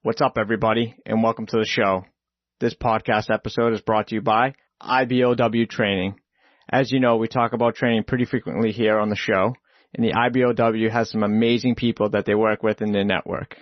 What's up, everybody, and welcome to the show. This podcast episode is brought to you by IBOW Training. As you know, we talk about training pretty frequently here on the show, and the IBOW has some amazing people that they work with in their network.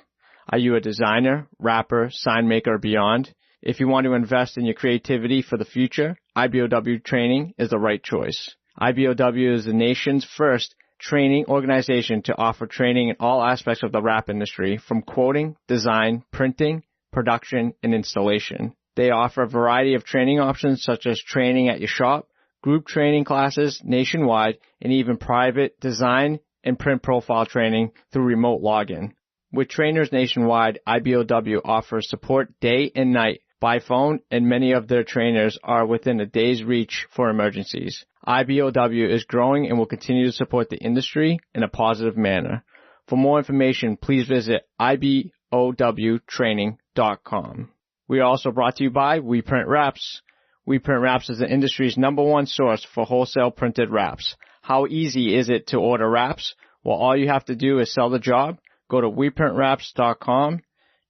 Are you a designer, rapper, sign maker, or beyond? If you want to invest in your creativity for the future, IBOW Training is the right choice. IBOW is the nation's first training organization to offer training in all aspects of the rap industry, from quoting, design, printing, production, and installation. They offer a variety of training options such as training at your shop, group training classes nationwide, and even private design and print profile training through remote login. With trainers nationwide, IBOW offers support day and night by phone, and many of their trainers are within a day's reach for emergencies. IBOW is growing and will continue to support the industry in a positive manner. For more information, please visit ibowtraining.com. We are also brought to you by We Print Wraps. We Print Wraps is the industry's #1 source for wholesale printed wraps. How easy is it to order wraps? Well, all you have to do is sell the job. Go to WePrintWraps.com,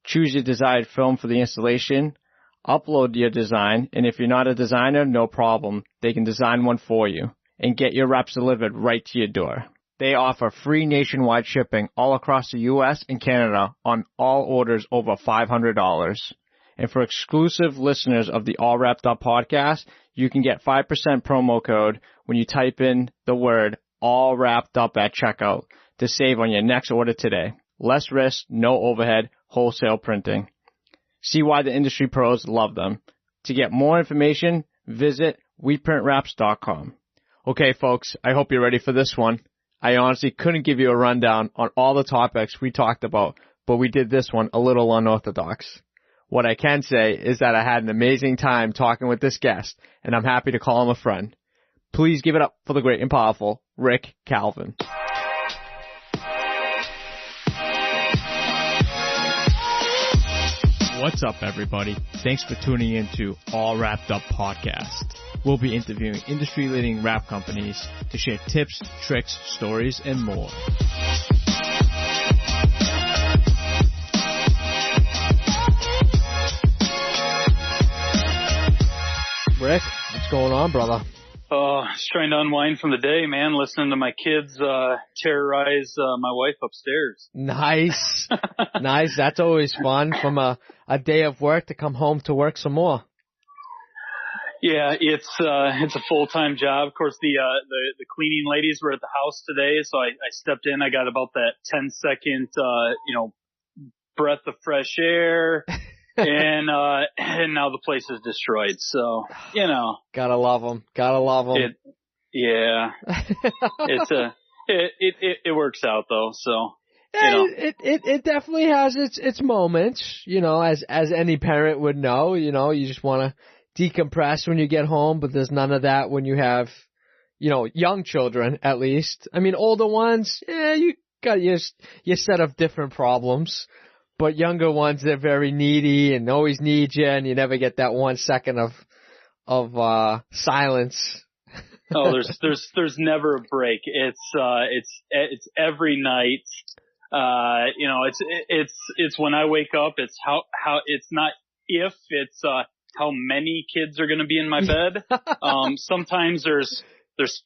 choose your desired film for the installation, upload your design, and if you're not a designer, no problem. They can design one for you and get your wraps delivered right to your door. They offer free nationwide shipping all across the U.S. and Canada on all orders over $500. And for exclusive listeners of the All Wrapped Up podcast, you can get 5% promo code when you type in the word All Wrapped Up at checkout to save on your next order today. Less risk, no overhead, wholesale printing. See why the industry pros love them. To get more information, visit WePrintWraps.com. Okay, folks, I hope you're ready for this one. I honestly couldn't give you a rundown on all the topics we talked about, but we did this one a little unorthodox. What I can say is that I had an amazing time talking with this guest, and I'm happy to call him a friend. Please give it up for the great and powerful Rick Calvin. What's up, everybody? Thanks for tuning in to All Wrapped Up Podcast. We'll be interviewing industry-leading rap companies to share tips, tricks, stories, and more. Rick, what's going on, brother? Just trying to unwind from the day, man, listening to my kids terrorize my wife upstairs. Nice. Nice. That's always fun, from a day of work to come home to work some more. Yeah, it's a full-time job. Of course, the cleaning ladies were at the house today, so I stepped in. I got about that 10-second, breath of fresh air. And now the place is destroyed. So, Gotta love them. Yeah. It works out though. So, It definitely has its moments, as any parent would know, you just want to decompress when you get home, but there's none of that when you have, young children, at least. I mean, older ones, you got your set of different problems. But younger ones, they're very needy and always need you, and you never get that 1 second of silence. Oh, there's never a break. It's every night. It's when I wake up. It's how it's not if, it's how many kids are going to be in my bed. Sometimes there's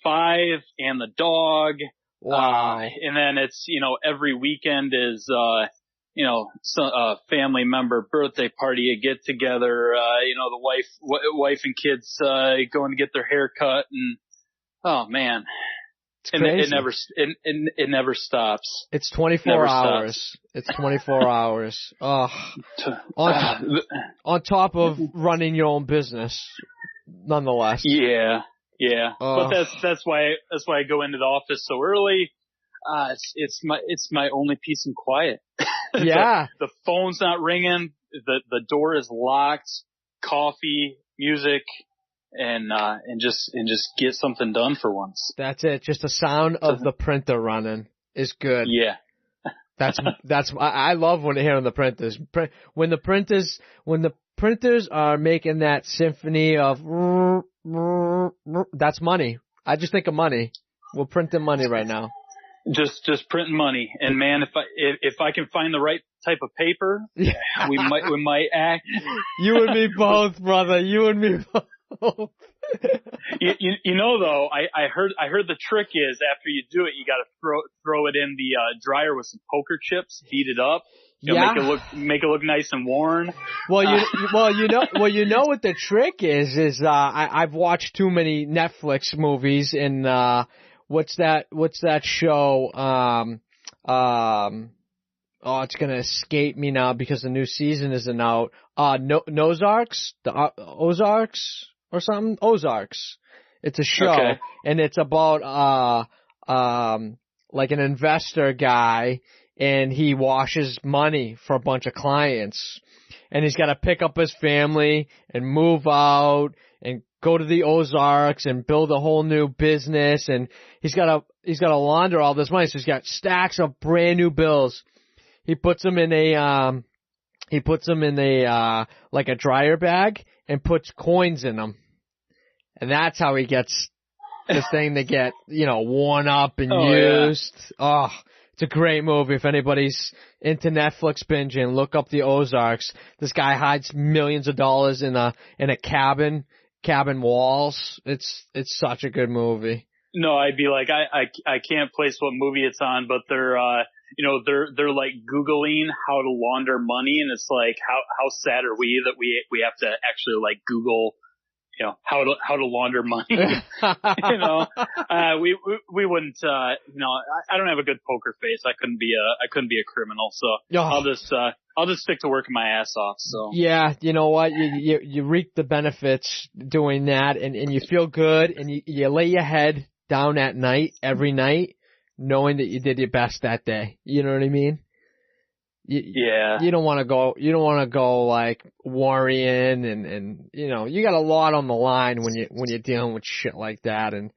5 and the dog. Wow. And then it's every weekend is family member birthday party, a get together, the wife and kids, going to get their hair cut, and oh man, it never stops. It's 24 hours. It's 24 hours. Oh, on top of running your own business, nonetheless. Yeah. But that's why I go into the office so early. It's my only peace and quiet. Yeah. The phone's not ringing. The door is locked. Coffee, music, and just get something done for once. That's it. Just the sound of the printer running is good. Yeah. I love when I hear the printers. When the printers are making that symphony of, that's money. I just think of money. We're printing money right now. Just printing money. And man, if I can find the right type of paper, we might act. You and me both, brother. You and me both. You know though, I heard the trick is after you do it, you got to throw it in the dryer with some poker chips, heat it up. Make it look nice and worn. Well, you know what the trick is I've watched too many Netflix movies and what's that show? Oh, it's gonna escape me now because the new season isn't out. Ozarks, the Ozarks or something. Ozarks. It's a show, okay. And it's about like an investor guy. And he washes money for a bunch of clients. And he's got to pick up his family and move out and go to the Ozarks and build a whole new business. And he's got to launder all this money. So he's got stacks of brand new bills. He puts them in like a dryer bag and puts coins in them. And that's how he gets this thing to get, worn up and used. Yeah. Oh. It's a great movie. If anybody's into Netflix binging, look up the Ozarks. This guy hides millions of dollars in a cabin walls. It's such a good movie. No, I'd be like, I can't place what movie it's on, but they're like Googling how to launder money, and it's like, how sad are we that we have to actually like Google, how to launder money. We wouldn't, I don't have a good poker face. I couldn't be a criminal. So I'll just stick to working my ass off. So yeah, you know what? You reap the benefits doing that, and you feel good, and you lay your head down at night, every night, knowing that you did your best that day. You know what I mean? Yeah. You don't want to go like worrying and you got a lot on the line when you're dealing with shit like that. And,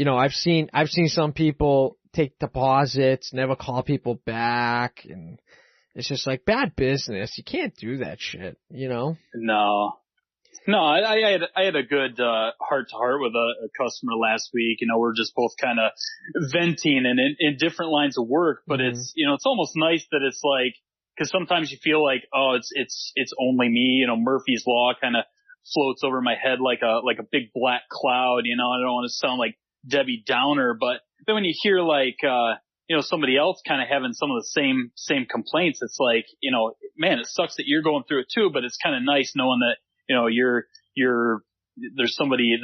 I've seen some people take deposits, never call people back. And it's just like bad business. You can't do that shit, No, I had a good, heart to heart with a customer last week. We're just both kind of venting and in different lines of work, but it's, it's almost nice that it's like, cause sometimes you feel like, oh, it's only me, Murphy's Law kind of floats over my head like a big black cloud, I don't want to sound like Debbie Downer, but then when you hear like, somebody else kind of having some of the same complaints, it's like, man, it sucks that you're going through it too, but it's kind of nice knowing that, there's somebody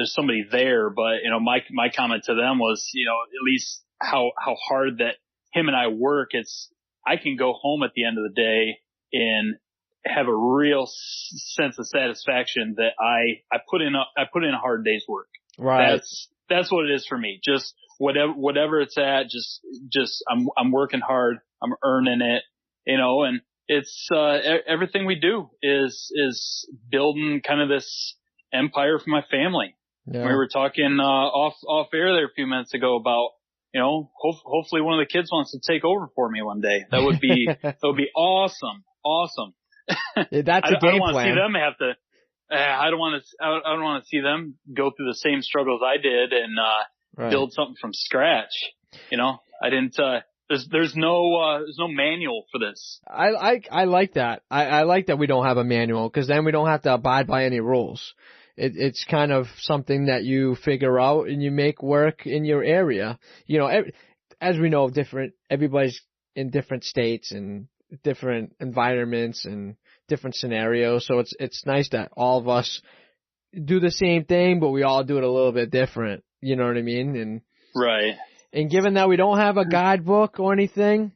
there, but, my comment to them was, at least how hard that him and I work. I can go home at the end of the day and have a real sense of satisfaction that I put in a hard day's work. Right. That's what it is for me. Just whatever it's at, just I'm working hard. I'm earning it, and it's, everything we do is building kind of this empire for my family. Yeah. We were talking, off air there a few minutes ago about, hopefully one of the kids wants to take over for me one day. That would be awesome. Awesome. That's a game plan. See them have to, I don't want to see them go through the same struggles I did and, build something from scratch. I didn't, there's no manual for this. I like that. I like that we don't have a manual, because then we don't have to abide by any rules. It's kind of something that you figure out and you make work in your area. As we know, everybody's in different states and different environments and different scenarios. So it's nice that all of us do the same thing, but we all do it a little bit different. You know what I mean? And right. And given that we don't have a guidebook or anything,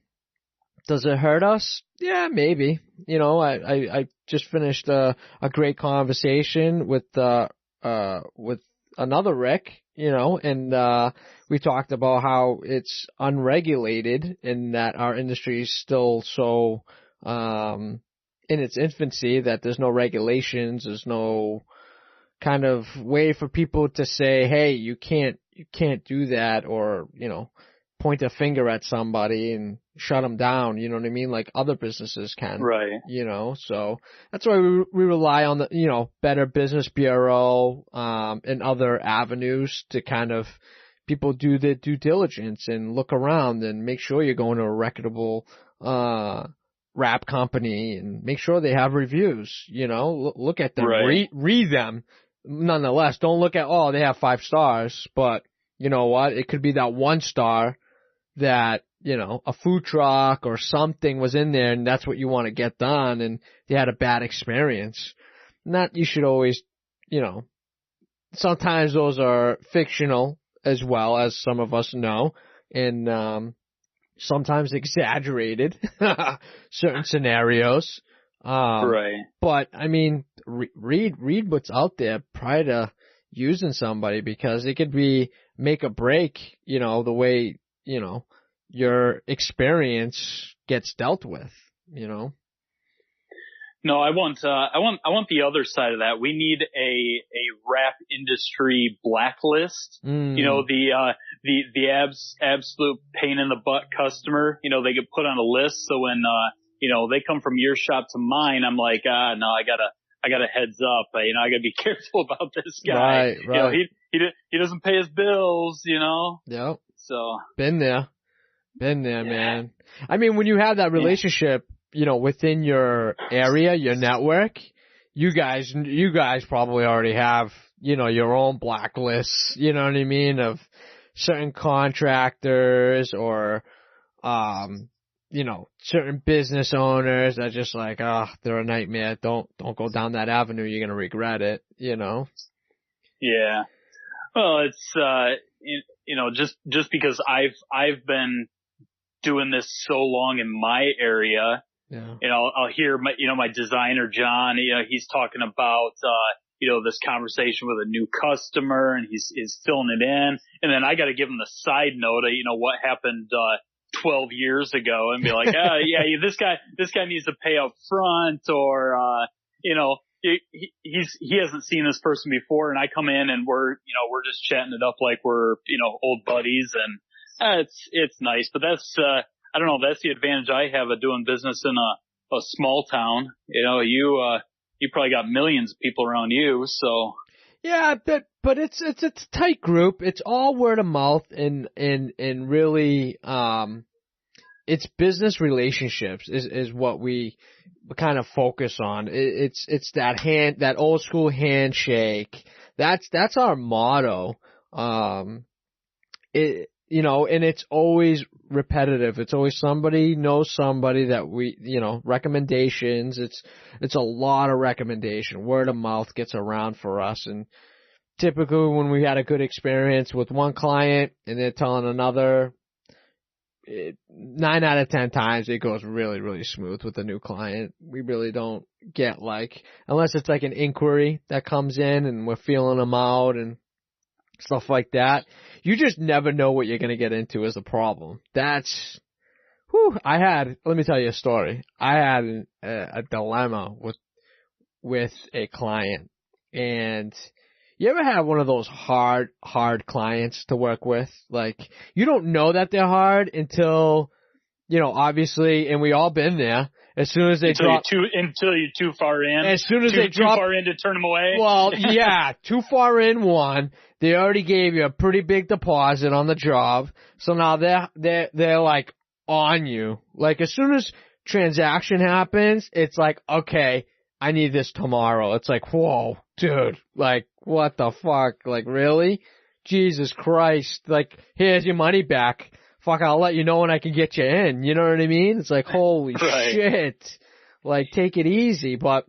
does it hurt us? Yeah, maybe. I just finished a great conversation with another Rick, and we talked about how it's unregulated and that our industry is still so in its infancy that there's no regulations, there's no kind of way for people to say, hey, you can't do that, or, point a finger at somebody and shut them down, you know what I mean? Like other businesses can. Right. So that's why we rely on the, Better Business Bureau, and other avenues to kind of people do their due diligence and look around and make sure you're going to a reputable, wrap company and make sure they have reviews, look at them, Right. read them. Nonetheless, don't look at, they have 5 stars, but you know what? It could be that 1 star that, a food truck or something was in there and that's what you want to get done and they had a bad experience. Not, you should always, sometimes those are fictional as well, as some of us know, and, sometimes exaggerated, certain scenarios. Right. But I mean, read what's out there prior to using somebody, because it could be make or break, the way, your experience gets dealt with, No, I want the other side of that. We need a wrap industry blacklist. The absolute pain in the butt customer, they get put on a list. So when, they come from your shop to mine, I'm like, no, I got a heads up. I got to be careful about this guy. Right. He doesn't pay his bills, Yep. So. Been there, yeah. Man. I mean, when you have that relationship, within your area, your network, you guys probably already have, your own blacklists, you know what I mean, of certain contractors or, certain business owners that just like, they're a nightmare. Don't go down that avenue. You're going to regret it, Yeah. Well, it's, just because I've been doing this so long in my area, I'll hear my designer, John, he's talking about, this conversation with a new customer and he's filling it in. And then I got to give him the side note of, what happened, 12 years ago and be like, this guy needs to pay up front or, he hasn't seen this person before. And I come in and we're just chatting it up like we're, old buddies and, it's nice, but that's, I don't know, that's the advantage I have of doing business in a small town. You probably got millions of people around you, so. Yeah, but it's a tight group. It's all word of mouth and really, it's business relationships is what we kind of focus on. It's that old school handshake. That's our motto. And it's always repetitive. It's always somebody knows somebody that we, recommendations. It's a lot of recommendation. Word of mouth gets around for us. And typically when we had a good experience with one client and they're telling another, 9 out of 10 times it goes really, really smooth with a new client. We really don't get unless it's like an inquiry that comes in and we're feeling them out and stuff like that. You just never know what you're going to get into as a problem. Let me tell you a story. I had a dilemma with a client, and you ever have one of those hard clients to work with? Like, you don't know that they're hard until, obviously, and we all been there. As soon as they until you're too far in. As soon as too far in to turn them away. Well, yeah, too far in one. They already gave you a pretty big deposit on the job, so now they're like on you. Like, as soon as transaction happens, it's like, okay, I need this tomorrow. It's like, whoa, dude, like, what the fuck? Like, really? Jesus Christ. Like, here's your money back. Fuck, I'll let you know when I can get you in. You know what I mean? It's like, holy shit. Like, take it easy. But,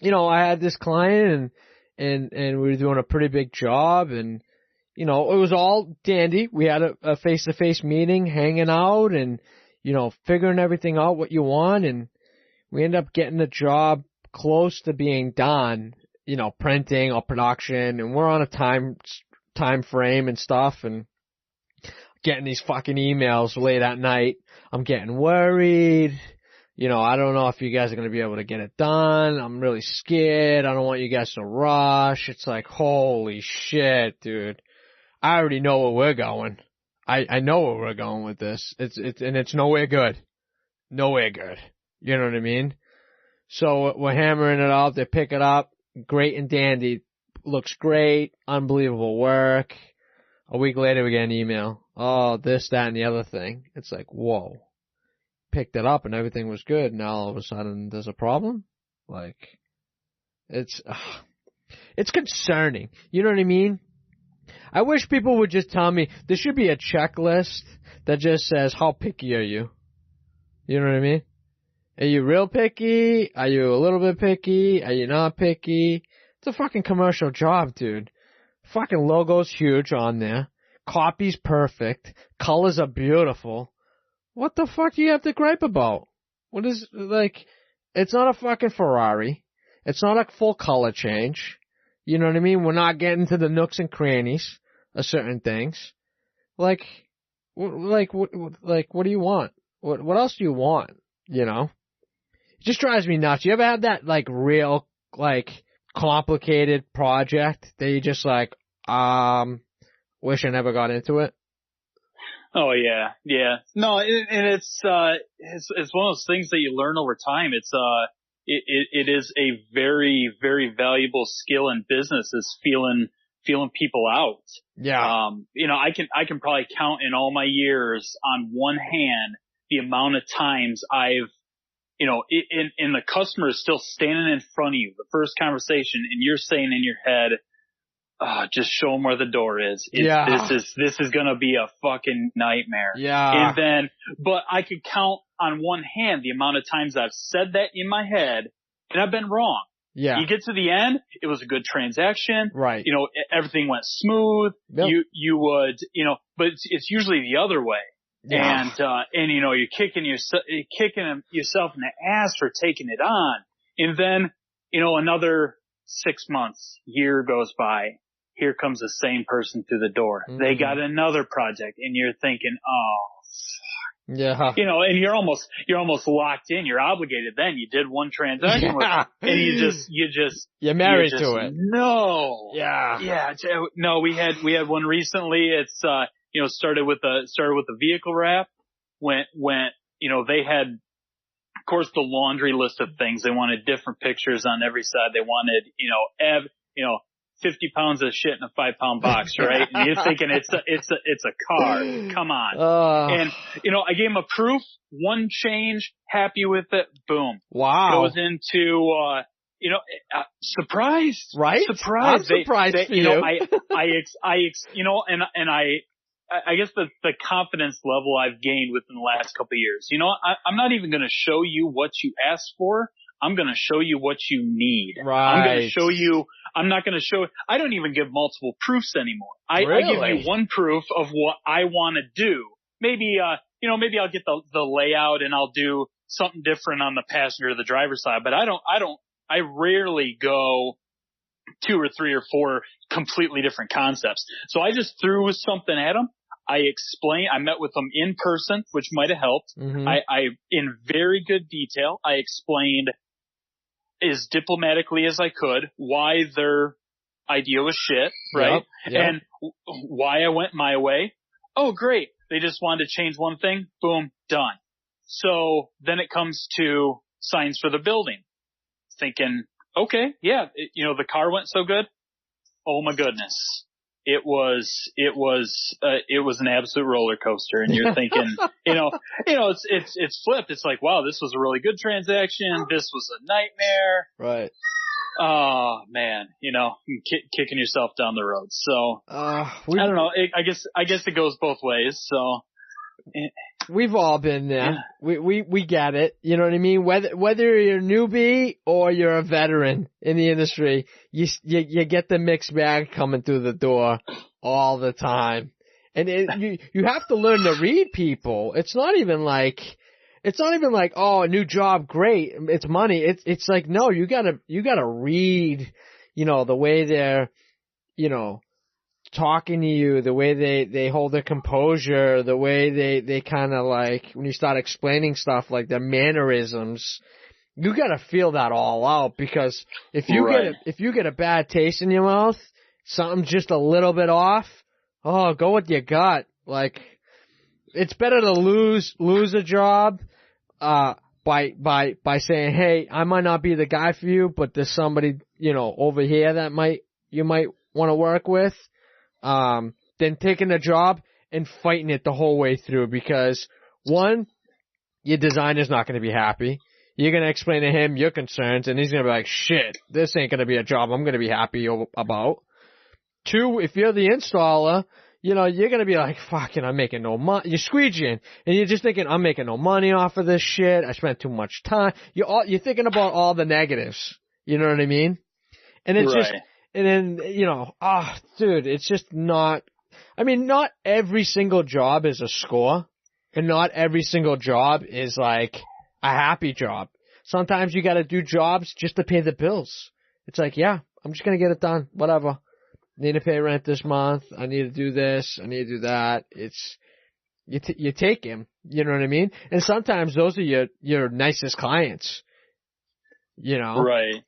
I had this client and we were doing a pretty big job and, it was all dandy. We had a face-to-face meeting, hanging out and, figuring everything out what you want. And we ended up getting the job close to being done, printing or production. And we're on a time frame and stuff and getting these fucking emails late at night. I'm getting worried. I don't know if you guys are going to be able to get it done. I'm really scared. I don't want you guys to rush. It's like, holy shit, dude. I already know where we're going. I know where we're going with this. It's nowhere good. Nowhere good. You know what I mean? So we're hammering it out. They pick it up. Great and dandy. Looks great. Unbelievable work. A week later, we get an email. Oh, this, that, and the other thing. It's like, whoa. Picked it up and everything was good. Now all of a sudden there's a problem? Like, it's concerning. You know what I mean? I wish people would just tell me, there should be a checklist that just says, how picky are you? You know what I mean? Are you real picky? Are you a little bit picky? Are you not picky? It's a fucking commercial job, dude. Fucking logo's huge on there. Copy's perfect. Colors are beautiful. What the fuck do you have to gripe about? What is, like, it's not a fucking Ferrari. It's not a full color change. You know what I mean? We're not getting to the nooks and crannies of certain things. Like, what do you want? What else do you want? You know? It just drives me nuts. You ever had that, like, real, like, complicated project that you just like, wish I never got into it? Oh yeah, yeah. No, and it's one of those things that you learn over time. It is a very, very valuable skill in business, is feeling people out. Yeah. I can probably count in all my years on one hand the amount of times I've, and the customer is still standing in front of you, the first conversation, and you're saying in your head, just show them where the door is. This is gonna be a fucking nightmare. Yeah. And then, but I could count on one hand the amount of times I've said that in my head, and I've been wrong. Yeah. You get to the end, it was a good transaction. Right. Everything went smooth. Yep. You would, but it's usually the other way. Yeah. And you're kicking yourself in the ass for taking it on. And then, another 6 months, year goes by. Here comes the same person through the door. Mm-hmm. They got another project, and you're thinking, oh, yeah. And you're almost locked in. You're obligated then. You did one transaction with them, and you're married to it. No. Yeah. Yeah. No, we had one recently. It's, started with a vehicle wrap. Went, they had, of course, the laundry list of things. They wanted different pictures on every side. They wanted, 50 pounds of shit in a 5-pound box, right? And you're thinking it's a car. Come on. And, I gave him a proof, one change, happy with it, boom. Wow. Goes into, surprised. Right? Surprised. I'm surprised for you. I guess the confidence level I've gained within the last couple of years. I'm not even going to show you what you asked for. I'm going to show you what you need. Right. I'm going to show you. I'm not going to show. I don't even give multiple proofs anymore. I give you one proof of what I want to do. Maybe I'll get the layout and I'll do something different on the passenger or the driver's side. But I rarely go 2 or 3 or 4 completely different concepts. So I just threw something at them. I met with them in person, which might have helped. Mm-hmm. I, in very good detail, I explained as diplomatically as I could why their idea was shit, right? Yep. And why I went my way. Oh, great. They just wanted to change one thing. Boom, done. So then it comes to signs for the building. Thinking, okay, yeah, the car went so good. Oh my goodness. It was an absolute roller coaster, and you're thinking, it's flipped. It's like, wow, this was a really good transaction. This was a nightmare. Right. Oh man, kicking yourself down the road. So I don't know. I guess it goes both ways. So we've all been there. Yeah. We get it. You know what I mean? Whether you're a newbie or you're a veteran in the industry, you get the mixed bag coming through the door all the time. And you have to learn to read people. It's not even like, oh, a new job, great, it's money. It's like, no, you gotta read, the way they're, talking to you, the way they hold their composure, the way they kind of like, when you start explaining stuff, like their mannerisms, you gotta feel that all out, because if you get a bad taste in your mouth, something's just a little bit off, go with your gut. Like, it's better to lose a job, by saying, hey, I might not be the guy for you, but there's somebody, over here that you might want to work with. than taking the job and fighting it the whole way through, because one, your designer's not going to be happy. You're going to explain to him your concerns, and he's going to be like, shit, this ain't going to be a job I'm going to be happy about. Two, if you're the installer, you know, you're going to be like, fucking, I'm making no money. You're squeegeeing, and you're just thinking, I'm making no money off of this shit. I spent too much time. You're thinking about all the negatives. You know what I mean? And it's just, and then, you know, dude, it's just not, I mean, not every single job is a score, and not every single job is like a happy job. Sometimes you got to do jobs just to pay the bills. It's like, yeah, I'm just going to get it done. Whatever. Need to pay rent this month. I need to do this. I need to do that. It's, you take him. You know what I mean? And sometimes those are your nicest clients. You know? Right.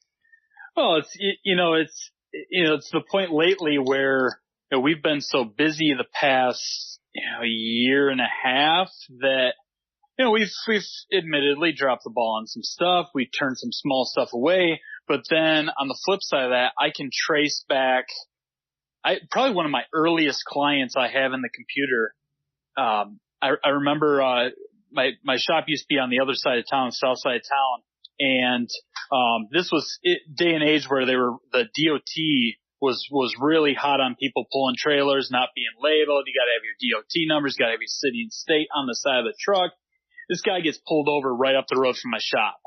Well, it's the point lately where, you know, we've been so busy the past, you know, year and a half that, you know, we've admittedly dropped the ball on some stuff. We turned some small stuff away, but then on the flip side of that, I can trace back, probably one of my earliest clients I have in the computer. I remember, my shop used to be on the other side of town, south side of town. And, this was day and age where the DOT was really hot on people pulling trailers, not being labeled. You gotta have your DOT numbers, you gotta have your city and state on the side of the truck. This guy gets pulled over right up the road from my shop.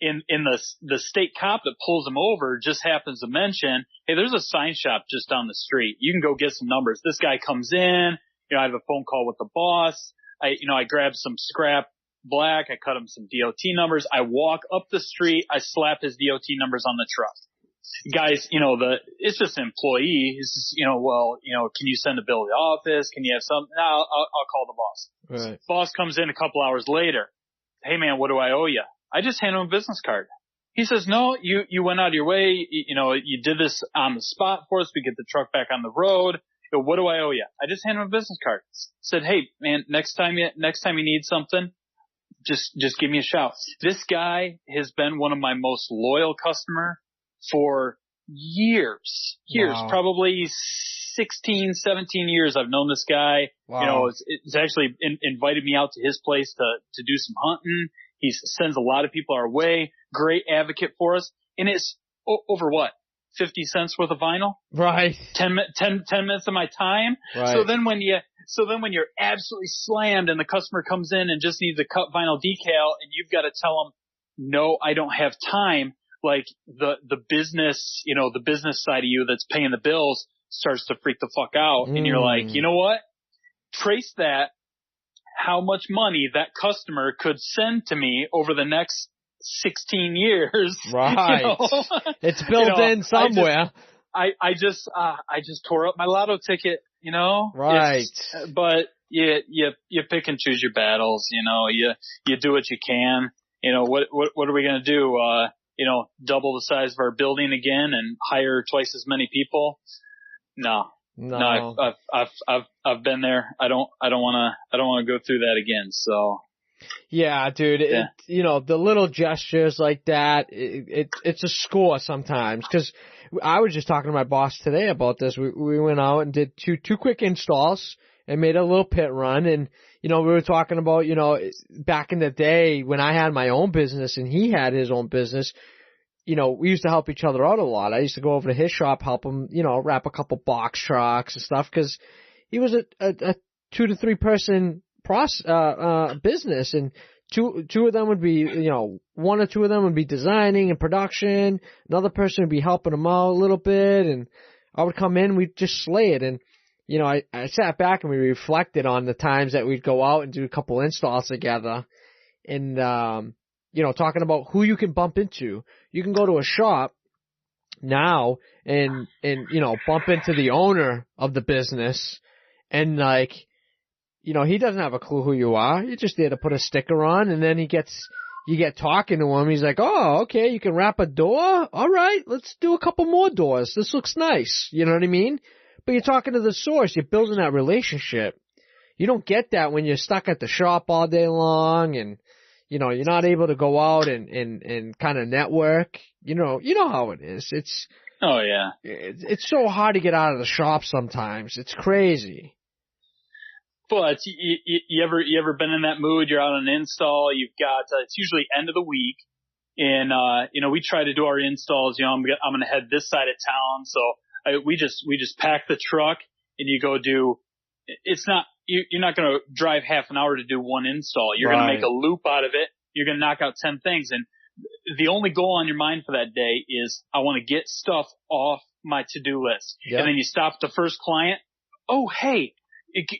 In the state cop that pulls him over just happens to mention, hey, there's a sign shop just down the street. You can go get some numbers. This guy comes in, you know, I have a phone call with the boss. I grab some scrap black. I cut him some DOT numbers. I walk up the street. I slap his DOT numbers on the truck. Guys, you know, it's just an employee. He's just, you know, well, you know, can you send a bill to the office? Can you have something? No, I'll call the boss. Right. Boss comes in a couple hours later. Hey man, what do I owe you? I just handed him a business card. He says, no, you went out of your way. You know, you did this on the spot for us. We get the truck back on the road. You know, what do I owe you? I just handed him a business card. Said, hey man, next time you need something, just give me a shout. This guy has been one of my most loyal customer for years, wow. Probably 16, 17 years. I've known this guy. Wow. You know, it's actually invited me out to his place to do some hunting. He sends a lot of people our way. Great advocate for us. And it's over what? 50 cents worth of vinyl? Right. 10 minutes of my time. Right. So then when you're absolutely slammed and the customer comes in and just needs a cut vinyl decal and you've got to tell them, no, I don't have time. Like the business, you know, the business side of you that's paying the bills starts to freak the fuck out. And you're like, you know what? Trace that, how much money that customer could send to me over the next 16 years. Right. You know? It's built in somewhere. I just tore up my lotto ticket, you know? Right. But you pick and choose your battles, you know, you do what you can. You know, what are we going to do? You know, double the size of our building again and hire twice as many people? No, I've been there. I don't want to go through that again. So. Yeah, dude. Yeah. You know, the little gestures like that, it's a score sometimes. Cause I was just talking to my boss today about this. We went out and did two quick installs and made a little pit run. And, you know, we were talking about, you know, back in the day when I had my own business and he had his own business, you know, we used to help each other out a lot. I used to go over to his shop, help him, you know, wrap a couple box trucks and stuff, cause he was a 2 to 3 person business, and two of them would be, you know, 1 or 2 of them would be designing and production. Another person would be helping them out a little bit, and I would come in, we'd just slay it. And, you know, I sat back and we reflected on the times that we'd go out and do a couple installs together, and, you know, talking about who you can bump into. You can go to a shop now and, you know, bump into the owner of the business, and like, you know, he doesn't have a clue who you are. You're just there to put a sticker on, and then you get talking to him. He's like, oh, okay, you can wrap a door? All right, let's do a couple more doors. This looks nice. You know what I mean? But you're talking to the source. You're building that relationship. You don't get that when you're stuck at the shop all day long, and, you know, you're not able to go out and kind of network. You know how it is. Oh yeah. It's so hard to get out of the shop sometimes. It's crazy. But you ever been in that mood? You're out on an install. You've got it's usually end of the week, and we try to do our installs. I'm gonna head this side of town, so we just pack the truck and you go do. It's not you're not gonna drive half an hour to do one install. You're gonna make a loop out of it. You're gonna knock out 10 things, and the only goal on your mind for that day is I want to get stuff off my to-do list. Yep. And then you stop at the first client. Oh, hey.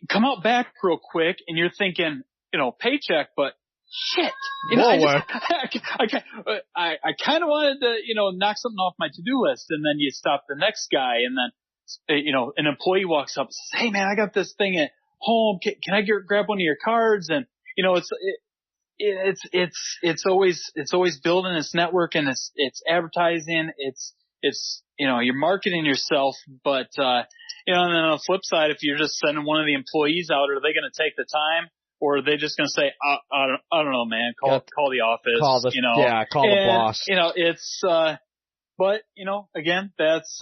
Come out back real quick, and you're thinking, paycheck, but shit, I kind of wanted to, knock something off my to-do list, and then you stop the next guy, and then, an employee walks up and says, hey man, I got this thing at home. Can I grab one of your cards? And, it's always building this network, and it's advertising. It's you're marketing yourself, but, and then on the flip side, if you're just sending one of the employees out, are they going to take the time, or are they just going to say, I don't know, man, call the office, call the boss. It's, but, again, that's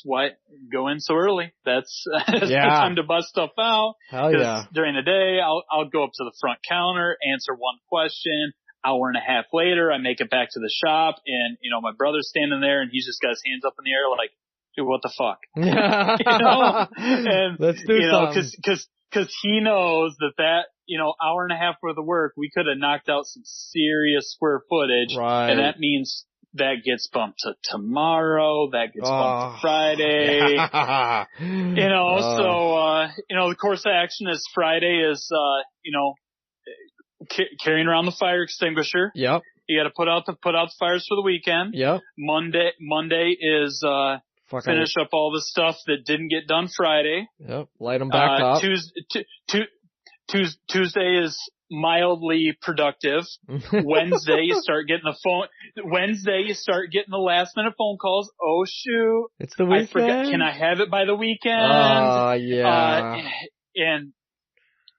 why go in so early. That's the time to bust stuff out. Hell yeah. During the day, I'll go up to the front counter, answer one question. Hour and a half later, I make it back to the shop, and, my brother's standing there, and he's just got his hands up in the air like, dude, what the fuck? And, let's do something. Cause he knows that, hour and a half worth of work, we could have knocked out some serious square footage. Right. And that means that gets bumped to tomorrow, that gets bumped to Friday. So, the course of action is Friday is, carrying around the fire extinguisher. Yep. You got to put out the fires for the weekend. Yep. Monday is, finish up all the stuff that didn't get done Friday. Yep. Light them back up. Tuesday is mildly productive. Wednesday, you start getting the last minute phone calls. Oh shoot. It's the weekend. I forgot. Can I have it by the weekend? Oh, yeah. And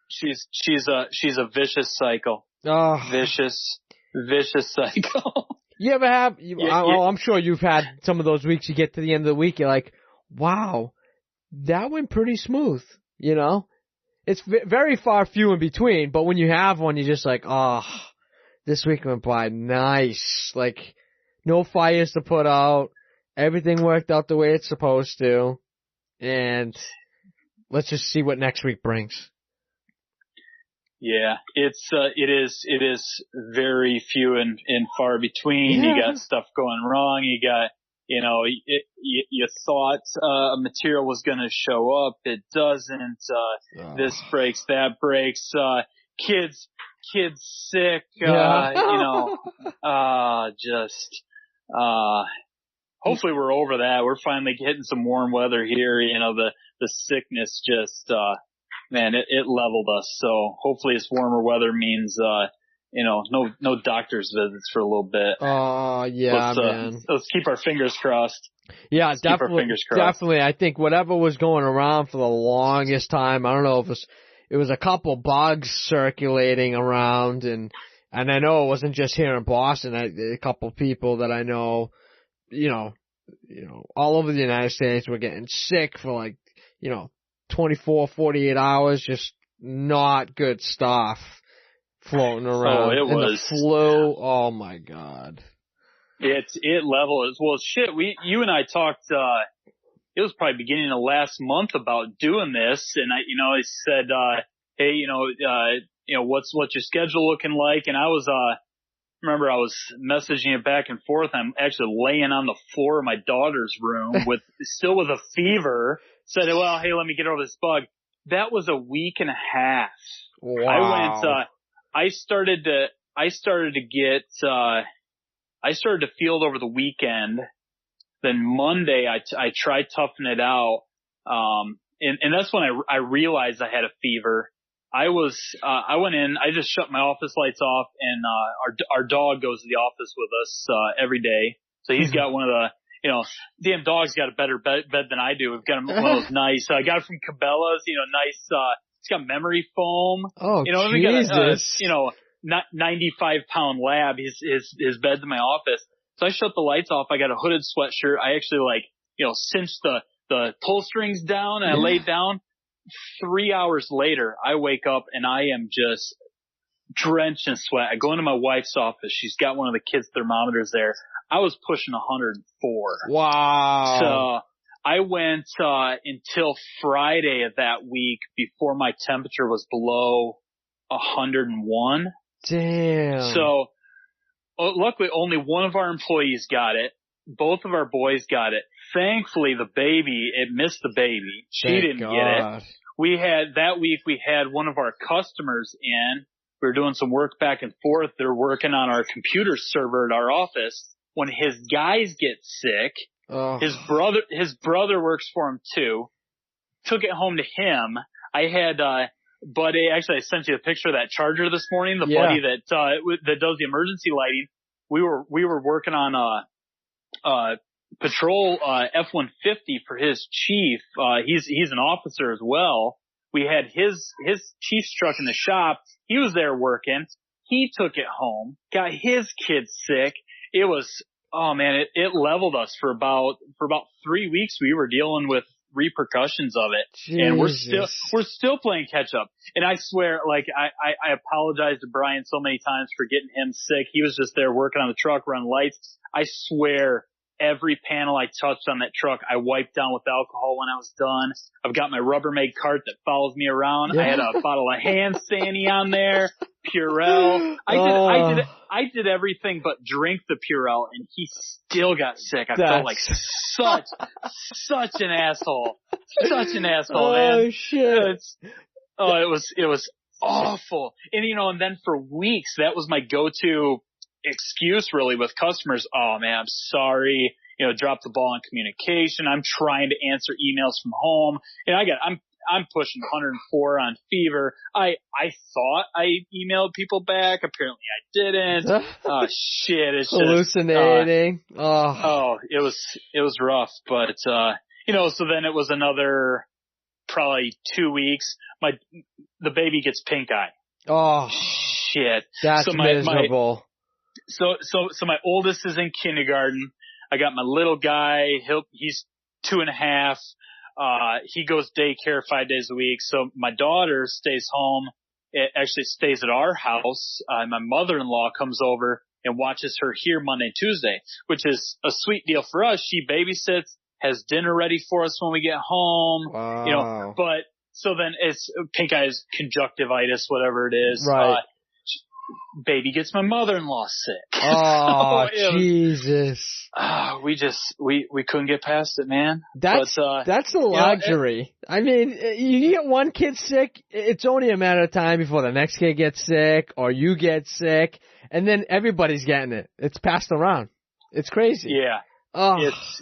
she's a vicious cycle. Oh. Vicious cycle. You ever have, I'm sure you've had some of those weeks you get to the end of the week, you're like, wow, that went pretty smooth, It's very few in between, but when you have one, you're just like, oh, this week went by nice. Like, no fires to put out. Everything worked out the way it's supposed to. And let's just see what next week brings. Yeah, it is very few and far between. Yeah. You got stuff going wrong. You got, you thought a material was going to show up. It doesn't. This breaks, that breaks. Kids sick. Hopefully we're over that. We're finally getting some warm weather here. The sickness just, man, it leveled us. So hopefully this warmer weather means, no doctor's visits for a little bit. Oh, yeah, man. Let's keep our fingers crossed. Yeah, definitely. I think whatever was going around for the longest time, I don't know if it was a couple bugs circulating around, and I know it wasn't just here in Boston. A couple people that I know, all over the United States were getting sick for 24, 48 hours, just not good stuff floating around. Oh, it was. The flu, oh my God. It leveled. Well, shit, you and I talked, it was probably beginning of last month about doing this, and I said, hey, what's your schedule looking like? And I was, remember I was messaging it back and forth. I'm actually laying on the floor of my daughter's room still with a fever. Said, well, hey, let me get over this bug. That was a week and a half. Wow. I started to feel it over the weekend. Then Monday, I tried toughing it out. And that's when I realized I had a fever. I went in, I just shut my office lights off, and, our dog goes to the office with us, every day. So he's got one of the, damn dog's got a better bed than I do. We've got him one of those nice, I got it from Cabela's, nice, it's got memory foam. Oh, Jesus. We got a 95-pound lab. His bed's in my office. So I shut the lights off. I got a hooded sweatshirt. I actually cinched the pull strings down and I laid down. 3 hours later, I wake up and I am just drenched in sweat. I go into my wife's office. She's got one of the kids' thermometers there. I was pushing 104. Wow. So I went until Friday of that week before my temperature was below 101. Damn. So luckily only one of our employees got it. Both of our boys got it. Thankfully it missed the baby. She didn't get it. We had one of our customers in. We were doing some work back and forth. They're working on our computer server at our office. When his guys get sick, his brother works for him too. Took it home to him. I had, buddy, actually I sent you a picture of that charger this morning, the buddy that does the emergency lighting. We were working on patrol, F-150 for his chief. He's an officer as well. We had his chief's truck in the shop. He was there working. He took it home, got his kids sick. It was, it leveled us for about 3 weeks. We were dealing with repercussions of it. Jesus. And we're still playing catch up. And I swear, I apologize to Brian so many times for getting him sick. He was just there working on the truck, running lights. I swear every panel I touched on that truck, I wiped down with alcohol when I was done. I've got my Rubbermaid cart that follows me around. Yeah. I had a bottle of hand sandy on there, Purell. I did everything but drink the Purell, and he still got sick. I felt like such an asshole. Such an asshole, man. Oh shit. It was awful. And and then for weeks that was my go-to excuse really with customers. Oh man, I'm sorry. Drop the ball on communication. I'm trying to answer emails from home, and I'm pushing 104 on fever. I thought I emailed people back. Apparently I didn't. Oh shit. It's hallucinating. It was rough, but, so then it was another probably 2 weeks. The baby gets pink eye. Oh shit. That's miserable. So my oldest is in kindergarten. I got my little guy. He's 2.5. He goes daycare 5 days a week. So my daughter stays home. It actually stays at our house. My mother-in-law comes over and watches her here Monday and Tuesday, which is a sweet deal for us. She babysits, has dinner ready for us when we get home. Wow. But so then it's pink eye, conjunctivitis, whatever it is. Right. Baby gets my mother-in-law sick. Oh, Jesus. We couldn't get past it, man. That's the luxury. I mean, you get one kid sick, it's only a matter of time before the next kid gets sick or you get sick, and then everybody's getting it. It's passed around. It's crazy. Yeah. Oh. It's,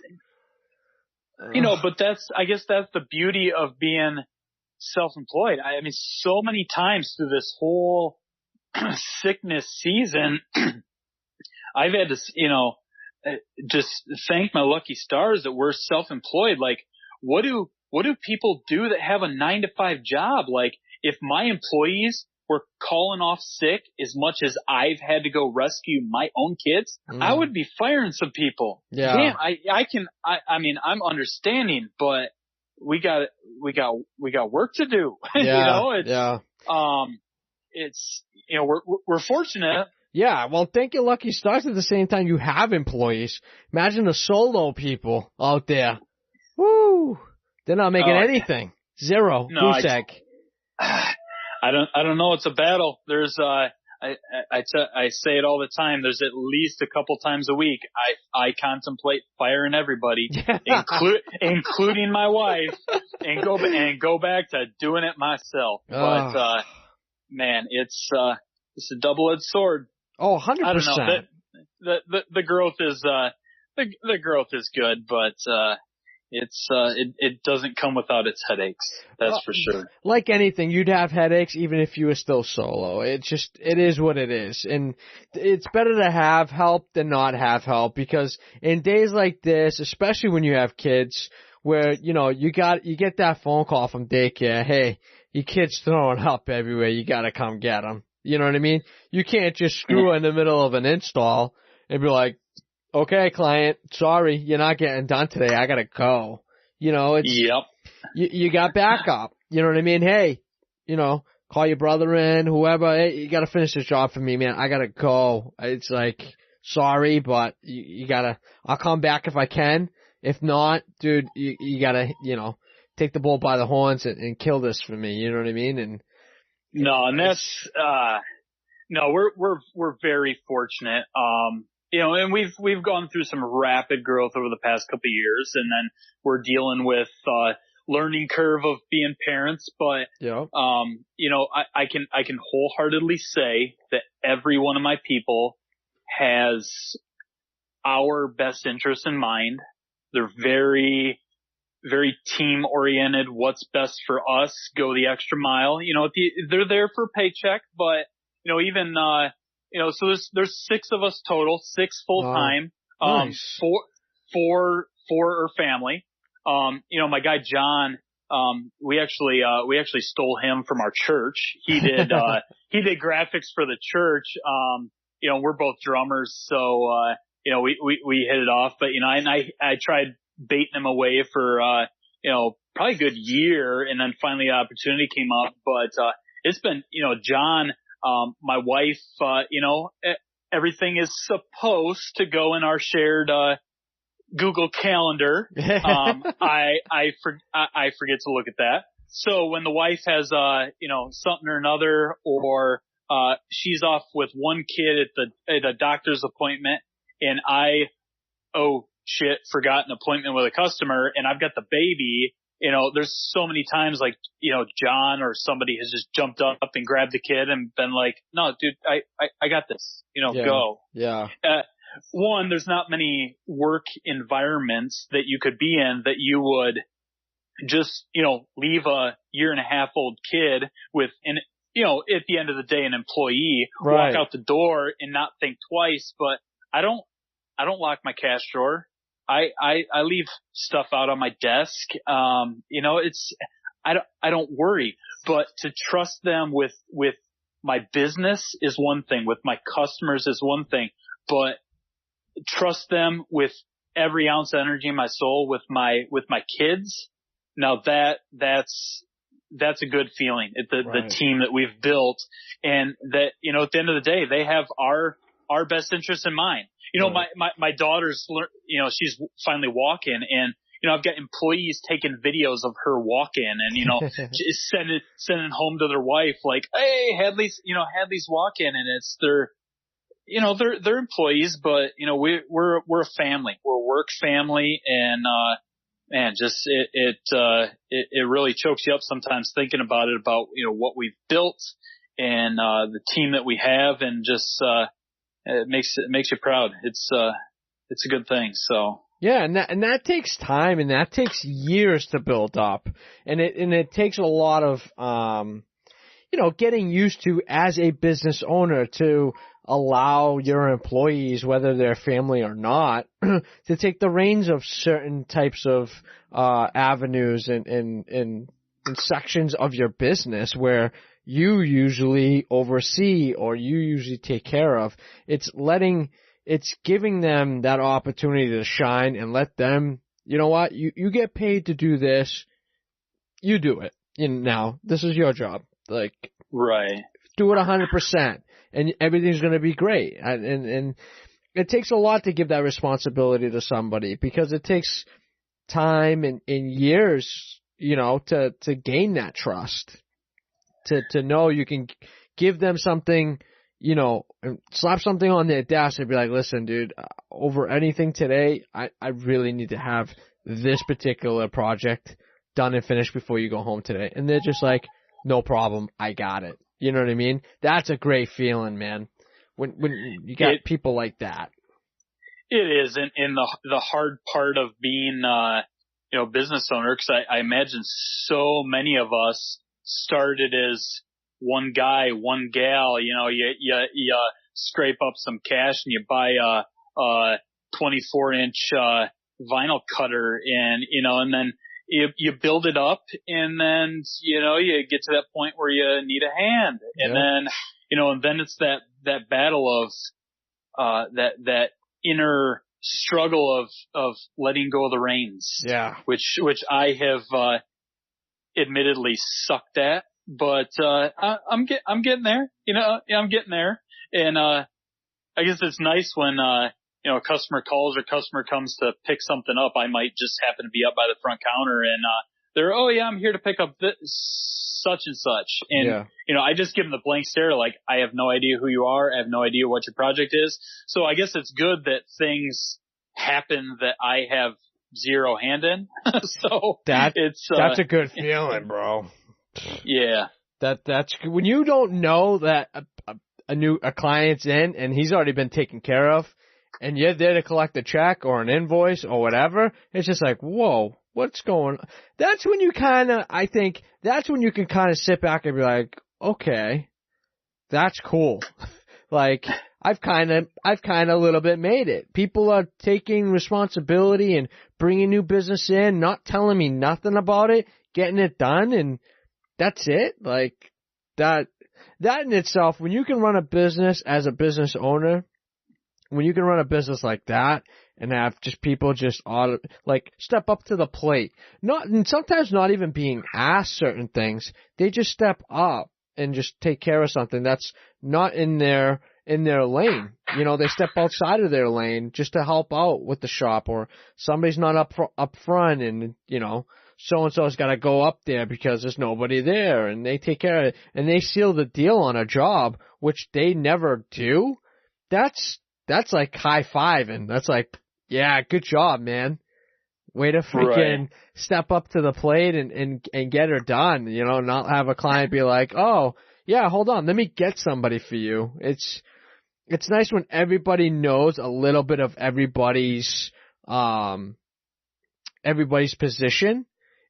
but I guess that's the beauty of being self-employed. I mean, so many times through this whole sickness season, I've had to, just thank my lucky stars that we're self-employed. Like, what do people do that have a 9-to-5 job? Like, if my employees were calling off sick as much as I've had to go rescue my own kids, I would be firing some people. Yeah. Damn, I mean, I'm understanding, but we got work to do. Yeah. It's, we're fortunate. Yeah, well, thank your lucky stars at the same time you have employees. Imagine the solo people out there. Woo! They're not making anything. Zero. No, I don't know. It's a battle. There's, I say it all the time. There's at least a couple times a week I contemplate firing everybody, including my wife, and go back to doing it myself. But, man, it's a double-edged sword. Oh, 100%. I don't know. The growth is, the growth is good, but, it doesn't come without its headaches. That's for sure. Like anything, you'd have headaches even if you were still solo. It is what it is. And it's better to have help than not have help, because in days like this, especially when you have kids, where, you get that phone call from daycare, hey, your kid's throwing up everywhere, you gotta come get him. You know what I mean? You can't just screw in the middle of an install and be like, okay, client, sorry, you're not getting done today. I gotta go. You know, it's, Yep. you got backup. You know what I mean? Hey, you know, call your brother in, whoever. Hey, you gotta finish this job for me, man. I gotta go. It's like, sorry, but you gotta, I'll come back if I can. If not, dude, you gotta, you know, take the bull by the horns and kill this for me. You know what I mean? And no, and that's, no, we're very fortunate. You know, and we've gone through some rapid growth over the past couple of years, and then we're dealing with, learning curve of being parents, but, yeah. you know, I can wholeheartedly say that every one of my people has our best interest in mind. They're very, very team oriented. What's best for us? Go the extra mile. You know, they're there for a paycheck, but, you know, even, you know, so there's 6 of us total, 6 full time, nice. 4 are family. You know, my guy John, we actually stole him from our church. He did graphics for the church. You know, we're both drummers, so, you know, we hit it off, but, you know, and I tried baiting him away for, you know, probably a good year, and then finally the opportunity came up, but, it's been, you know, John, my wife, you know, everything is supposed to go in our shared, Google Calendar. I forget to look at that. So when the wife has, you know, something or another, or, she's off with one kid at a doctor's appointment, and I, oh shit, forgot an appointment with a customer, and I've got the baby, you know, there's so many times, like, you know, John or somebody has just jumped up and grabbed the kid and been like, no, dude, I got this, you know, go. Yeah. One, there's not many work environments that you could be in that you would just, you know, leave a 1.5-year-old kid with an, you know, at the end of the day, an employee, right, walk out the door and not think twice. But I don't lock my cash drawer. I leave stuff out on my desk. You know, I don't worry, but to trust them with my business is one thing, with my customers is one thing, but trust them with every ounce of energy in my soul with my kids. Now that's a good feeling. The team that we've built, and that, you know, at the end of the day, they have our best interest in mind. You know, my daughter's, you know, she's finally walking, and, you know, I've got employees taking videos of her walking, and, you know, just sending home to their wife, like, hey, Hadley's walking, and it's you know, they're employees, but, you know, we're a family. We're a work family, and, man, just, it really chokes you up sometimes thinking about it, about, you know, what we've built and, the team that we have, and just, it makes you proud. It's a good thing. So. Yeah, and that takes time, and that takes years to build up, and it takes a lot of, you know, getting used to as a business owner to allow your employees, whether they're family or not, to take the reins of certain types of avenues and sections of your business where you usually oversee or you usually take care of. It's giving them that opportunity to shine and let them, you know what, you get paid to do this, you do it. Now, this is your job. Like, right. Do it 100%, and everything's going to be great. And it takes a lot to give that responsibility to somebody, because it takes time and years, you know, to gain that trust, to know you can give them something, you know, and slap something on their desk and be like, listen, dude, over anything today, I really need to have this particular project done and finished before you go home today. And they're just like, no problem, I got it. You know what I mean? That's a great feeling, man. When you got people like that. It is, and the hard part of being, you know, business owner, because I imagine so many of us started as one guy, one gal. You know, you scrape up some cash and you buy a 24-inch vinyl cutter, and, you know, and then you build it up, and then, you know, you get to that point where you need a hand, and then, you know, and then it's that battle of that inner struggle of letting go of the reins. Yeah. Which I have, admittedly sucked at, but, I'm getting there, I'm getting there. And, I guess it's nice when, a customer calls or customer comes to pick something up. I might just happen to be up by the front counter and, they're, oh yeah, I'm here to pick up such and such. And, I just give them the blank stare, like, I have no idea who you are. I have no idea what your project is. So I guess it's good that things happen that I have zero hand in. So that's a good feeling, bro. Yeah. That's when you don't know that a client's in and he's already been taken care of and you're there to collect a check or an invoice or whatever. It's just like, whoa. What's going on? That's when you I think that's when you can kind of sit back and be like, okay, that's cool. Like, I've kind of a little bit made it. People are taking responsibility and bringing new business in, not telling me nothing about it, getting it done, and that's it. Like, that in itself, when you can run a business as a business owner, when you can run a business like that, and have just people just step up to the plate. And sometimes not even being asked certain things. They just step up and just take care of something that's not in their lane. They step outside of their lane just to help out with the shop, or somebody's not up front and, so-and-so's got to go up there because there's nobody there, and they take care of it and they seal the deal on a job, which they never do. That's like high-fiving. That's like, yeah, good job, man. Way to freaking step up to the plate and get her done, not have a client be like, oh, yeah, hold on, let me get somebody for you. It's nice when everybody knows a little bit of everybody's position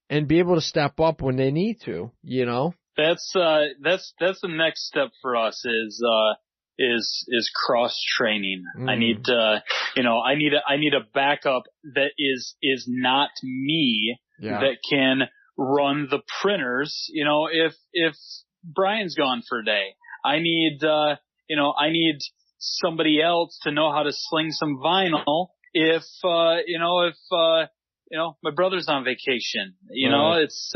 and be able to step up when they need to, That's the next step for us is cross training. I need I need a backup that is not me that can run the printers. If Brian's gone for a day, I need somebody else to know how to sling some vinyl. If my brother's on vacation, it's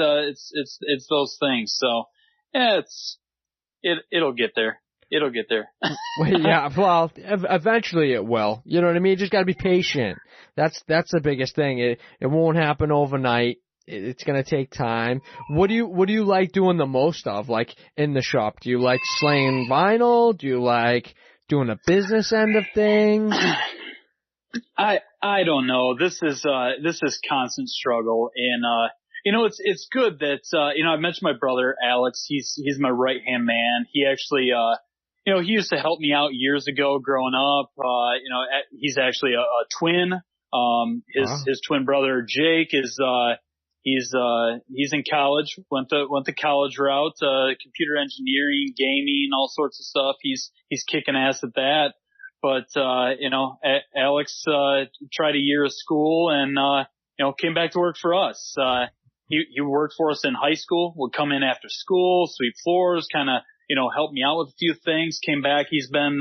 those things. So yeah, it'll get there. It'll get there. Yeah, well, eventually it will. You know what I mean? You just got to be patient. That's the biggest thing. It won't happen overnight. It's going to take time. What do you like doing the most of, like, in the shop? Do you like slaying vinyl? Do you like doing the business end of things? I don't know. This is constant struggle, and it's good that I mentioned my brother Alex. He's my right hand man. He actually he used to help me out years ago growing up. He's actually a twin. His twin brother Jake is he's in college. Went the college route, computer engineering, gaming, all sorts of stuff. He's kicking ass at that. But Alex tried a year of school and came back to work for us. He worked for us in high school. Would come in after school, sweep floors, kind of help me out with a few things. Came back. He's been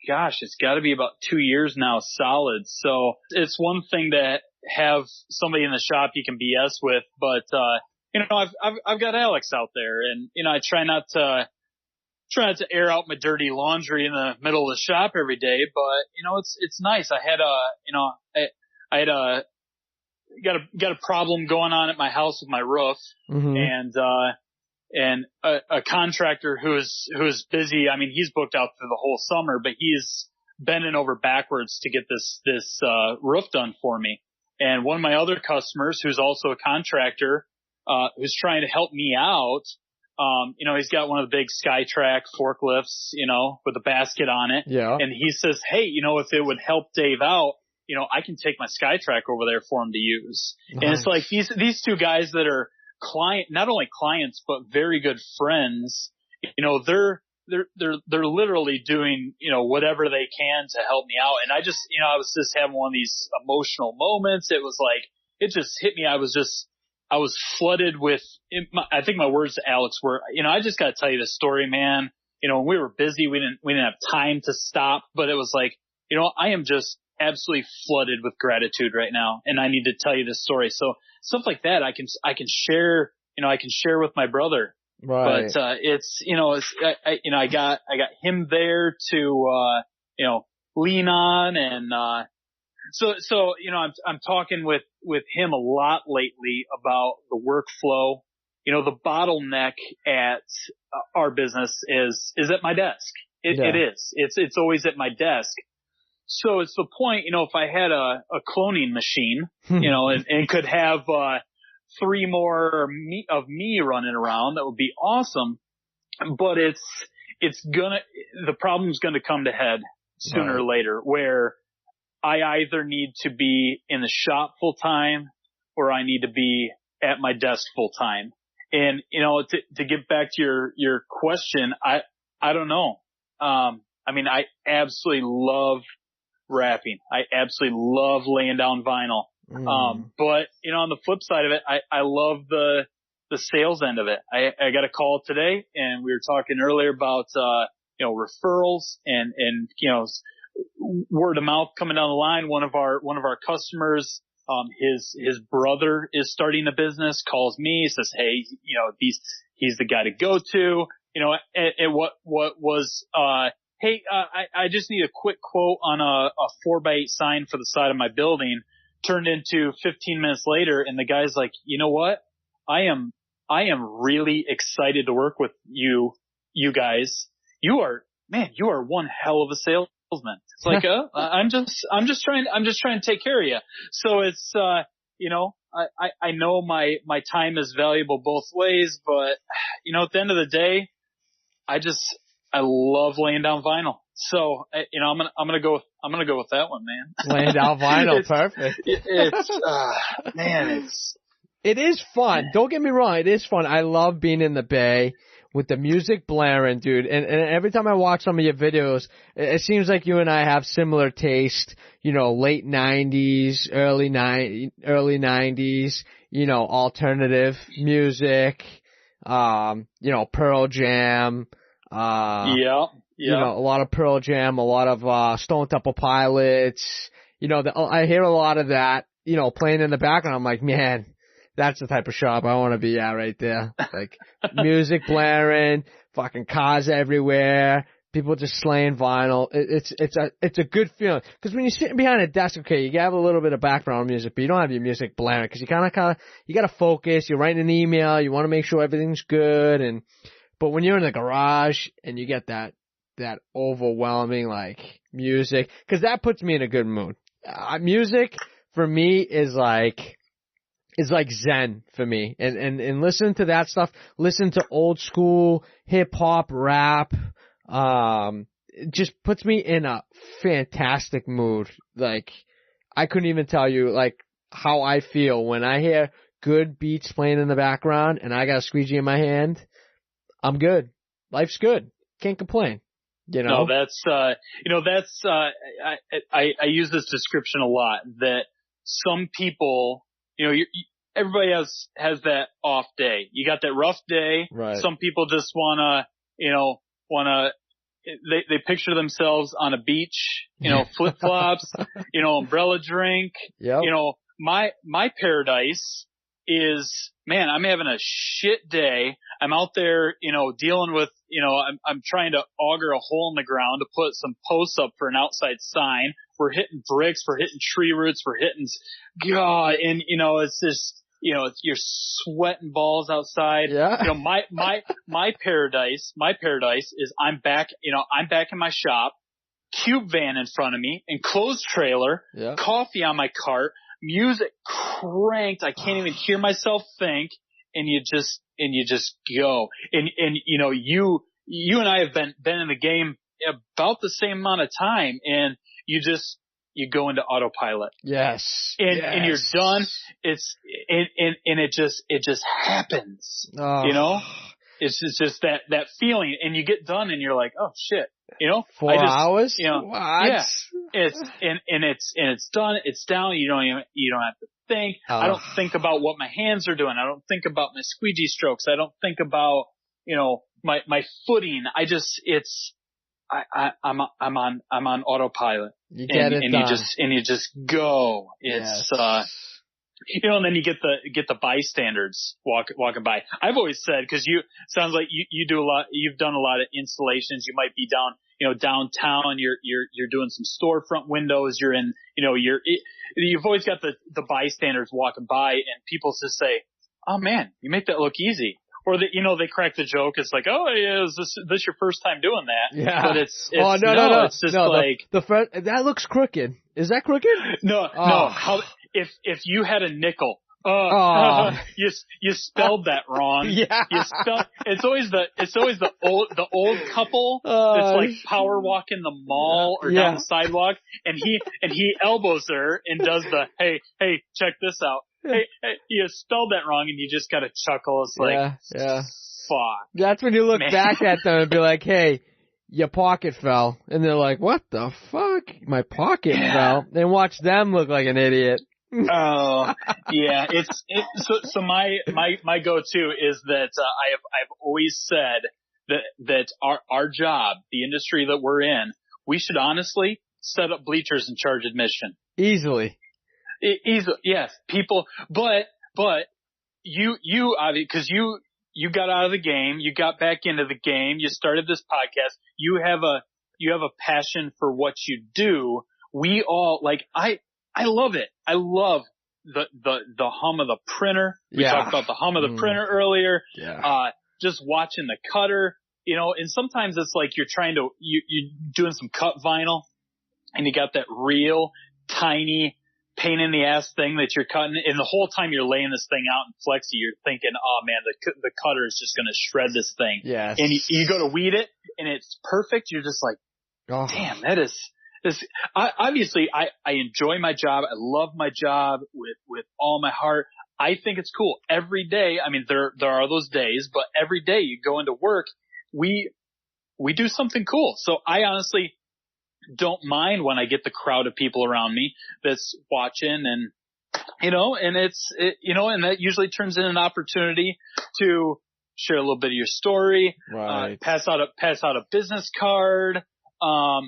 it's got to be about 2 years now, solid. So it's one thing to have somebody in the shop you can BS with, but I've got Alex out there, and I try not to air out my dirty laundry in the middle of the shop every day, but it's nice. I had got a problem going on at my house with my roof, and a contractor who's busy. I mean, he's booked out for the whole summer, but he's bending over backwards to get this roof done for me. And one of my other customers, who's also a contractor, who's trying to help me out, he's got one of the big SkyTrack forklifts, with a basket on it. Yeah. And he says, hey, if it would help Dave out, I can take my SkyTrack over there for him to use. Nice. And it's like these two guys that are not only clients, but very good friends, they're literally doing, whatever they can to help me out. And I just, I was just having one of these emotional moments. It was like, it just hit me. I was flooded with, I think my words to Alex were, I just got to tell you this story, man. When we were busy, we didn't have time to stop, but it was like, I am just absolutely flooded with gratitude right now, and I need to tell you this story. So stuff like that, I can share, I can share with my brother. Right. But, I got him there to, lean on. And, so, I'm talking with him a lot lately about the workflow. The bottleneck at our business is at my desk. It is. It's always at my desk. So it's the point, if I had a cloning machine, and could have, 3 more of me running around, that would be awesome. But the problem's gonna come to head sooner or later, where I either need to be in the shop full time or I need to be at my desk full time. And, to get back to your question, I don't know. I absolutely love rapping. I absolutely love laying down vinyl. But, on the flip side of it, I love the sales end of it. I got a call today, and we were talking earlier about, referrals and, word of mouth coming down the line. One of our customers, his brother is starting a business, calls me, says, hey, he's the guy to go to, and what was, hey, I just need a quick quote on a 4x8 sign for the side of my building. Turned into 15 minutes later, and the guy's like, you know what? I am really excited to work with you guys. You are one hell of a salesman. It's like, I'm just trying to take care of you. So it's, I know my time is valuable both ways, but, at the end of the day, I love laying down vinyl. So, I'm gonna go with that one, man. Laying down vinyl, perfect. It is fun. Don't get me wrong, it is fun. I love being in the Bay with the music blaring, dude. And every time I watch some of your videos, it seems like you and I have similar taste. Late '90s, early '90s. Alternative music. Pearl Jam. A lot of Pearl Jam, a lot of Stone Temple Pilots. I hear a lot of that, playing in the background. I'm like, man, that's the type of shop I want to be at right there. Like, music blaring, fucking cars everywhere, people just slaying vinyl. It's a good feeling. Because when you're sitting behind a desk, okay, you have a little bit of background music, but you don't have your music blaring because you kind of, you got to focus. You're writing an email. You want to make sure everything's good. But when you're in the garage and you get that overwhelming, like, music, cause that puts me in a good mood. Music for me is like Zen for me. And listen to that stuff, listen to old school hip hop, rap, it just puts me in a fantastic mood. Like, I couldn't even tell you, like, how I feel when I hear good beats playing in the background and I got a squeegee in my hand. I'm good. Life's good. Can't complain. No, that's, I use this description a lot, that some people, everybody has that off day. You got that rough day. Right. Some people just they picture themselves on a beach, flip flops, umbrella drink. Yep. My paradise is, man, I'm having a shit day. I'm out there, dealing with, I'm trying to auger a hole in the ground to put some posts up for an outside sign. We're hitting bricks, we're hitting tree roots, we're hitting, God, and, it's just, you're sweating balls outside. Yeah. My paradise is I'm back in my shop, cube van in front of me, enclosed trailer, yeah, coffee on my cart, music cranked. I can't even hear myself think. And you just go. And you and I have been in the game about the same amount of time, and you go into autopilot. Yes. And you're done. It just happens. Oh. It's just that feeling, and you get done and you're like, oh shit, 4 hours? What? Yeah. It's done. It's down. You don't have to think. I don't think about what my hands are doing. I don't think about my squeegee strokes. I don't think about, my footing. I'm on autopilot. You get it and done. you just go. It's, Yes. and then you get the bystanders walking by. I've always said, cause sounds like you do you've done a lot of installations. You might be downtown, you're doing some storefront windows. You're in, you've always got the bystanders walking by, and people just say, "Oh man, you make that look easy." Or they crack the joke. It's like, "Oh yeah, is this your first time doing that?" Yeah. But it's no. It's just that looks crooked. Is that crooked? No. How if you had a nickel? You spelled that wrong. Yeah. It's always the old couple that's like power walking the mall or down the sidewalk, and he elbows her and does the hey, check this out. Hey, you spelled that wrong, and you just gotta chuckle. It's like, fuck. That's when you look back at them and be like, hey, your pocket fell. And they're like, what the fuck? My pocket fell. And watch them look like an idiot. Oh, yeah. So my go-to is that, I've always said that our job, the industry that we're in, we should honestly set up bleachers and charge admission. Easily. Yes, people, but you, cause you got out of the game, you got back into the game, you started this podcast, you have a passion for what you do. We all, like, I love it. I love the hum of the printer. We talked about the hum of the printer earlier. Yeah. Just watching the cutter, and sometimes it's like you're doing some cut vinyl, and you got that real tiny pain in the ass thing that you're cutting, and the whole time you're laying this thing out in flexi, you're thinking, oh man, the cutter is just going to shred this thing. Yes. And you go to weed it, and it's perfect. You're just like, damn, that is this. Obviously, I enjoy my job. I love my job with all my heart. I think it's cool every day. I mean, there are those days, but every day you go into work, we do something cool. So I honestly don't mind when I get the crowd of people around me that's watching, and and and that usually turns in an opportunity to share a little bit of your story, right. Pass out a business card. How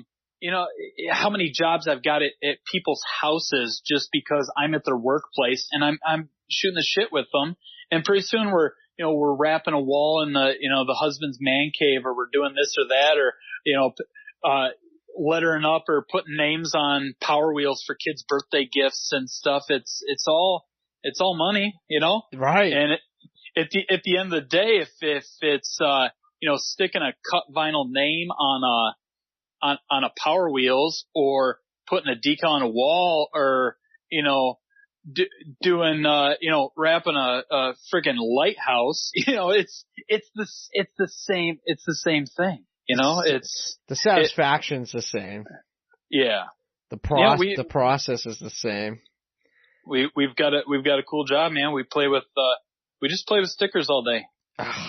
many jobs I've got at people's houses just because I'm at their workplace and I'm shooting the shit with them, and pretty soon we're wrapping a wall in the husband's man cave, or we're doing this or that, or lettering up or putting names on Power Wheels for kids' birthday gifts and stuff. It's all money, Right. And at the end of the day, if it's sticking a cut vinyl name on a Power Wheels, or putting a decal on a wall, or doing wrapping a friggin' lighthouse, it's the same thing. It's the satisfaction's the same. Yeah. The process is the same. We've got a cool job, man. We just play with stickers all day.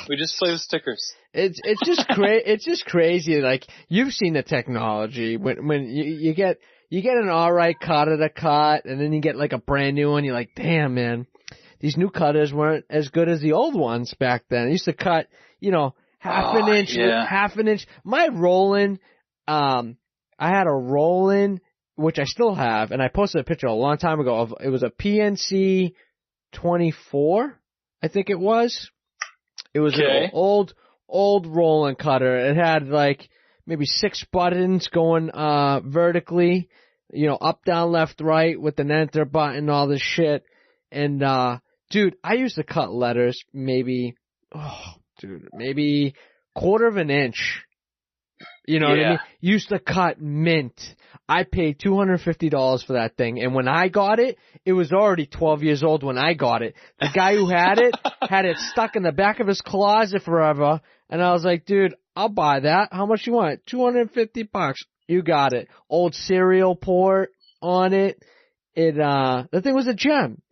We just play with stickers. It's just it's just crazy. Like, you've seen the technology when you get an alright cutter to cut, and then you get like a brand new one. You're like, damn, man, these new cutters weren't as good as the old ones back then. I used to cut, half an inch. My Roland, I had a Roland, which I still have, and I posted a picture a long time ago of, it was a PNC 24, I think it was. It was an old Roland cutter. It had like maybe 6 buttons going vertically, up, down, left, right, with an enter button, all this shit. And dude, I used to cut letters maybe quarter of an inch. What I mean? Used to cut mint. I paid $250 for that thing, and when I got it, it was already 12 years old when I got it. The guy who had it stuck in the back of his closet forever, and I was like, dude, I'll buy that. How much you want? $250. You got it. Old serial port on it. The thing was a gem.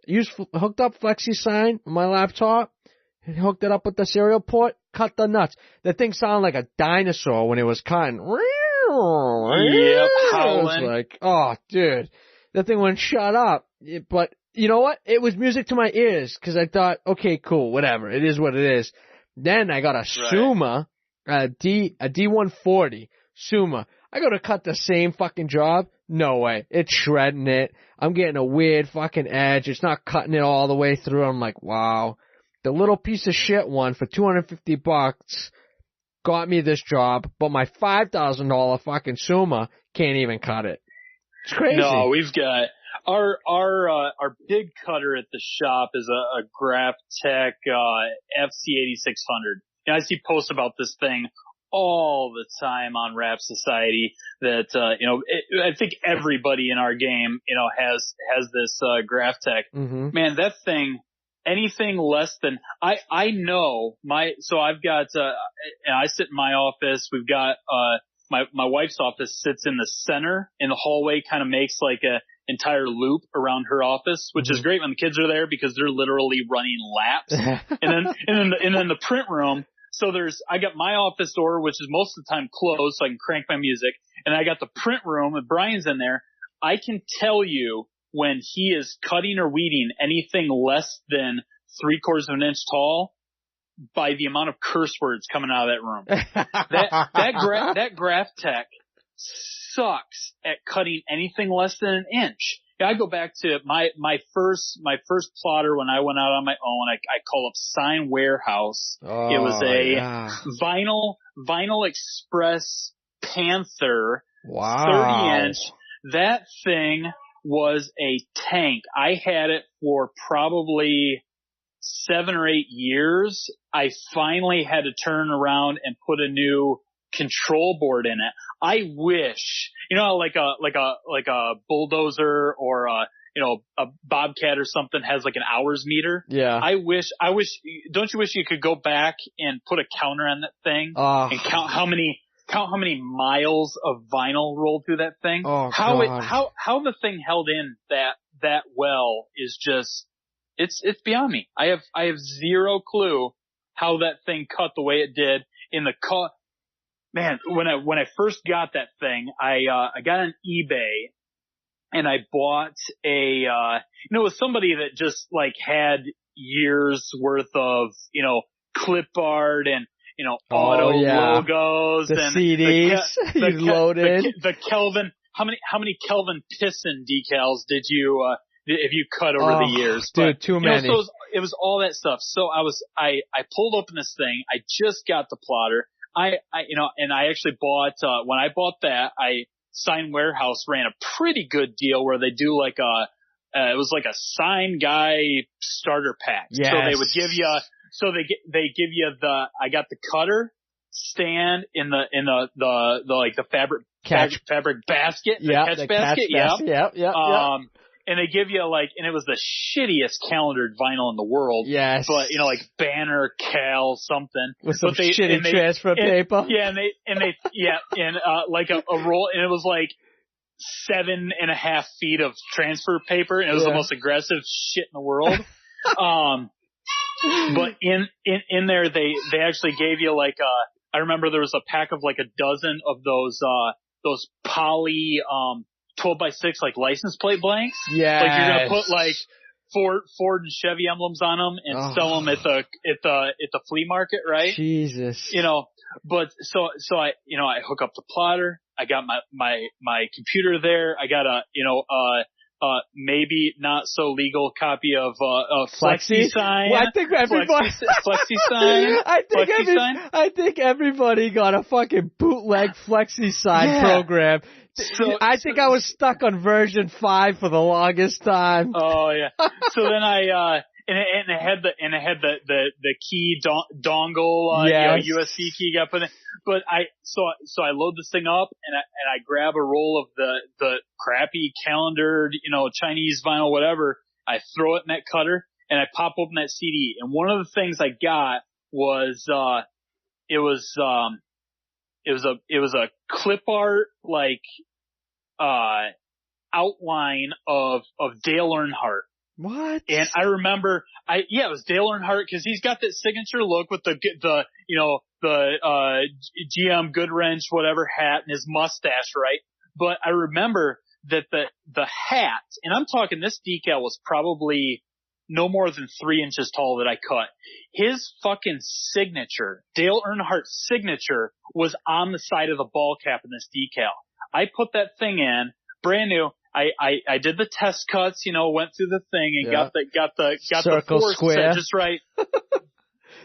Hooked up Flexi Sign on my laptop, and hooked it up with the serial port, cut the nuts. The thing sounded like a dinosaur when it was cutting. Yep, howling. It was like, oh, dude, that thing wouldn't shut up. But you know what? It was music to my ears, because I thought, okay, cool, whatever. It is what it is. Then I got a Suma, a D140. Suma. I go to cut the same fucking job. No way. It's shredding it. I'm getting a weird fucking edge. It's not cutting it all the way through. I'm like, wow. The little piece of shit one for $250 got me this job, but my $5,000 fucking Suma can't even cut it. It's crazy. No, we've got our big cutter at the shop is a Graph Tech FC8600. And I see posts about this thing all the time on Rap Society that I think everybody in our game has this Graph Tech. Mm-hmm. Man, that thing, anything less than I know so I've got and I sit in my office. We've got my wife's office sits in the center in the hallway, kind of makes like a entire loop around her office, which is great when the kids are there because they're literally running laps. and then the print room. So I got my office door, which is most of the time closed, so I can crank my music. And I got the print room, and Brian's in there. I can tell you when he is cutting or weeding anything less than 3/4 of an inch tall by the amount of curse words coming out of that room. that Graph Tech sucks at cutting anything less than an inch. I go back to my first plotter when I went out on my own. I call up Sign Warehouse. Oh, it was a yeah. vinyl express Panther. Wow. 30 inch. That thing was a tank. I had it for probably 7 or 8 years. I finally had to turn around and put a new control board in it. I wish, like a bulldozer or a Bobcat or something has like an hours meter. Yeah. I wish, don't you wish you could go back and put a counter on that thing and count how many miles of vinyl rolled through that thing? Oh, how God. how the thing held in that well is just, it's beyond me. I have zero clue how that thing cut the way it did in the cut. Man, when I first got that thing, I got on eBay and I bought it was somebody that just like had years worth of, clip art and, auto logos the and CDs you loaded. The Kelvin, how many Kelvin Piston decals have you cut over the years? Dude, but, too many. So it was all that stuff. So I pulled open this thing. I just got the plotter. And I actually bought, when I bought that, Sign Warehouse ran a pretty good deal where they do like it was like a sign guy starter pack. Yes. So they would give you, they give you I got the cutter stand in the like the fabric basket, the catch basket. Yeah. And they give you and it was the shittiest calendared vinyl in the world. Yes. But, like Banner, Cal, something. With some shitty transfer paper. Yeah, and like a roll, and it was like 7.5 feet of transfer paper, and it was the most aggressive shit in the world. But in there, they actually gave you I remember there was a pack of like a dozen of those poly, 12x6 like license plate blanks. Yeah. Like you're gonna put like Ford and Chevy emblems on them and sell them at the flea market, right? Jesus. But so I hook up the plotter. I got my computer there. I got a maybe not so legal copy of Flexi Sign. Well, I think everybody Flexi Sign. I think everybody got a fucking bootleg Flexi Sign program. So I think I was stuck on version 5 for the longest time. Oh yeah. So then I and it had the key dongle USB key got put in. But so I load this thing up and I grab a roll of the crappy calendared Chinese vinyl whatever. I throw it in that cutter and I pop open that CD. And one of the things I got was it was a clip art outline of Dale Earnhardt. What? And I remember, it was Dale Earnhardt because he's got that signature look with the GM Goodwrench whatever hat and his mustache, right? But I remember that the hat, and I'm talking this decal was probably no more than 3 inches tall that I cut. His fucking signature, Dale Earnhardt's signature, was on the side of the ball cap in this decal. I put that thing in, brand new. I did the test cuts, went through the thing and got the circle, force square set just right.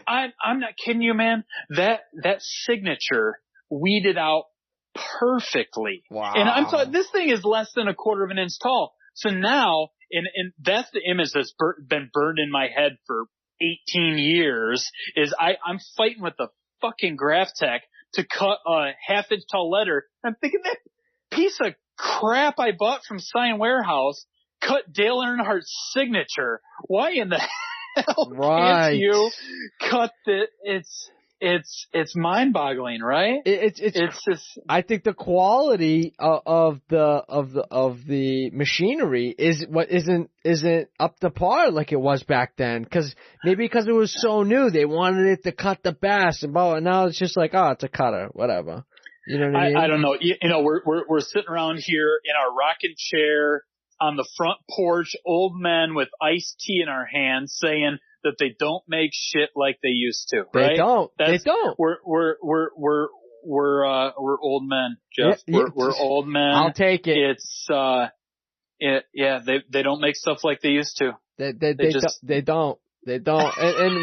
I'm not kidding you, man. That signature weeded out perfectly. Wow. And I'm sorry, this thing is less than 1/4 of an inch tall. So now, and that's the image that's been burned in my head for 18 years, is I'm fighting with the fucking Graph Tech to cut a 1/2 inch tall letter. I'm thinking that piece of crap I bought from Sign Warehouse cut Dale Earnhardt's signature. Why in the hell can't you cut it? It's mind-boggling, right? It's just. I think the quality of the machinery isn't up to par like it was back then. Because it was so new, they wanted it to cut the best, and now it's just like, oh, it's a cutter, whatever. You know what I mean? I don't know. We're sitting around here in our rocking chair on the front porch, old men with iced tea in our hands, saying that they don't make shit like they used to. Right? They don't. They don't. We're old men, Jeff. We're old men. I'll take it. It's they don't make stuff like they used to. They don't. And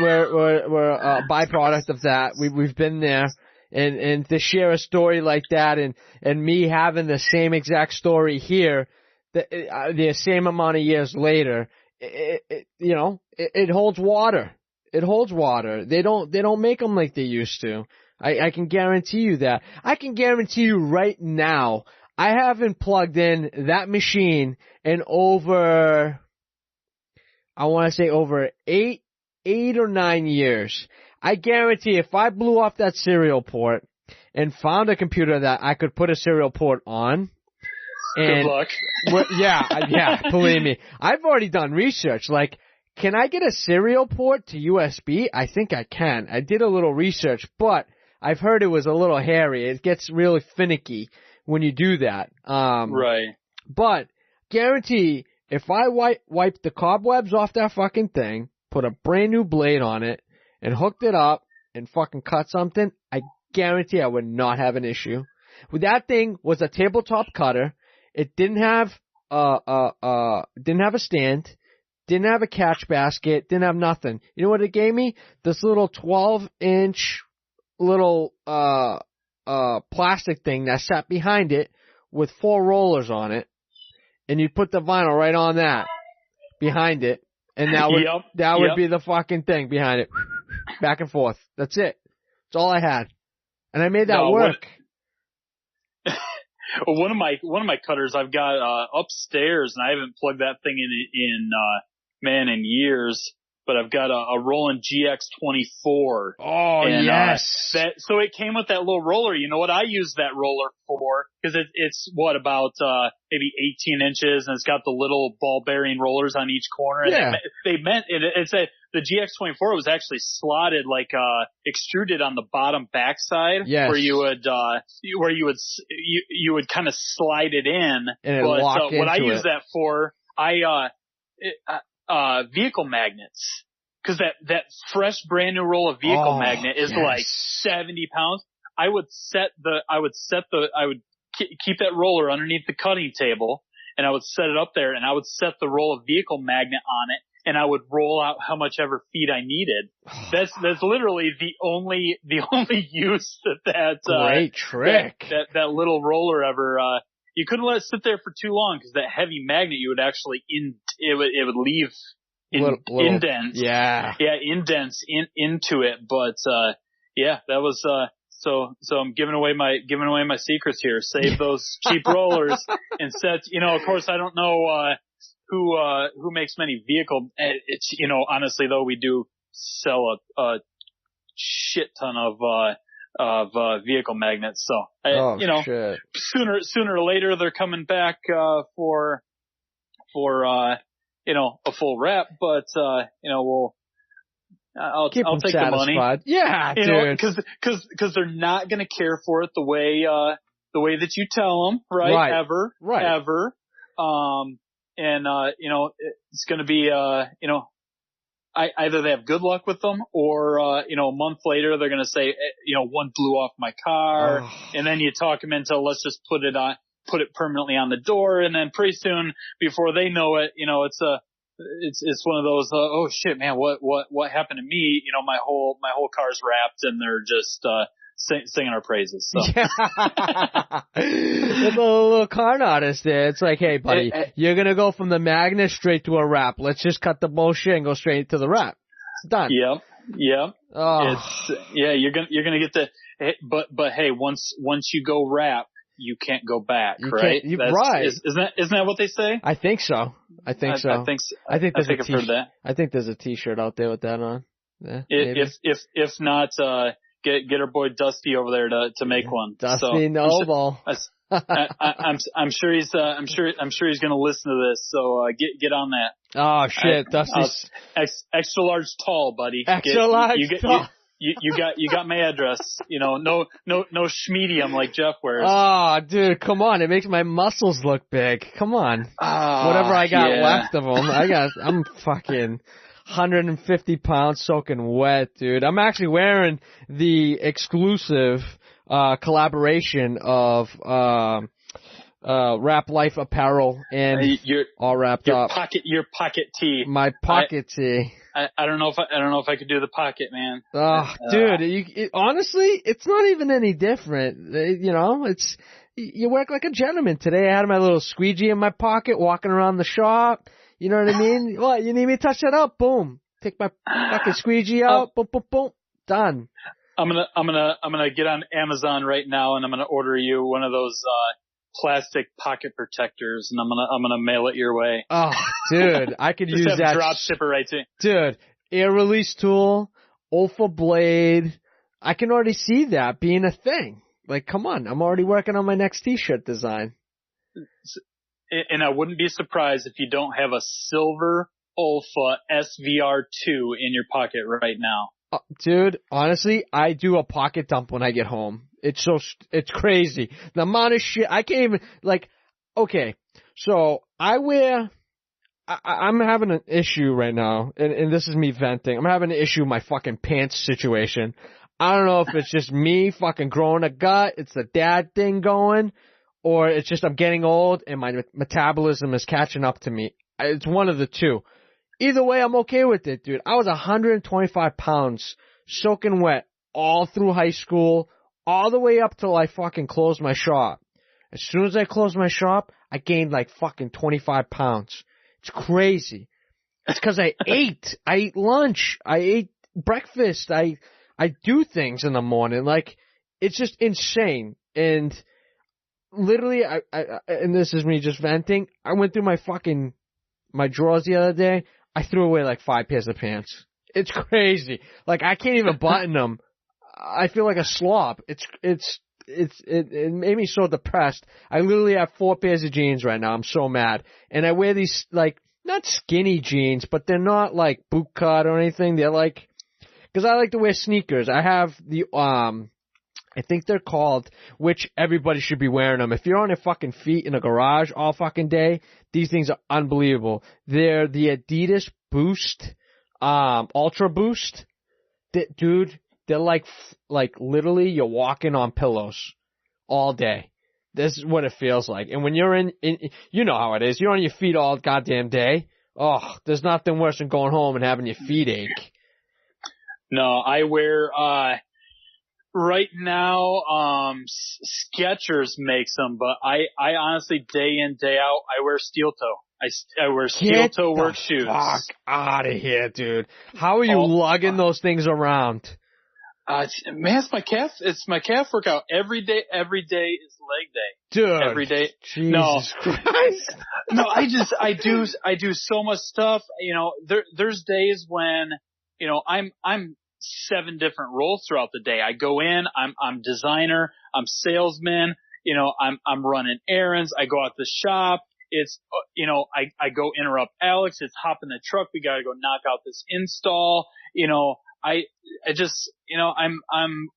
we're a byproduct of that. We've been there. And to share a story like that and me having the same exact story here, the same amount of years later, it holds water. It holds water. They don't make them like they used to. I can guarantee you that. I can guarantee you right now, I haven't plugged in that machine in over 8 or 9 years. I guarantee if I blew off that serial port and found a computer that I could put a serial port on, and good luck. Yeah, believe me. I've already done research. Like, can I get a serial port to USB? I think I can. I did a little research, but I've heard it was a little hairy. It gets really finicky when you do that. Right. But guarantee if I wipe the cobwebs off that fucking thing, put a brand new blade on it, and hooked it up and fucking cut something, I guarantee I would not have an issue. With that thing was a tabletop cutter. It didn't have a stand, didn't have a catch basket, didn't have nothing. You know what it gave me? This little 12-inch little plastic thing that sat behind it with 4 rollers on it, and you put the vinyl right on that behind it, and that would be the fucking thing behind it. Back and forth. That's it. That's all I had. And I made that work. One of my cutters I've got upstairs, and I haven't plugged that thing in years. But I've got a Roland GX24. Oh, and, yes. So it came with that little roller. You know what I use that roller for? Because it's about maybe 18 inches, and it's got the little ball bearing rollers on each corner. And yeah. It's the GX24 was actually slotted extruded on the bottom backside. Yes. Where you would kind of slide it in. And lock into what I use that for, vehicle magnets. Cause that fresh brand new roll of vehicle magnet is like 70 pounds. I would keep that roller underneath the cutting table, and I would set it up there, and I would set the roll of vehicle magnet on it, and I would roll out how much ever feet I needed. That's literally the only use that great trick that little roller ever. You couldn't let it sit there for too long, because that heavy magnet, you would actually it would leave indents. Yeah, indents into it. But that was so I'm giving away my secrets here. Save those cheap rollers and sets. Of course, I don't know who makes many vehicle. It's honestly though, we do sell a shit ton of vehicle magnets. So shit. sooner or later they're coming back for a full wrap, but I'll take satisfied. the money. Yeah, dude. Because they're not going to care for it the way that you tell them, right? Ever. And it's going to be either they have good luck with them or, a month later they're going to say, one blew off my car. And then you talk them into, let's just put it permanently on the door. And then pretty soon before they know it, it's one of those, oh shit, man, what happened to me? My whole car's wrapped and they're just, singing our praises. So. Yeah. It's a little con artist there. It's like, hey, buddy, you're going to go from the magnet straight to a wrap. Let's just cut the bullshit and go straight to the wrap. It's done. Yep. Oh. You're going to get but hey, once you go wrap, you can't go back, right? Right. Isn't that what they say? I think so. I think so. I think I've heard that. I think there's a t-shirt out there with that on. Yeah, if not, get our boy Dusty over there to make one. Dusty Noble. I'm sure he's gonna listen to this. So get on that. Oh shit, Dusty's extra large tall, buddy. Extra large tall. You got my address. No schmedium like Jeff wears. Oh, dude, come on. It makes my muscles look big. Come on. Whatever I got left of them, I'm fucking 150 pounds soaking wet, dude. I'm actually wearing the exclusive collaboration of Rap Life apparel and all wrapped up. Your pocket tee. My pocket tee. I don't know if I could do the pocket, man. Oh, dude, honestly, it's not even any different. You work like a gentleman. Today I had my little squeegee in my pocket walking around the shop. You know what I mean? What, you need me to touch that up? Boom. Take my fucking squeegee out. Boom, boom, boom. Done. I'm gonna get on Amazon right now and I'm gonna order you one of those, plastic pocket protectors, and I'm gonna mail it your way. Oh, dude, I could use that. Drop shipper right to you. Dude, air release tool, Alpha blade. I can already see that being a thing. Like, come on, I'm already working on my next t-shirt design. And I wouldn't be surprised if you don't have a silver Alpha SVR2 in your pocket right now. Dude, honestly, I do a pocket dump when I get home. It's crazy. The amount of shit, I can't even, okay, so I'm having an issue right now, and this is me venting. I'm having an issue with my fucking pants situation. I don't know if it's just me fucking growing a gut, it's the dad thing going, or it's just I'm getting old and my metabolism is catching up to me. It's one of the two. Either way, I'm okay with it, dude. I was 125 pounds, soaking wet, all through high school, all the way up till I fucking closed my shop. As soon as I closed my shop, I gained like fucking 25 pounds. It's crazy. It's because I ate. I ate lunch. I ate breakfast. I do things in the morning. Like, it's just insane. And literally, and this is me just venting, I went through my drawers the other day. I threw away like 5 pairs of pants. It's crazy. Like, I can't even button them. I feel like a slob. It made me so depressed. I literally have 4 pairs of jeans right now. I'm so mad. And I wear these, not skinny jeans, but they're not like boot cut or anything. They're like, cause I like to wear sneakers. I have the, I think they're called, which everybody should be wearing them. If you're on your fucking feet in a garage all fucking day, these things are unbelievable. They're the Adidas Boost, Ultra Boost. Dude, they're like literally you're walking on pillows all day. This is what it feels like. And when you're in, you know how it is. You're on your feet all goddamn day. Oh, there's nothing worse than going home and having your feet ache. No, I wear, right now, Skechers makes them, but I honestly, day in, day out, I wear steel toe. I wear steel toe work shoes. Fuck out of here, dude. How are you lugging those things around? Man, it's my calf workout. Every day is leg day. Dude. Every day. Jesus Christ. No, I do so much stuff. There's days when, I'm 7 different roles throughout the day. I go in, I'm designer, I'm salesman, I'm running errands, I go out the shop. It's, I go interrupt Alex, it's hop in the truck, we gotta go knock out this install, I just, I'm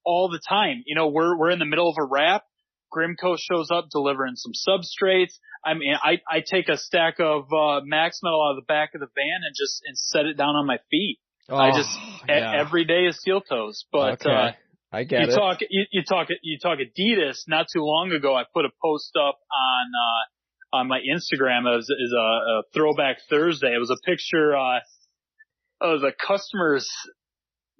all the time, we're in the middle of a wrap, Grimco shows up delivering some substrates. I mean, I take a stack of, Max Metal out of the back of the van and set it down on my feet. Every day is steel toes. But, okay. I get it. You talk Adidas. Not too long ago, I put a post up on my Instagram as a throwback Thursday. It was a picture, of the customer's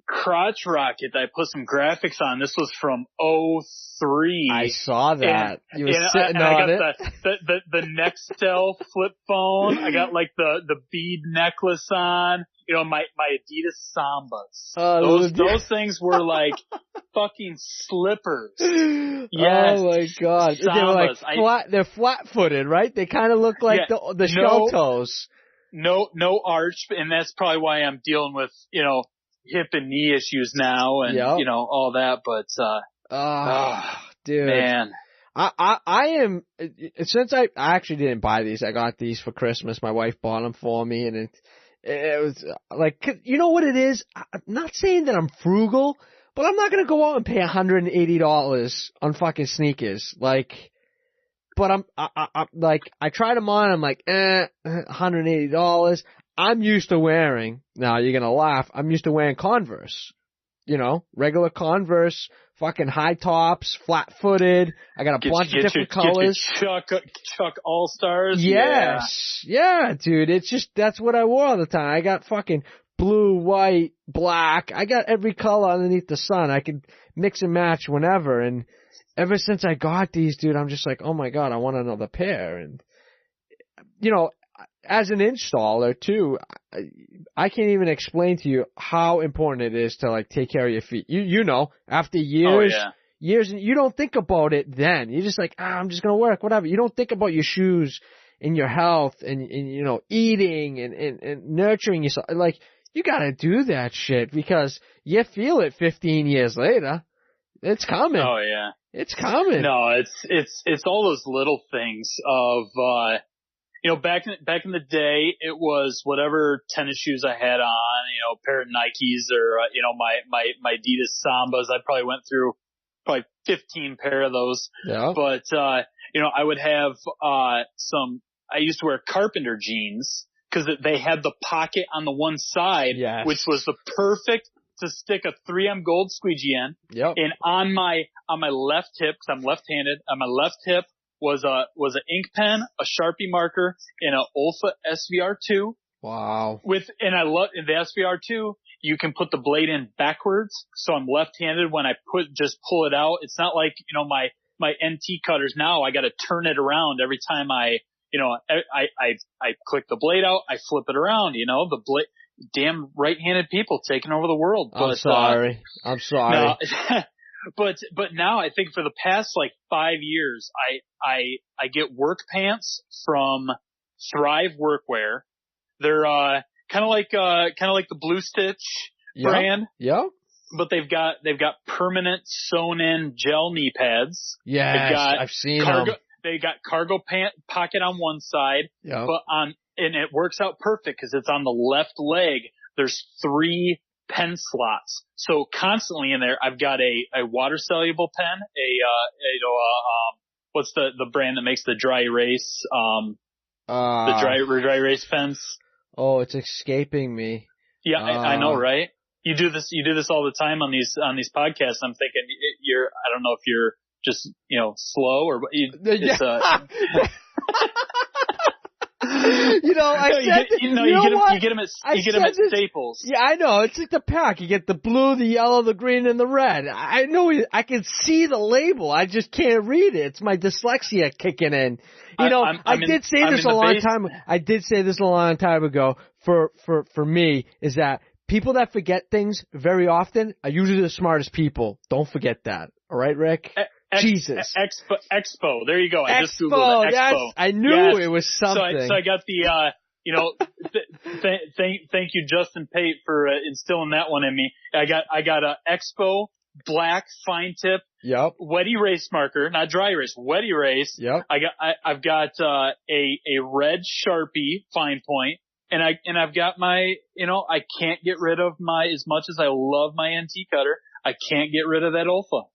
crotch rocket that I put some graphics on. This was from 2003. I saw that. You were sitting I on got it. the Nextel flip phone. I got like the bead necklace on. You know, my Adidas Sambas. Those things were like fucking slippers. Yes. Oh my God. Sambas. They were like they're flat-footed, right? They kind of look like the shell toes. No arch, and that's probably why I'm dealing with, you know, hip and knee issues now and, you know, all that, but, dude. Man. I am, since I actually didn't buy these, I got these for Christmas. My wife bought them for me, and it was like, you know what it is? I'm not saying that I'm frugal, but I'm not going to go out and pay $180 on fucking sneakers. Like, but I'm like, I tried them on, I'm like, $180. I'm used to wearing, now you're going to laugh, I'm used to wearing Converse. You know, regular Converse, fucking high tops, flat-footed. I got a bunch of different colors. Chuck All-Stars. Yes. Yeah, dude. It's just, that's what I wore all the time. I got fucking blue, white, black. I got every color underneath the sun. I could mix and match whenever. And ever since I got these, dude, I'm just like, oh my God, I want another pair. And, you know, as an installer too, I can't even explain to you how important it is to like take care of your feet. You know, after years, and you don't think about it then. You're just like, I'm just gonna work, whatever. You don't think about your shoes and your health and you know, eating and nurturing yourself. Like, you gotta do that shit because you feel it 15 years later. It's coming. Oh yeah. It's coming. No, it's all those little things of, you know, back in the day, it was whatever tennis shoes I had on, you know, a pair of Nikes or, you know, my Adidas Sambas. I probably went through probably 15 pair of those. Yeah. But, you know, I would have, I used to wear carpenter jeans because they had the pocket on the one side, which was the perfect to stick a 3M gold squeegee in. Yep. And on my left hip, cause I'm left-handed, on my left hip, was an ink pen, a Sharpie marker, and a Olfa SVR2. Wow. And I love, in the SVR2, you can put the blade in backwards. So I'm left-handed when I just pull it out. It's not like, you know, my NT cutters now, I gotta turn it around every time I click the blade out, I flip it around, you know, the blade, damn right-handed people taking over the world. I'm sorry. No, But now I think for the past like 5 years, I get work pants from Thrive Workwear. They're, kind of like the Blue Stitch brand. Yeah. But they've got permanent sewn in gel knee pads. Yes, I've seen them. They got cargo pant pocket on one side. Yep. And it works out perfect because it's on the left leg. There's 3 pen slots. So constantly in there, I've got a water soluble pen, what's the brand that makes the dry erase, the dry erase pens? Oh, it's escaping me. Yeah, I know, right? You do this all the time on these podcasts. I'm thinking I don't know if you're just, you know, slow or it's you know, you get them at Staples. Yeah, I know. It's like the pack. You get the blue, the yellow, the green, and the red. I know. I can see the label. I just can't read it. It's my dyslexia kicking in. You know, I did say this a long time ago. For me, is that people that forget things very often are usually the smartest people. Don't forget that. All right, Rick? Jesus. Expo. There you go. I just Googled it. Expo. I knew it was something. So I got the, you know, thank you, Justin Pate, for instilling that one in me. I got a Expo black fine tip. Yep. Wet erase marker, not dry erase, wet erase. Yep. I've got, a red Sharpie fine point. And I've got my, you know, I can't get rid of as much as I love my NT cutter, I can't get rid of that Olfa.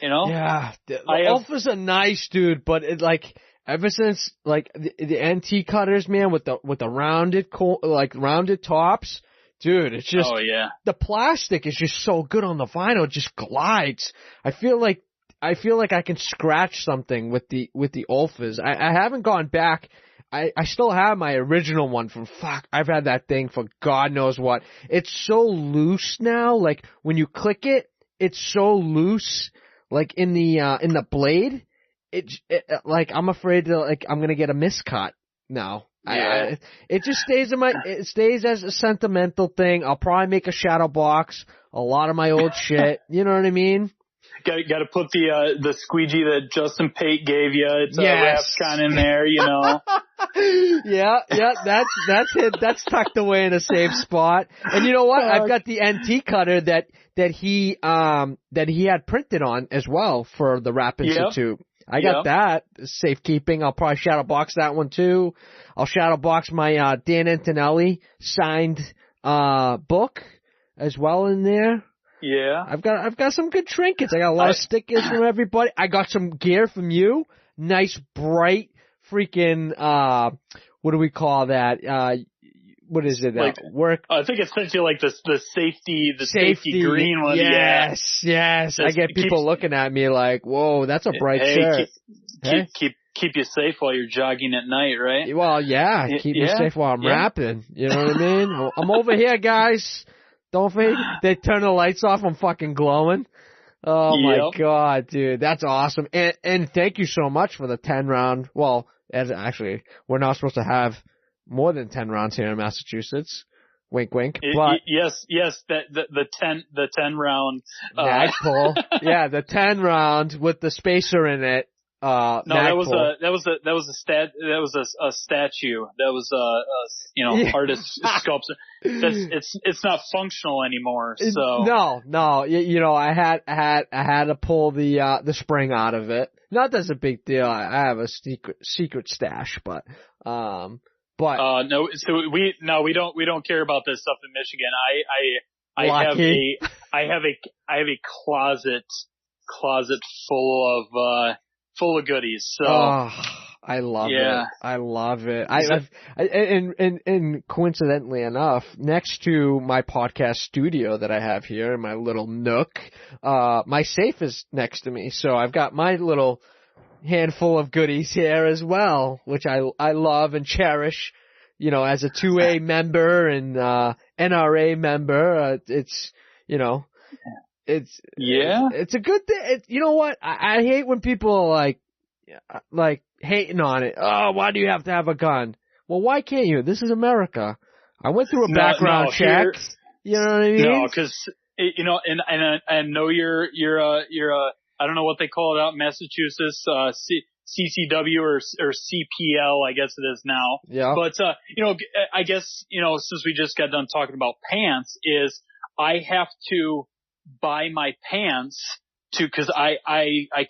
You know? Yeah. Olfa's a nice dude, but it like, ever since like the NT cutters, man, with the rounded rounded tops, Dude, it's just, oh yeah, the plastic is just so good on the vinyl. It just glides. I feel like I can scratch something with the Olfas. I haven't gone back. I still have my original one from I've had that thing for God knows what. It's so loose now. Like when you click it, it's so loose. Like in the blade, it like I'm afraid to I'm gonna get a miscut now. Yeah. It just stays it stays as a sentimental thing. I'll probably make a shadow box, a lot of my old shit. You know what I mean? Got to put the squeegee that Justin Pate gave you. It's Yes. Rapscon in there, you know. yeah, that's tucked away in a safe spot. And you know what? I've got the NT cutter that he had printed on as well for the Rap Institute. I got that safekeeping. I'll probably shadow box that one too. I'll shadow box my Dan Antonelli signed book as well in there. Yeah. I've got some good trinkets. I got a lot of stickers from everybody. I got some gear from you. Nice bright freaking what do we call that? What is it? Like, work. I think it's essentially like the safety green one. Yes. I get people looking at me like, "Whoa, that's a bright shirt." Keep you safe while you're jogging at night, right? Well, yeah, keep me safe while I'm rapping. You know what I mean? I'm over here, guys. Don't forget, they turn the lights off. I'm fucking glowing. Oh my God, dude, that's awesome. And thank you so much for the 10 round. Well, actually, we're not supposed to have more than 10 rounds here in Massachusetts. Wink, wink. But yes, the 10 round. Magpul. Yeah, the 10 round with the spacer in it. No, that was a statue. That was artist sculpture. It's not functional anymore. So no, you know, I had to pull the spring out of it. Not that's a big deal. I have a secret stash, but no. So we don't care about this stuff in Michigan. I have a closet full of goodies. So I love it. I love it. And coincidentally enough, next to my podcast studio that I have here in my little nook, my safe is next to me. So I've got my little handful of goodies here as well, which I love and cherish. You know, as a 2A member and NRA member, it's, you know, it's a good thing. You know what? I hate when people are like hating on it. Oh, why do you have to have a gun? Well, why can't you? This is America. I went through a background check. You know what I mean? No, because you know, and I know you're I don't know what they call it out in Massachusetts, CCW or CPL, I guess it is now. Yeah. But you know, I guess, you know, since we just got done talking about pants, is I have to buy my pants because I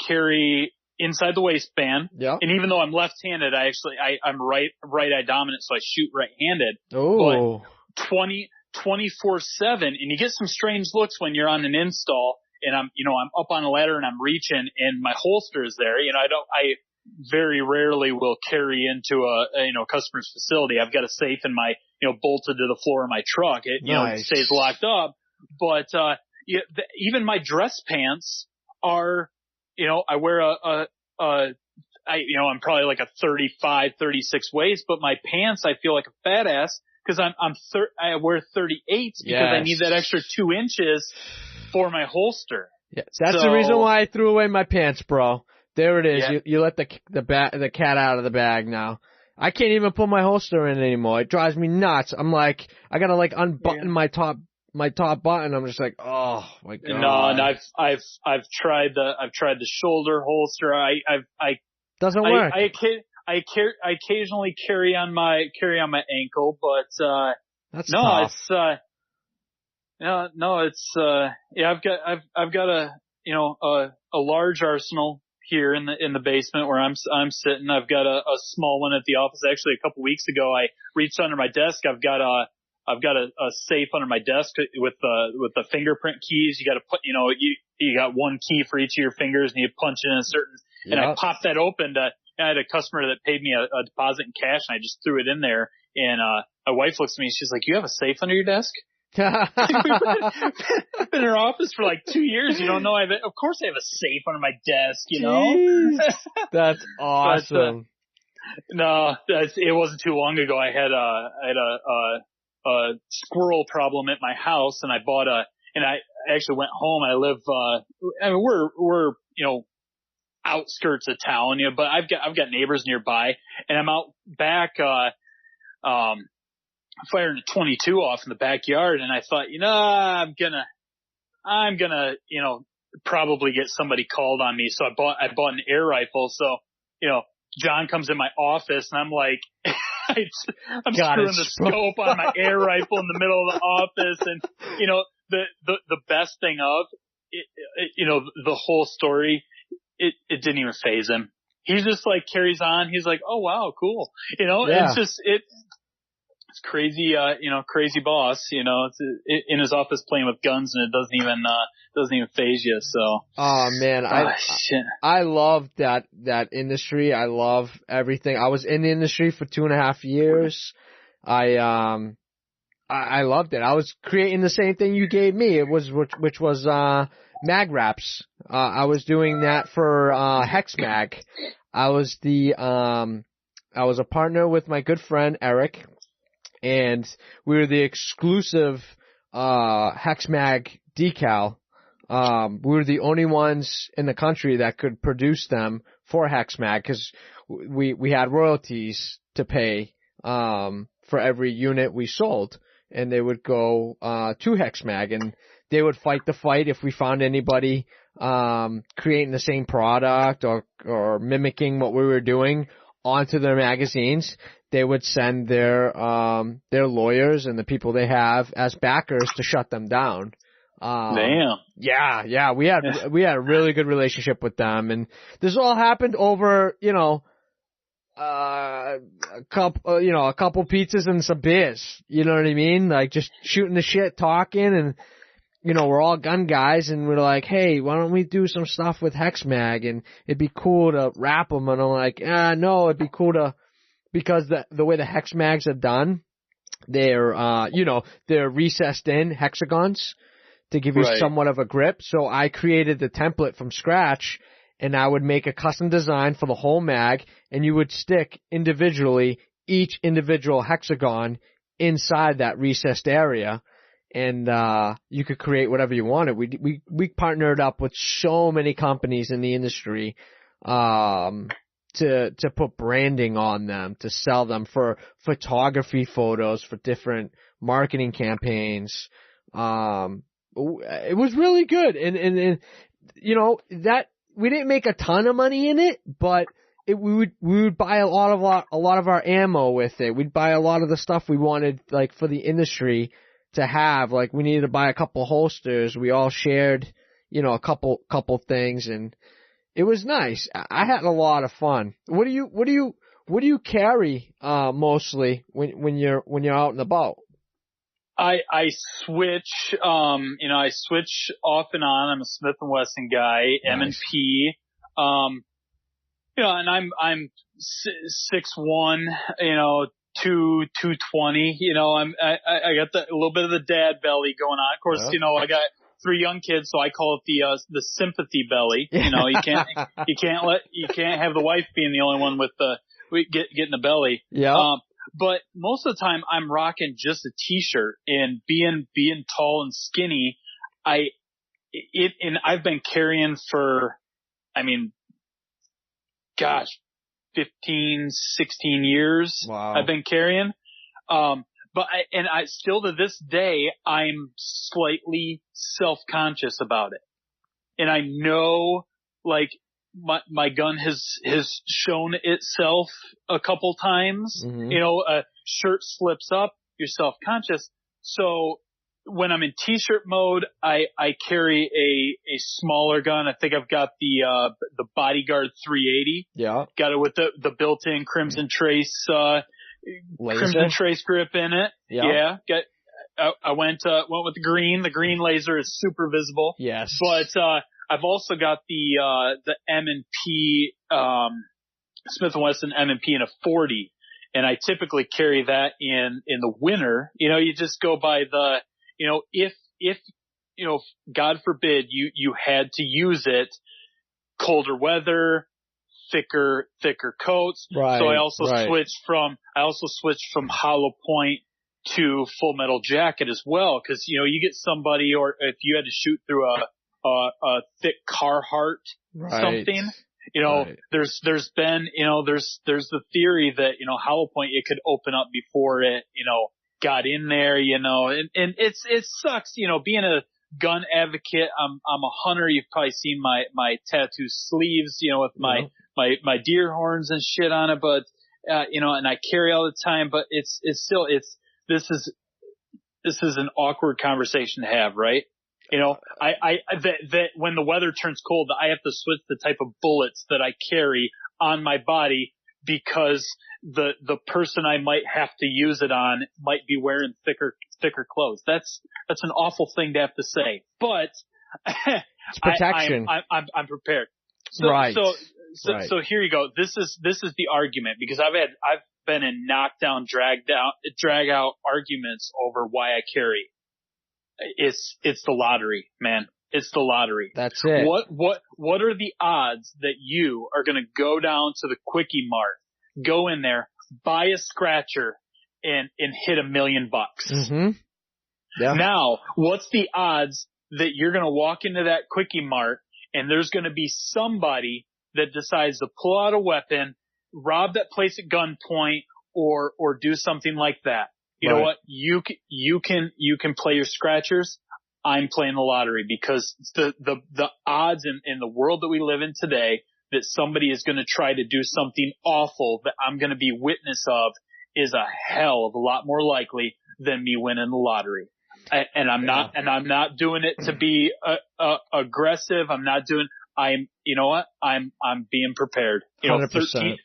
carry inside the waistband. Yeah. And even though I'm left-handed, I'm right-eye dominant, so I shoot right-handed. Oh. But 24/7, and you get some strange looks when you're on an install and I'm up on a ladder and I'm reaching and my holster is there. You know, I very rarely will carry into a customer's facility. I've got a safe in my, bolted to the floor of my truck. It, nice. It stays locked up. But, even my dress pants are, I wear I'm probably like a 35, 36 waist, but my pants, I feel like a fat ass because I wear 38s because I need that extra 2 inches for my holster. Yes, that's the reason why I threw away my pants, bro. There it is. Yeah. You let the cat out of the bag now. I can't even put my holster in anymore. It drives me nuts. I'm like, I gotta unbutton my top button. I'm just like, oh my God. No, and I've tried the shoulder holster. Doesn't work. I occasionally carry on my ankle, but that's no, tough. I've got a large arsenal here in the basement where I'm sitting. I've got a small one at the office. Actually, a couple weeks ago, I reached under my desk. I've got a safe under my desk with the fingerprint keys. You got to put, you got one key for each of your fingers and you punch in a certain, and I popped that open I had a customer that paid me a deposit in cash and I just threw it in there. And, my wife looks at me, she's like, "You have a safe under your desk?" Been in her office for like 2 years. You don't know. Of course I have a safe under my desk, you know? That's awesome. But, no, it wasn't too long ago. I had a squirrel problem at my house, and I actually went home. I live, I mean, we're, you know, outskirts of town, you know, but I've got neighbors nearby, and I'm out back, firing a 22 off in the backyard, and I thought, you know, I'm gonna, you know, probably get somebody called on me. So I bought an air rifle. So, you know, John comes in my office, and I'm like, I'm screwing the scope on my air rifle in the middle of the office. And, you know, the best thing of it, you know, the whole story, it didn't even faze him. He just like carries on. He's like, oh wow, cool. You know, yeah. It's just, it's crazy, you know, crazy boss, you know, in his office playing with guns, and it doesn't even faze you. So. Oh man, I love that industry. I love everything. I was in the industry for 2.5 years. I loved it. I was creating the same thing you gave me. It was, which was, mag wraps. I was doing that for, Hex Mag. I was a partner with my good friend Eric, and we were the exclusive, Hex Mag decal. We were the only ones in the country that could produce them for Hex Mag, because we had royalties to pay, for every unit we sold, and they would go, to Hex Mag, and they would fight the fight if we found anybody creating the same product or mimicking what we were doing onto their magazines. They would send their lawyers and the people they have as backers to shut them down. Damn. Yeah. We had a really good relationship with them, and this all happened over, you know, a couple pizzas and some beers. You know what I mean? Like just shooting the shit, talking, and you know, we're all gun guys, and we're like, hey, why don't we do some stuff with Hex Mag, and it'd be cool to wrap them. And I'm like, no, it'd be cool to, because the way the Hex Mags are done, they're, you know, they're recessed in hexagons to give you somewhat of a grip. So I created the template from scratch, and I would make a custom design for the whole mag, and you would stick individually each individual hexagon inside that recessed area. And, you could create whatever you wanted. We partnered up with so many companies in the industry, to put branding on them, to sell them for photography photos, for different marketing campaigns. It was really good. And, you know, that we didn't make a ton of money in it, but we would buy a lot of our ammo with it. We'd buy a lot of the stuff we wanted, like, for the industry to have. Like, we needed to buy a couple holsters. We all shared, you know, a couple things, and it was nice. I had a lot of fun. What do you carry mostly when you're out and about? I switch, you know, I switch off and on. I'm a Smith & Wesson guy, nice. M&P. You know, and I'm 6'1", you know, 220, you know, I got a little bit of the dad belly going on. Of course, you know, I got 3 young kids, so I call it the sympathy belly. You know, you can't have the wife being the only one with getting the belly. Yeah. But most of the time I'm rocking just a t-shirt, and being tall and skinny, and I've been carrying for, I mean, gosh, 15, 16 years. Wow. I've been carrying. But I still to this day, I'm slightly self-conscious about it. And I know, like, my gun has shown itself a couple times. Mm-hmm. You know, a shirt slips up, you're self-conscious. So when I'm in t-shirt mode, I carry a smaller gun. I think I've got the Bodyguard 380. Yeah. Got it with the built-in Crimson Trace, Crimson Trace grip in it. Yeah. I went with the green. The green laser is super visible. Yes. But, I've also got the M&P, Smith & Wesson M&P in a 40. And I typically carry that in the winter. You know, you just go by if, God forbid you had to use it, colder weather, thicker coats. Right. So I also switched from hollow point to full metal jacket as well. Cause, you get somebody, or if you had to shoot through a thick Carhartt something, there's been, there's the theory that, hollow point, it could open up before it, got in there, and it sucks, being a gun advocate. I'm a hunter. You've probably seen my tattoo sleeves, with my deer horns and shit on it, but, and I carry all the time, but this is an awkward conversation to have, right? That when the weather turns cold, I have to switch the type of bullets that I carry on my body because the person I might have to use it on might be wearing thicker clothes. That's an awful thing to have to say, but it's protection. I'm prepared. So here you go. This is the argument, because I've been in knockdown, drag out arguments over why I carry. It's the lottery, man. It's the lottery. That's it. What are the odds that you are going to go down to the Quickie Mart, go in there, buy a scratcher, and hit $1 million? Mm-hmm. Yeah. Now, what's the odds that you're going to walk into that Quickie Mart and there's going to be somebody that decides to pull out a weapon, rob that place at gunpoint, or do something like that? You know what? You can play your scratchers. I'm playing the lottery, because the odds in the world that we live in today that somebody is going to try to do something awful that I'm going to be witness of is a hell of a lot more likely than me winning the lottery. And I'm not doing it to be aggressive. You know what? I'm being prepared. 100%.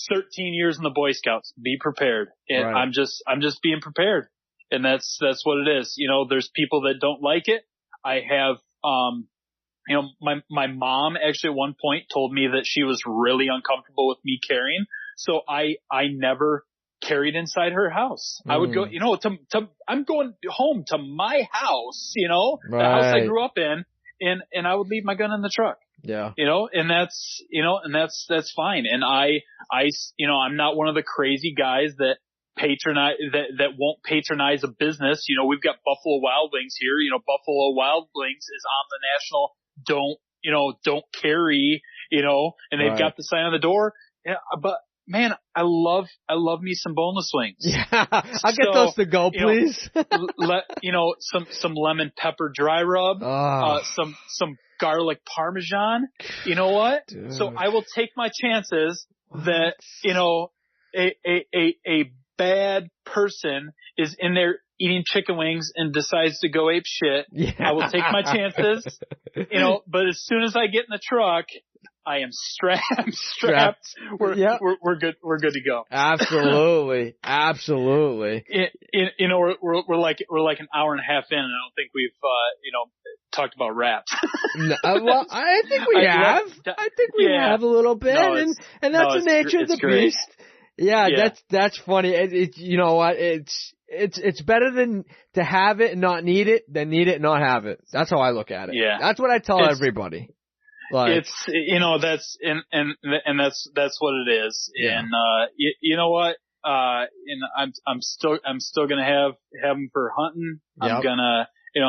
13 years in the Boy Scouts. Be prepared. And I'm just being prepared. And that's what it is. There's people that don't like it. I have, my mom actually at one point told me that she was really uncomfortable with me carrying. So I never carried inside her house. I would go, I'm going home to my house, the house I grew up in, and I would leave my gun in the truck. Yeah. And that's fine. And I'm not one of the crazy guys that that won't patronize a business. We've got Buffalo Wild Wings here. Buffalo Wild Wings is on the national, don't carry, and they've got the sign on the door. Yeah, but man, I love me some boneless wings. Yeah. I'll get those to go, please. Some lemon pepper dry rub, some garlic Parmesan. You know what? Dude. So I will take my chances that, a bad person is in there eating chicken wings and decides to go ape shit. Yeah. I will take my chances, but as soon as I get in the truck, I am strapped. We're good. We're good to go. Absolutely. Absolutely. We're like an hour and a half in, and I don't think we've, talked about wraps. No, well, I think we have. I think we have a little bit, and that's the nature of the beast. Yeah, that's funny. You know what? It's better than to have it and not need it than need it and not have it. That's how I look at it. Yeah. That's what I tell everybody. It's, that's, and that's what it is. Yeah. And, you know what? And I'm still going to have them for hunting. Yep. I'm going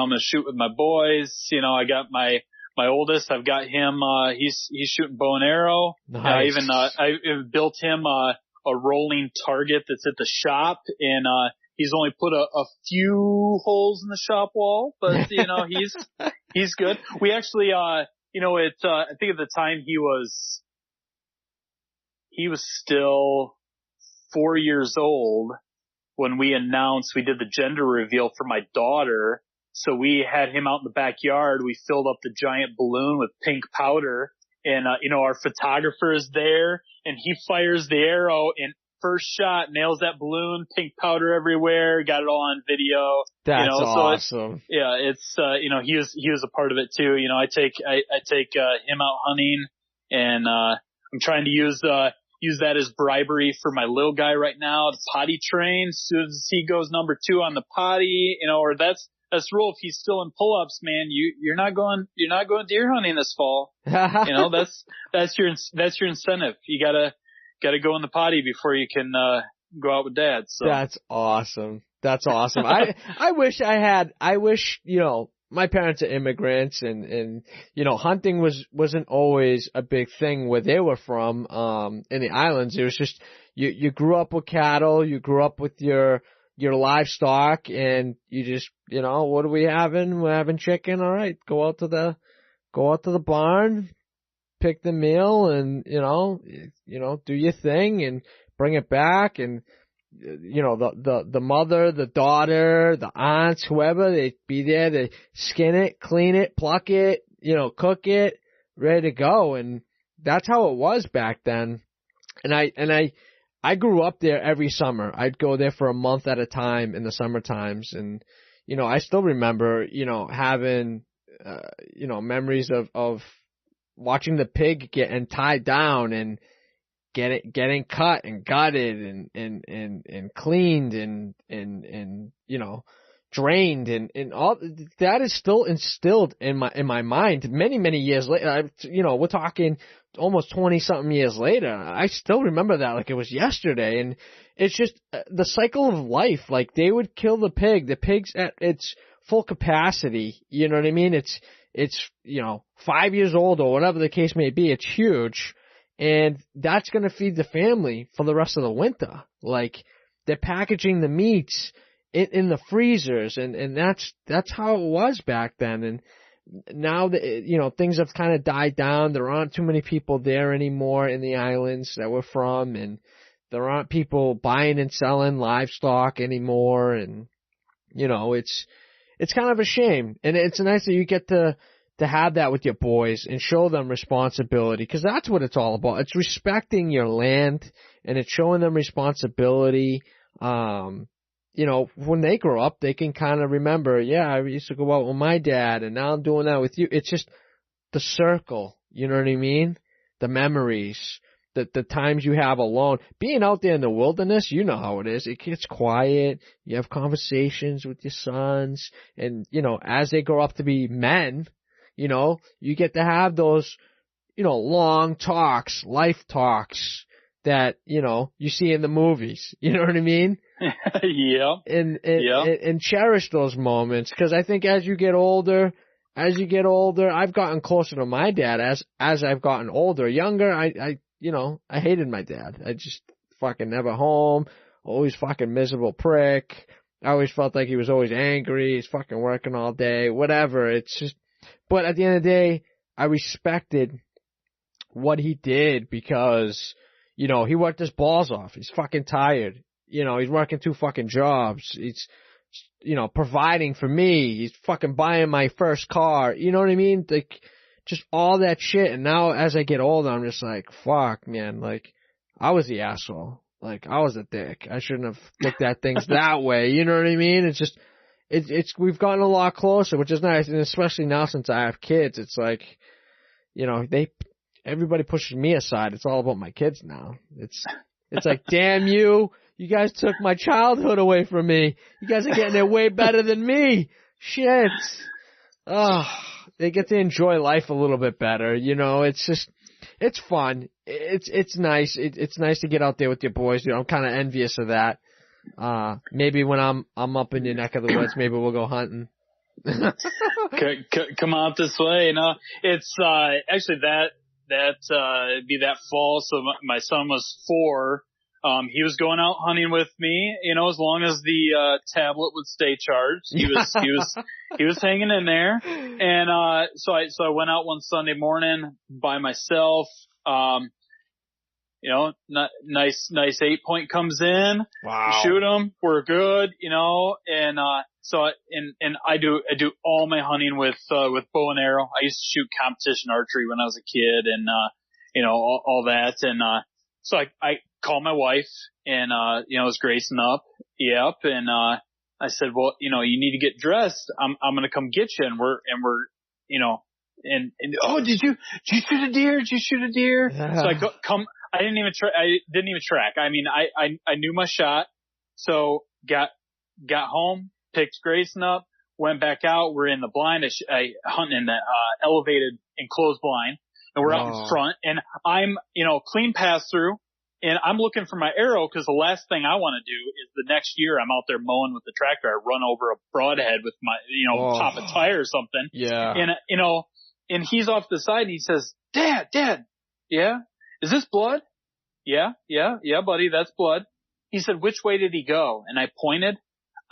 to shoot with my boys. I got my oldest, I've got him, he's shooting bow and arrow. Nice. I built him, a rolling target that's at the shop, and, he's only put a few holes in the shop wall, but, he's good. We actually, I think at the time he was still 4 years old when we did the gender reveal for my daughter. So we had him out in the backyard. We filled up the giant balloon with pink powder, and, our photographer is there, and he fires the arrow, and first shot nails that balloon, pink powder everywhere, got it all on video. That's awesome. So it's, he was a part of it too. I take him out hunting, and, I'm trying to use that as bribery for my little guy right now to potty train. As soon as he goes number 2 on the potty, or that's that's the rule. If he's still in pull-ups, man, you're not going deer hunting this fall. That's your incentive. You gotta go in the potty before you can, go out with dad. So That's awesome. I wish, my parents are immigrants and hunting wasn't always a big thing where they were from, in the islands. It was just, you grew up with cattle, you grew up with your livestock, and you just, what are we having? We're having chicken. All right, go out to the barn, pick the meal, and, do your thing and bring it back. And, the mother, the daughter, the aunts, whoever, they'd be there to skin it, clean it, pluck it, cook it, ready to go. And that's how it was back then. And I grew up there every summer. I'd go there for a month at a time in the summer times. And, I still remember, having, memories of watching the pig getting tied down and getting cut and gutted and cleaned and drained and all that is still instilled in my mind many years later. We're talking almost 20 something years later. I still remember that like it was yesterday. And it's just the cycle of life. Like, they would kill the pig's at its full capacity. You know what I mean? It's 5 years old or whatever the case may be. It's huge. And that's going to feed the family for the rest of the winter. Like, they're packaging the meats in the freezers, and that's how it was back then. And now that, things have kind of died down. There aren't too many people there anymore in the islands that we're from, and there aren't people buying and selling livestock anymore. And, it's kind of a shame. And it's nice that you get to have that with your boys and show them responsibility, because that's what it's all about. It's respecting your land, and it's showing them responsibility. When they grow up, they can kind of remember, yeah, I used to go out with my dad, and now I'm doing that with you. It's just the circle, you know what I mean? The memories, the times you have alone. Being out there in the wilderness, you know how it is. It gets quiet. You have conversations with your sons, and, as they grow up to be men, you get to have those, long talks, life talks that, you see in the movies. You know what I mean? Yeah. And cherish those moments. 'Cause I think as you get older, I've gotten closer to my dad as I've gotten older. Younger, I hated my dad. I just fucking never home. Always fucking miserable prick. I always felt like he was always angry. He's fucking working all day, whatever. It's just, but at the end of the day, I respected what he did because, he worked his balls off. He's fucking tired. He's working 2 fucking jobs. He's, providing for me. He's fucking buying my first car. You know what I mean? Like, just all that shit. And now as I get older, I'm just like, fuck, man. Like, I was the asshole. Like, I was a dick. I shouldn't have looked at things that way. You know what I mean? It's just, we've gotten a lot closer, which is nice. And especially now since I have kids, it's like, everybody pushes me aside. It's all about my kids now. It's like, damn you. You guys took my childhood away from me. You guys are getting it way better than me. Shit. Oh, they get to enjoy life a little bit better. It's just, it's fun. It's nice. It's nice to get out there with your boys. I'm kind of envious of that. Maybe when I'm up in your neck of the woods, maybe we'll go hunting. Come out this way. It's, actually be that fall. So my son was 4. He was going out hunting with me, as long as the tablet would stay charged. He was hanging in there. And so I went out one Sunday morning by myself. Nice 8-point comes in. Wow. Shoot him. We're good, and I do all my hunting with bow and arrow. I used to shoot competition archery when I was a kid, and all that. And so I called my wife, and it was Grayson up. Yep. And I said, well, you need to get dressed. I'm gonna come get you, and we're oh, did you shoot a deer? Did you shoot a deer? Yeah. So I didn't even track. I mean, I knew my shot. So got home, picked Grayson up, went back out. We're in the blind, hunting in the, elevated enclosed blind, and we're out in front, and I'm, clean pass through, and I'm looking for my arrow, because the last thing I want to do is the next year I'm out there mowing with the tractor, I run over a broadhead with my, pop a tire or something. Yeah. And, and he's off the side, and he says, Dad, yeah? Is this blood? Yeah, buddy, that's blood. He said, which way did he go? And I pointed.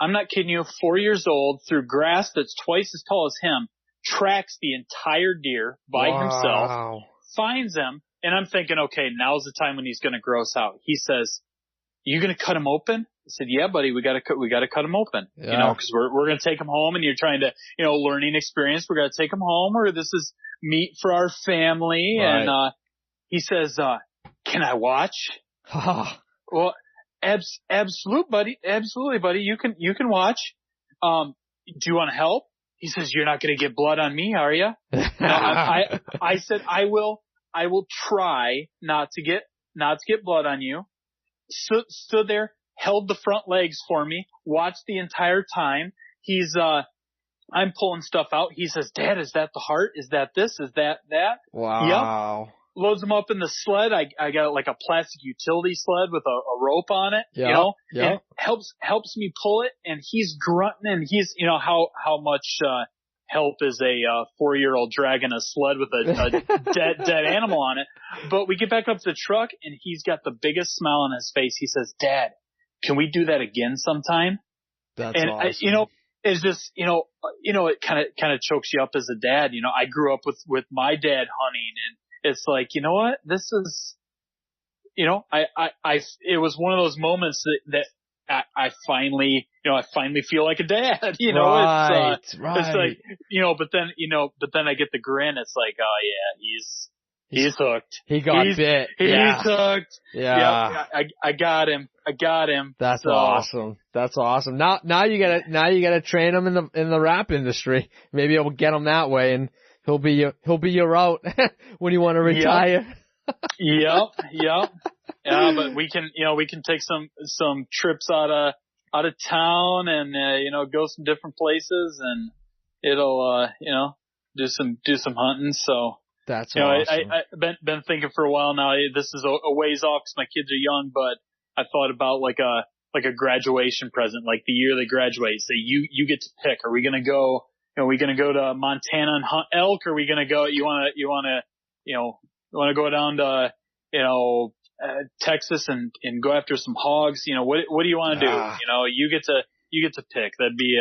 I'm not kidding you, 4 years old, through grass that's twice as tall as him, tracks the entire deer by himself, finds him, and I'm thinking, okay, now's the time when he's going to gross out. He says, you going to cut him open? I said, yeah, buddy, we got to cut him open, because we're going to take him home, and you're trying to, learning experience. We're going to take him home, or this is meat for our family. Right. And, he says, can I watch? Well, absolutely, buddy. You can watch. Do you want to help? He says, you're not going to get blood on me, are you? I said, I will try not to get blood on you. Stood there, held the front legs for me, watched the entire time. I'm pulling stuff out. He says, Dad, is that the heart? Is that this? Is that? Wow. Yep. Loads them up in the sled. I got like a plastic utility sled with a rope on it, and helps me pull it. And he's grunting, and he's, how much, help is a 4-year-old dragging a sled with a dead animal on it. But we get back up to the truck, and he's got the biggest smile on his face. He says, Dad, can we do that again sometime? That's and awesome. it's just, it kind of chokes you up as a dad. I grew up with my dad hunting, and it's like, you know what? This is, it was one of those moments that I finally feel like a dad, Right. It's like, but then I get the grin. It's like, oh yeah, he's hooked. He got bit. He's hooked. Yeah. I got him. That's awesome. That's awesome. Now you gotta train him in the rap industry. Maybe you'll get him that way, and he'll be your route when you want to retire. Yep. Yeah, but we can take some trips out of town, and go some different places, and it'll do some hunting. So that's awesome. I've been thinking for a while now. This is a ways off because my kids are young, but I thought about like a graduation present, like the year they graduate. Say you get to pick. Are we gonna go? Are we gonna go to Montana and hunt elk? Or are we gonna go? You wanna go down to Texas and go after some hogs? What do you want to do? You get to pick. That'd be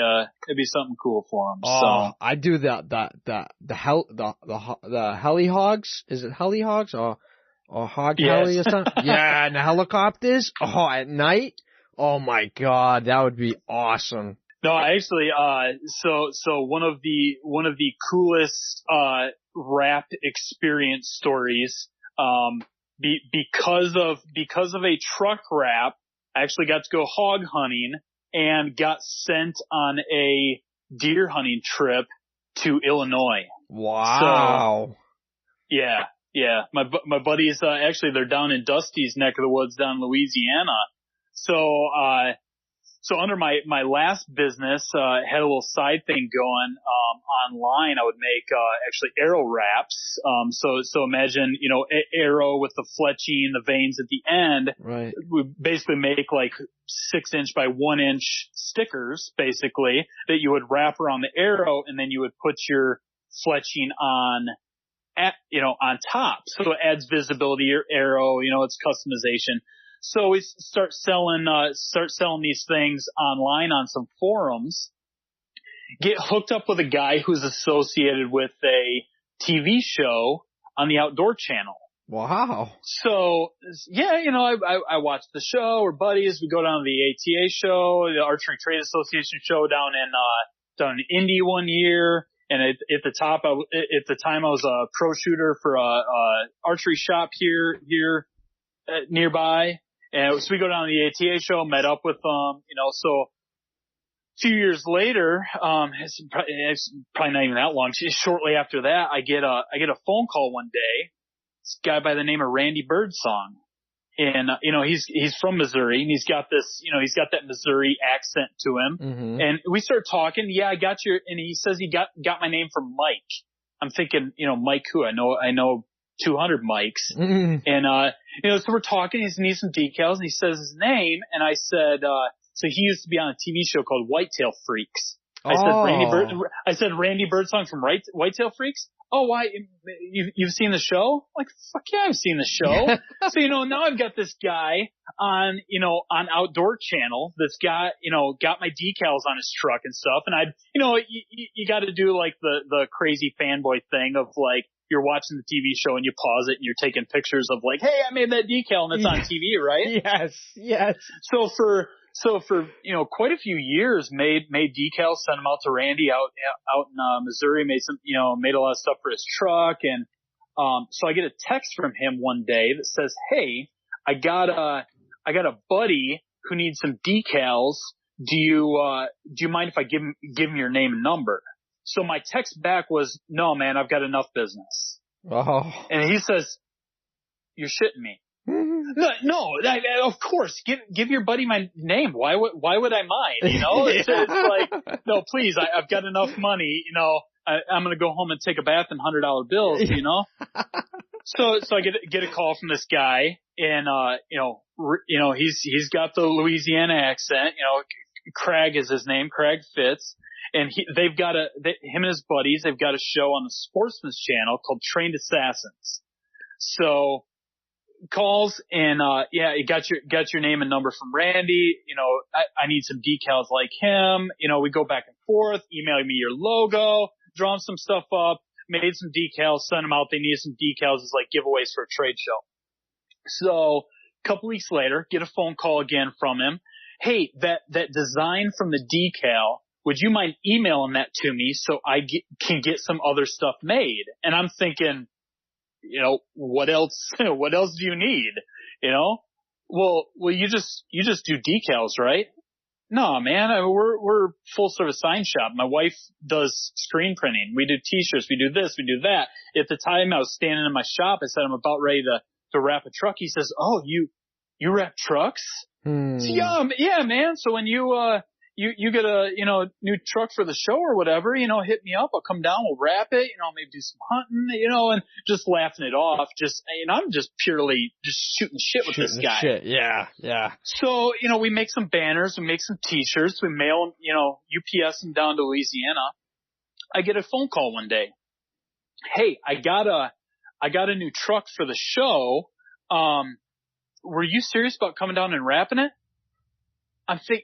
something cool for them. Oh, so I do the heli hogs. Is it heli hogs or hog heli or something? Yeah, and the helicopters. Oh, at night. Oh my God, that would be awesome. No, actually, so one of the coolest, rap experience stories, because of a truck wrap, I actually got to go hog hunting and got sent on a deer hunting trip to Illinois. Wow. So, yeah. My buddies, actually they're down in Dusty's neck of the woods down in Louisiana. So under my last business, had a little side thing going, online. I would make, actually arrow wraps. So imagine, arrow with the fletching, the veins at the end. Right. We basically make like 6-inch by 1-inch stickers, basically, that you would wrap around the arrow, and then you would put your fletching on top. So it adds visibility to your arrow, it's customization. So we start selling these things online on some forums, get hooked up with a guy who's associated with a TV show on the Outdoor Channel. Wow. So, yeah, I watch the show. We're buddies. We go down to the ATA show, the Archery Trade Association show down in Indy one year. And at the time I was a pro shooter for a archery shop here nearby. And so we go down to the ATA show, met up with them, so a few years later, it's probably not even that long. Shortly after that, I get a phone call one day. This guy by the name of Randy Birdsong. And, he's from Missouri and he's got that Missouri accent to him. Mm-hmm. And we start talking. Yeah, I got and he says he got my name from Mike. I'm thinking, Mike who? I know 200 Mikes. Mm-hmm. And, so we're talking. He needs some decals and he says his name. And I said, so he used to be on a TV show called Whitetail Freaks. I said Randy Birdsong from Whitetail Freaks. Oh, why? You've seen the show? Like, fuck yeah, I've seen the show. So, now I've got this guy on Outdoor Channel that's got my decals on his truck and stuff. And you got to do like the crazy fanboy thing of like, you're watching the TV show and you pause it and you're taking pictures of like, hey, I made that decal and it's on TV, right? Yes. So for quite a few years, made decals, sent them out to Randy out in Missouri, made a lot of stuff for his truck, and so I get a text from him one day that says, "Hey, I got a buddy who needs some decals. Do you mind if I give him your name and number?" So my text back was, "No, man, I've got enough business." Oh. And he says, "You're shitting me." No, of course. Give your buddy my name. Why would I mind? It's like, no, please. I've got enough money. I'm gonna go home and take a bath in $100 bills. So I get a call from this guy, and he's got the Louisiana accent. Craig is his name. Craig Fitz, and him and his buddies. They've got a show on the Sportsman's Channel called Trained Assassins. So. Calls and you got your name and number from Randy. I need some decals like him. We go back and forth, emailing me your logo, drawing some stuff up, made some decals, sent them out. They needed some decals as like giveaways for a trade show. So a couple weeks later, get a phone call again from him. Hey, that design from the decal, would you mind emailing that to me so I can get some other stuff made? And I'm thinking, what else do you need? Well, you just do decals, right? No, man, we're full service sign shop. My wife does screen printing. We do t-shirts. We do this. We do that. At the time I was standing in my shop, I said, I'm about ready to wrap a truck. He says, oh, you wrap trucks? So, yeah, man. So when you get a, new truck for the show or whatever, hit me up. I'll come down. We'll wrap it, maybe do some hunting, and just laughing it off. I'm just purely just shooting shit with this guy. Shit. Yeah. So, we make some banners, we make some t-shirts, we mail them, UPS them down to Louisiana. I get a phone call one day. Hey, I got a new truck for the show. Were you serious about coming down and wrapping it? I think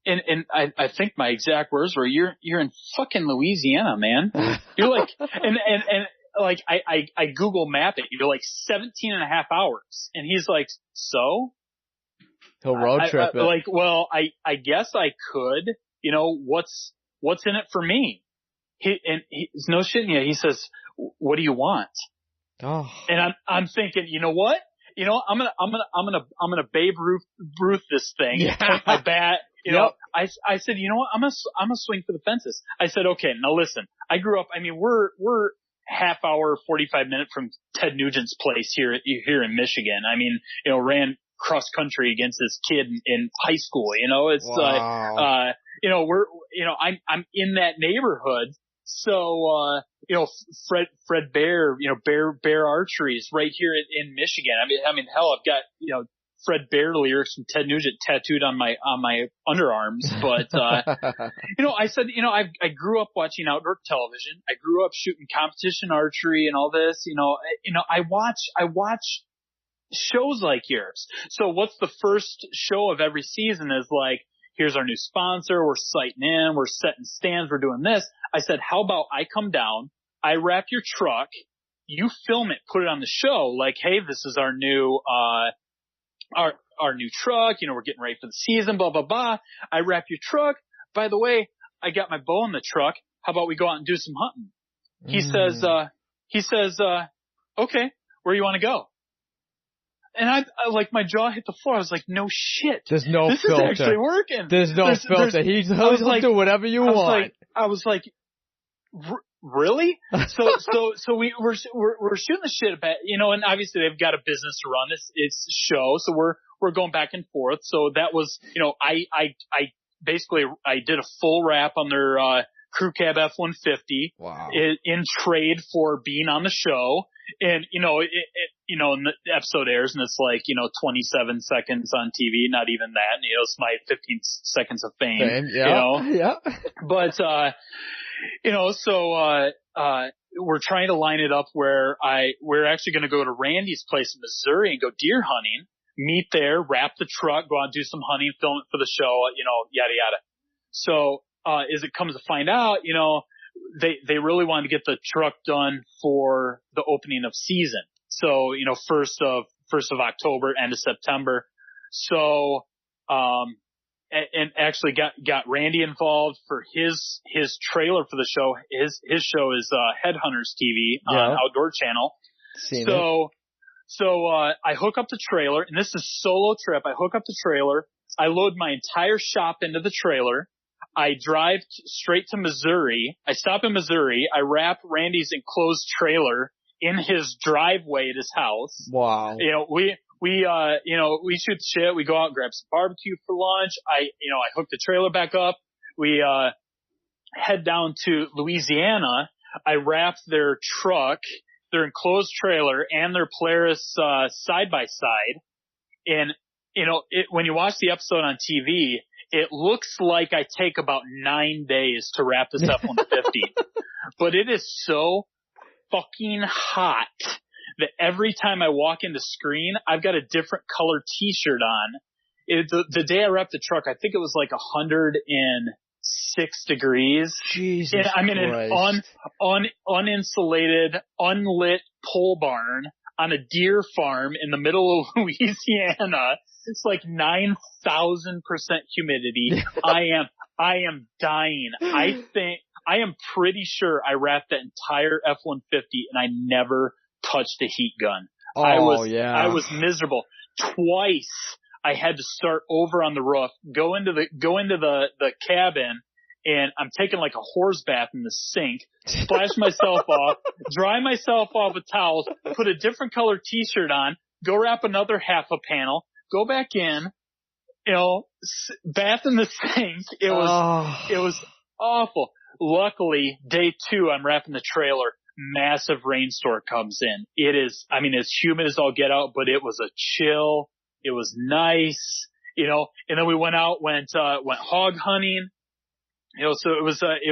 and I think my exact words were, you're in fucking Louisiana, man. You're like, and like, I Google map it. You're like 17 and a half hours. And he's like, so? He'll road trip it. Like, well, I guess I could, what's in it for me? He's no shitting you. He says, what do you want? Oh. And I'm thinking, you know what? I'm gonna Babe Ruth this thing. Yeah. Point my bat. Yep. I said, you know what? I'm gonna swing for the fences. I said, okay, now listen. I grew up. We're half hour, 45 minutes from Ted Nugent's place here in Michigan. Ran cross country against this kid in high school. It's wow. I'm in that neighborhood. So, Fred Bear, Bear Archery is right here in Michigan. Hell, I've got, Fred Bear lyrics from Ted Nugent tattooed on my underarms. But, I said, I grew up watching outdoor television. I grew up shooting competition archery and all this, I watch shows like yours. So what's the first show of every season is like, here's our new sponsor. We're sighting in. We're setting stands. We're doing this. I said, how about I come down, I wrap your truck, you film it, put it on the show. Like, hey, this is our new, our new truck. We're getting ready for the season, blah, blah, blah. I wrap your truck. By the way, I got my bow in the truck. How about we go out and do some hunting? He says, okay, where you want to go? And I like my jaw hit the floor. I was like, no shit. There's no this filter. This is actually working. There's no filter. He'll do whatever you want. I was like, really? So we're shooting the shit about, and obviously they've got a business to run. It's a show. So we're going back and forth. So that was, I basically did a full wrap on their, crew cab F-150. Wow. In trade for being on the show. And, in the episode airs and it's like, 27 seconds on TV, not even that. And, it's my 15 seconds of fame. Yeah. Yeah. But, we're trying to line it up where we're actually going to go to Randy's place in Missouri and go deer hunting, meet there, wrap the truck, go out and do some hunting, film it for the show, yada, yada. So, as it comes to find out, they really wanted to get the truck done for the opening of season. So, first of October, end of September. So, and actually got Randy involved for his trailer for the show. His show is, Headhunters TV on Outdoor Channel. So I hook up the trailer, and this is solo trip. I hook up the trailer. I load my entire shop into the trailer. I drive straight to Missouri. I stop in Missouri. I wrap Randy's enclosed trailer in his driveway at his house. Wow. We shoot the shit. We go out and grab some barbecue for lunch. I hook the trailer back up. We, head down to Louisiana. I wrap their truck, their enclosed trailer, and their Polaris, side by side. And, when you watch the episode on TV, it looks like I take about 9 days to wrap this F-150, but it is so fucking hot that every time I walk into screen, I've got a different color t-shirt on. The day I wrapped the truck, I think it was like 106 degrees. Jesus and I'm in an uninsulated, unlit pole barn on a deer farm in the middle of Louisiana. It's like 9,000% humidity. I am dying. I am pretty sure I wrapped that entire F-150 and I never touched a heat gun. Oh, I was miserable. Twice I had to start over on the roof, go into the cabin, and I'm taking like a horse bath in the sink, splash myself off, dry myself off with towels, put a different color t-shirt on, go wrap another half a panel, go back in, bath in the sink. It was awful. Luckily, day 2, I'm wrapping the trailer. Massive rainstorm comes in. It is, it's humid as all get out, but it was a chill. It was nice, and then we went hog hunting, so it was an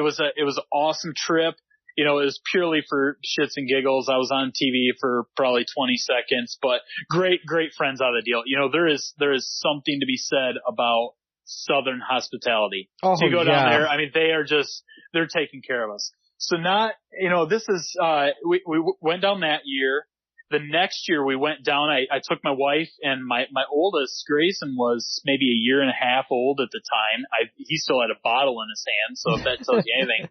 awesome trip. It was purely for shits and giggles. I was on TV for probably 20 seconds, but great friends out of the deal. There is something to be said about Southern hospitality. Oh, so you go down there, they're taking care of us. So this is, we went down that year. The next year we went down, I took my wife and my oldest, Grayson, was maybe a year and a half old at the time. He still had a bottle in his hand, so if that tells you anything.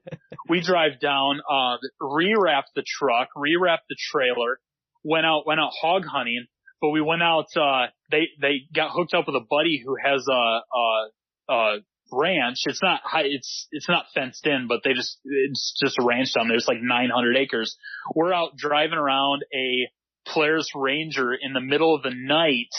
We drive down, re-wrapped the truck, re-wrapped the trailer, went out hog hunting, but we went out, they got hooked up with a buddy who has a ranch. It's not fenced in, but it's just a ranch down there. It's like 900 acres. We're out driving around a Polaris Ranger in the middle of the night,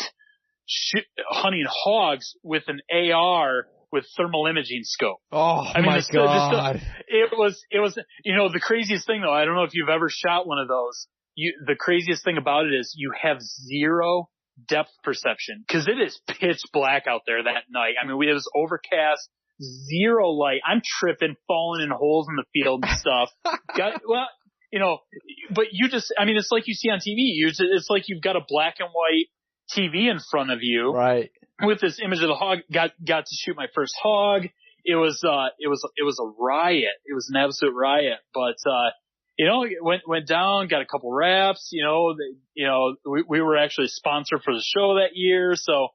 hunting hogs with an AR with thermal imaging scope. Oh, my God. It was, the craziest thing though, I don't know if you've ever shot one of those. The craziest thing about it is you have zero depth perception because it is pitch black out there that night. We had this overcast, zero light. I'm tripping, falling in holes in the field and stuff. But you just, it's like you see on TV. It's like you've got a black and white TV in front of you. Right. With this image of the hog, got to shoot my first hog. It was a riot. It was an absolute riot. But, went down, got a couple wraps, we were actually a sponsor for the show that year. So,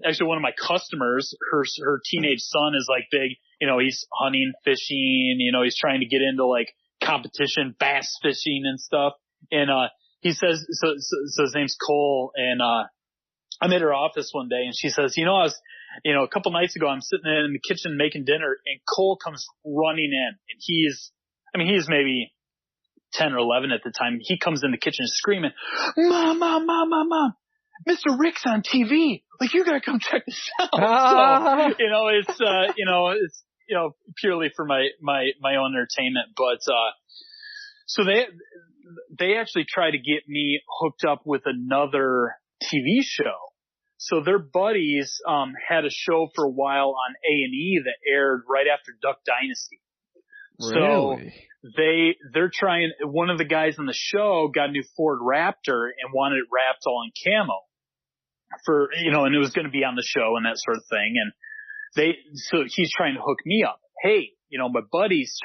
actually one of my customers, her teenage son is like big, he's hunting, fishing, he's trying to get into like competition, bass fishing and stuff. And, he says, so his name's Cole, and, I'm at her office one day and she says, I was, a couple nights ago, I'm sitting in the kitchen making dinner and Cole comes running in and I mean, he's maybe 10 or 11 at the time. He comes in the kitchen screaming, Mom, Mom, Mom, Mom, Mom, Mr. Rick's on TV. Like, you gotta come check this out. So, it's purely for my own entertainment. But, so they actually try to get me hooked up with another TV show. So their buddies, had a show for a while on A&E that aired right after Duck Dynasty. Really? So they're trying, one of the guys on the show got a new Ford Raptor and wanted it wrapped all in camo and it was going to be on the show and that sort of thing. And so he's trying to hook me up. Hey, my buddies,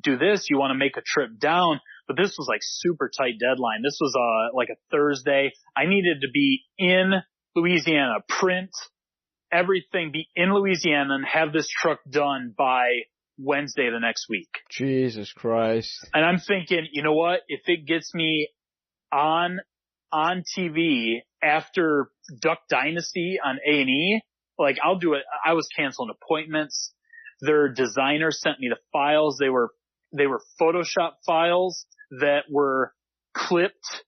do this. You want to make a trip down? But this was like super tight deadline. This was, like a Thursday. I needed to be in Louisiana, print everything, be in Louisiana and have this truck done by Wednesday the next week. Jesus Christ. And I'm thinking, you know what? If it gets me on TV after Duck Dynasty on A&E, like I'll do it. I was canceling appointments. Their designer sent me the files. They were Photoshop files that were clipped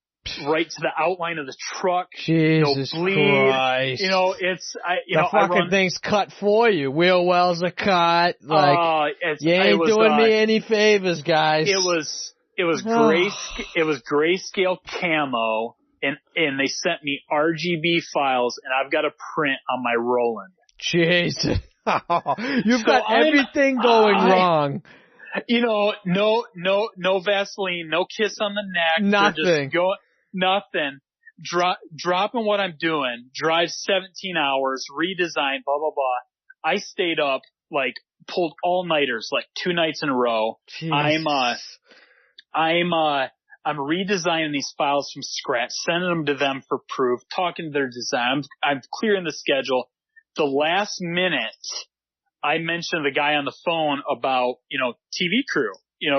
right to the outline of the truck. Jesus Christ. The fucking thing's cut for you. Wheel wells are cut. Like, you ain't doing me any favors, guys. It was grayscale camo, and they sent me RGB files, and I've got a print on my Roland. Jesus. You've got everything going wrong. No Vaseline, no kiss on the neck. Nothing. Nothing. Dropping what I'm doing, drive 17 hours, redesign, blah, blah, blah. I stayed up, like, pulled all-nighters, like 2 nights in a row. Jeez. I'm redesigning these files from scratch, sending them to them for proof, talking to their design. I'm clearing the schedule. The last minute, I mentioned the guy on the phone about, TV crew,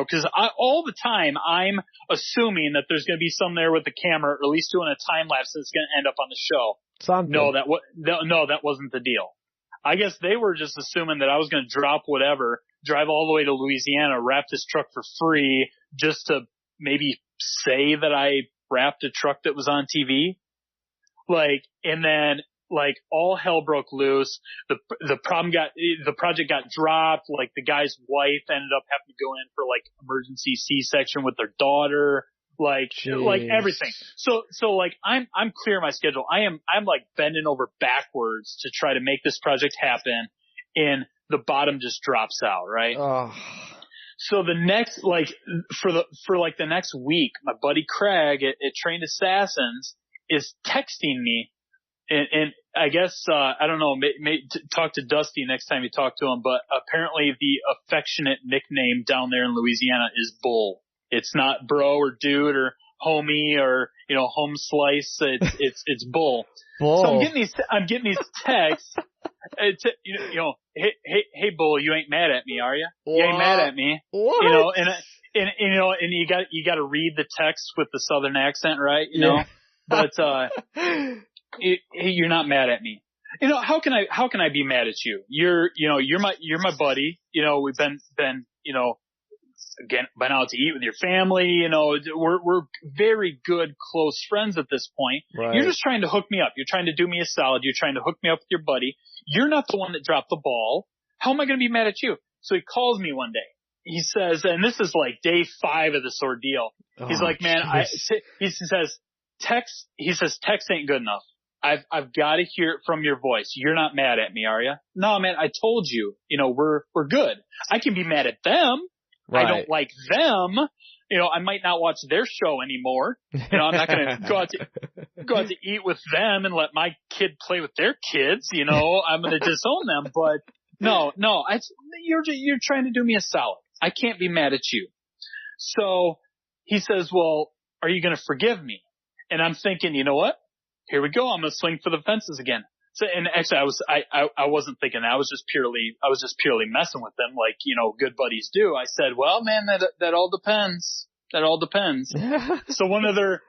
cause all the time I'm assuming that there's going to be some there with the camera, or at least doing a time lapse that's going to end up on the show. Something. No, that wasn't the deal. I guess they were just assuming that I was going to drop whatever, drive all the way to Louisiana, wrap this truck for free just to maybe say that I wrapped a truck that was on TV. And then all hell broke loose. The project got dropped. Like, the guy's wife ended up having to go in for like emergency C-section with their daughter. Like everything. So I'm clear my schedule. I'm like bending over backwards to try to make this project happen, and the bottom just drops out, right? Oh. So the next, for the next week, my buddy Craig at Trained Assassins is texting me. And I guess, I don't know, talk to Dusty next time you talk to him, but apparently the affectionate nickname down there in Louisiana is Bull. It's not bro or dude or homie or, home slice. It's Bull. Bull. So I'm getting these texts. Hey, Bull, you ain't mad at me, are you? What? You ain't mad at me. What? And you got to read the text with the Southern accent, right? But, you're not mad at me. How can I be mad at you? You're my buddy. We've been out to eat with your family. We're very good, close friends at this point. Right. You're just trying to hook me up. You're trying to do me a solid. You're trying to hook me up with your buddy. You're not the one that dropped the ball. How am I going to be mad at you? So he calls me one day. He says, and this is like day 5 of this ordeal. He's like, man, he says, text ain't good enough. I've got to hear it from your voice. You're not mad at me, are you? No, man, I told you, we're good. I can be mad at them. Right. I don't like them. I might not watch their show anymore. I'm not going to go out to eat with them and let my kid play with their kids. I'm going to disown them. But no, you're trying to do me a solid. I can't be mad at you. So he says, well, are you going to forgive me? And I'm thinking, you know what? Here we go. I'm going to swing for the fences again. So, and actually I wasn't thinking that. I was just purely messing with them like, good buddies do. I said, well, man, that all depends. That all depends. So one of their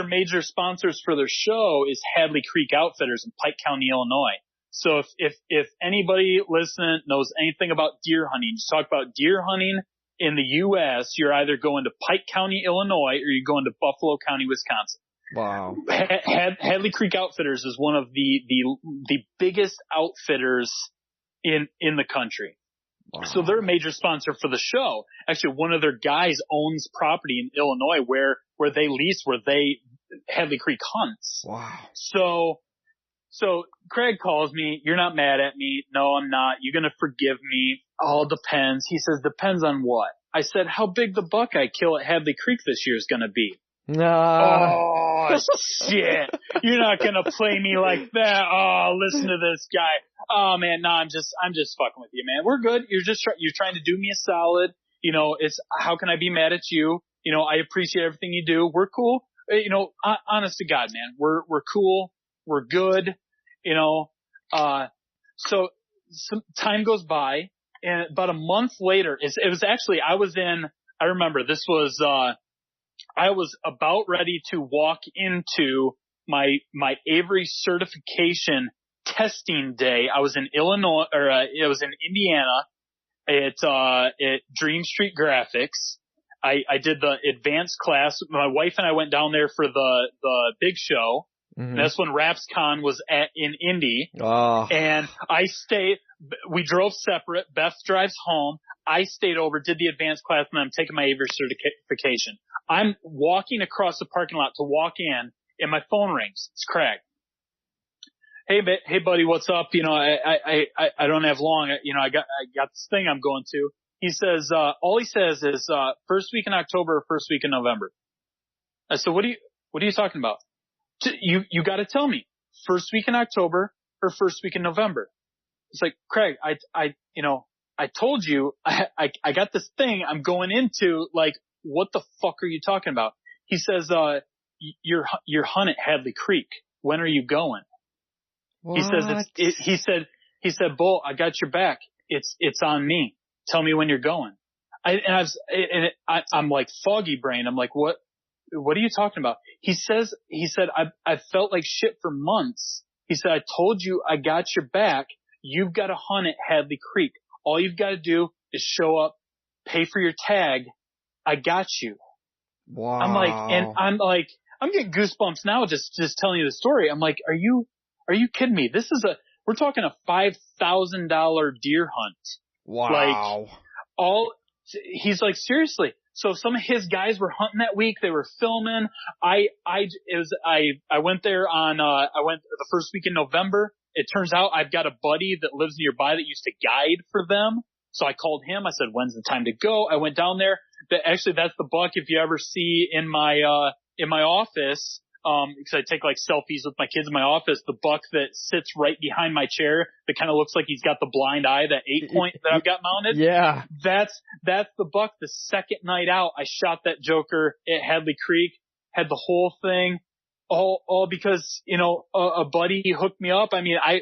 major sponsors for their show is Hadley Creek Outfitters in Pike County, Illinois. So if anybody listening knows anything about deer hunting, just talk about deer hunting in the U.S., you're either going to Pike County, Illinois, or you're going to Buffalo County, Wisconsin. Wow. Hadley Creek Outfitters is one of the biggest outfitters in the country. Wow. So they're a major sponsor for the show. Actually, one of their guys owns property in Illinois where they lease, Hadley Creek hunts. Wow. So Craig calls me. You're not mad at me. No, I'm not. You're going to forgive me. All depends. He says, depends on what? I said, how big the buck I kill at Hadley Creek this year is going to be. Oh, shit. You're not going to play me like that. Oh, listen to this guy. Oh, man, no, I'm just fucking with you, man. We're good. You're trying to do me a solid. You know, how can I be mad at you? You know, I appreciate everything you do. We're cool. You know, honest to God, man, we're cool. We're good. You know, so some time goes by, and about a month later, it was actually, I remember this was, I was about ready to walk into my Avery certification testing day. I was in Illinois, or it was in Indiana at Dream Street Graphics. I did the advanced class. My wife and I went down there for the big show. Mm-hmm. That's when RapsCon was in Indy. Oh. And we drove separate. Beth drives home. I stayed over, did the advanced class, and I'm taking my Avery certification. I'm walking across the parking lot to walk in, and my phone rings. It's Craig. Hey buddy, what's up? You know, I don't have long. You know, I got this thing I'm going to. He says, all he says is, first week in October or first week in November. I said, what are you talking about? You got to tell me, first week in October or first week in November. It's like, Craig, I told you, I got this thing I'm going into, like, what the fuck are you talking about? He says, you're hunt at Hadley Creek. When are you going? What? He said, Bull, I got your back. It's on me. Tell me when you're going. I'm like foggy brain. I'm like, what are you talking about? He said, I felt like shit for months. He said, I told you I got your back. You've got to hunt at Hadley Creek. All you've got to do is show up, pay for your tag. I got you. Wow. I'm getting goosebumps now just telling you the story. I'm like, are you kidding me? We're talking a $5,000 deer hunt. Wow. He's like, seriously. So some of his guys were hunting that week. They were filming. I went there I went the first week in November. It turns out I've got a buddy that lives nearby that used to guide for them. So I called him. I said, when's the time to go? I went down there. Actually, that's the buck. If you ever see in my office, because I take like selfies with my kids in my office, the buck that sits right behind my chair that kind of looks like he's got the blind eye, that 8-point that I've got mounted. Yeah. That's the buck. The second night out, I shot that joker at Hadley Creek, had the whole thing, all because, you know, a buddy hooked me up. I mean, I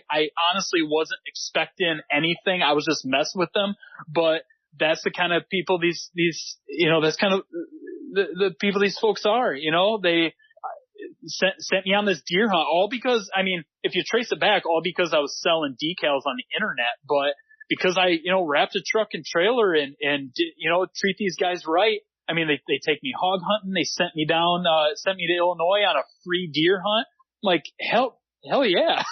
honestly wasn't expecting anything. I was just messing with them, but that's the kind of people these, you know, that's kind of the people these folks are, you know, they sent me on this deer hunt, all because, I mean, if you trace it back, all because I was selling decals on the internet, but because I, you know, wrapped a truck and trailer and, you know, treat these guys right. I mean, they take me hog hunting. They sent me to Illinois on a free deer hunt. I'm like, hell yeah.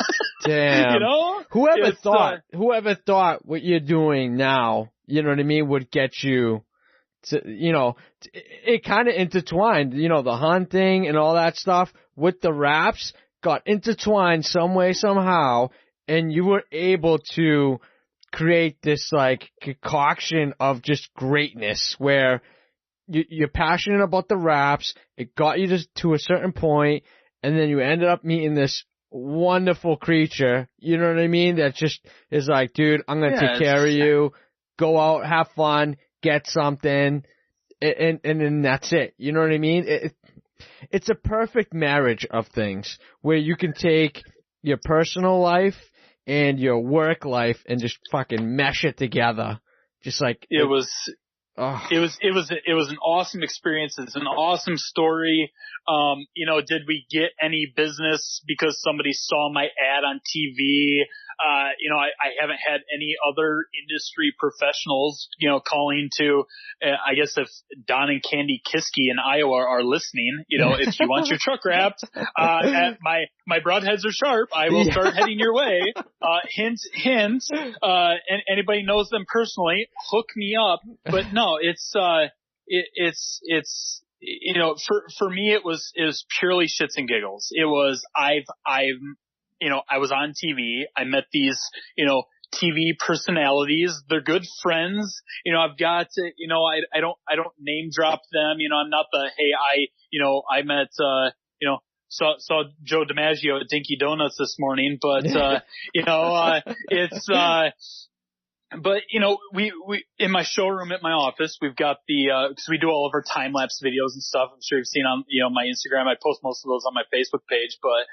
Damn. You know? Whoever thought what you're doing now, you know what I mean, would get you to, you know, it kind of intertwined, you know, the hunting and all that stuff with the raps got intertwined some way, somehow, and you were able to create this like concoction of just greatness where you're passionate about the raps. It got you to a certain point, and then you ended up meeting this wonderful creature. You know what I mean? That just is like, dude, I'm gonna take care of you. Go out, have fun, get something, and then that's it. You know what I mean? It's a perfect marriage of things where you can take your personal life and your work life and just fucking mesh it together. Just like it was an awesome experience. It's an awesome story. You know, did we get any business because somebody saw my ad on TV? I haven't had any other industry professionals, calling to, I guess if Don and Candy Kiske in Iowa are listening, if you want your truck wrapped, my broadheads are sharp. I will start heading your way. Hint, hint, and anybody knows them personally, hook me up. But no, for me, it was purely shits and giggles. It was, I was on TV. I met these, TV personalities. They're good friends. I've got, I don't name drop them. I'm not the, hey, I met, saw Joe DiMaggio at Dinky Donuts this morning, but, but we in my showroom at my office, we've got because we do all of our time lapse videos and stuff. I'm sure you've seen on my Instagram. I post most of those on my Facebook page, but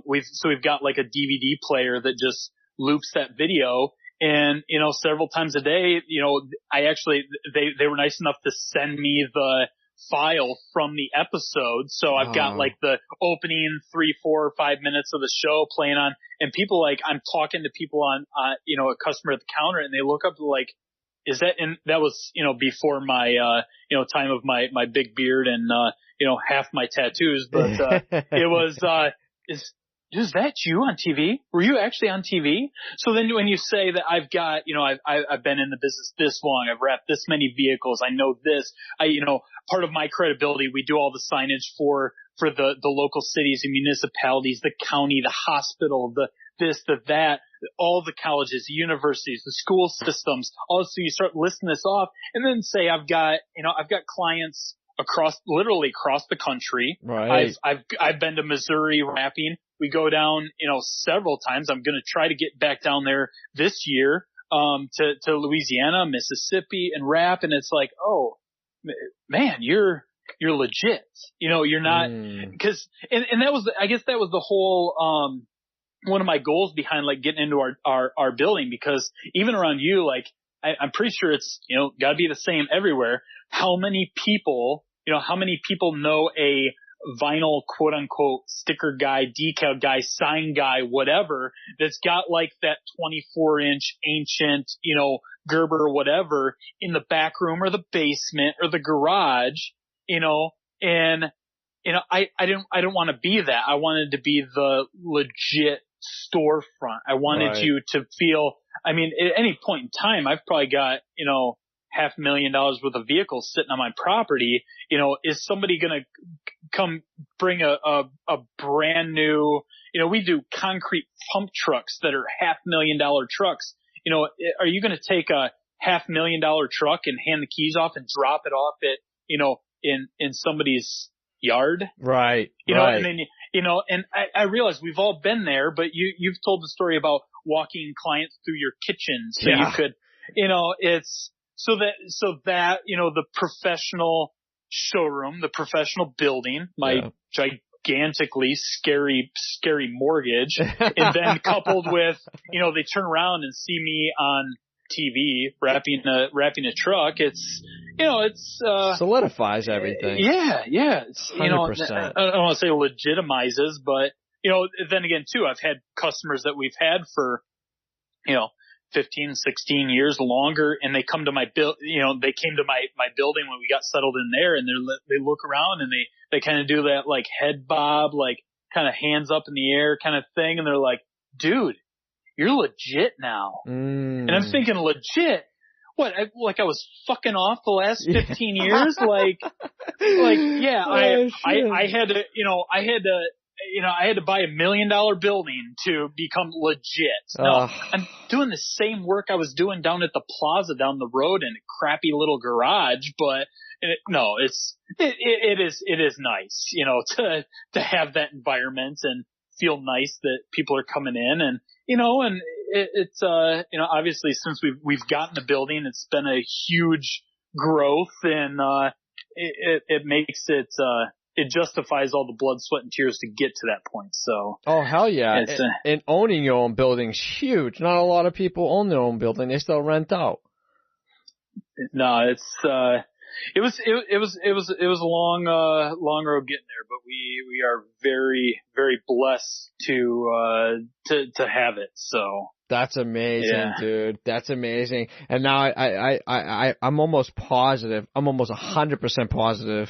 we've got like a DVD player that just loops that video, and several times a day, they were nice enough to send me the file from the episode. So I've got like the opening 3, 4, 5 minutes of the show playing on, and people I'm talking to people on, a customer at the counter, and they look up like, is that, and that was, before my, time of my big beard and, half my tattoos, but, it was, is that you on TV? Were you actually on TV? So then when you say that I've got, I've been in the business this long, I've wrapped this many vehicles, I know this, part of my credibility, we do all the signage for the local cities and municipalities, the county, the hospital, the this, the that, all the colleges, the universities, the school systems. Also, you start listing this off, and then say I've got clients literally across the country. Right. I've been to Missouri wrapping. We go down, several times. I'm going to try to get back down there this year, to Louisiana, Mississippi, and wrap. And it's like, oh man, you're legit. You're not, cause, and that was, I guess that was the whole, one of my goals behind like getting into our building, because even around you, like I'm pretty sure it's, gotta be the same everywhere. How many people know a vinyl quote unquote sticker guy, decal guy, sign guy, whatever, that's got like that 24-inch ancient, Gerber or whatever in the back room or the basement or the garage, and I didn't want to be that. I wanted to be the legit storefront. I wanted you to feel, I mean, at any point in time, I've probably got, $500,000 worth of vehicles sitting on my property. Is somebody going to come bring a brand new, we do concrete pump trucks that are $500,000 trucks. Are you going to take a $500,000 truck and hand the keys off and drop it off at, in somebody's yard? Right. And then, and I realize we've all been there, but you've told the story about walking clients through your kitchen. So you could, it's so that, the professional showroom, the professional building, my gigantically scary mortgage, and then coupled with, they turn around and see me on TV wrapping a truck. It's, it's, solidifies everything. Yeah. It's, 100%. I don't want to say legitimizes, but, then again too, I've had customers that we've had for, 15, 16 years longer, and they come to my they came to my building when we got settled in there, and they look around and they kind of do that like head bob, like kind of hands up in the air kind of thing, and they're like, dude, you're legit now. And I'm thinking, legit? What? I was fucking off the last 15 years? I had to buy $1 million building to become legit. No, I'm doing the same work I was doing down at the plaza down the road in a crappy little garage, but it is nice, to have that environment and feel nice that people are coming in, and, and it's obviously since we've gotten the building, it's been a huge growth, and, it makes it, it justifies all the blood, sweat, and tears to get to that point. So. Oh, hell yeah. And owning your own building's huge. Not a lot of people own their own building. They still rent out. No, it was a long road getting there, but we are very, very blessed to have it. So. That's amazing, dude. That's amazing. And now I'm almost positive. I'm almost 100% positive.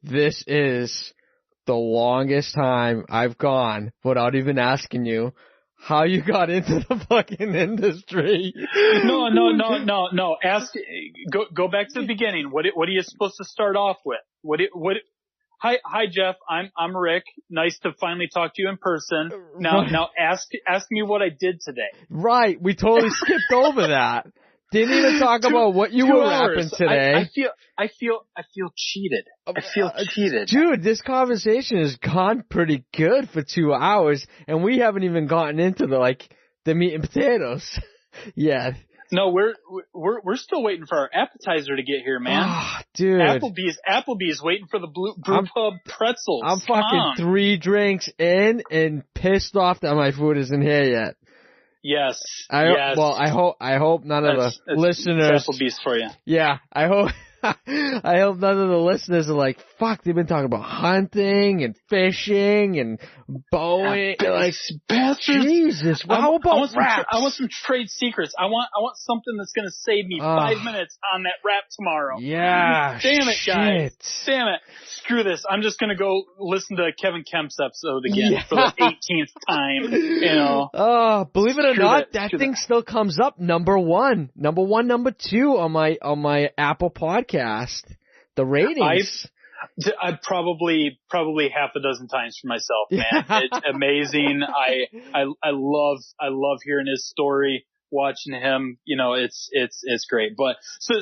This is the longest time I've gone without even asking you how you got into the fucking industry. No. Go back to the beginning. What are you supposed to start off with? Hi, Jeff. I'm Rick. Nice to finally talk to you in person. Now ask me what I did today. Right. We totally skipped over that. Didn't even talk about what you were rapping today. I feel cheated. I feel cheated. Dude, this conversation has gone pretty good for 2 hours, and we haven't even gotten into the meat and potatoes yet. No, we're still waiting for our appetizer to get here, man. Oh, dude. Applebee's waiting for the brew pub pretzels. I'm fucking 3 drinks in and pissed off that my food isn't here yet. Yes. Well, I hope none of the listeners. Applebee's for you. Yeah, I hope none of the listeners are like, fuck, they've been talking about hunting and fishing and bowing. Jesus, how about raps? I want some trade secrets. I want something that's going to save me 5 minutes on that rap tomorrow. Yeah. Damn it, guys. Damn it. Screw this. I'm just going to go listen to Kevin Kemp's episode again for the 18th time, you know. Oh, believe it or not, that thing still comes up number 1, number 2 on my Apple podcast. The ratings. I've probably half a dozen times for myself, man. It's amazing. I love hearing his story, watching him, you know, it's great. But so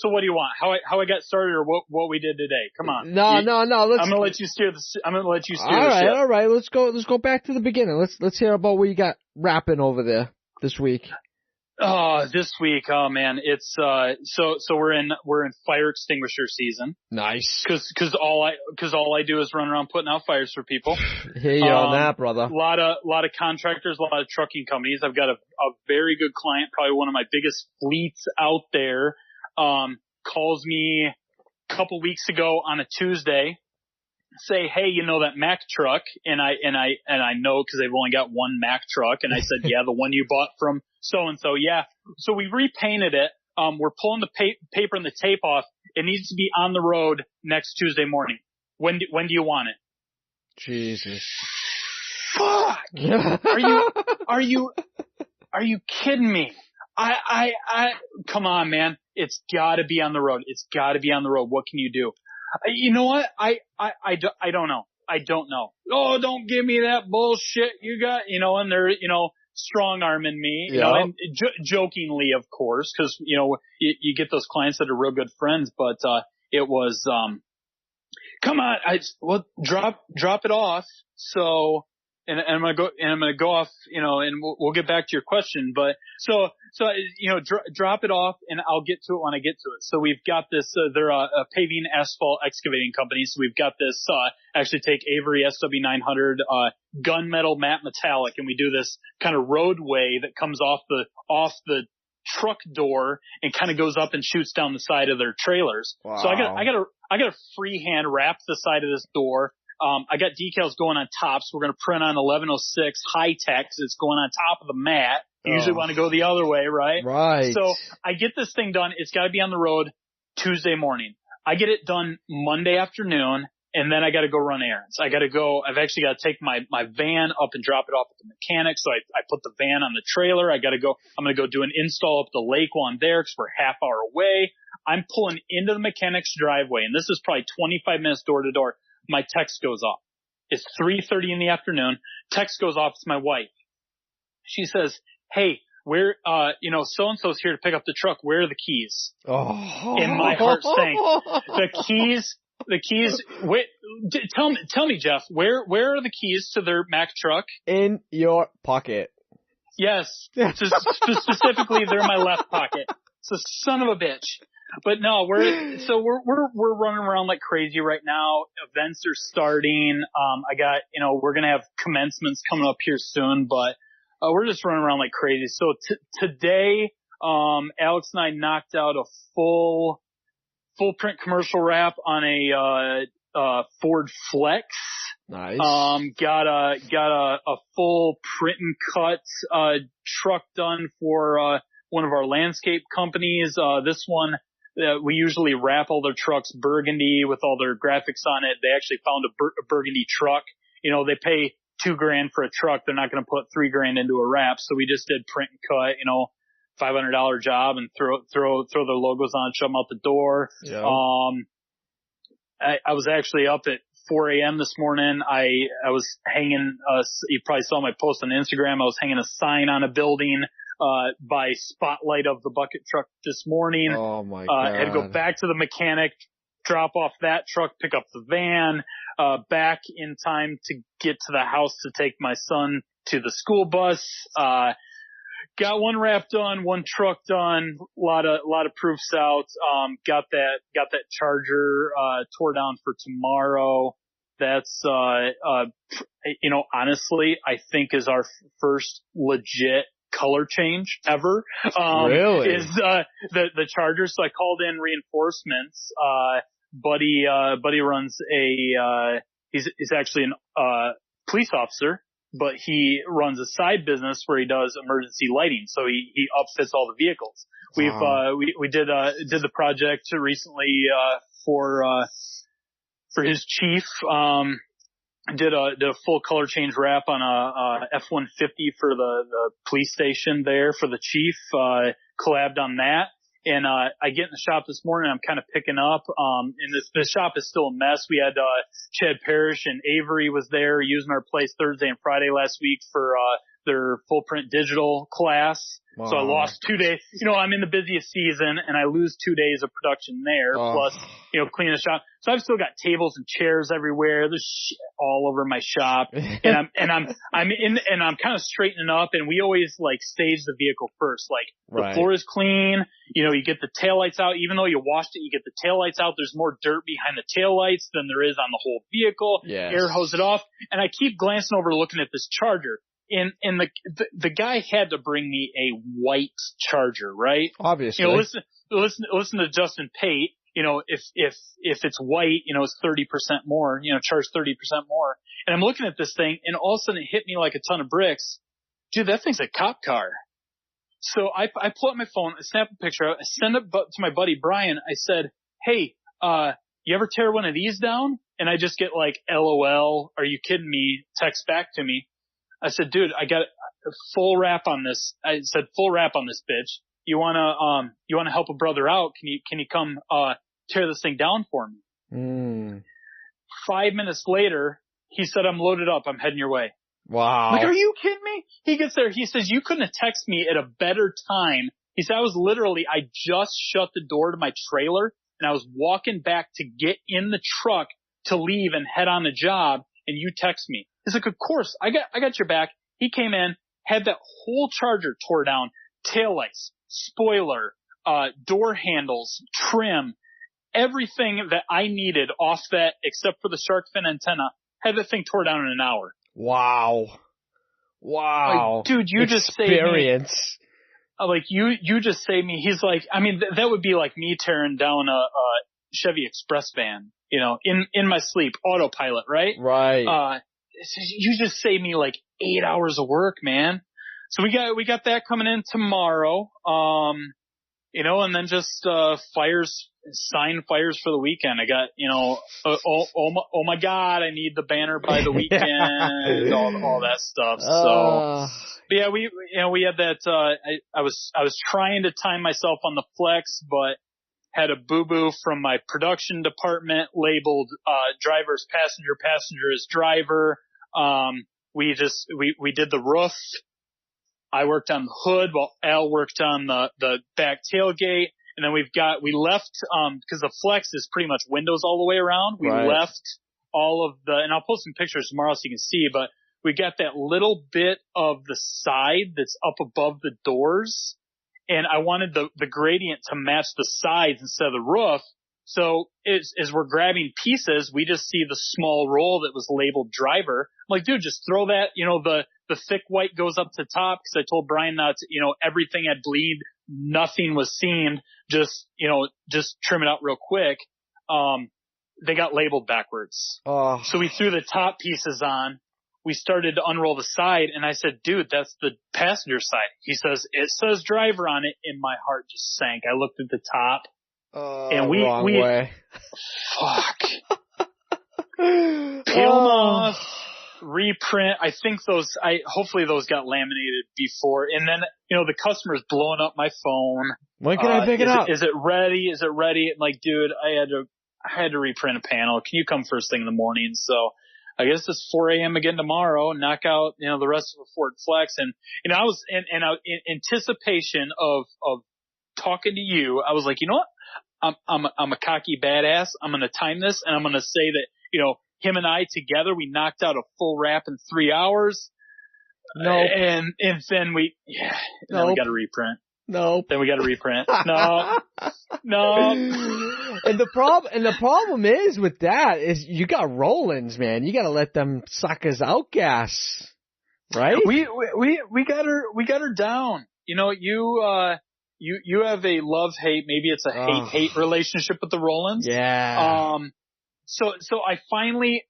what do you want? How I got started or what we did today? Come on. No. I'm going to let you steer the ship. All right. Let's go back to the beginning. Let's hear about what you got rapping over there this week. This week, oh man, it's so we're in fire extinguisher season. Nice. Cause all I do is run around putting out fires for people. Hear you on that, brother. A lot of contractors, a lot of trucking companies. I've got a very good client, probably one of my biggest fleets out there. Calls me a couple weeks ago on a Tuesday. Say, hey, you know that Mack truck? And I know because they've only got one Mack truck. And I said, yeah, the one you bought from so-and-so. Yeah. So we repainted it. We're pulling the paper and the tape off. It needs to be on the road next Tuesday morning. When do you want it? Jesus. Fuck. Are you kidding me? I come on, man. It's gotta be on the road. It's gotta be on the road. What can you do? You know what? I don't know. I don't know. Oh, don't give me that bullshit you got, you know, and they're, you know, strong arming me, you know, and jokingly, of course, cause, you know, you get those clients that are real good friends, but, it was, come on, drop it off. So, and I'm gonna go off, you know, and we'll get back to your question, but so, you know, drop it off and I'll get to it when I get to it. So we've got this, they're a paving asphalt excavating company. So we've got this, actually take Avery SW900, gunmetal matte metallic, and we do this kind of roadway that comes off the truck door and kind of goes up and shoots down the side of their trailers. Wow. So I got to freehand wrap the side of this door. I got decals going on top, so we're going to print on 1106 high tech. It's going on top of the mat. You usually want to go the other way, right? Right. So I get this thing done. It's got to be on the road Tuesday morning. I get it done Monday afternoon, and then I got to go run errands. I've actually got to take my van up and drop it off at the mechanic. So I put the van on the trailer. I'm going to go do an install up the lake while I'm there because we're a half hour away. I'm pulling into the mechanic's driveway, and this is probably 25 minutes door to door. My text goes off. It's 3:30 in the afternoon. Text goes off. It's my wife. She says, hey, where, you know, so-and-so's here to pick up the truck. Where are the keys? Oh. And my heart sank. The keys, wait, tell me, Jeff, where are the keys to their Mack truck? In your pocket. Yes. Specifically, they're in my left pocket. So son of a bitch. But no, we're running around like crazy right now. Events are starting. I got, you know, we're going to have commencements coming up here soon, but, we're just running around like crazy. So today, Alex and I knocked out a full print commercial wrap on a Ford Flex. Nice. Got a full print and cut, truck done for, one of our landscape companies. This one, we usually wrap all their trucks burgundy with all their graphics on it. They actually found a burgundy truck. You know, they pay $2,000 for a truck. They're not going to put $3,000 into a wrap. So we just did print and cut, you know, $500 job and throw their logos on, shove them out the door. Yeah. I was actually up at 4 a.m. this morning. I was hanging, you probably saw my post on Instagram. I was hanging a sign on a building, by spotlight of the bucket truck this morning. Oh my God. Had to go back to the mechanic, drop off that truck, pick up the van, back in time to get to the house to take my son to the school bus. Got one wrap done, one truck done, lot of proofs out. Got that Charger, tore down for tomorrow. That's, you know, honestly, I think is our first legit color change ever. Really? Is, the Charger. So I called in reinforcements. Buddy runs he's actually an, police officer, but he runs a side business where he does emergency lighting. So he upfits all the vehicles. Wow. We did the project recently, for his chief. Did a full color change wrap on a F-150 for the police station there for the chief, collabed on that. And, I get in the shop this morning, I'm kind of picking up, and the shop is still a mess. We had, Chad Parrish and Avery was there using our place Thursday and Friday last week for, their full print digital class. Wow. So I lost 2 days. You know, I'm in the busiest season and I lose 2 days of production there, plus, you know, cleaning the shop. So I've still got tables and chairs everywhere. There's shit all over my shop. And I'm kind of straightening up, and we always like stage the vehicle first. Like the floor is clean. You know, you get the taillights out. Even though you washed it, you get the taillights out. There's more dirt behind the taillights than there is on the whole vehicle. Yes. Air hose it off. And I keep glancing over looking at this Charger. And the guy had to bring me a white Charger, right? Obviously. You know, listen to Justin Pate. You know, if it's white, you know, it's 30% more, you know, charge 30% more. And I'm looking at this thing, and all of a sudden it hit me like a ton of bricks. Dude, that thing's a cop car. So I pull up my phone, I snap a picture out, I send it to my buddy Brian. I said, hey, you ever tear one of these down? And I just get like, LOL, are you kidding me? Text back to me. I said, dude, I got a full wrap on this. I said, full wrap on this bitch. You wanna help a brother out? Can you come, tear this thing down for me? 5 minutes later, he said, I'm loaded up. I'm heading your way. Wow. Like, are you kidding me? He gets there. He says, you couldn't have texted me at a better time. He said, I just shut the door to my trailer and I was walking back to get in the truck to leave and head on the job, and you text me. He's like, of course, I got your back. He came in, had that whole Charger tore down, taillights, spoiler, door handles, trim, everything that I needed off that except for the shark fin antenna, had the thing tore down in an hour. Wow. Like, dude, you just saved me. Like, you just saved me. He's like, I mean, that would be like me tearing down a Chevy Express van, you know, in my sleep, autopilot, right? Right. You just saved me like 8 hours of work, man. So we got that coming in tomorrow. You know, and then just, sign fires for the weekend. I got, you know, oh my God, I need the banner by the weekend, all that stuff. So, but yeah, we had that, I was trying to time myself on the flex, but had a boo-boo from my production department labeled, driver as passenger, passenger as driver. We did the roof. I worked on the hood while Al worked on the back tailgate. And then we left, cause the flex is pretty much windows all the way around. We left all of and I'll post some pictures tomorrow so you can see, but we got that little bit of the side that's up above the doors. And I wanted the gradient to match the sides instead of the roof. So as we're grabbing pieces, we just see the small roll that was labeled driver. I'm like, dude, just throw that, you know, the thick white goes up to top, because I told Brian not to, you know, everything had bleed, nothing was seamed, just trim it out real quick. they got labeled backwards. Oh. So we threw the top pieces on. We started to unroll the side, and I said, dude, that's the passenger side. He says, it says driver on it, and my heart just sank. I looked at the top, and wrong way. Fuck. Peel them off, reprint. I think hopefully those got laminated before. And then, the customer's blowing up my phone. When can I pick it up? Is it ready? Is it ready? I'm like, dude, I had to reprint a panel. Can you come first thing in the morning? So I guess it's 4 a.m. again tomorrow, knock out, the rest of the Ford Flex. And, I was in anticipation of talking to you. I was like, you know what? I'm a cocky badass. I'm going to time this, and I'm going to say that, him and I together, we knocked out a full wrap in 3 hours. No. And then we got to reprint. Nope. Then we got to reprint. No. And the problem is with that is you got Rollins, man. You got to let them suckers outgas, right? We got her down. You have a love-hate, maybe it's a hate-hate relationship with the Rollins. Yeah. So I finally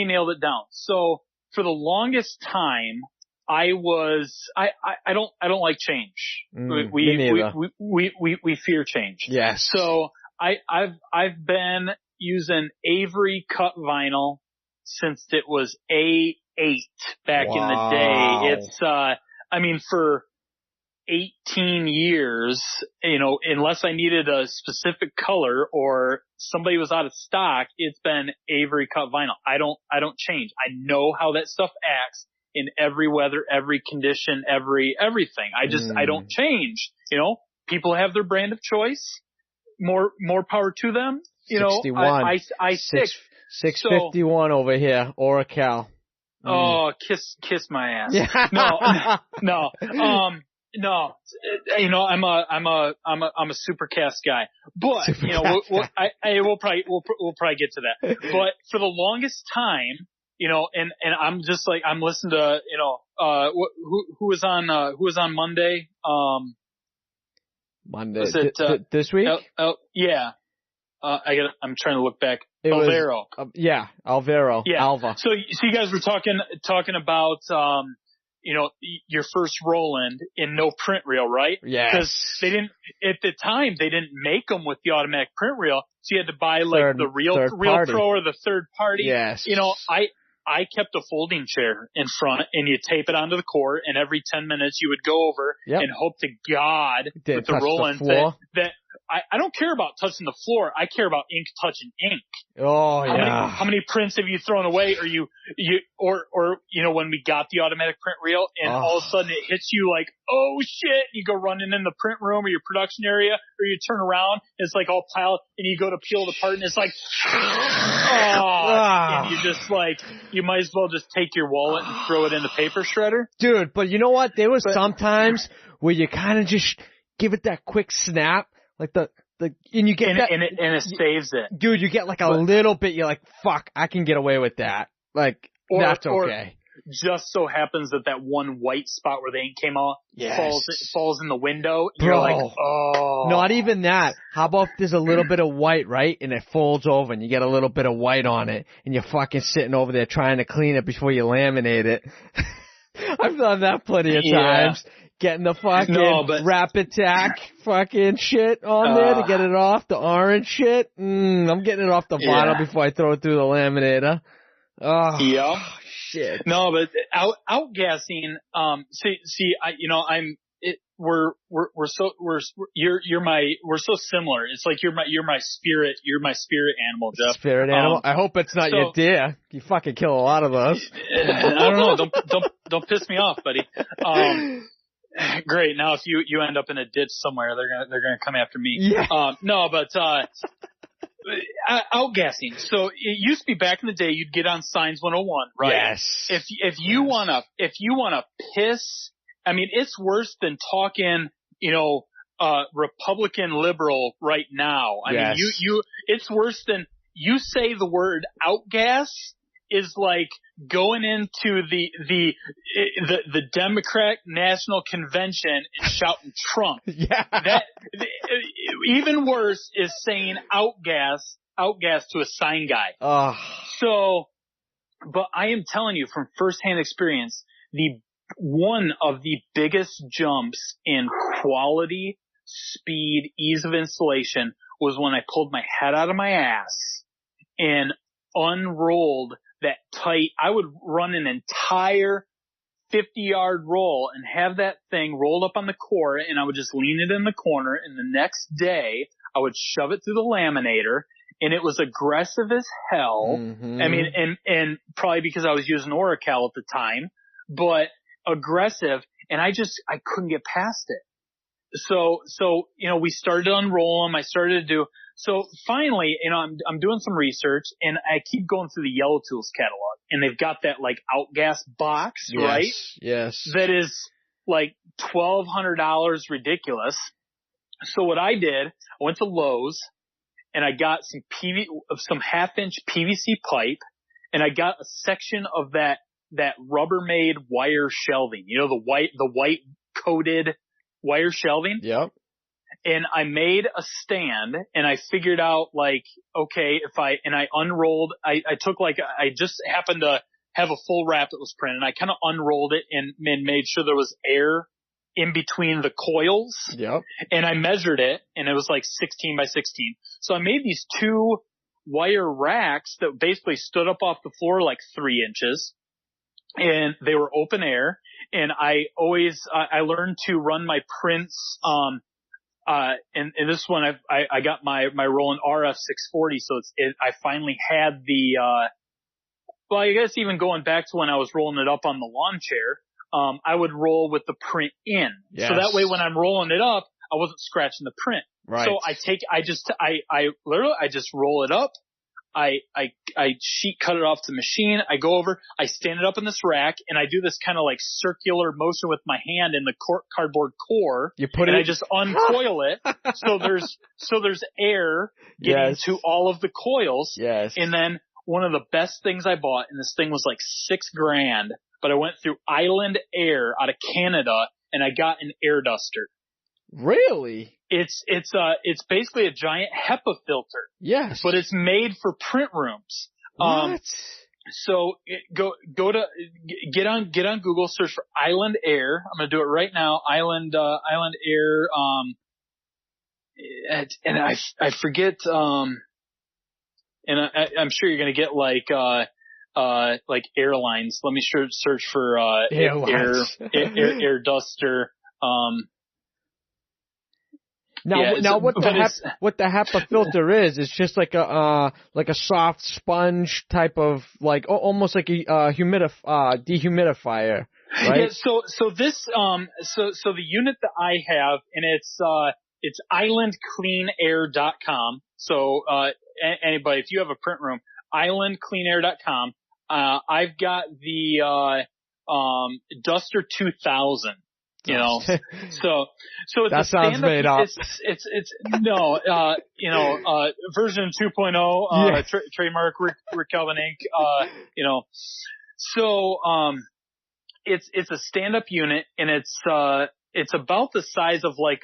nailed it down. So for the longest time, I don't like change. We fear change. Yes. So I've been using Avery cut vinyl since it was A8 back in the day. It's for 18 years, unless I needed a specific color or somebody was out of stock, it's been Avery cut vinyl. I don't change. I know how that stuff acts in every weather, every condition, everything. I don't change. People have their brand of choice. More power to them. 61. I stick. 651 over here, Oracal. Oh, kiss my ass. Yeah. No. No, I'm a supercast guy, but we'll probably get to that. But for the longest time, and I'm just like, I'm listening to, who was on Monday? Monday. Was it, this week? Yeah. I'm trying to look back. Alvaro. Alvaro. Yeah. Alva. So you guys were talking about, your first Roland in no print reel, right? Yes. Because at the time, they didn't make them with the automatic print reel. So you had to buy the real pro or the third party. Yes. I kept a folding chair in front, and you tape it onto the core, and every 10 minutes you would go over and hope to God with the Roland that I don't care about touching the floor. I care about ink touching ink. Oh, How many prints have you thrown away? Or when we got the automatic print reel and all of a sudden it hits you like, oh shit, you go running in the print room or your production area, or you turn around, it's like all piled, and you go to peel it apart and it's like, and you just like, you might as well just take your wallet and throw it in the paper shredder. Dude, but you know what? There was sometimes where you kind of just give it that quick snap. Like and you get and it saves it. Dude, you get like a little bit, you're like, fuck, I can get away with that. Like, that's okay. Or just so happens that one white spot where the ink came out falls in the window. Bro, you're like, oh. Not even that. How about if there's a little bit of white, right? And it folds over and you get a little bit of white on it and you're fucking sitting over there trying to clean it before you laminate it. I've done that plenty of times. Getting the fucking Rapid Tack fucking shit on there to get it off, the orange shit. I'm getting it off the bottle before I throw it through the laminator. Oh, yeah. Shit. No, but outgassing, we're so similar. It's like you're my spirit animal, Jeff. Spirit animal? I hope it's not your deer. You fucking kill a lot of those. I don't know. Don't piss me off, buddy. Great. Now if you end up in a ditch somewhere, they're gonna come after me. Yeah. Outgassing. So it used to be back in the day, you'd get on Signs 101, right? Yes. If you wanna piss, I mean, it's worse than talking, Republican liberal right now. I mean, it's worse than you say the word outgas is like going into the Democrat National Convention and shouting Trump. Yeah. Even worse is saying outgas outgas to a sign guy. So, but I am telling you from firsthand experience, one of the biggest jumps in quality, speed, ease of installation was when I pulled my head out of my ass and unrolled that tight. I would run an entire 50-yard roll and have that thing rolled up on the core, and I would just lean it in the corner, and the next day I would shove it through the laminator, and it was aggressive as hell. Mm-hmm. I mean, and probably because I was using Oracal at the time, but aggressive, and I couldn't get past it. So, we started to unroll them. I started to do, so finally, I'm doing some research, and I keep going through the Yellow Tools catalog, and they've got that like outgas box, right? Yes. That is like $1,200 ridiculous. So what I did, I went to Lowe's, and I got some half-inch PVC pipe, and I got a section of that Rubbermaid wire shelving. You know, the white coated wire shelving? Yep. And I made a stand, and I figured out like, okay, I unrolled, I just happened to have a full wrap that was printed, and I kind of unrolled it and made sure there was air in between the coils. Yep. And I measured it, and it was like 16 by 16. So I made these 2 wire racks that basically stood up off the floor like 3 inches, and they were open air. And I learned to run my prints, and this one I got my Roland RF 640. So I finally had well, I guess even going back to when I was rolling it up on the lawn chair, I would roll with the print in. Yes. So that way when I'm rolling it up, I wasn't scratching the print. Right. So I just roll it up. I sheet cut it off the machine. I go over, I stand it up in this rack, and I do this kind of like circular motion with my hand in the cardboard core. I just uncoil it. So there's air getting to all of the coils. Yes. And then one of the best things I bought, and this thing was like $6,000, but I went through Island Air out of Canada, and I got an air duster. Really? It's basically a giant HEPA filter. Yes. But it's made for print rooms. What? So get on Google, search for Island Air. I'm going to do it right now. Island Air. And I forget, and I'm sure you're going to get like airlines. Let me search for, air duster. Now what the HEPA filter is, it's just like a soft sponge type of almost like a dehumidifier, right? Yeah, so this so the unit that I have, and it's islandcleanair.com. So anybody, if you have a print room, islandcleanair.com. I've got the Duster 2000. You know, so it's that sounds made up. It's version 2.0, trademark Rick Calvin Inc. So it's a stand-up unit, and it's about the size of like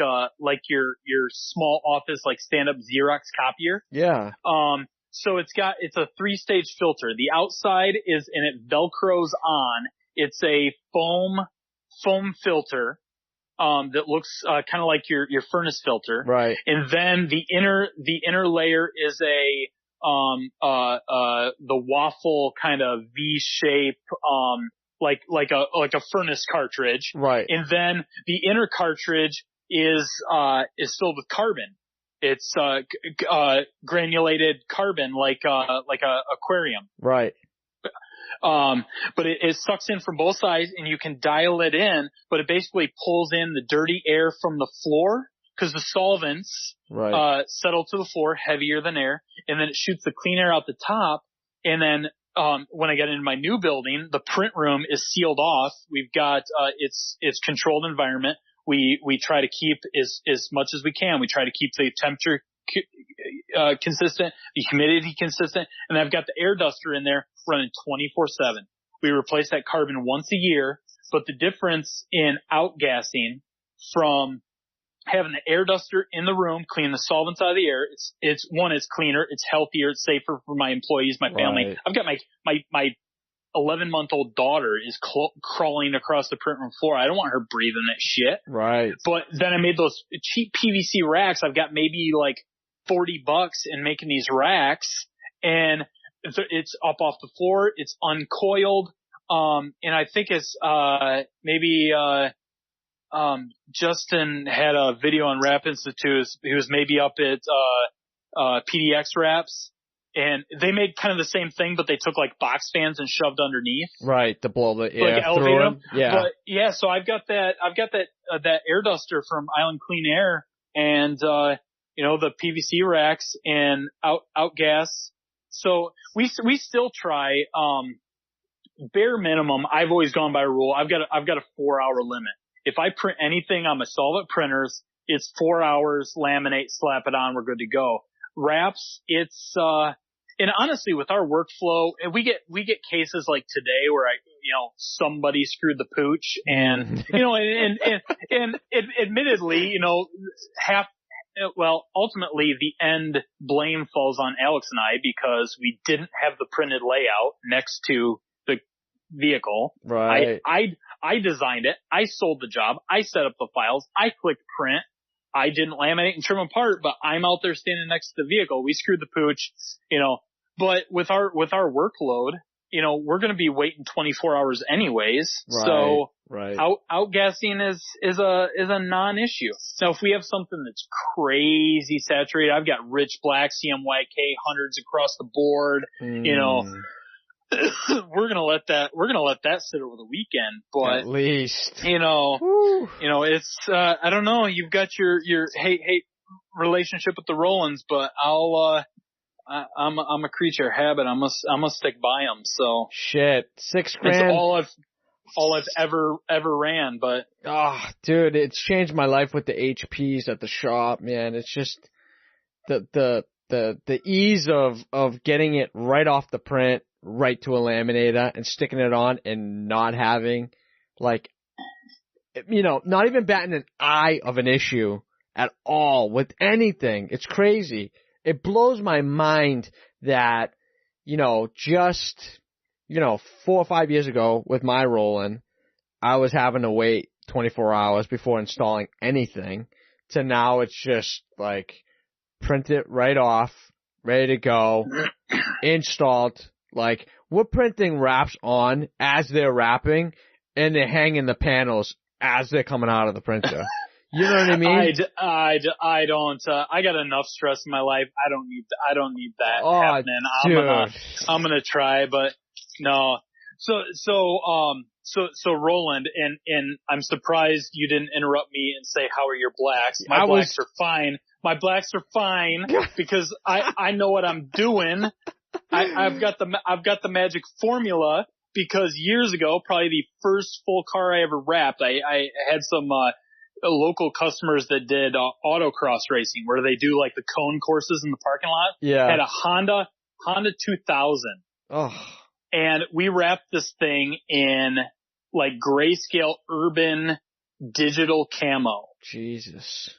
your small office, like stand-up Xerox copier. Yeah. So it's a 3-stage filter. The outside is, and it Velcros on. It's a foam filter that looks kind of like your furnace filter, right? And then the inner layer is the waffle kind of V shape, like a furnace cartridge, right? And then the inner cartridge is filled with carbon. It's granulated carbon, like a aquarium, right? But it sucks in from both sides, and you can dial it in, but it basically pulls in the dirty air from the floor, because the solvents, settle to the floor heavier than air, and then it shoots the clean air out the top. And then, when I get into my new building, the print room is sealed off. We've got, it's controlled environment. We try to keep as much as we can. We try to keep the temperature consistent, the humidity consistent, and I've got the air duster in there running 24/7. We replace that carbon once a year, but the difference in outgassing from having the air duster in the room, clean the solvents out of the air. It's cleaner, it's healthier, it's safer for my employees, my family. Right. I've got my 11-month-old daughter is crawling across the print room floor. I don't want her breathing that shit. Right. But then I made those cheap PVC racks. I've got maybe like $40 in making these racks, and it's up off the floor. It's uncoiled. And I think it's, Justin had a video on Wrap Institute. He was maybe up at, PDX Wraps, and they made kind of the same thing, but they took like box fans and shoved underneath. Right. To blow the air like through them. Yeah. But yeah, so I've got that air duster from Island Clean Air, and, the PVC racks and outgas. So we still try, bare minimum. I've always gone by rule. I've got a 4-hour limit. If I print anything on my solvent printers, it's 4 hours, laminate, slap it on, we're good to go. Wraps, it's, and honestly, with our workflow, we get cases like today where somebody screwed the pooch, and, and admittedly, ultimately the end blame falls on Alex and I, because we didn't have the printed layout next to the vehicle. Right. I designed it. I sold the job. I set up the files. I clicked print. I didn't laminate and trim apart, but I'm out there standing next to the vehicle. We screwed the pooch, but with our workload, we're going to be waiting 24 hours anyways. Right, so right. outgassing is a non-issue. Now, if we have something that's crazy saturated, I've got rich black CMYK hundreds across the board, we're gonna let that sit over the weekend, but at least, it's, I don't know, you've got your hate relationship with the Rollins, but I'm a creature of habit. I'm gonna stick by them. So shit, $6,000. That's all I've ever ran, but dude, it's changed my life with the HPs at the shop, man. It's just the ease of getting it right off the print, right to a laminator, and sticking it on, and not having, not even batting an eye of an issue at all with anything. It's crazy. It blows my mind that, just, 4 or 5 years ago with my Roland, I was having to wait 24 hours before installing anything, to now it's just like, print it right off, ready to go, installed. Like, we're printing wraps on as they're wrapping, and they're hanging the panels as they're coming out of the printer. You know what I mean? I don't. I got enough stress in my life. I don't need that happening. I'm gonna try, but no. So Roland, and I'm surprised you didn't interrupt me and say, how are your blacks? My blacks are fine. My blacks are fine because I know what I'm doing. I've got the magic formula, because years ago, probably the first full car I ever wrapped, I had some local customers that did autocross racing, where they do like the cone courses in the parking lot. Yeah. Had a Honda 2000. Oh. And we wrapped this thing in like grayscale urban digital camo. Jesus.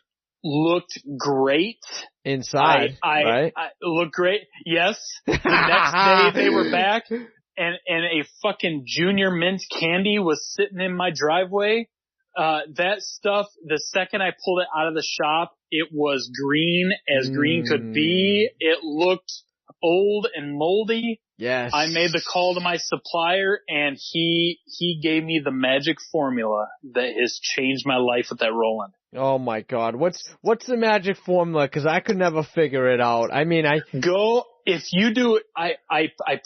Looked great. Inside, right? I looked great. Yes. The next day they were back, and a fucking Junior Mint candy was sitting in my driveway. That stuff, the second I pulled it out of the shop, it was green as green could be. It looked old and moldy. Yes. I made the call to my supplier, and he gave me the magic formula that has changed my life with that Roland. Oh my God. What's the magic formula? Cause I could never figure it out. I mean, if you do, I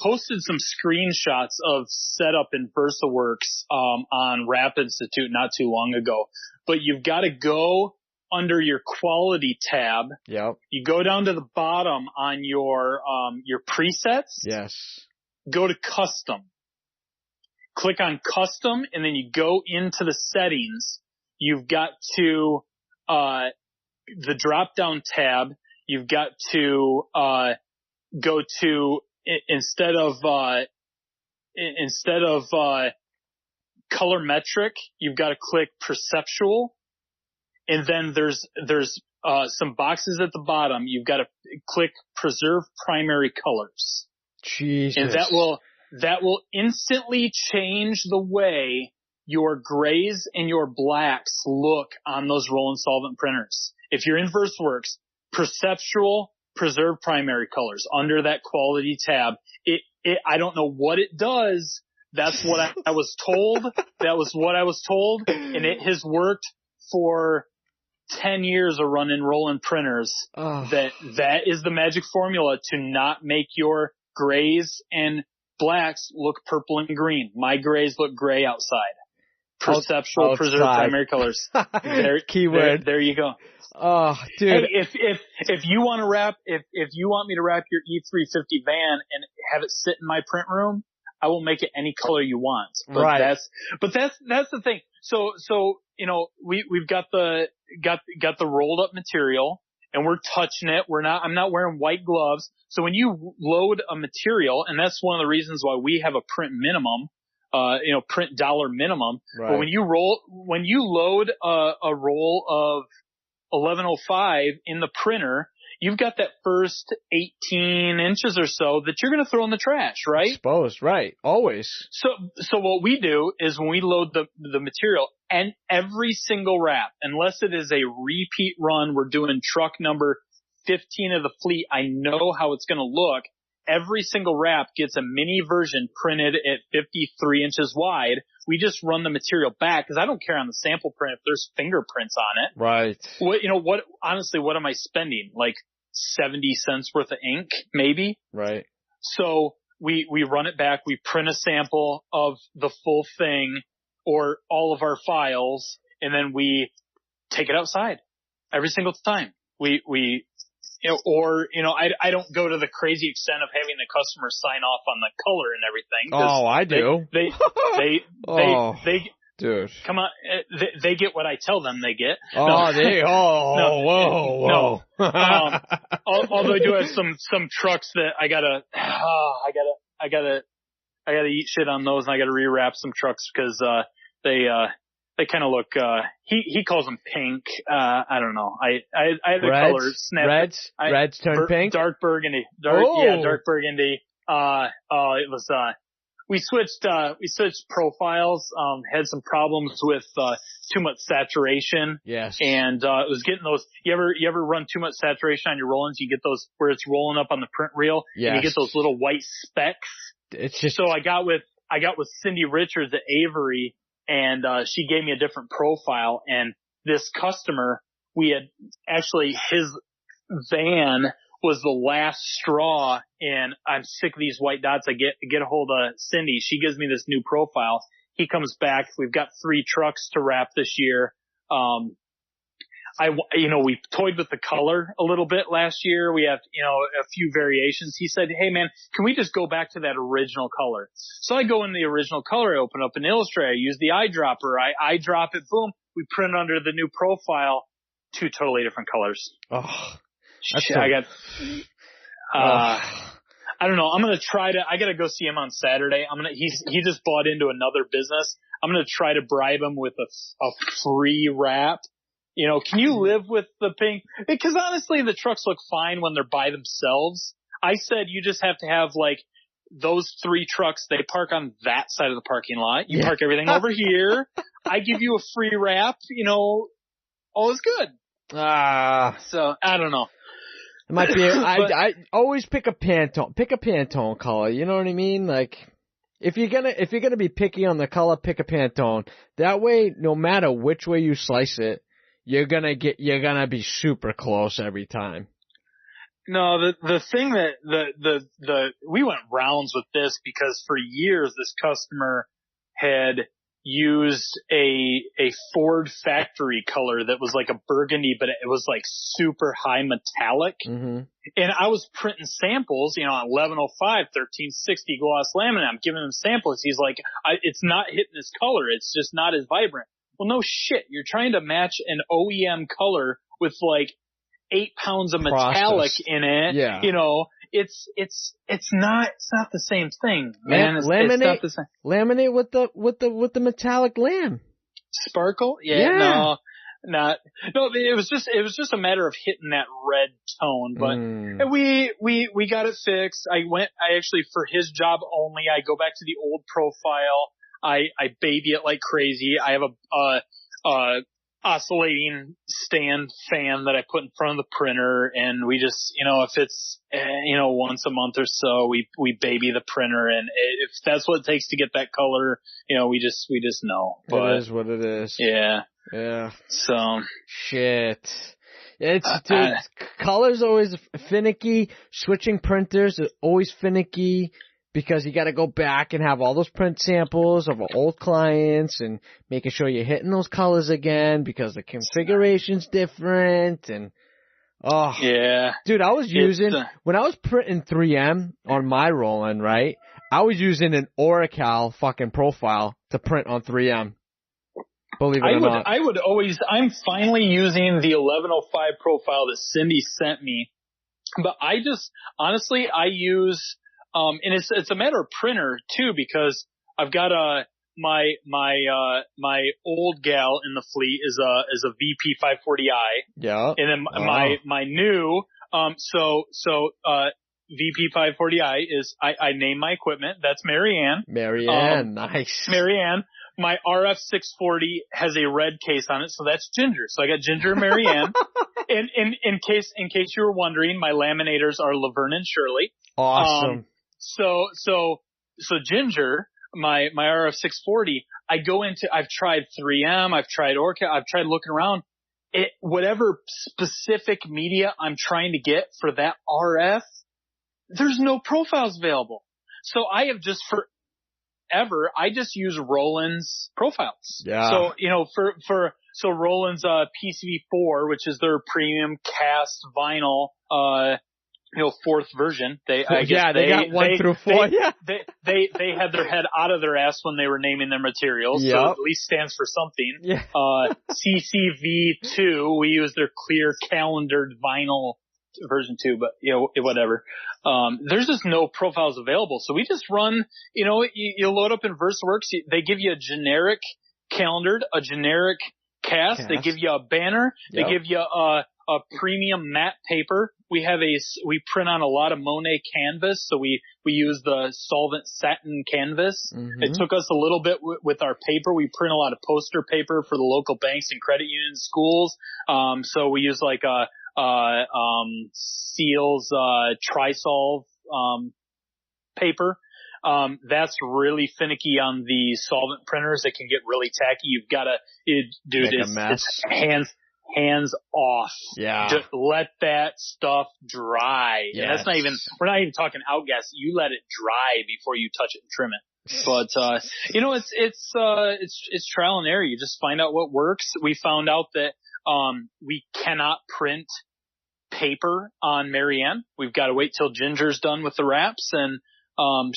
posted some screenshots of setup in VersaWorks, on Wrap Institute not too long ago, but you've got to go under your quality tab. Yep. You go down to the bottom on your presets. Yes. Go to custom. Click on custom, and then you go into the settings. You've got to, the drop down tab, you've got to, go to, instead of color metric, you've got to click perceptual. and then there's some boxes at the bottom. You've got to click preserve primary colors. Jesus. And that will instantly change the way your grays and your blacks look on those roll-in solvent printers. If you're in VersaWorks, perceptual preserve primary colors under that quality tab. I don't know what it does. That's what I was told. That was what I was told. And it has worked for 10 years of running roll-in printers. That is the magic formula to not make your grays and blacks look purple and green. My grays look gray outside. Perceptual preserve primary colors. Keyword. There you go. Oh, dude. Hey, if you want to wrap, if you want me to wrap your E350 van and have it sit in my print room, I will make it any color you want. But right. That's the thing. So, we've got the rolled up material and we're touching it. I'm not wearing white gloves. So when you load a material, and that's one of the reasons why we have a print minimum, print dollar minimum. Right. But when you load a roll of 1105 in the printer, you've got that first 18 inches or so that you're going to throw in the trash, right? Exposed, right. Always. So what we do is when we load the material, and every single wrap, unless it is a repeat run, we're doing truck number 15 of the fleet, I know how it's going to look. Every single wrap gets a mini version printed at 53 inches wide. We just run the material back because I don't care on the sample print if there's fingerprints on it. Right. Honestly, what am I spending? Like 70 cents worth of ink, maybe? Right. So we run it back. We print a sample of the full thing or all of our files, and then we take it outside every single time. I don't go to the crazy extent of having the customer sign off on the color and everything. Oh, I do. They dude, come on. They get what I tell them they get. Whoa. Although I do have some trucks that I gotta eat shit on those, and I gotta rewrap some trucks because they kind of look, he calls them pink. I don't know. I had the colors snap. Reds turn pink? Dark burgundy. Dark burgundy. It was, we switched profiles, had some problems with, too much saturation. Yes. And, it was getting those, you ever run too much saturation on your roll-ins? You get those where it's rolling up on the print reel. Yes. And you get those little white specks. It's just. So I got with Cindy Richards at Avery, and she gave me a different profile, and this customer, his van was the last straw, and I'm sick of these white dots. I get a hold of Cindy. She gives me this new profile. He comes back. We've got 3 trucks to wrap this year. We toyed with the color a little bit last year. We have, a few variations. He said, hey man, can we just go back to that original color? So I go in the original color. I open up an Illustrator. I use the eyedropper. I drop it. Boom. We print under the new profile. 2 totally different colors. Oh, shit, I don't know. I gotta go see him on Saturday. He just bought into another business. I'm going to try to bribe him with a free wrap. Can you live with the pink? Because honestly, the trucks look fine when they're by themselves. I said you just have to have like those 3 trucks. They park on that side of the parking lot. You park everything over here. I give you a free wrap. All is good. So I don't know. It might be. I always pick a Pantone color. You know what I mean? Like. If you're gonna be picky on the color, pick a Pantone. That way, no matter which way you slice it, you're gonna be super close every time. No, the thing that we went rounds with this because for years this customer had used a Ford factory color that was like a burgundy, but it was like super high metallic. Mm-hmm. And I was printing samples, on 1105, 1360 gloss laminate. I'm giving him samples. He's like, it's not hitting this color. It's just not as vibrant. Well, no shit. You're trying to match an OEM color with like 8 pounds of metallic in it. Yeah. It's not the same thing, man. It's not the same. Laminate with the metallic lam. Sparkle? Yeah. No, it was just a matter of hitting that red tone, but we got it fixed. I actually, for his job only, I go back to the old profile. I baby it like crazy. I have a oscillating stand fan that I put in front of the printer, and we just, if it's, once a month or so, we baby the printer, and if that's what it takes to get that color, we just know. But it is what it is. Yeah. Yeah. So. Shit. Dude, color's always finicky. Switching printers is always finicky. Because you got to go back and have all those print samples of old clients and making sure you're hitting those colors again because the configuration's different and yeah, dude, I was using when I was printing 3M on my Roland, right? I was using an Oracle fucking profile to print on 3M. Believe it or not, I'm finally using the 1105 profile that Cindy sent me, but I just honestly I use. And it's a matter of printer too, because I've got my old gal in the fleet is a VP 540i. Yeah. And then my new, VP 540i is, I name my equipment. That's Marianne. Nice. Marianne. My RF 640 has a red case on it, so that's Ginger. So I got Ginger and Marianne. And in case you were wondering, my laminators are Laverne and Shirley. Awesome. So Ginger, my RF 640, I've tried 3M, I've tried Orca, I've tried looking around. Whatever specific media I'm trying to get for that RF, there's no profiles available. So I have just forever, I just use Roland's profiles. Yeah. So, so Roland's, PCV4, which is their premium cast vinyl, fourth version. They got 1 through 4. They had their head out of their ass when they were naming their materials. Yep. So it at least stands for something. Yeah. CCV2, we use their clear calendared vinyl version 2, but whatever. There's just no profiles available. So we just run, you load up in VersaWorks, they give you a generic calendared, a generic cast. They give you a banner. Yep. They give you a premium matte paper. We print on a lot of Monet canvas, so we use the solvent satin canvas. Mm-hmm. It took us a little bit with our paper. We print a lot of poster paper for the local banks and credit union schools. So we use like Seals Trisolve paper. That's really finicky on the solvent printers. It can get really tacky. You've got to, it's hands off. Yeah. Just let that stuff dry. Yes. And that's we're not even talking outgas. You let it dry before you touch it and trim it. But, it's trial and error. You just find out what works. We found out that, we cannot print paper on Marianne. We've got to wait till Ginger's done with the wraps, and so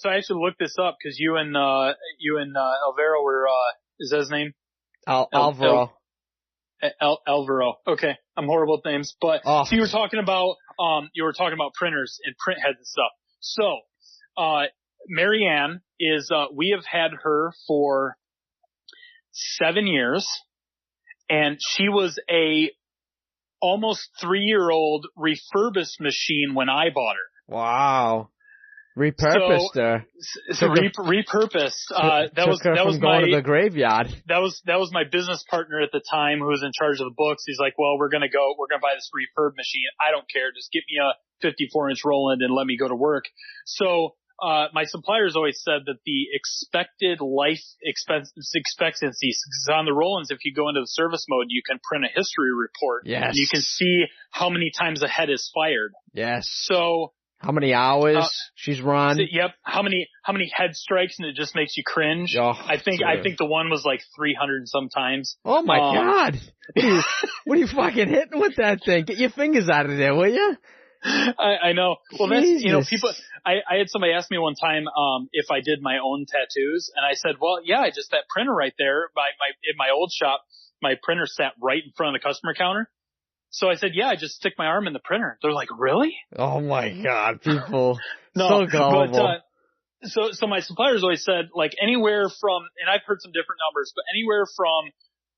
I actually looked this up because you and Alvaro were, is that his name? Alvaro. Alvaro. Okay. I'm horrible with names, but so you were talking about printers and print heads and stuff. So, Marianne is, we have had her for 7 years, and she was a almost 3-year-old refurbished machine when I bought her. Wow. Repurposed her. So repurposed. That was going to the graveyard. That was my business partner at the time who was in charge of the books. He's like, well, we're gonna buy this refurb machine. I don't care. Just get me a 54-inch Roland and let me go to work. So, my suppliers always said that the expected life expectancy on the Rolands, if you go into the service mode, you can print a history report. Yes. You can see how many times a head is fired. Yes. So, how many hours she's run? Yep. How many head strikes, and it just makes you cringe. Oh, I think the one was like 300 and some times. Oh my God. What are you fucking hitting with that thing? Get your fingers out of there, will you? I know. Well, that's, people, I had somebody ask me one time, if I did my own tattoos, and I said, well, yeah, that printer right there in my old shop, my printer sat right in front of the customer counter. So I said, yeah, I just stick my arm in the printer. They're like, really? Oh my God, people. No, so gullible. So my suppliers always said, like, anywhere from, and I've heard some different numbers, but anywhere from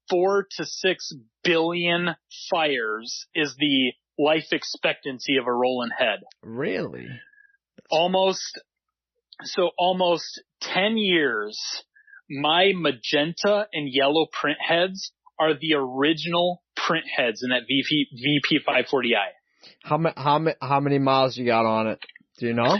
4 to 6 billion fires is the life expectancy of a rolling head. Really? Almost 10 years. My magenta and yellow print heads are the original print heads in that VP 540i. How many miles you got on it? Do you know?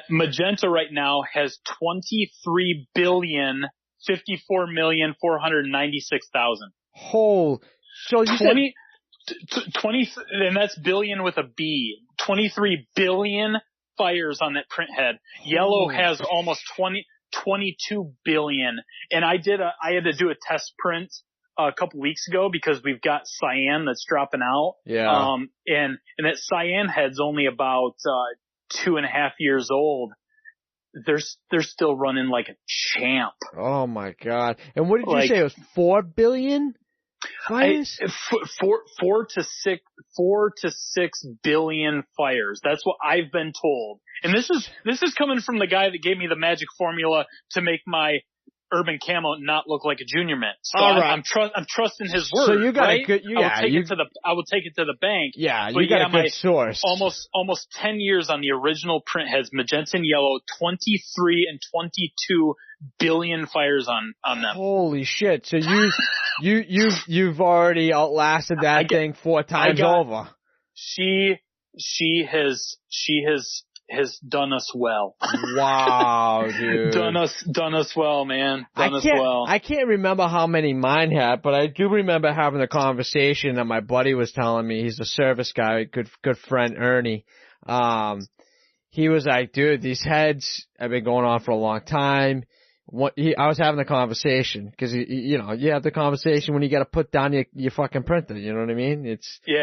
Magenta right now has 23 billion 54,496,000. Whole. So you 20, 20, and that's billion with a B. 23 billion fires on that print head. Yellow has almost 22 billion. And I had to do a test print a couple weeks ago because we've got cyan that's dropping out. Yeah. And that cyan head's only about 2.5 years old. They're still running like a champ. Oh my God. And what did you say? It was 4 billion fires? 4 to 6 billion fires. That's what I've been told. And this is coming from the guy that gave me the magic formula to make my urban camo not look like a junior mint. So I'm trusting his word. So you got right? a good, I will take it to the bank. Yeah, you got a good source. Almost 10 years on the original print heads, magenta and yellow, 23 and 22 billion fires on them. Holy shit. So you've already outlasted that thing 4 times over. She has done us well. Wow, dude. Done us well, man. I can't remember how many mine had, but I do remember having a conversation that my buddy was telling me. He's a service guy, good friend, Ernie. He was like, dude, these heads have been going on for a long time. I was having a conversation because you have the conversation when you got to put down your fucking printer. You know what I mean? You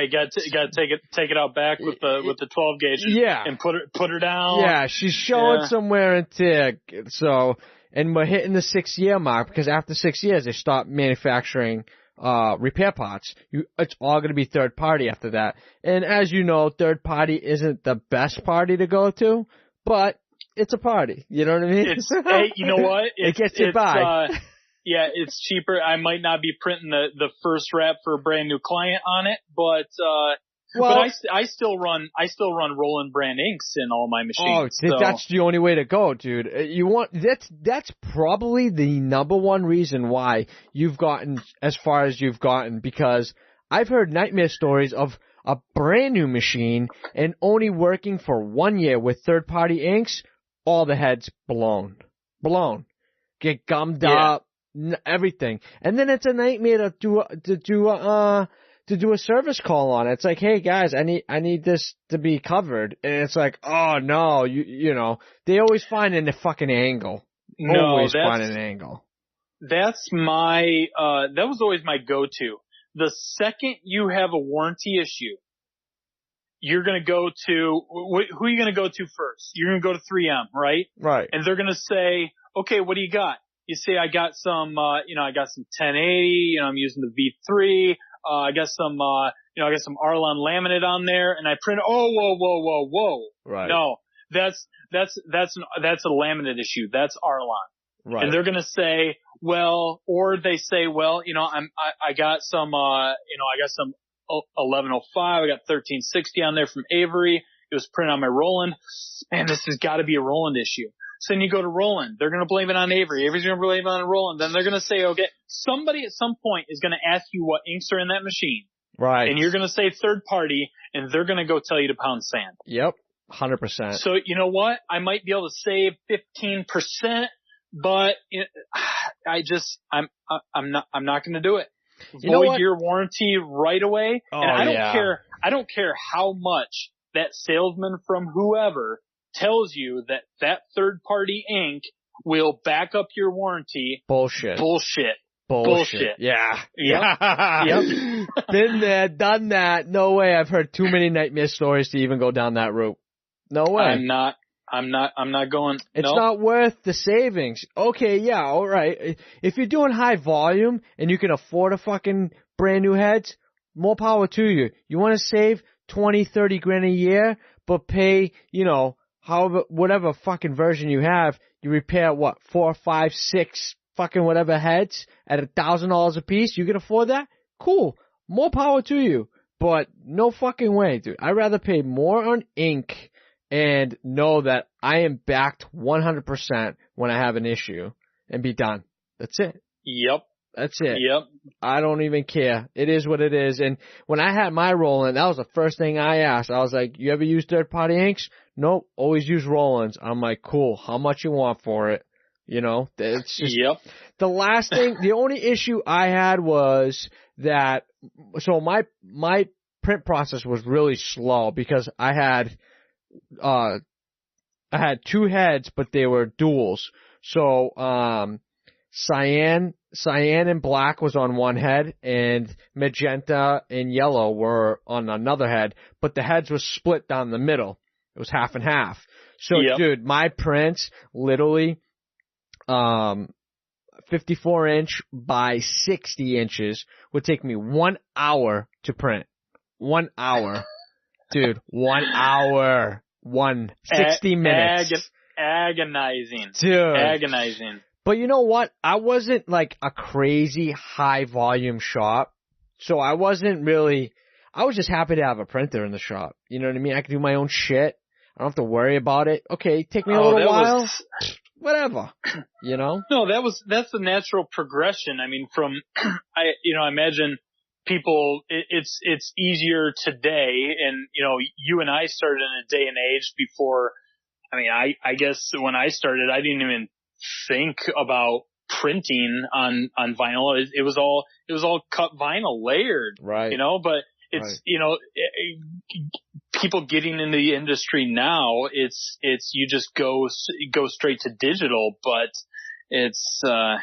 got to take it out back with the 12 gauge. Yeah, and put her down. Yeah, she's showing some wear and tear. So, and we're hitting the 6-year mark because after 6 years they stop manufacturing repair parts. It's all going to be third party after that. And as you know, third party isn't the best party to go to, but it's a party. You know what I mean? Hey, you know what? It gets you by. Yeah, it's cheaper. I might not be printing the first wrap for a brand new client on it, but I still run Roland brand inks in all my machines. Oh, that's the only way to go, dude. That's probably the number one reason why you've gotten as far as you've gotten, because I've heard nightmare stories of a brand new machine and only working for 1 year with third party inks. All the heads blown, get gummed up, everything, and then it's a nightmare to do a service call on it. It's like, hey guys, I need this to be covered, and it's like, oh no, you know, they always find a fucking angle. Find an angle. That's that was always my go-to. The second you have a warranty issue, you're going to go to, who are you going to go to first? You're going to go to 3M, right? Right. And they're going to say, okay, what do you got? You say, I got some 1080, I'm using the V3. I got some Arlon laminate on there, and I print, whoa. Right. No, that's a laminate issue. That's Arlon. Right. And they're going to say, or they say, I got some 1105. I got 1360 on there from Avery. It was printed on my Roland. Man, this has got to be a Roland issue. So then you go to Roland. They're going to blame it on Avery. Avery's going to blame it on Roland. Then they're going to say, okay, somebody at some point is going to ask you what inks are in that machine. Right. And you're going to say third party, and they're going to go tell you to pound sand. Yep. 100%. So you know what? I might be able to save 15%, but I'm not going to do it. Void your warranty right away. Oh, and I don't care how much that salesman from whoever tells you that third party ink will back up your warranty. Bullshit. Yeah. Yep. Been there, done that. No way. I've heard too many nightmare stories to even go down that route. No way. I'm not going. It's not worth the savings. Okay, yeah, all right. If you're doing high volume and you can afford a fucking brand new heads, more power to you. You want to save 20, 30 grand a year, but pay, whatever fucking version you have, you repair 4, 5, 6 fucking whatever heads at $1,000 a piece. You can afford that? Cool. More power to you. But no fucking way, dude. I'd rather pay more on ink and know that I am backed 100% when I have an issue and be done. That's it. Yep. That's it. Yep. I don't even care. It is what it is. And when I had my Roland, that was the first thing I asked. I was like, you ever use third-party inks? Nope. Always use Roland's. I'm like, cool. How much you want for it? You know, it's just the last thing. The only issue I had was that, so my print process was really slow because I had two heads, but they were duals. So, cyan and black was on one head, and magenta and yellow were on another head, but the heads were split down the middle. It was half and half. So, dude, my prints literally, 54-inch by 60 inches would take me 1 hour to print. 1 hour. Dude, 1 hour. 60 minutes. Agonizing. Dude. Agonizing. But you know what? I wasn't like a crazy high volume shop. So I was just happy to have a printer in the shop. You know what I mean? I can do my own shit. I don't have to worry about it. Okay, take me a little while. Whatever. You know? No, that's the natural progression. I mean, from, I imagine people, it's easier today. And, you and I started in a day and age before, I guess when I started, I didn't even think about printing on vinyl. It was all cut vinyl layered, right? But it's, people getting into the industry now, it's you just go straight to digital, but it's, I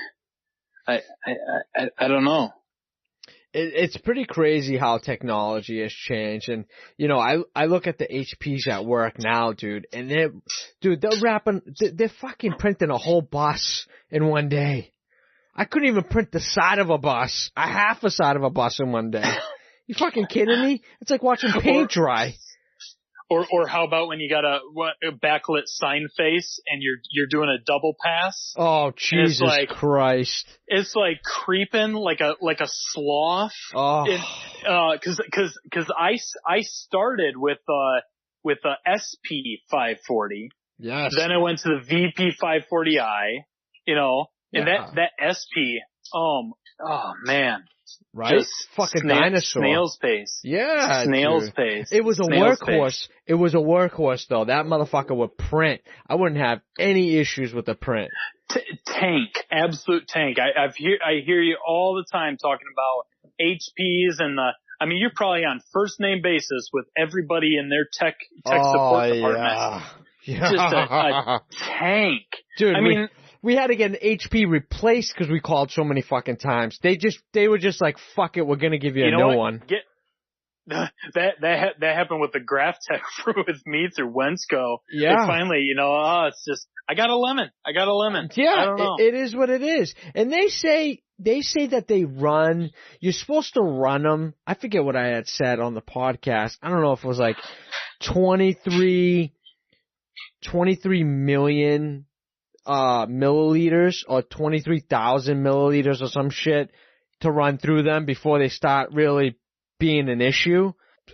don't know. It's pretty crazy how technology has changed. And, I look at the HPs at work now, dude, and they're fucking printing a whole bus in one day. I couldn't even print the side of a bus, a half a side of a bus in one day. You fucking kidding me? It's like watching paint dry. Or how about when you got a backlit sign face and you're doing a double pass? Oh, Jesus Christ. It's like creeping like a sloth. Oh. Cause I started with the SP 540. Yes. Then I went to the VP 540i, and that SP, oh man. Right? Just fucking dinosaur. Snail's pace. Yeah. Snail's dude. pace. It was a workhorse. It was a workhorse though. That motherfucker would print. I wouldn't have any issues with the print. Tank. Absolute tank. I hear you all the time talking about HPs and you're probably on first name basis with everybody in their tech support department. Yeah. Just a tank. Dude, we had to get an HP replaced because we called so many fucking times. They were just like, fuck it, we're gonna give you a new one. That happened with the Graph Tech with me through Wensco. Yeah. And finally, it's just, I got a lemon. Yeah. I don't know. It is what it is. And they say that you're supposed to run them. I forget what I had said on the podcast. I don't know if it was like 23 million milliliters or 23,000 milliliters or some shit to run through them before they start really being an issue.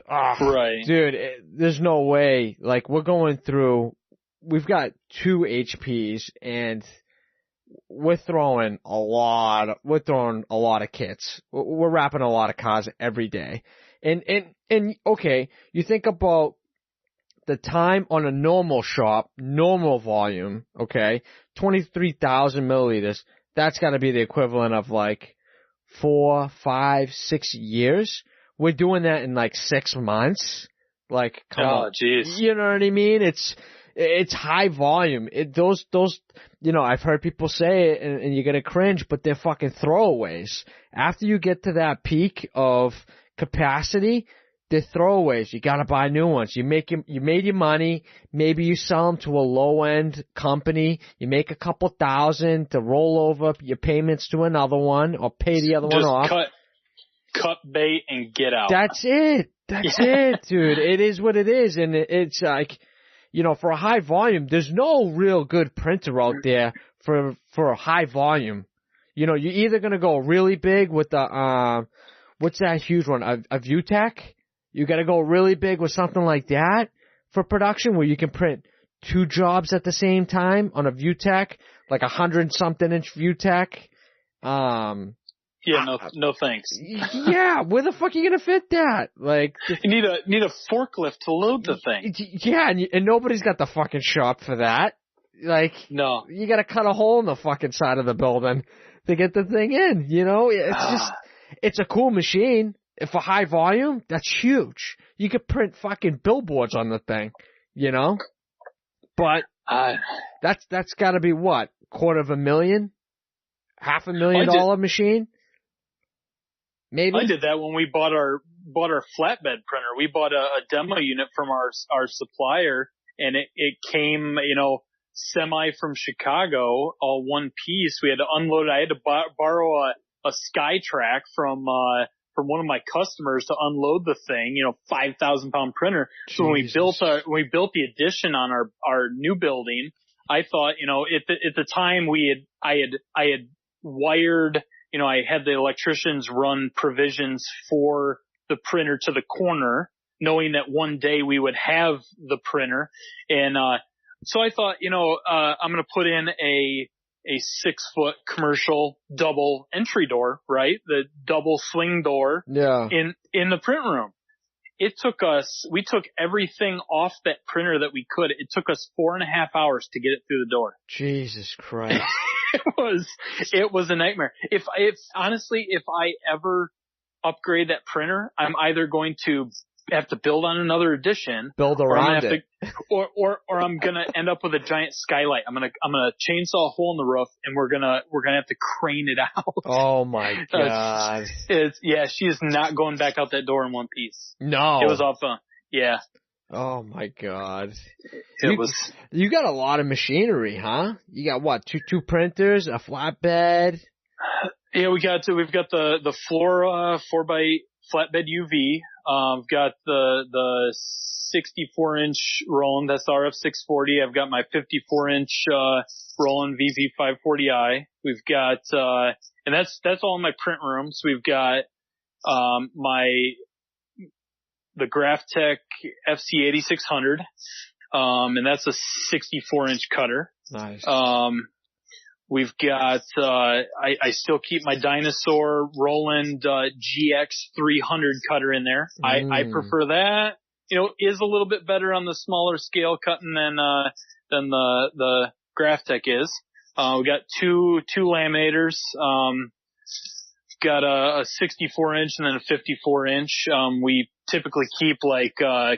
Right. Dude, there's no way. Like, we've got 2 HPs and we're throwing a lot of kits. We're wrapping a lot of cars every day. And okay, you think about the time on a normal shop, normal volume, okay, 23,000 milliliters, that's got to be the equivalent of like 4, 5, 6 years. We're doing that in like 6 months. Like, come on. Jeez. You know what I mean? It's high volume. Those, I've heard people say it and you're going to cringe, but they're fucking throwaways. After you get to that peak of capacity, they're throwaways. You gotta buy new ones. You made your money. Maybe you sell them to a low-end company. You make a couple thousand to roll over your payments to another one or pay the other one off. Cut bait and get out. That's it. That's it, dude. It is what it is. And it's like, for a high volume, there's no real good printer out there for a high volume. You know, you're either going to go really big with the, what's that huge one? A ViewTech? You got to go really big with something like that for production where you can print 2 jobs at the same time on a ViewTech, like 100-something inch ViewTech. Yeah, no thanks. Yeah, where the fuck are you going to fit that? Like, you need a forklift to load the thing. Yeah, and nobody's got the fucking shop for that. Like, no, you got to cut a hole in the fucking side of the building to get the thing in, you know? It's a cool machine. For high volume, that's huge. You could print fucking billboards on the thing, you know? But that's got to be what? $250,000? $500,000 machine? Maybe. I did that when we bought our flatbed printer. We bought a demo unit from our supplier, and it came, you know, semi from Chicago, all one piece. We had to unload it. I had to borrow a SkyTrack from one of my customers to unload the thing, you know, 5,000 pound printer. So when we built the addition on our new building, I thought, you know, at the time I had wired, you know, I had the electricians run provisions for the printer to the corner, knowing that one day we would have the printer. And, so I thought, you know, I'm going to put in a 6-foot commercial double entry door, right? The double swing door. Yeah. In the print room. We took everything off that printer that we could. It took us 4.5 hours to get it through the door. Jesus Christ. It was a nightmare. If honestly, if I ever upgrade that printer, I'm either going to have to build on another edition, build around it, or I'm gonna end up with a giant skylight. I'm gonna chainsaw a hole in the roof, and we're gonna have to crane it out. Oh my god! She is not going back out that door in one piece. No, it was all fun. Yeah. Oh my god! You got a lot of machinery, huh? You got what? Two printers, a flatbed. Yeah, we've got the Flora 4x flatbed UV. I've got the 64-inch Roland, that's the RF640. I've got my 54-inch Roland VP540i. We've got and that's all in my print rooms. We've got the Graphtec FC8600, and that's a 64-inch cutter. Nice. We've got, I still keep my Dinosaur Roland, GX300 cutter in there. I prefer that. You know, is a little bit better on the smaller scale cutting than the Graphtec is. We got two laminators. Got a 64-inch and then a 54-inch. We typically keep like,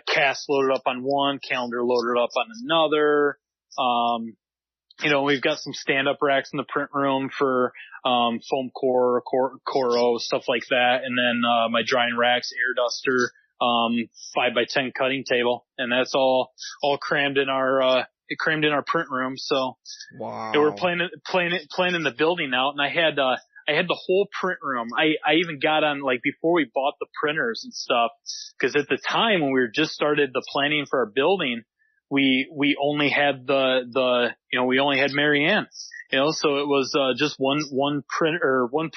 cast loaded up on one, calendar loaded up on another. You know, we've got some stand-up racks in the print room for foam core, Coro, stuff like that, and then my drying racks, air duster, 5x10 cutting table, and that's all crammed in our print room. So wow, we're playing in the building now, and I had the whole print room. I even got on, like, before we bought the printers and stuff, because at the time when we just started the planning for our building, we only had we only had Marianne, you know, so it was, just one printer, one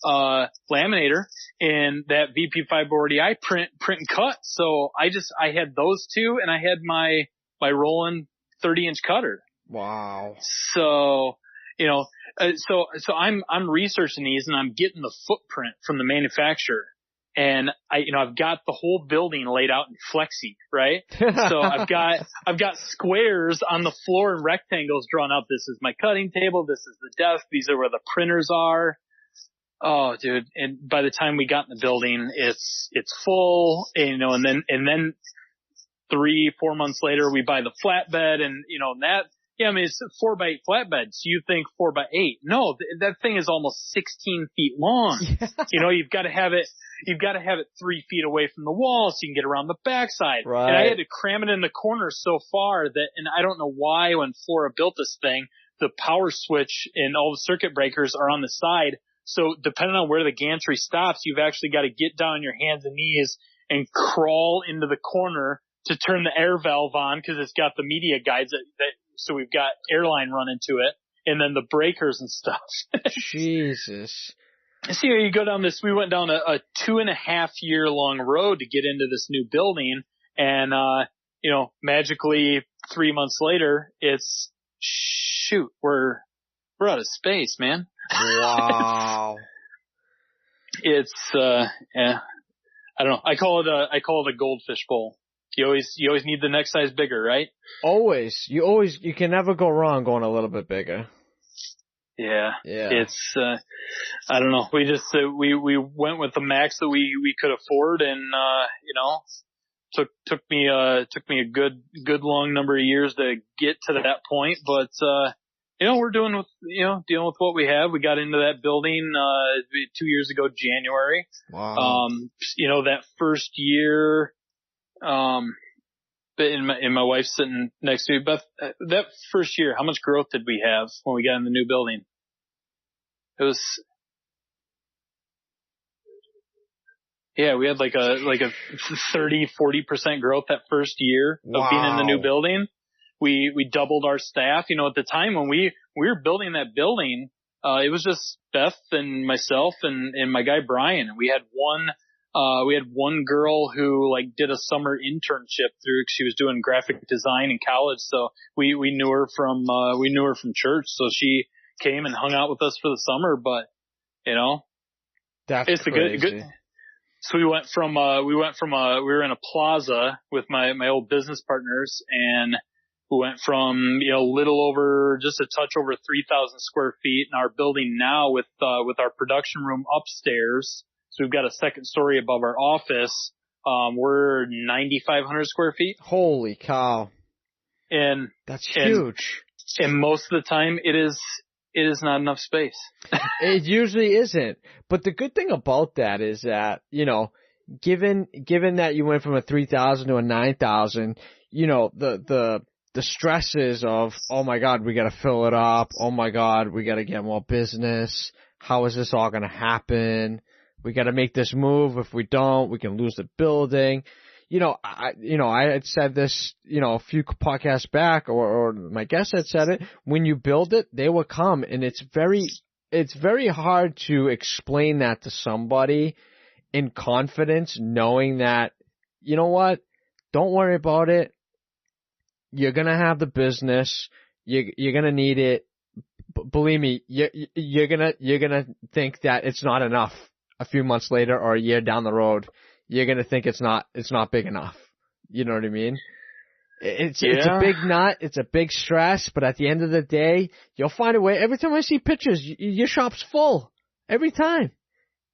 laminator, and that VP540i print and cut. So I had those two, and I had my Roland 30-inch cutter. Wow. So, you know, so I'm researching these, and I'm getting the footprint from the manufacturer. And I've got the whole building laid out in flexi, right? So I've got squares on the floor and rectangles drawn up. This is my cutting table. This is the desk. These are where the printers are. Oh, dude. And by the time we got in the building, it's full, and then 3-4 months later, we buy the flatbed, and, I mean, it's a 4x8 flatbed. So you think 4x8. No, that thing is almost 16 feet long. You've got to have it 3 feet away from the wall so you can get around the backside. Right. And I had to cram it in the corner so far that, and I don't know why when Flora built this thing, the power switch and all the circuit breakers are on the side. So depending on where the gantry stops, you've actually got to get down on your hands and knees and crawl into the corner to turn the air valve on, because it's got the media guides that so we've got airline running to it, and then the breakers and stuff. Jesus. So you go down this, we went down a 2.5 year long road to get into this new building, and, magically 3 months later, it's, shoot, we're out of space, man. Wow. It's, I don't know. I call it a goldfish bowl. You always need the next size bigger, right? Always. You can never go wrong going a little bit bigger. Yeah. Yeah. It's, I don't know. We just, we went with the max that we could afford, and, took me a good long number of years to get to that point, but, we're dealing with what we have. We got into that building, 2 years ago, January. Wow. That first year, and my wife's sitting next to me, Beth, that first year, how much growth did we have when we got in the new building? It was, yeah, we had like a 30-40% growth that first year of being in the new building. We doubled our staff. At the time when we were building that building, it was just Beth and myself and my guy Brian. We had one girl who did a summer internship she was doing graphic design in college. So we knew her from church. So she came and hung out with us for the summer, but that's it's crazy. a good. So we were in a plaza with my old business partners, and we went from, little over, just a touch over 3,000 square feet in our building now with our production room upstairs. So we've got a second story above our office. We're 9,500 square feet. Holy cow. And that's huge. And most of the time it is not enough space. It usually isn't. But the good thing about that is that, given that you went from a 3,000 to a 9,000, the stresses of, oh my God, we got to fill it up. Oh my God, we got to get more business. How is this all going to happen? We got to make this move. If we don't, we can lose the building. I had said this, a few podcasts back, or my guest had said it. When you build it, they will come, and it's very hard to explain that to somebody in confidence, knowing that, don't worry about it. You're gonna have the business. You're gonna need it. Believe me, you're gonna think that it's not enough a few months later or a year down the road. You're gonna think it's not big enough. You know what I mean? It's a big nut. It's a big stress. But at the end of the day, you'll find a way. Every time I see pictures, your shop's full. Every time,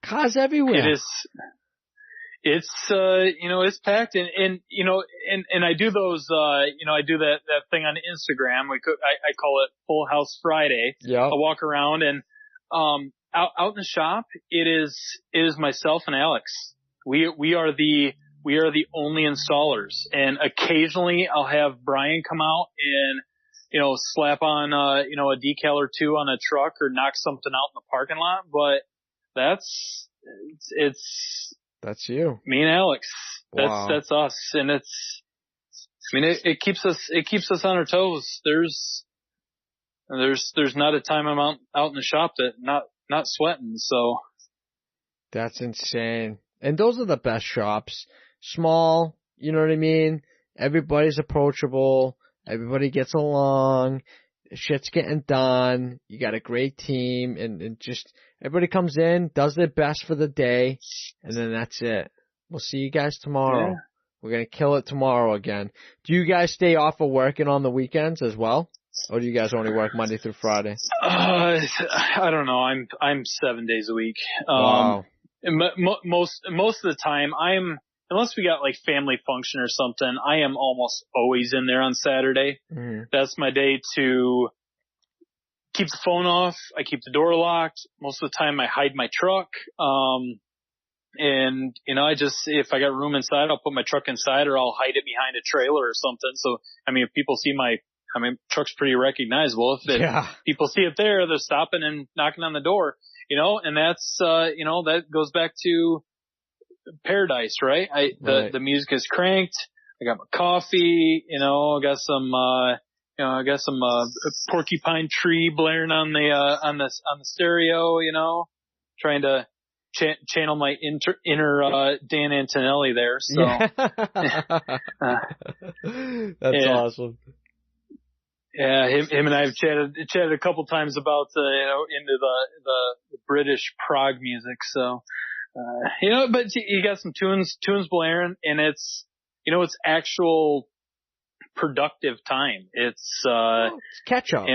cars everywhere. It is. It's packed, and I do those, I do that thing on Instagram. I call it Full House Friday. Yeah. I walk around, and out in the shop, it is myself and Alex. We are the only installers, and occasionally I'll have Brian come out and slap on a decal or two on a truck or knock something out in the parking lot. But that's you. Me and Alex. Wow. That's us, and it keeps us on our toes. There's not a time I'm out in the shop that not sweating. So that's insane. And those are the best shops. Small, you know what I mean? Everybody's approachable. Everybody gets along. Shit's getting done. You got a great team, and just everybody comes in, does their best for the day, and then that's it. We'll see you guys tomorrow. Yeah. We're going to kill it tomorrow again. Do you guys stay off of working on the weekends as well? Or do you guys only work Monday through Friday? I don't know. I'm 7 days a week. Wow. Most of the time unless we got family function or something, I am almost always in there on Saturday. Mm-hmm. That's my day to keep the phone off. I keep the door locked. Most of the time I hide my truck. And if I got room inside, I'll put my truck inside, or I'll hide it behind a trailer or something. So, if people see truck's pretty recognizable. If people see it there, they're stopping and knocking on the door, and that's, that goes back to paradise, right? The music is cranked. I got my coffee, I got some, I got some porcupine tree blaring on the stereo. Trying to channel my inner Dan Antonelli there. So that's awesome. Yeah, him and I have chatted a couple times about into the British prog music. So but you got some tunes blaring, and it's it's actual productive time. It's catch up.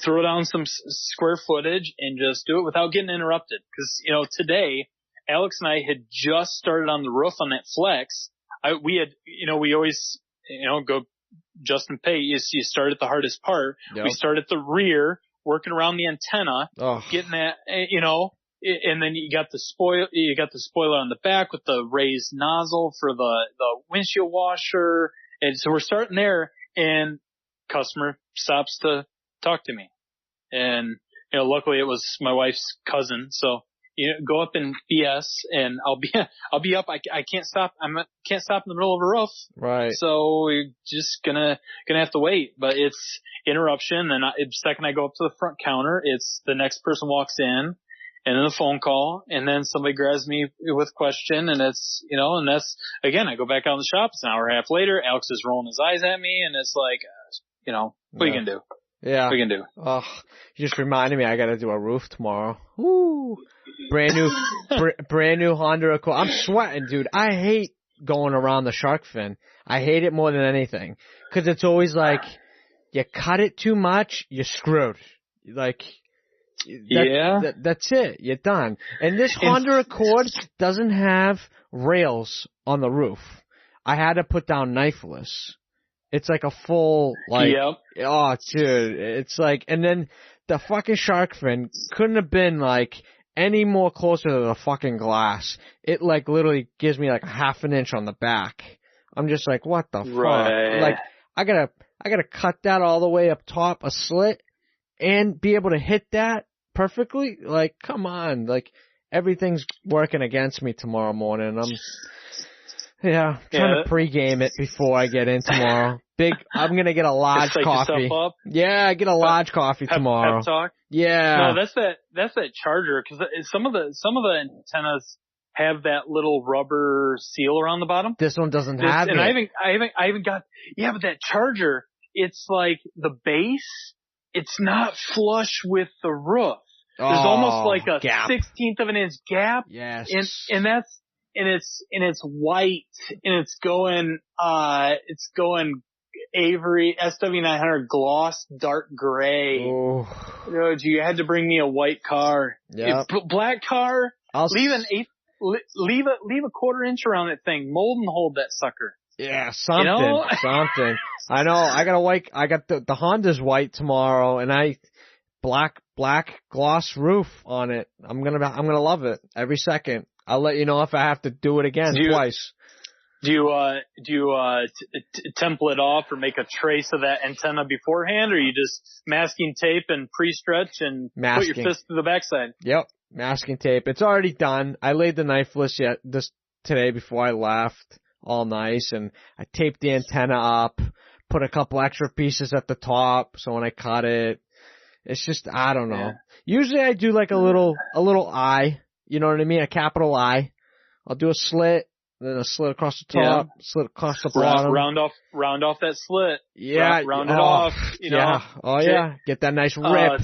Throw down some square footage and just do it without getting interrupted. Because today Alex and I had just started on the roof on that flex. We always go just in pay. You start at the hardest part. Yep. We start at the rear, working around the antenna, oh. getting that and then you got the spoiler on the back with the raised nozzle for the windshield washer. And so we're starting there, and customer stops to talk to me. And, luckily it was my wife's cousin. So, go up and BS, and I'll be up. I can't stop. Can't stop in the middle of a roof. Right. So we're just gonna have to wait. But it's interruption. And the second I go up to the front counter, it's the next person walks in. And then a phone call, and then somebody grabs me with a question, and it's, and that's, again, I go back out in the shop, it's an hour and a half later, Alex is rolling his eyes at me, and it's like, what are you gonna do? Yeah. What are you gonna do? Oh, you just reminded me I gotta do a roof tomorrow. Woo! Brand new Honda Accord. I'm sweating, dude. I hate going around the shark fin. I hate it more than anything. 'Cause it's always like, you cut it too much, you're screwed. Like, that's it. You're done. And this Honda Accord doesn't have rails on the roof. I had to put down knifeless. It's like a full, yep. Oh, dude. It's like, and then the fucking shark fin couldn't have been any more closer to the fucking glass. It literally gives me a half an inch on the back. I'm just like, what the fuck? I gotta cut that all the way up top, a slit, and be able to hit that perfectly. Come on. Everything's working against me tomorrow morning. I'm trying to pregame it before I get in tomorrow. I'm gonna get a large coffee. Up. Yeah, get a large coffee tomorrow. Pep talk. Yeah. No, that's that charger, because some of the antennas have that little rubber seal around the bottom. This one doesn't have it. And I haven't got. Yeah, but that charger, it's like the base. It's not flush with the roof. There's almost like a gap. 16th of an inch gap. Yes. And it's white, and it's going Avery SW900 gloss dark gray. Oh. You had to bring me a white car. Yeah. Black car. Leave a quarter inch around that thing. Mold and hold that sucker. Yeah, something. Something. I know. I got the Honda's white tomorrow, and black gloss roof on it. I'm gonna love it every second. I'll let you know if I have to do it again twice. Do you template off or make a trace of that antenna beforehand, or you just masking tape and pre-stretch and put your fist to the backside? Yep, masking tape. It's already done. I laid the knifeless today before I left. All nice, and I taped the antenna up, put a couple extra pieces at the top, so when I cut it, it's just, I don't know. Yeah. Usually I do a little eye, you know what I mean? A capital I. I'll do a slit, then a slit across the top, slit across the bottom. Round off that slit. Yeah. Round it off, Yeah. Oh yeah. Get that nice rip.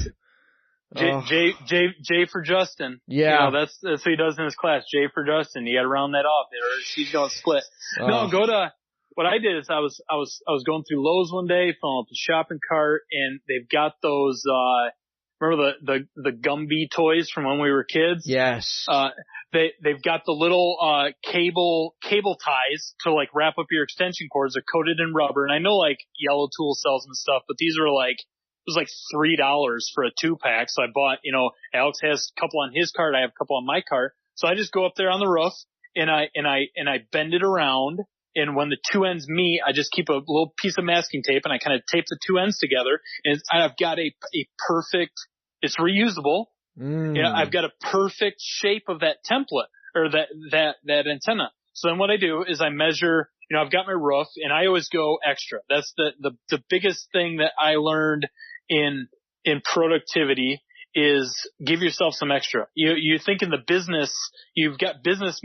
J for Justin. Yeah. That's what he does in his class. J for Justin. You gotta round that off there. She's gonna split. No, what I did is I was going through Lowe's one day, filling up the shopping cart, and they've got those, remember the Gumby toys from when we were kids? Yes. They've got the little, cable ties to wrap up your extension cords. They're coated in rubber. And I know Yellow Tool sells them and stuff, but these are it was $3 for a 2-pack. So I bought, Alex has a couple on his cart. I have a couple on my cart. So I just go up there on the roof and I bend it around. And when the two ends meet, I just keep a little piece of masking tape and I kind of tape the two ends together. And I've got a perfect, it's reusable. I've got a perfect shape of that template or that antenna. So then what I do is I measure, I've got my roof and I always go extra. That's the biggest thing that I learned in productivity is give yourself some extra. You think in the business, you've got business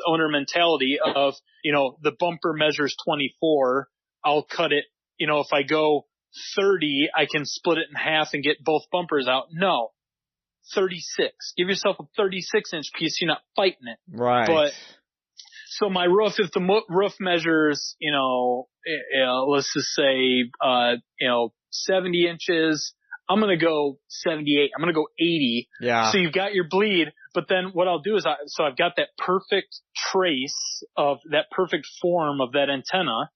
owner mentality of, the bumper measures 24. I'll cut it. If I go 30, I can split it in half and get both bumpers out. No, 36. Give yourself a 36-inch piece. You're not fighting it. Right. But so my roof, if the roof measures, let's just say, 70 inches, I'm going to go 78. I'm going to go 80. Yeah. So you've got your bleed, but then what I'll do is I've got that perfect trace of that perfect form of that antenna,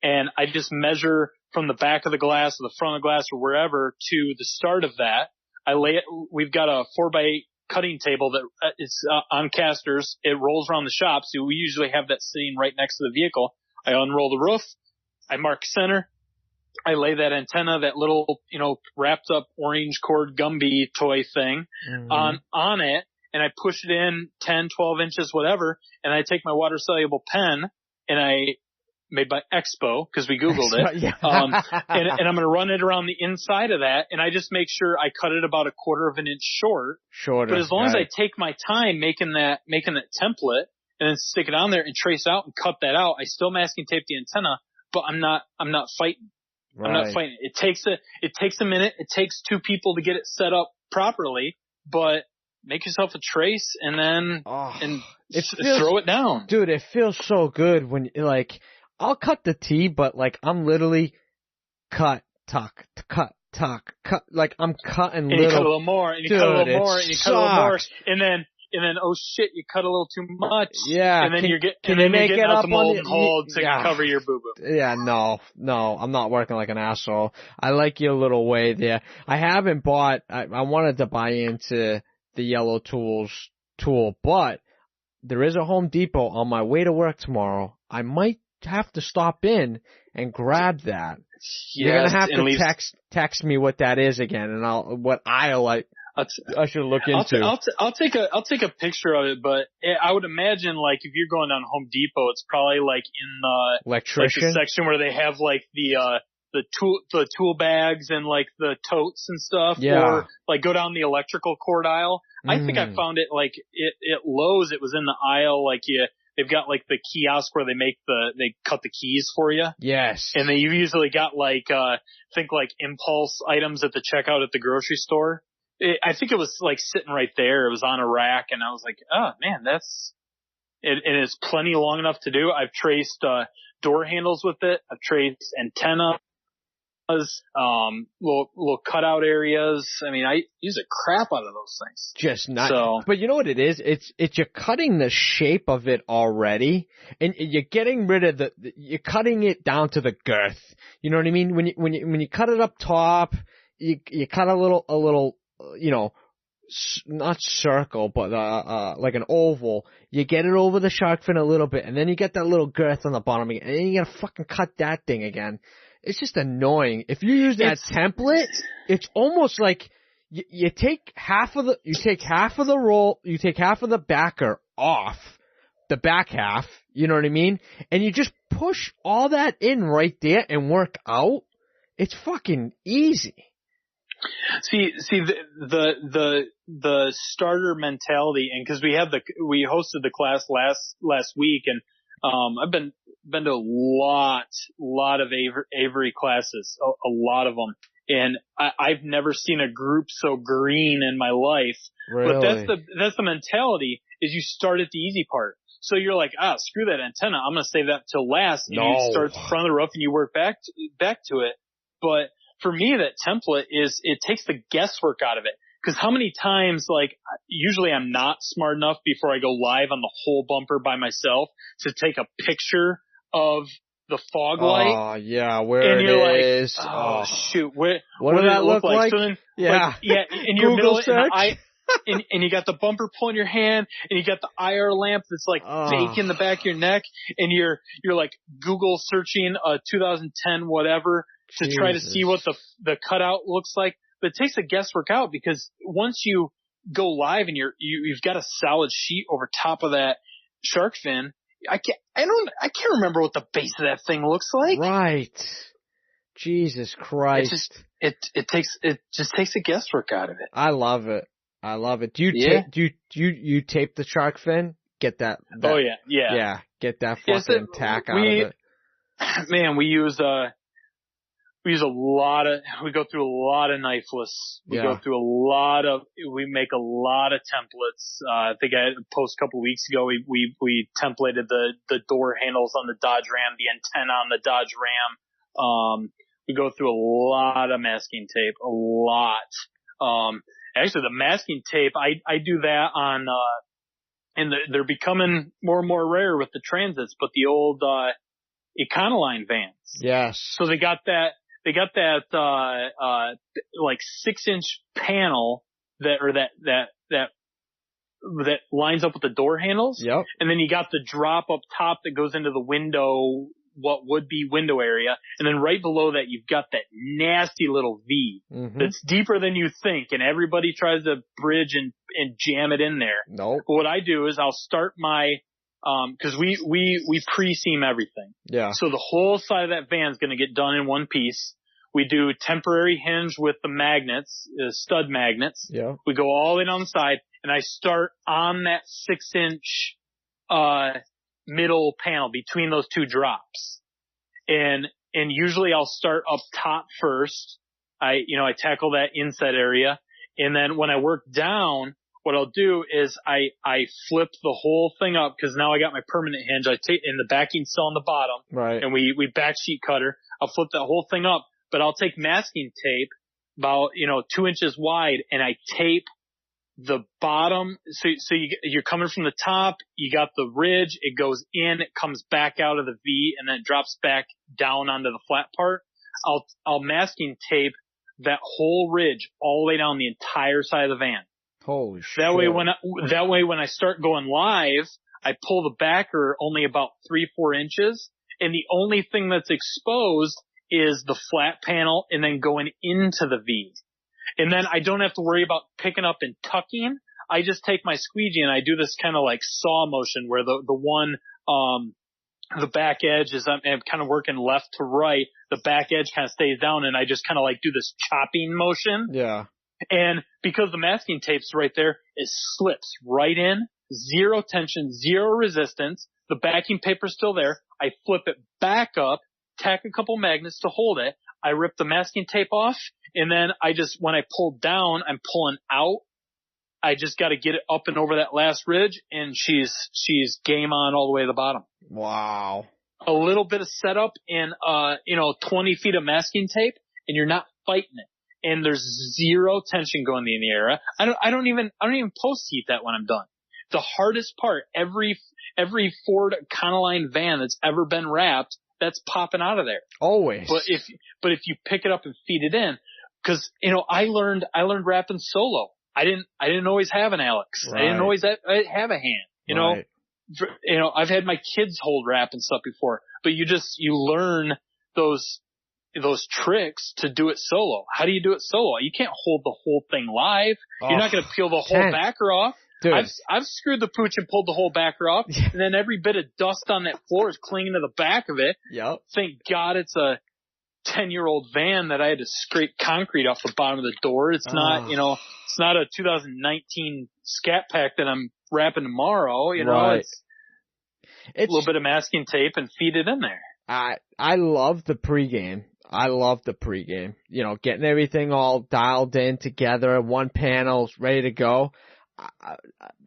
and I just measure from the back of the glass or the front of the glass or wherever to the start of that. I lay it. We've got a 4x8 cutting table that it's on casters. It rolls around the shop. So we usually have that sitting right next to the vehicle. I unroll the roof. I mark center. I lay that antenna, that little, wrapped up orange cord Gumby toy thing on it. And I push it in 10, 12 inches, whatever. And I take my water soluble pen and made by Expo, because we Googled it. Yeah. And I'm going to run it around the inside of that. And I just make sure I cut it about 1/4 of an inch shorter. But as long as I take my time making that template and then stick it on there and trace out and cut that out, I still masking tape the antenna, but I'm not fighting. Right. I'm not fighting. It takes a minute. It takes 2 people to get it set up properly, but make yourself a trace and then, throw it down. Dude, it feels so good when I'll cut the T, but I'm literally cut, tuck, cut, tuck, cut. I'm cutting and little. You cut a little more, and you cut a little more, and you cut a little more, and then oh shit, you cut a little too much. Yeah. And then you're getting out the molten hole to cover your boo-boo. Yeah, no, I'm not working like an asshole. I like your little way there. I haven't bought, I wanted to buy into the Yellow Tools tool, but there is a Home Depot on my way to work tomorrow. I might have to stop in and grab that. Yes, you're gonna have to text me what that is again, and I should look into. I'll take a picture of it, but I would imagine if you're going down Home Depot, it's probably in the electrician the section where they have the tool bags and the totes and stuff. Yeah. Or go down the electrical cord aisle. I think I found it at Lowe's. It was in the aisle they've got the kiosk where they cut the keys for you. Yes. And you've usually got impulse items at the checkout at the grocery store. I think it was sitting right there. It was on a rack, and I was like, oh man, and it's plenty long enough to do. I've traced door handles with it. I've traced antennas, little cutout areas. I mean, I use the crap out of those things. Just not. But you know what it is? It's you're cutting the shape of it already, and you're getting rid of you're cutting it down to the girth. You know what I mean? When you cut it up top, you cut a little. Not circle, but like an oval. You get it over the shark fin a little bit, and then you get that little girth on the bottom again, and then you gotta fucking cut that thing again. It's just annoying. If you use that template, it's almost like you take half of the roll, you take half of the backer off the back half. You know what I mean? And you just push all that in right there and work out. It's fucking easy. See the starter mentality, and because we hosted the class last week, and I've been to a lot of Avery classes, a lot of them, and I've never seen a group so green in my life. Really? But that's the mentality, is you start at the easy part. So you're like, screw that antenna, I'm gonna save that till last, and you start at the front of the roof and you work back to it. But for me, that template it takes the guesswork out of it. Because how many times, usually I'm not smart enough before I go live on the whole bumper by myself to take a picture of the fog light. Oh, yeah, where and it you're is. Like, oh, shoot. What does that look like? So then, yeah. In your Google middle, search. and you got the bumper pull in your hand, and you got the IR lamp that's fake in the back of your neck, and you're Google searching a 2010 whatever to try to see what the cutout looks like. But it takes the guesswork out, because once you go live and you've got a solid sheet over top of that shark fin, I can't remember what the base of that thing looks like. Right. Jesus Christ. It just takes the guesswork out of it. I love it. Do you tape the shark fin? Get that. Oh yeah. Yeah. Get that fucking tack out of it. Man, we go through a lot of knifeless. We make a lot of templates. I think I had a post a couple of weeks ago. We templated the door handles on the Dodge Ram, the antenna on the Dodge Ram. We go through a lot of masking tape, a lot. Actually the masking tape, I do that on, and they're becoming more and more rare with the Transits, but the old, Econoline vans. Yes. So they got that like 6-inch panel that lines up with the door handles. Yep. And then you got the drop up top that goes into the window, what would be window area. And then right below that, you've got that nasty little V that's deeper than you think. And everybody tries to bridge and jam it in there. Nope. But what I do is I'll start my, cause we pre-seam everything. Yeah. So the whole side of that van is going to get done in one piece. We do temporary hinge with the magnets, stud magnets. Yeah. We go all in on the side, and I start on that 6-inch, middle panel between those two drops. And usually I'll start up top first. I tackle that inset area. And then when I work down, what I'll do is I flip the whole thing up, because now I got my permanent hinge. I take, and the backing's still on the bottom. Right. And we back sheet cutter. I'll flip that whole thing up, but I'll take masking tape about, 2 inches wide, and I tape the bottom. So you're coming from the top, you got the ridge, it goes in, it comes back out of the V, and then it drops back down onto the flat part. I'll masking tape that whole ridge all the way down the entire side of the van. Holy shit. That way when I start going live, I pull the backer only about 3-4 inches, and the only thing that's exposed is the flat panel and then going into the V. And then I don't have to worry about picking up and tucking. I just take my squeegee and I do this kind of like saw motion where the back edge is, I'm kind of working left to right. The back edge kind of stays down, and I just kind of like do this chopping motion. Yeah. And because the masking tape's right there, it slips right in, zero tension, zero resistance. The backing paper's still there. I flip it back up, tack a couple magnets to hold it. I rip the masking tape off, and then when I pull down, I'm pulling out. I just got to get it up and over that last ridge, and she's game on all the way to the bottom. Wow. A little bit of setup and 20 feet of masking tape, and you're not fighting it. And there's zero tension going in the air. I don't even post heat that when I'm done. The hardest part, every Ford Econoline van that's ever been wrapped, that's popping out of there. Always. But if you pick it up and feed it in, because I learned wrapping solo. I didn't always have an Alex. Right. I didn't always have a hand. Right. I've had my kids hold wrap and stuff before, but you learn those tricks to do it solo. How do you do it solo? You can't hold the whole thing live. You're not going to peel the whole backer off. Dude. I've screwed the pooch and pulled the whole backer off, and then every bit of dust on that floor is clinging to the back of it. Yep. Thank God it's a 10-year-old van that I had to scrape concrete off the bottom of the door. It's not, it's not a 2019 Scat Pack that I'm wrapping tomorrow. Right. It's a little bit of masking tape and feed it in there. I love the pregame. Getting everything all dialed in together, one panel, ready to go.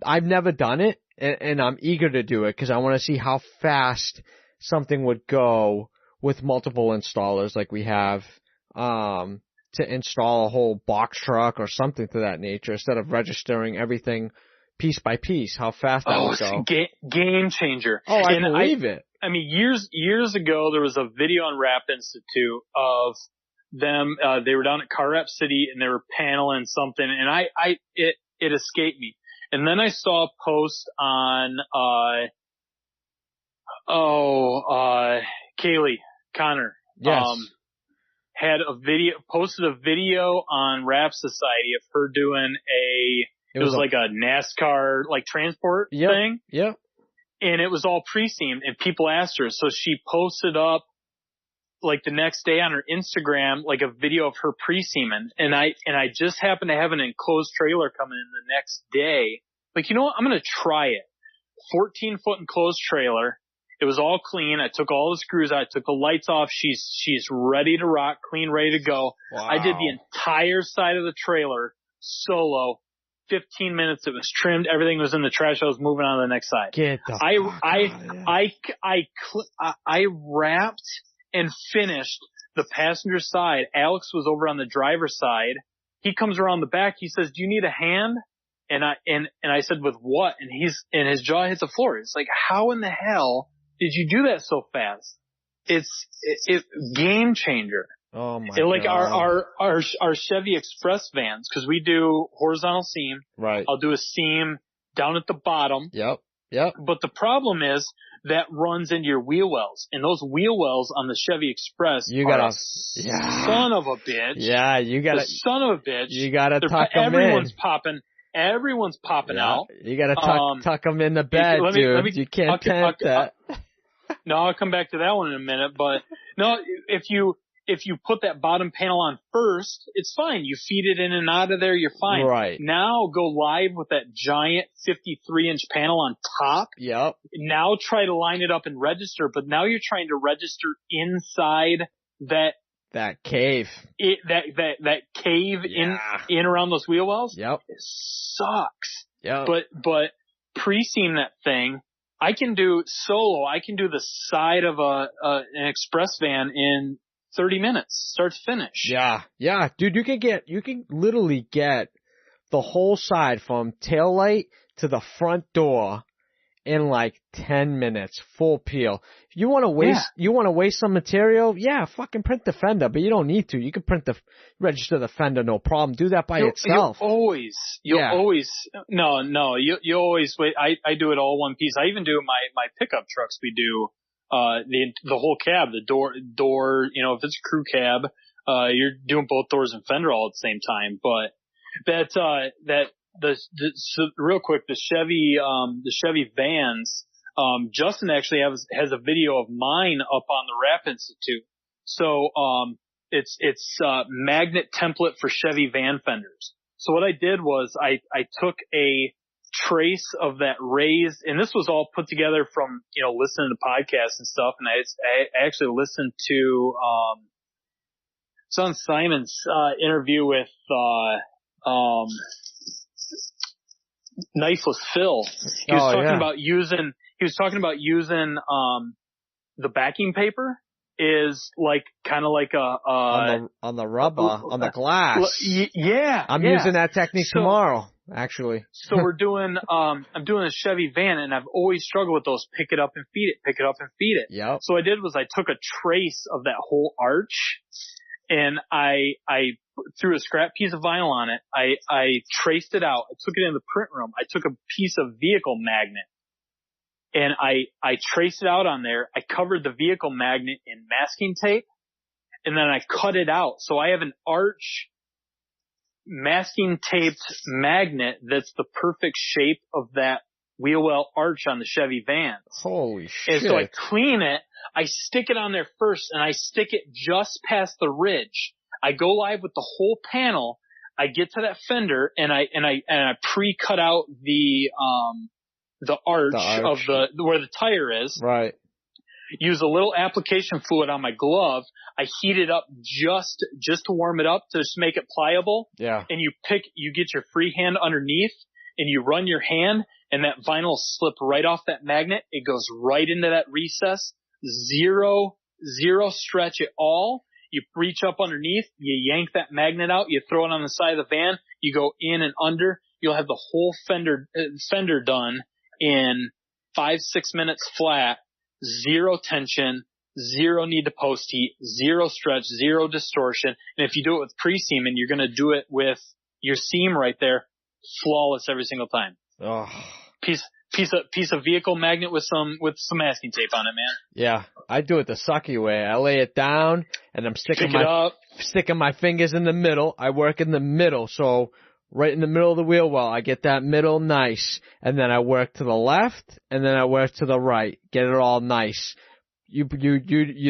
I've never done it, and I'm eager to do it because I want to see how fast something would go with multiple installers like we have, to install a whole box truck or something to that nature instead of registering everything piece by piece, how fast that would go. It's a game changer. Oh, I believe it. I mean, years ago, there was a video on Wrap Institute of them, they were down at Car Wrap City and they were paneling something, and it escaped me. And then I saw a post on, Kaylee Connor. Yes. Posted a video on Wrap Society of her doing it was like a NASCAR, like transport thing. Yep. and it was all pre-seamed, and people asked her. So she posted up like the next day on her Instagram, like a video of her pre-seaming. And I just happened to have an enclosed trailer coming in the next day. Like, you know what? I'm going to try it. 14-foot enclosed trailer. It was all clean. I took all the screws out. I took the lights off. She's ready to rock, clean, ready to go. Wow. I did the entire side of the trailer solo. 15 minutes. It was trimmed. Everything was in the trash. I was moving on to the next side. Get the fuck out of here. I wrapped and finished the passenger side. Alex was over on the driver's side. He comes around the back. He says, "Do you need a hand?" And I said, "With what?" And his jaw hit the floor. It's like, how in the hell did you do that so fast? It's game changer. Oh my like God. our Chevy Express vans, because we do horizontal seam. Right. I'll do a seam down at the bottom. Yep. But the problem is that runs into your wheel wells, and those wheel wells on the Chevy Express son of a bitch. Yeah, you gotta. The son of a bitch. You gotta tuck them in. Everyone's popping out. You gotta tuck them in the bed, dude. You can't tent that. No, I'll come back to that one in a minute. But no, if you put that bottom panel on first, it's fine. You feed it in and out of there, you're fine. Right. Now go live with that giant 53-inch panel on top. Yep. Now try to line it up and register, but now you're trying to register inside that cave. That cave in around those wheel wells. Yep. It sucks. Yep. But pre-seam that thing, I can do solo. I can do the side of an express van in 30 minutes, start to finish. Yeah, dude, you can literally get the whole side from tail light to the front door in like 10 minutes, full peel. If you want to waste some material, fucking print the fender, but you don't need to. You can register the fender, no problem. Do that by itself. You'll always wait. I do it all one piece. I even do my pickup trucks. We do the whole cab, the door, if it's a crew cab, you're doing both doors and fender all at the same time. But so real quick, the Chevy vans, Justin actually has a video of mine up on the Rap Institute. So, it's magnet template for Chevy van fenders. So what I did was I took a trace of that raised, and this was all put together from, listening to podcasts and stuff. And I actually listened to, Son Simon's, interview with, Knifeless Phil. He was talking about using, the backing paper is like, kind of like on the rubber, on the glass. Yeah. I'm using that technique tomorrow, actually. So we're doing, I'm doing a Chevy van, and I've always struggled with those pick it up and feed it. Yep. So what I did was I took a trace of that whole arch, and I threw a scrap piece of vinyl on it. I traced it out. I took it in the print room. I took a piece of vehicle magnet, and I traced it out on there. I covered the vehicle magnet in masking tape, and then I cut it out. So I have an arch masking taped magnet that's the perfect shape of that wheel well arch on the Chevy van. Holy shit. And so I clean it. I stick it on there first, and I stick it just past the ridge. I go live with the whole panel. I get to that fender, and I pre-cut out the arch of where the tire is. Right. Use a little application fluid on my glove. I heat it up just to warm it up, to just make it pliable. Yeah. And you get your free hand underneath, and you run your hand, and that vinyl slip right off that magnet. It goes right into that recess. Zero stretch at all. You reach up underneath, you yank that magnet out, you throw it on the side of the van, you go in and under. You'll have the whole fender done in 5-6 minutes flat. Zero tension, zero need to post heat, zero stretch, zero distortion. And if you do it with pre-seaming, you're going to do it with your seam right there, flawless every single time. Oh. Piece of vehicle magnet with some masking tape on it, man. Yeah, I do it the sucky way. I lay it down, and I'm sticking my fingers in the middle. I work in the middle, so right in the middle of the wheel well. I get that middle nice. And then I work to the left, and then I work to the right. Get it all nice. You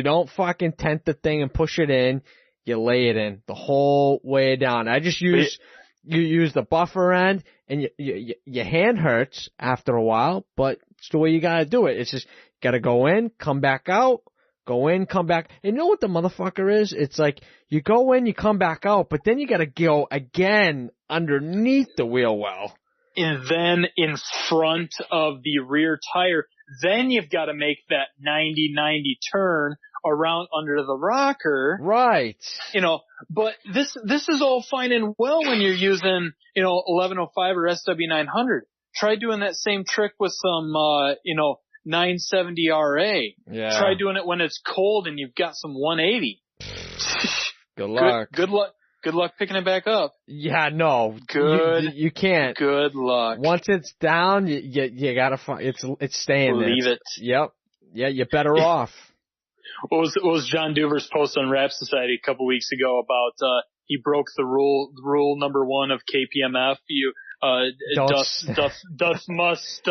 don't fucking tent the thing and push it in. You lay it in the whole way down. I just you use the buffer end, and your hand hurts after a while, but it's the way you gotta do it. It's just, gotta go in, come back out, go in, come back. And you know what the motherfucker is? It's like, you go in, you come back out, but then you gotta go again underneath the wheel well. And then in front of the rear tire, then you've got to make that 90-90 turn around under the rocker. Right. But this is all fine and well when you're using, 1105 or SW900. Try doing that same trick with some, 970 RA. Yeah. Try doing it when it's cold and you've got some 180. Good luck. Good luck. Good luck picking it back up. Yeah, no. You can't. Good luck. Once it's down, you gotta find, it's staying there. Leave it. Yep. Yeah, you're better off. What was John Duver's post on Rap Society a couple weeks ago about, he broke the rule number 1 of KPMF. You, doth must,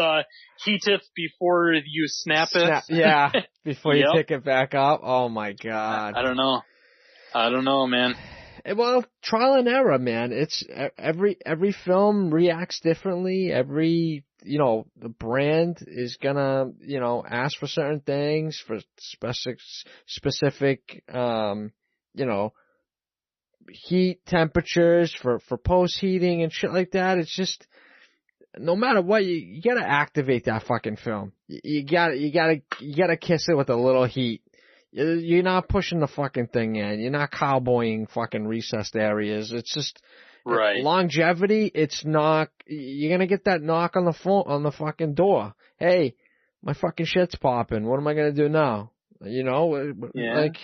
heateth before you snappeth. Yeah. Before you pick it back up. Oh my God. I don't know, man. Well, trial and error, man. It's every film reacts differently. Every, the brand is gonna, ask for certain things, for specific, heat temperatures for post heating and shit like that. It's just, no matter what, you gotta activate that fucking film. You gotta kiss it with a little heat. You're not pushing the fucking thing in. You're not cowboying fucking recessed areas. It's just right. Longevity. It's not. You're gonna get that knock on the fucking door. Hey, my fucking shit's popping. What am I gonna do now? Like,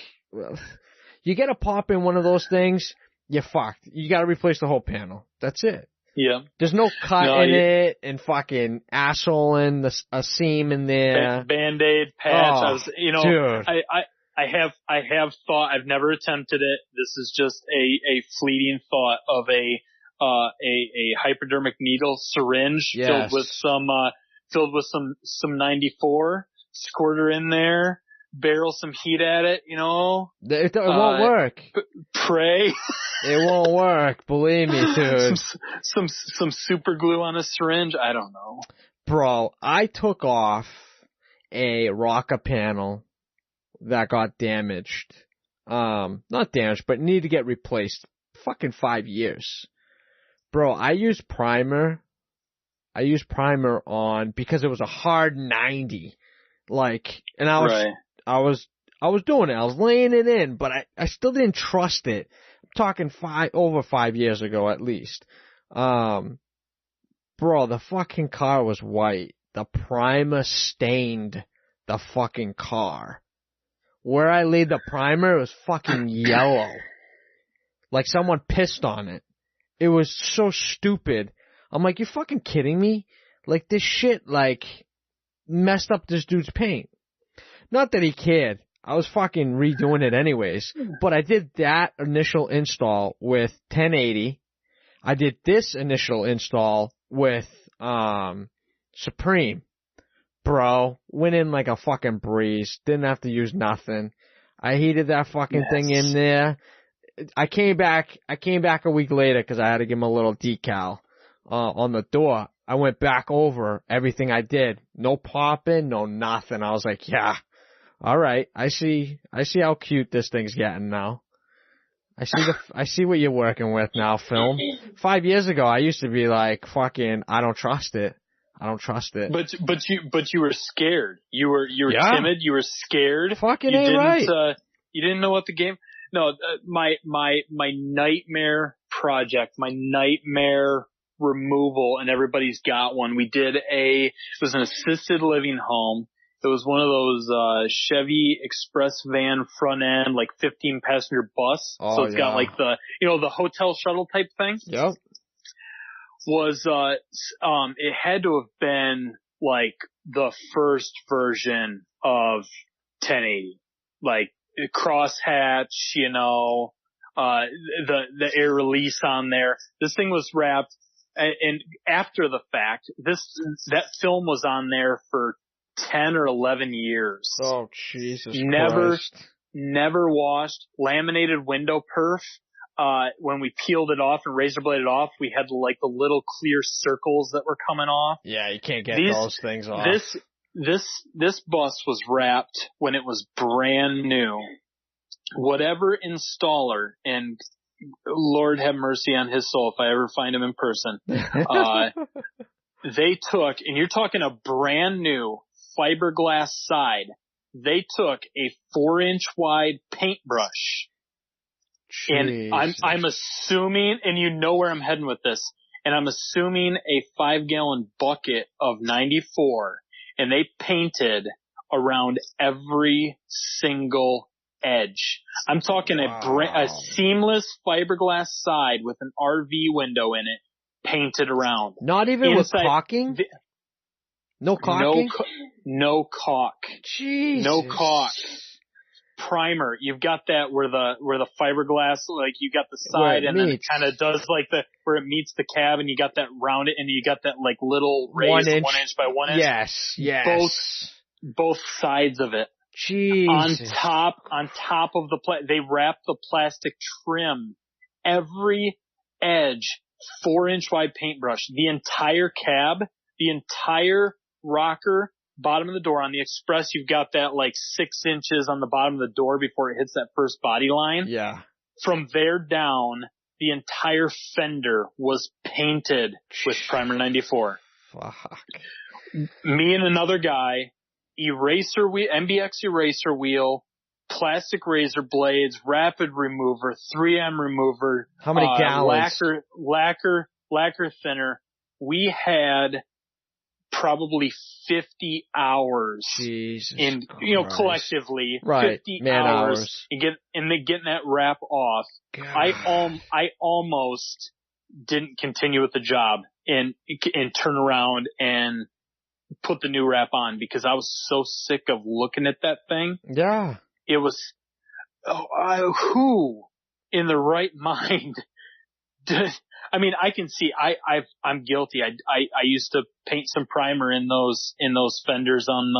you get a pop in one of those things, you're fucked. You gotta replace the whole panel. That's it. Yeah. There's no cut in it and fucking assholing a seam in there. Band-Aid patch. Dude. I have thought, I've never attempted it. This is just a fleeting thought of a hypodermic needle syringe filled with some 94, squirter in there, barrel some heat at it, It won't work. Pray. It won't work. Believe me, dude. Some super glue on a syringe. I don't know. Bro, I took off a rocker panel that got damaged. Not damaged, but needed to get replaced. Fucking 5 years. Bro, I used primer on, because it was a hard 90. And I was doing it. I was laying it in, but I still didn't trust it. I'm talking over 5 years ago at least. Bro, the fucking car was white. The primer stained the fucking car. Where I laid the primer, it was fucking yellow. Like someone pissed on it. It was so stupid. I'm like, you fucking kidding me? Like, this shit, messed up this dude's paint. Not that he cared. I was fucking redoing it anyways. But I did that initial install with 1080. I did this initial install with Supreme. Bro, went in like a fucking breeze. Didn't have to use nothing. I heated that fucking thing in there. I came back a week later because I had to give him a little decal on the door. I went back over everything I did. No popping, no nothing. I was like, yeah, all right. I see how cute this thing's getting now. I see what you're working with now, film. 5 years ago, I used to be like, fucking, I don't trust it. But you were scared. You were timid. You were scared. Fucking you ain't right. You didn't know what the game. No, my nightmare project, my nightmare removal, and everybody's got one. It was an assisted living home. It was one of those Chevy Express van front end, 15 passenger bus. Oh, so it's got the hotel shuttle type thing. Yep. It had to have been the first version of 1080, crosshatch, the air release on there. This thing was wrapped, and after the fact, that film was on there for 10 or 11 years. Oh, Jesus Christ. Never washed. Laminated window perf. When we peeled it off and razor bladed off, we had like the little clear circles that were coming off. Yeah, you can't get those things off. This bus was wrapped when it was brand new. Whatever installer, and Lord have mercy on his soul if I ever find him in person, they took, and you're talking a brand new fiberglass side, they took a 4-inch wide paintbrush. Jeez. And I'm assuming, and you know where I'm heading with this, and I'm assuming a 5-gallon bucket of 94, and they painted around every single edge. I'm talking a seamless fiberglass side with an RV window in it, painted around. Not even inside, with caulking? No caulking? No caulk. Jesus. No caulk. Primer. You've got that where the fiberglass, like you got the side and then it kind of does like where it meets the cab, and you got that round it, and you got that like little raised 1 inch by 1 inch. Yes. Both sides of it. Jesus. On top of they wrap the plastic trim, every edge, 4-inch wide paintbrush, the entire cab, the entire rocker, bottom of the door. On the Express, you've got that like 6 inches on the bottom of the door before it hits that first body line. Yeah. From there down, the entire fender was painted with Primer 94. Fuck. Me and another guy, eraser wheel, MBX eraser wheel, plastic razor blades, rapid remover, 3M remover. How many gallons? Lacquer thinner. We had probably 50 hours Jesus in, Christ. Collectively, right. 50 hours and getting that wrap off. God. I almost didn't continue with the job and turn around and put the new wrap on because I was so sick of looking at that thing. Yeah. It was, who in the right mind I mean, I can see, I'm guilty. I used to paint some primer in those fenders on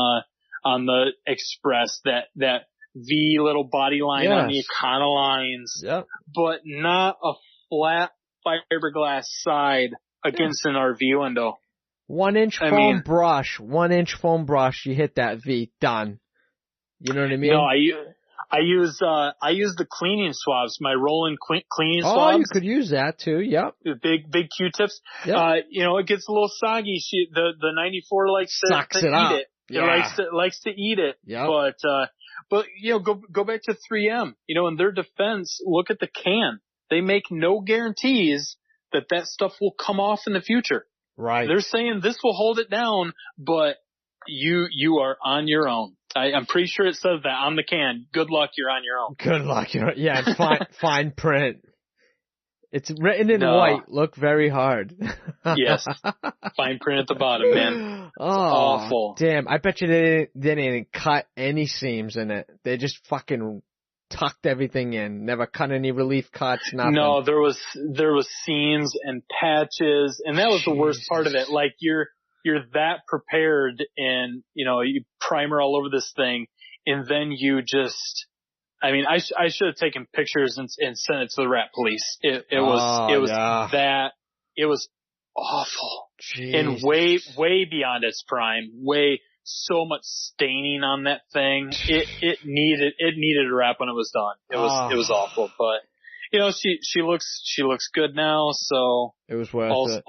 the Express, that V little body line on the Econolines, but not a flat fiberglass side against an RV window. 1-inch foam brush, 1-inch foam brush, you hit that V, done. You know what I mean? No, I use the cleaning swabs, my rolling cleaning swabs. Oh, you could use that too. Yep. The big Q-tips. Yep. It gets a little soggy. The 94 likes to eat it. Yeah. It likes to eat it. Yep. But go back to 3M. In their defense, look at the can. They make no guarantees that stuff will come off in the future. Right. They're saying this will hold it down, but you are on your own. I'm pretty sure it says that on the can. Good luck, you're on your own. Good luck, it's fine print. It's written in white. Look very hard. Yes. Fine print at the bottom, man. Oh, awful. Damn, I bet you they didn't cut any seams in it. They just fucking tucked everything in. Never cut any relief cuts, nothing. No, there was seams and patches, and that was the worst part of it. Like you're that prepared, and you primer all over this thing, and then you just, I should have taken pictures and sent it to the rat police. It was awful. Jeez. And way beyond its prime, so much staining on that thing. It needed a wrap when it was done. It was awful, but she looks good now, so it was worth it.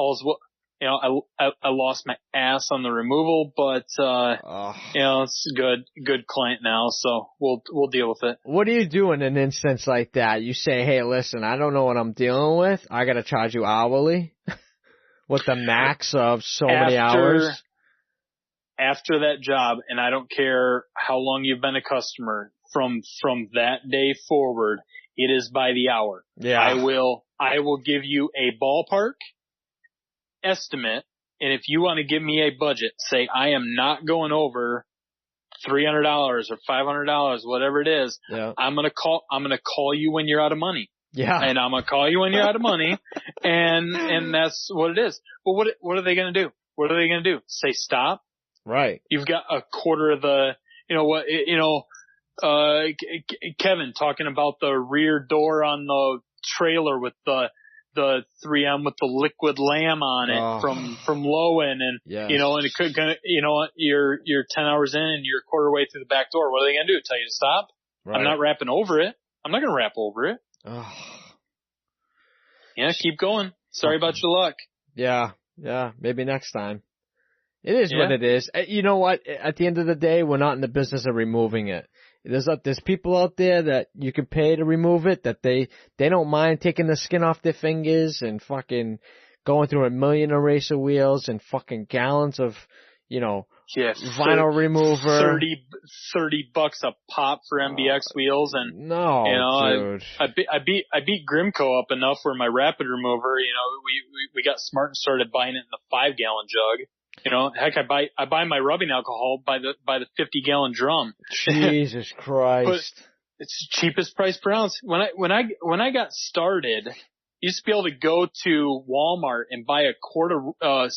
I lost my ass on the removal, but it's a good client now, so we'll deal with it. What do you do in an instance like that? You say, hey, listen, I don't know what I'm dealing with. I got to charge you hourly with the max of many hours. After that job, and I don't care how long you've been a customer, from that day forward, it is by the hour. Yeah. I will give you a ballpark estimate, and if you want to give me a budget, say I am not going over $300 or $500, whatever it is. Yeah. I'm gonna call you when you're out of money. Yeah. And I'm going to call you when you're out of money. And that's what it is. But what are they going to do? What are they going to do? Say stop? Right. You've got a quarter of the, Kevin talking about the rear door on the trailer with the 3M with the liquid lamb on it from Lowen, and yes. and it could, you're 10 hours in and you're a quarter way through the back door. What are they going to do? Tell you to stop? Right. I'm not rapping over it. I'm not going to rap over it. Yeah, keep going. Sorry about your luck. Yeah, maybe next time. It is what it is. You know what? At the end of the day, we're not in the business of removing it. There's people out there that you can pay to remove it, that they don't mind taking the skin off their fingers and fucking going through a million eraser wheels and fucking gallons of, vinyl remover. $30 a pop for MBX wheels, and dude. I beat Grimco up enough where my rapid remover, we got smart and started buying it in the 5-gallon jug. Heck, I buy my rubbing alcohol by the 50-gallon drum. Jesus Christ! But it's the cheapest price per ounce. When I got started, you used to be able to go to Walmart and buy a quart of 70%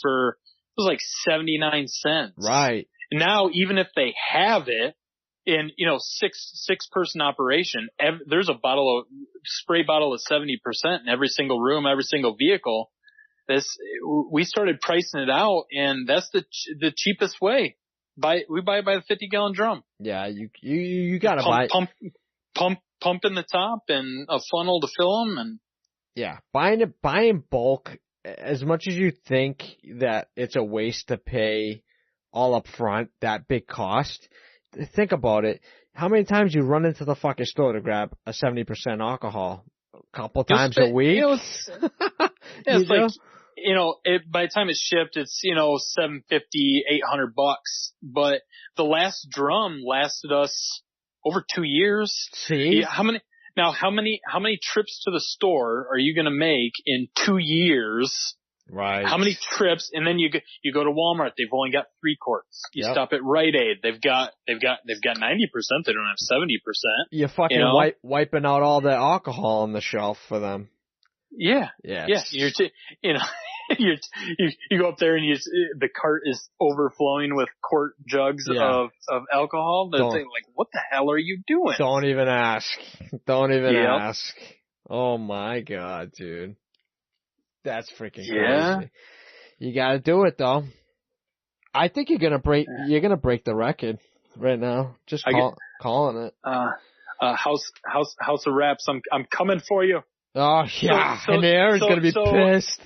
for, it was like 79 cents. Right. Now, even if they have it in, six person operation, there's a spray bottle of 70% in every single room, every single vehicle. We started pricing it out, and that's the cheapest way. We buy it by the 50-gallon drum. Yeah, you gotta buy pump in the top and a funnel to fill them, and yeah, buying bulk. As much as you think that it's a waste to pay all up front that big cost, think about it. How many times you run into the fucking store to grab a 70% alcohol? A couple times a week. It's like. By the time it's shipped, it's, $750, $800. But the last drum lasted us over 2 years. See? Yeah, how many trips to the store are you going to make in 2 years? Right. How many trips? And then you go to Walmart. They've only got 3 quarts. You stop at Rite Aid. They've got 90%. They don't have 70%. You're fucking wiping out all the alcohol on the shelf for them. Yeah. Yes. Yeah. You go up there and the cart is overflowing with quart jugs of alcohol. They're saying, like, what the hell are you doing? Don't even ask. Ask. Oh my God, dude. That's freaking crazy. You gotta do it though. I think you're gonna break the record right now. Just calling it. House of Raps. I'm coming for you. Oh yeah, and Aaron's gonna be pissed.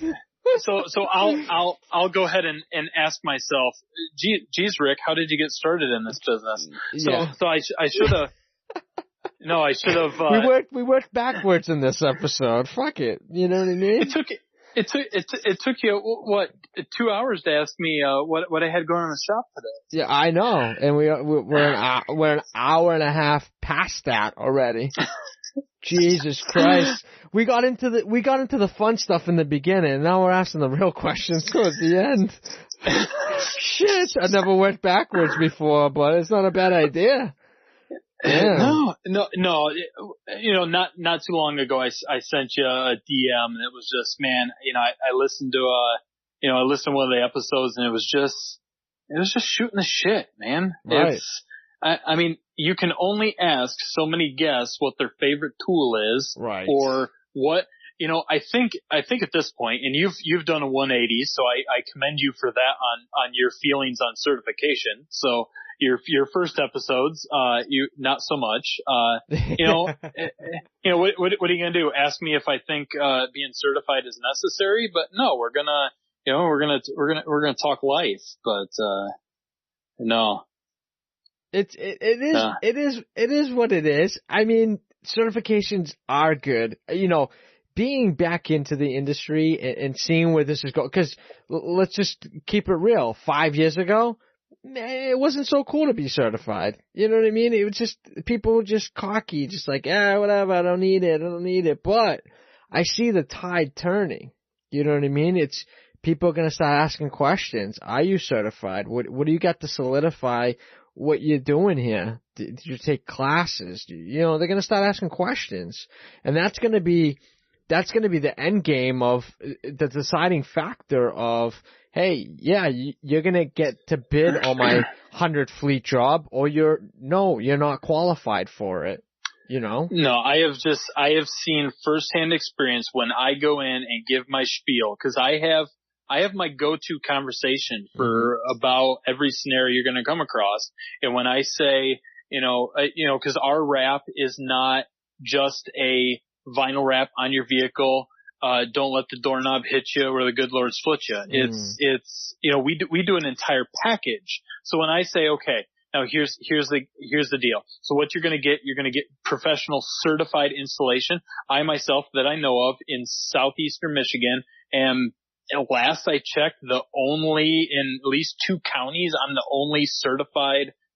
So I'll go ahead and ask myself, geez, Rick, how did you get started in this business? So I should have. No, I should have. We worked backwards in this episode. Fuck it. You know what I mean? It took you what 2 hours to ask me what I had going on in the shop today. Yeah, I know, and we're an hour and a half past that already. Jesus Christ. We got into the fun stuff in the beginning, and now we're asking the real questions towards the end. Shit, I never went backwards before, but it's not a bad idea. Yeah. No. Not too long ago, I sent you a DM, and it was just, man, I listened to one of the episodes, and it was just shooting the shit, man. Right. I mean, you can only ask so many guests what their favorite tool is, right? Or what, I think at this point, and you've done a 180, so I commend you for that on your feelings on certification. So your first episodes, you not so much. What are you gonna do? Ask me if I think being certified is necessary? But no, we're gonna talk life. But no. It is what it is. I mean, certifications are good. Being back into the industry and seeing where this is going, because let's just keep it real. 5 years ago, it wasn't so cool to be certified. You know what I mean? It was just, people were just cocky, just like, whatever, I don't need it. But I see the tide turning. You know what I mean? It's, people are going to start asking questions. Are you certified? What do you got to solidify what you're doing here? Did you take classes? You know, they're going to start asking questions. And that's going to be the end game of the deciding factor of, hey, yeah, you're going to get to bid on my 100 fleet job, or you're not qualified for it. You know? No, I have seen firsthand experience when I go in and give my spiel, because I have my go-to conversation for about every scenario you're going to come across. And when I say, because our wrap is not just a vinyl wrap on your vehicle, don't let the doorknob hit you or the good Lord split you. It's we do an entire package. So when I say, okay, now here's the deal. So what you're going to get professional certified installation. I myself, that I know of in southeastern Michigan, am, last I checked, the only, in at least 2 counties, I'm the only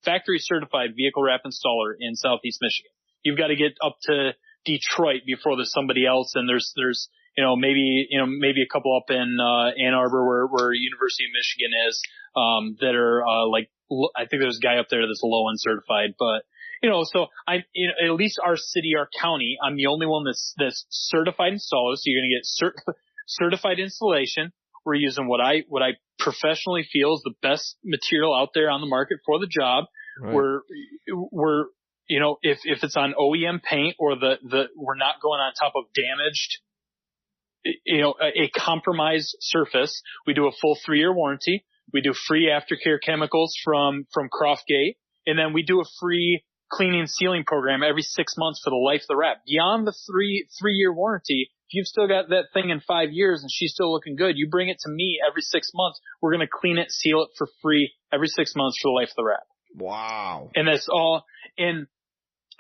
factory certified vehicle wrap installer in southeast Michigan. You've got to get up to Detroit before there's somebody else, and there's maybe a couple up in Ann Arbor where University of Michigan is, that are I think there's a guy up there that's low end certified, but so at least our city, our county, I'm the only one that's certified installer. So you're going to get certified installation. We're using what I professionally feel is the best material out there on the market for the job. Right. We're if it's on OEM paint, or we're not going on top of damaged, a compromised surface. We do a full 3-year warranty. We do free aftercare chemicals from Croftgate, and then we do a free cleaning and sealing program every 6 months for the life of the wrap. Beyond the 3-year warranty, if you've still got that thing in 5 years and she's still looking good, you bring it to me every 6 months. We're going to clean it, seal it for free every 6 months for the life of the wrap. Wow. And that's all. And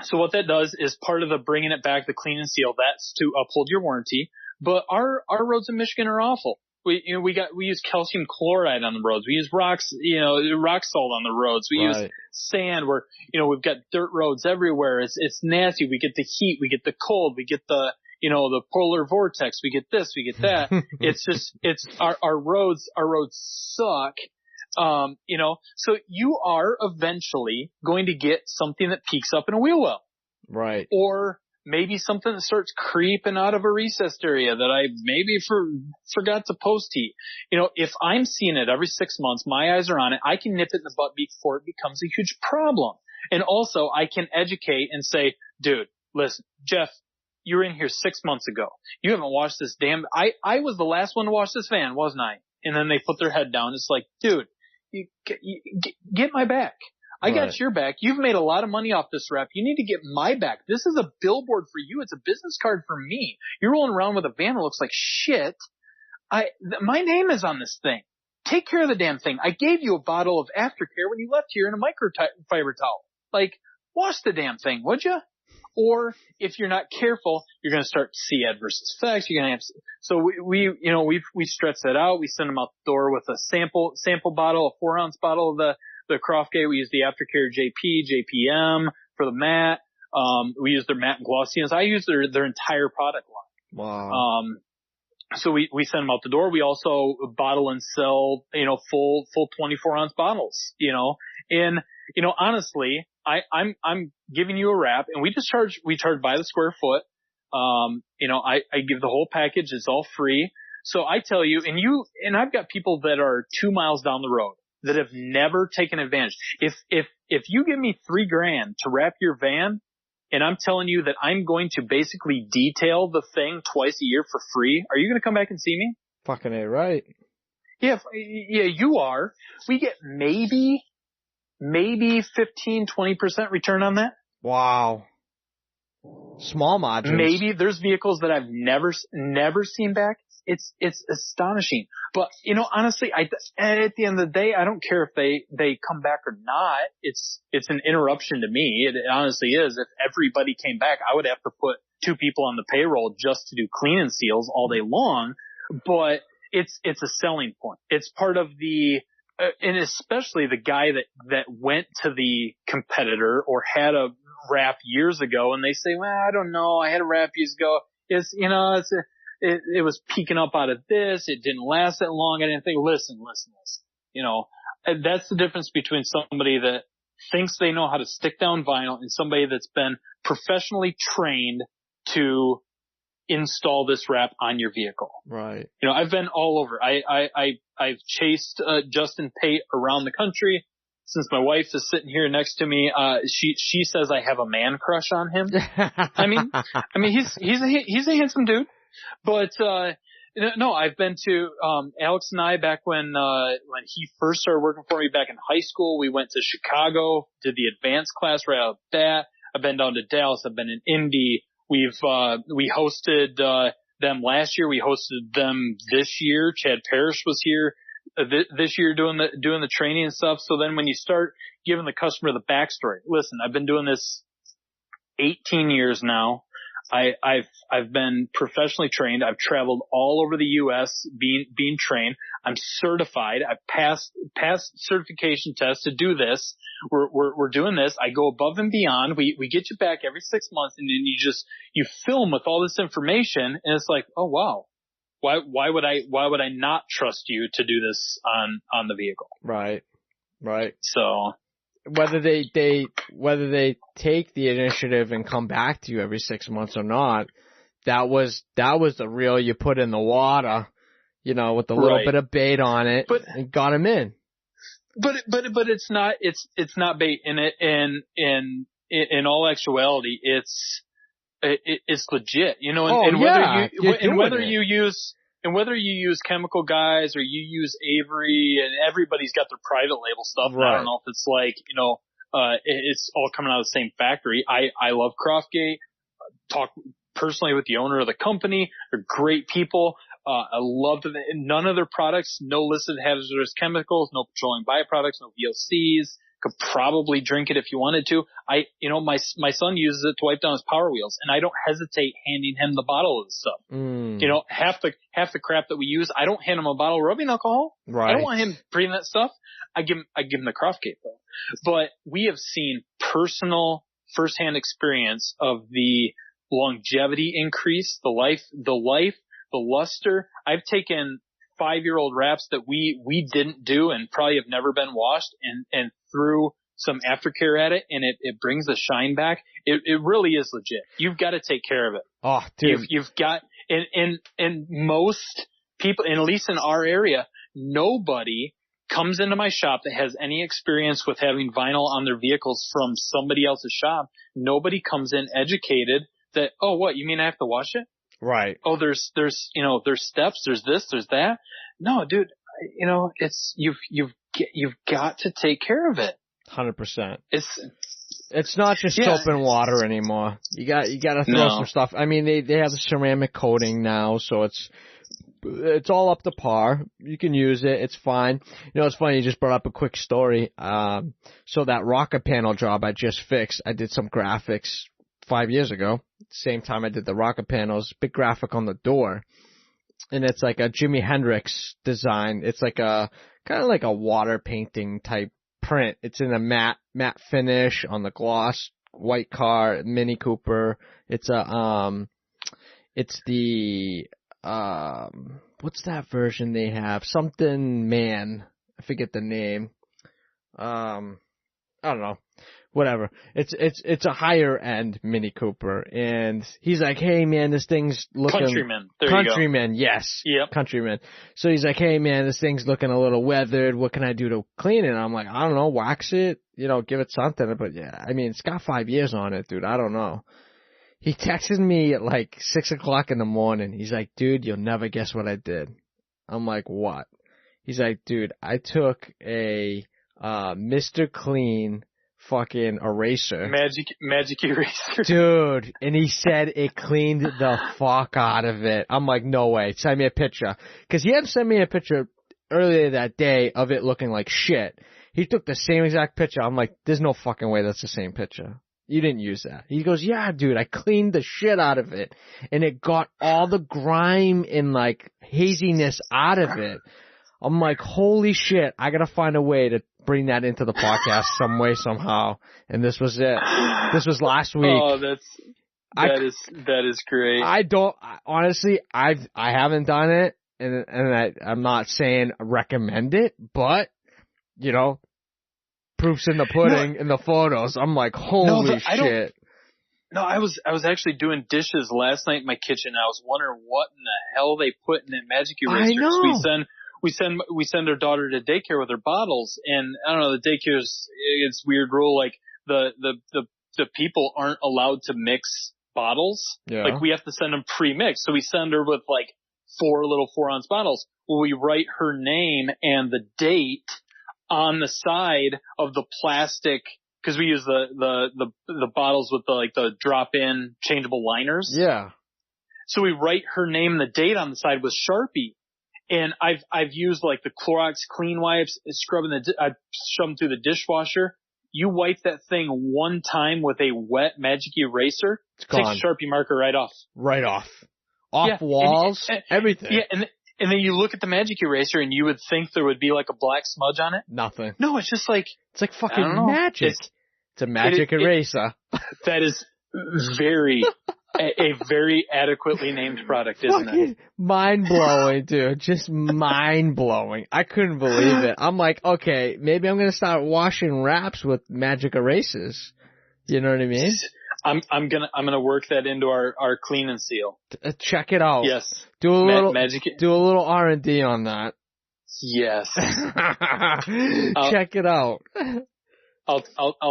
so what that does is part of the bringing it back, the clean and seal, that's to uphold your warranty. But our roads in Michigan are awful. We use calcium chloride on the roads. We use rock salt on the roads. We use sand where, we've got dirt roads everywhere. It's nasty. We get the heat. We get the cold. We get the polar vortex. We get this, we get that. It's our roads suck. So you are eventually going to get something that peaks up in a wheel well. Right. Or maybe something that starts creeping out of a recessed area that I maybe forgot to post heat. If I'm seeing it every 6 months, my eyes are on it, I can nip it in the butt before it becomes a huge problem. And also I can educate and say, dude, listen, Jeff, you were in here 6 months ago. You haven't washed this I was the last one to wash this van, wasn't I? And then they put their head down. It's like, dude, you get my back. I got your back. You've made a lot of money off this wrap. You need to get my back. This is a billboard for you. It's a business card for me. You're rolling around with a van that looks like shit. My name is on this thing. Take care of the damn thing. I gave you a bottle of aftercare when you left here in a microfiber towel. Like, wash the damn thing, would you? Or if you're not careful, you're going to start to see adverse effects. You're going to have, so we stretch that out. We send them out the door with a sample bottle, a 4-ounce bottle of the Croftgate. We use the aftercare JPM for the matte. We use their matte and glossies. I use their entire product line. Wow. So we send them out the door. We also bottle and sell, full 24-ounce bottles, and, honestly, I'm giving you a wrap, and we charge by the square foot. I give the whole package. It's all free. So I tell you, and I've got people that are 2 miles down the road that have never taken advantage. If you give me $3,000 to wrap your van, and I'm telling you that I'm going to basically detail the thing twice a year for free, are you going to come back and see me? Fucking A, right. Yeah, you are. We get maybe 15, 20% return on that. Wow. Small margins. Maybe there's vehicles that I've never seen back. It's astonishing. But, honestly, at the end of the day, I don't care if they come back or not. It's an interruption to me. It honestly is. If everybody came back, I would have to put 2 people on the payroll just to do clean and seals all day long. But it's a selling point. It's part of and especially the guy that went to the competitor or had a wrap years ago, and they say, well, I don't know, I had a wrap years ago. It was peeking up out of this. It didn't last that long. I didn't think, listen. That's the difference between somebody that thinks they know how to stick down vinyl and somebody that's been professionally trained to install this wrap on your vehicle. Right. You know, I've been all over. I've chased Justin Pate around the country. Since my wife is sitting here next to me, she says I have a man crush on him. I mean, he's a handsome dude, but no, I've been to Alex and I back when he first started working for me back in high school. We went to Chicago, did the advanced class right out of that. I've been down to Dallas. I've been in Indy. We hosted them last year. We hosted them this year. Chad Parrish was here this year doing the training and stuff. So then when you start giving the customer the backstory, listen, I've been doing this 18 years now. I've been professionally trained. I've traveled all over the U.S. being trained. I'm certified. I've passed certification tests to do this. We're doing this. I go above and beyond. We get you back every 6 months, and then you film with all this information, and it's like, oh wow, why would I not trust you to do this on the vehicle? Right. So whether they take the initiative and come back to you every 6 months or not, that was the reel you put in the water, you know, with a little bit of bait on it, and got him in. But it's not bait in all actuality. It's legit, you know, and whether you use chemical guys or you use Avery, and everybody's got their private label stuff. Right. I don't know if it's like, you know, it's all coming out of the same factory. I love Croftgate. Talk personally with the owner of the company. They're great people. I love them. None of their products, no listed hazardous chemicals, no petroleum byproducts, no VOCs. Could probably drink it if you wanted to. My son uses it to wipe down his Power Wheels, and I don't hesitate handing him the bottle of the stuff. You know, half the crap that we use, I don't hand him a bottle of rubbing alcohol. Right. I don't want him breathing that stuff. I give him the Croftgate though. But we have seen personal firsthand experience of the longevity increase, the luster. I've taken 5-year-old wraps that we didn't do and probably have never been washed and threw some aftercare at it, and it brings the shine back. It really is legit. You've got to take care of it. Oh, dude. You've got, and most people, and at least in our area, nobody comes into my shop that has any experience with having vinyl on their vehicles from somebody else's shop. Nobody comes in educated that, oh, what, you mean I have to wash it? Right. Oh, there's steps, there's this, there's that. No, dude, you know, it's, you've got to take care of it. 100%. It's not just soap and water anymore. You got to throw some stuff. I mean, they have the ceramic coating now, so it's all up to par. You can use it. It's fine. You know, it's funny. You just brought up a quick story. So that rocker panel job I just fixed, I did some graphics 5 years ago. Same time I did the rocker panels, big graphic on the door. And it's like a Jimi Hendrix design. It's like kind of like a water painting type print. It's in a matte finish on the gloss, white car, Mini Cooper. It's the, what's that version they have? Something man. I forget the name. I don't know. Whatever. It's a higher end Mini Cooper, and he's like, "Hey man, this thing's looking Countryman." Countryman, yes. Yep. Countryman. So he's like, "Hey man, this thing's looking a little weathered. What can I do to clean it?" And I'm like, "I don't know, wax it, you know, give it something." But yeah, I mean, it's got 5 years on it, dude. I don't know. He texted me at like 6 o'clock in the morning. He's like, "Dude, you'll never guess what I did." I'm like, "What?" He's like, "Dude, I took a Mr. Clean fucking eraser. Magic eraser. Dude, and he said it cleaned the fuck out of it." I'm like, "No way. Send me a picture." Because he had sent me a picture earlier that day of it looking like shit. He took the same exact picture. I'm like, "There's no fucking way that's the same picture. You didn't use that." He goes, "Yeah, dude, I cleaned the shit out of it. And it got all the grime and like haziness out of it." I'm like, "Holy shit, I gotta find a way to bring that into the podcast some way, somehow." And this was it. This was last week. Oh, that is great. Honestly, I haven't done it, and I'm not saying recommend it, but, you know, proof's in the pudding in the photos. I'm like, holy shit. No, I was actually doing dishes last night in my kitchen. I was wondering what in the hell they put in that magic eraser. I know. We send our daughter to daycare with her bottles, and I don't know, the daycare's, it's weird rule, like the people aren't allowed to mix bottles. Yeah. Like we have to send them pre-mixed. So we send her with like 4 little 4-ounce bottles. Well, we write her name and the date on the side of the plastic, because we use the bottles with the drop-in changeable liners. Yeah. So we write her name and the date on the side with Sharpie. And I've used like the Clorox clean wipes, I shove them through the dishwasher. You wipe that thing one time with a wet magic eraser, it's gone. Takes a Sharpie marker right off. Right off. Off walls, everything. Yeah, and then you look at the magic eraser and you would think there would be like a black smudge on it. Nothing. No, it's just like, it's like fucking magic. It's a magic eraser. That is a very adequately named product, isn't it? Mind blowing, dude. Just mind blowing. I couldn't believe it. I'm like, okay, maybe I'm gonna start washing wraps with magic erasers. You know what I mean? I'm gonna work that into our clean and seal. Check it out. Yes. Do a little magic. Do a little R&D on that. Yes. Check it out. I'll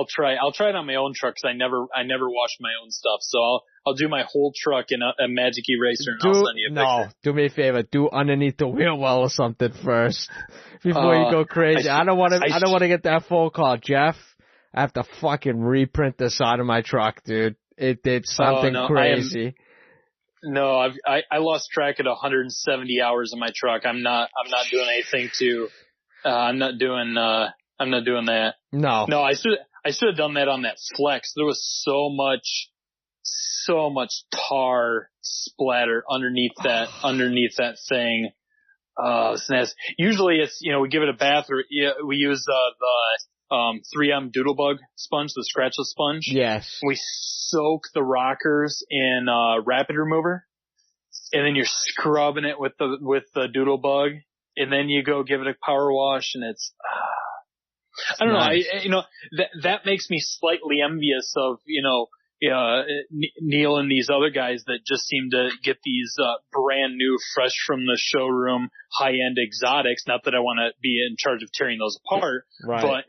try it on my own truck, because I never wash my own stuff. So I'll do my whole truck in a magic eraser, and I'll send you a picture. No, do me a favor. Do underneath the wheel well or something first before you go crazy. I don't want to get that phone call, Jeff. I have to fucking reprint the side of my truck, dude. It did something crazy. I lost track at 170 hours in my truck. I'm not doing anything to. I'm not doing that. No, I should have done that on that Flex. There was so much tar splatter underneath that thing. It's usually it's, we give it a bath, or we use the 3M Doodlebug sponge, the scratchless sponge. Yes. We soak the rockers in rapid remover, and then you're scrubbing it with the Doodlebug, and then you go give it a power wash, and it's I don't know. That makes me slightly envious of, Neil and these other guys that just seem to get these brand new, fresh from the showroom, high-end exotics. Not that I want to be in charge of tearing those apart, right. But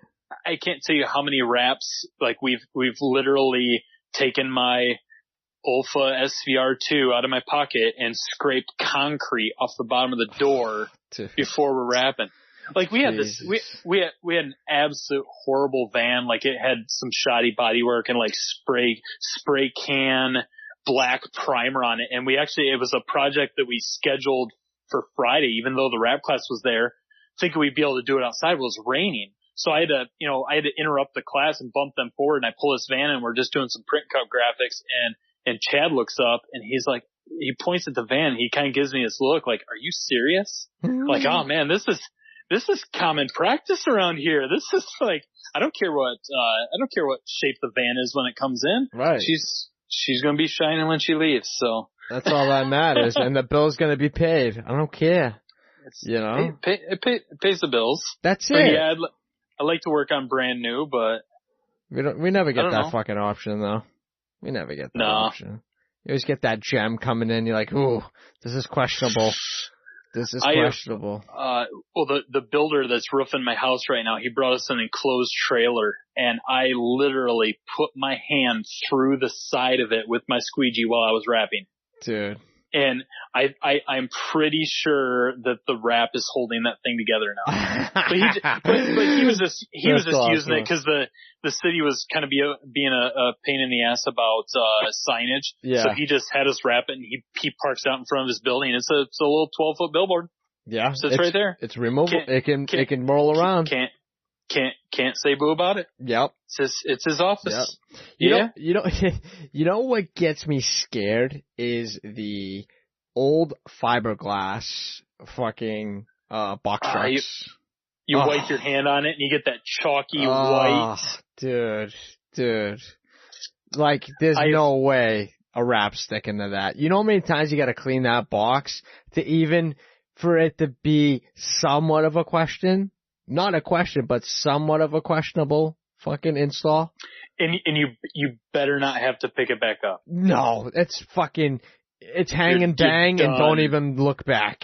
I can't tell you how many wraps, like we've literally taken my Olfa SVR2 out of my pocket and scraped concrete off the bottom of the door before we're wrapping. Like we had we had an absolute horrible van. Like it had some shoddy bodywork and like spray can black primer on it. And it was a project that we scheduled for Friday, even though the wrap class was there, thinking we'd be able to do it outside. It was raining. So I had to interrupt the class and bump them forward, and I pull this van and we're just doing some print cut graphics, and Chad looks up and he's like, he points at the van and he kind of gives me this look like, are you serious? Like, oh man, this is common practice around here. This is like, I don't care what shape the van is when it comes in. Right. She's going to be shining when she leaves. So that's all that matters. And the bill's going to be paid. I don't care. It pays the bills. That's it. But yeah, I like to work on brand new, but we never get that fucking option though. We never get that option. You always get that gem coming in. You're like, ooh, this is questionable. This is questionable. Well, the builder that's roofing my house right now, he brought us an enclosed trailer, and I literally put my hand through the side of it with my squeegee while I was wrapping. Dude. And I'm pretty sure that the wrap is holding that thing together now. But he was just awesome. using it because the city was kind of being a pain in the ass about signage. Yeah. So he just had us wrap it, and he parks out in front of his building. It's a little 12-foot billboard. Yeah. So it's right there. It's removable. It can roll around. Can't say boo about it. Yep. It's his office. Yep. You know what gets me scared is the old fiberglass fucking box trucks. You wipe your hand on it and you get that chalky white. Dude. Like there's no way a wrap sticking to that. You know how many times you got to clean that box to even for it to be somewhat of a question? not a question, but somewhat of a questionable fucking install. And you better not have to pick it back up. No, it's hang and bang and don't even look back.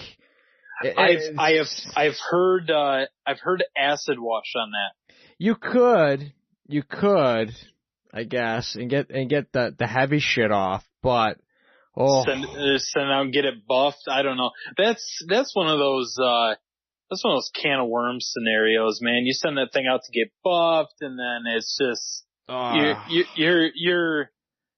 I've heard acid wash on that. You could, I guess, and get the heavy shit off, but send out and get it buffed. I don't know. That's one of those can of worms scenarios, man. You send that thing out to get buffed, and then it's just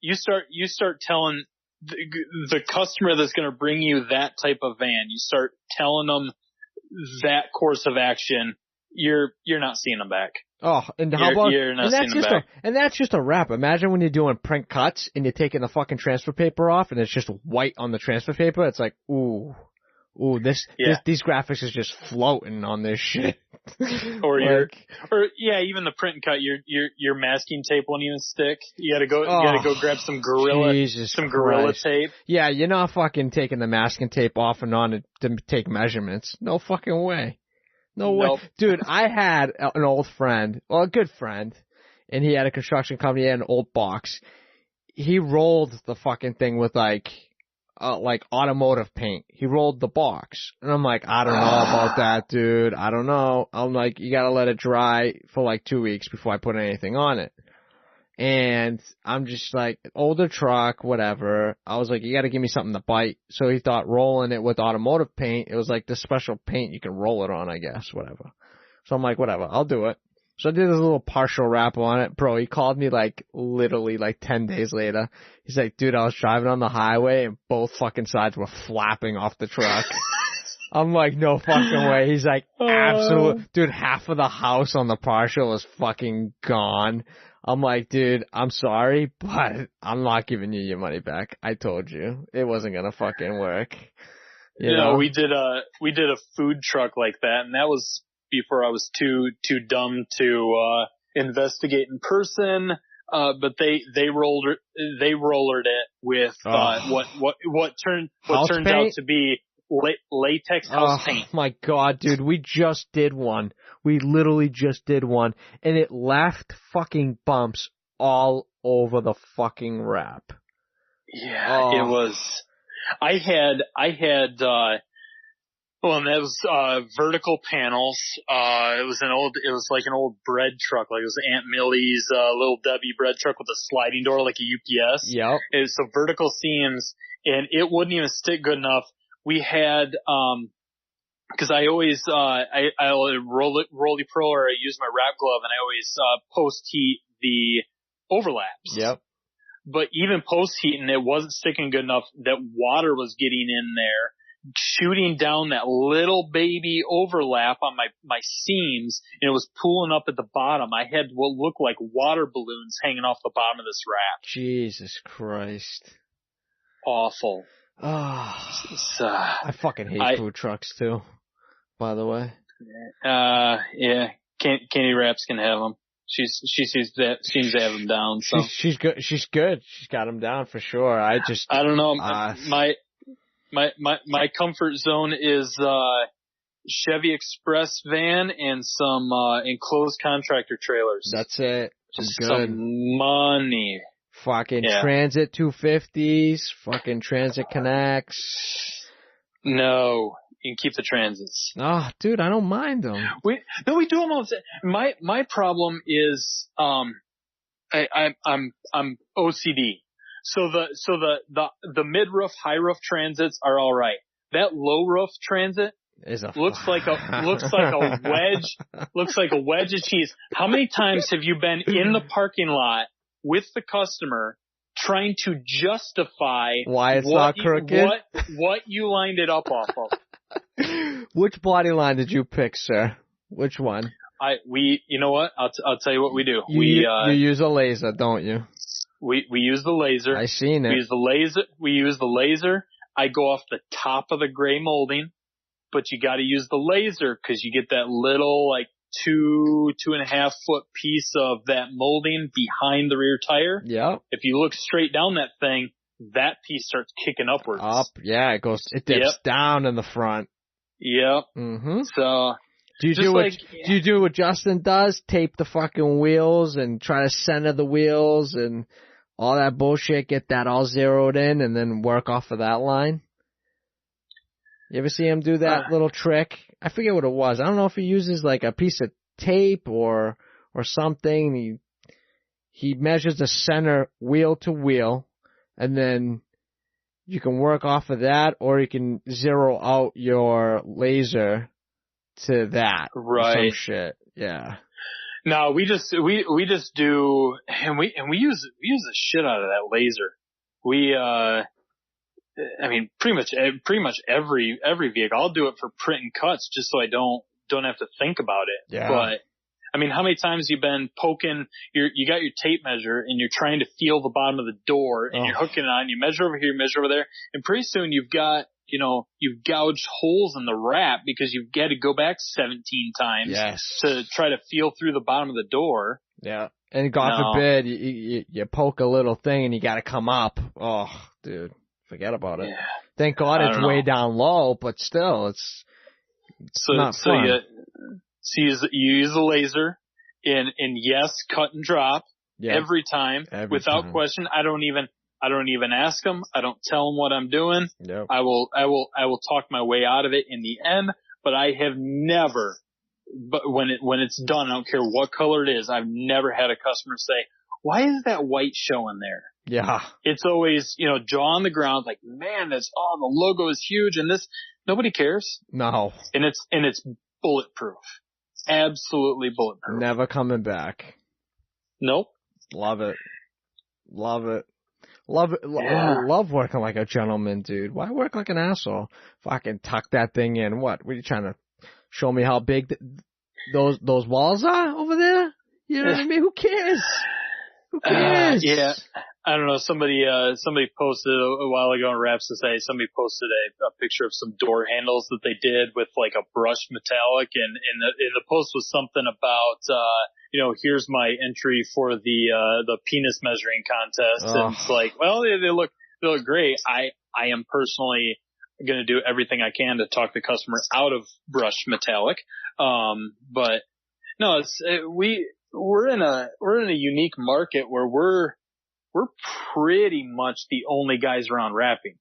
you start telling the customer that's going to bring you that type of van. You start telling them that course of action. You're not seeing them back. Oh, and how about and that's just a wrap. Imagine when you're doing print cuts and you're taking the fucking transfer paper off and it's just white on the transfer paper. It's like, ooh, these graphics is just floating on this shit. Or even the print and cut, your masking tape won't even stick. You gotta go grab some gorilla tape. Yeah, you're not fucking taking the masking tape off and on to take measurements. No fucking way. No way. Nope. Dude, I had an old friend, a good friend, and he had a construction company, he had an old box. He rolled the fucking thing with like automotive paint. He rolled the box. And I'm like, I don't know about that, dude. I don't know. I'm like, you gotta let it dry for like 2 weeks before I put anything on it. And I'm just like, older truck, whatever. I was like, you gotta give me something to bite. So he thought rolling it with automotive paint, it was like this special paint you can roll it on, I guess, whatever. So I'm like, whatever, I'll do it. So I did this little partial wrap on it. Bro, he called me literally 10 days later. He's like, dude, I was driving on the highway and both fucking sides were flapping off the truck. I'm like, no fucking way. He's like, absolutely. Dude, half of the house on the partial was fucking gone. I'm like, dude, I'm sorry, but I'm not giving you your money back. I told you. It wasn't gonna fucking work. You know? We did a food truck like that, and that was before I was too dumb to investigate in person. But they rollered it with what turned out to be latex house paint. Oh my god, dude, we just did one. We literally just did one, and it left fucking bumps all over the fucking wrap. Yeah, It was. I had and that was vertical panels. It was like an old bread truck, like it was Aunt Millie's little Debbie bread truck with a sliding door like a UPS. Yep. So vertical seams, and it wouldn't even stick good enough. We had because I always I Rolly Pro, or I use my wrap glove, and I always post heat the overlaps. Yep. But even post heating, it wasn't sticking good enough. That water was getting in there, shooting down that little baby overlap on my seams, and it was pooling up at the bottom. I had what looked like water balloons hanging off the bottom of this wrap. Jesus Christ. Awful. I fucking hate food trucks too, by the way. Yeah. Kenny Raps can have them. She seems to have them down. So she's good. She's good. She's got them down for sure. I don't know. My comfort zone is Chevy Express van and some enclosed contractor trailers. That's it. Just good. Some money. Fucking Transit 250s. Fucking Transit Connects. No. You can keep the Transits. Oh, dude, I don't mind them. We do them all the time. My problem is, I'm OCD. So the mid-roof, high-roof Transits are all right. That low-roof Transit looks like a wedge of cheese. How many times have you been in the parking lot with the customer trying to justify why it's not crooked? What you lined it up off of? Which body line did you pick, sir? Which one? You know what? I'll tell you what we do. You use a laser, don't you? We use the laser. I seen it. We use the laser. I go off the top of the gray molding, but you got to use the laser because you get that little 2.5 foot piece of that molding behind the rear tire. Yeah. If you look straight down that thing, that piece starts kicking upwards. Up, yeah, it dips down in the front. Yep. Mm-hmm. So Do you do what Justin does? Tape the fucking wheels and try to center the wheels and all that bullshit, get that all zeroed in and then work off of that line? You ever see him do that little trick? I forget what it was. I don't know if he uses like a piece of tape or something. He measures the center wheel to wheel, and then you can work off of that, or you can zero out your laser to that. Right. Some shit. Yeah. No, we just do, and we use the shit out of that laser. I mean, pretty much every vehicle. I'll do it for print and cuts just so I don't have to think about it. Yeah. But I mean, how many times you've been poking you got your tape measure and you're trying to feel the bottom of the door and you're hooking it on, you measure over here, you measure over there, and pretty soon you've gouged holes in the wrap because you've got to go back 17 times to try to feel through the bottom of the door. Yeah. And God forbid you poke a little thing and you got to come up. Oh, dude, forget about it. Yeah. Thank God it's way down low, but still, it's not fun. So you use the laser and yes, cut and drop every time without question. I don't even ask them. I don't tell them what I'm doing. Yep. I will talk my way out of it in the end, but I have never, but when it's done, I don't care what color it is, I've never had a customer say, why is that white showing there? Yeah. It's always, jaw on the ground, like, man, the logo is huge, and this, nobody cares. No. And it's bulletproof. Absolutely bulletproof. Never coming back. Nope. Love it. Yeah. Love working like a gentleman, dude. Why work like an asshole? Fucking tuck that thing in. What are you trying to show me how big those walls are over there? You know what I mean? Who cares? Yeah. I don't know. Somebody posted a while ago on Raps to say somebody posted a picture of some door handles that they did with like a brushed metallic, and the post was something about here's my entry for the penis measuring contest, and it's like, well, they look great. I am personally going to do everything I can to talk the customer out of brushed metallic, but no, we're in a unique market where we're pretty much the only guys around wrapping.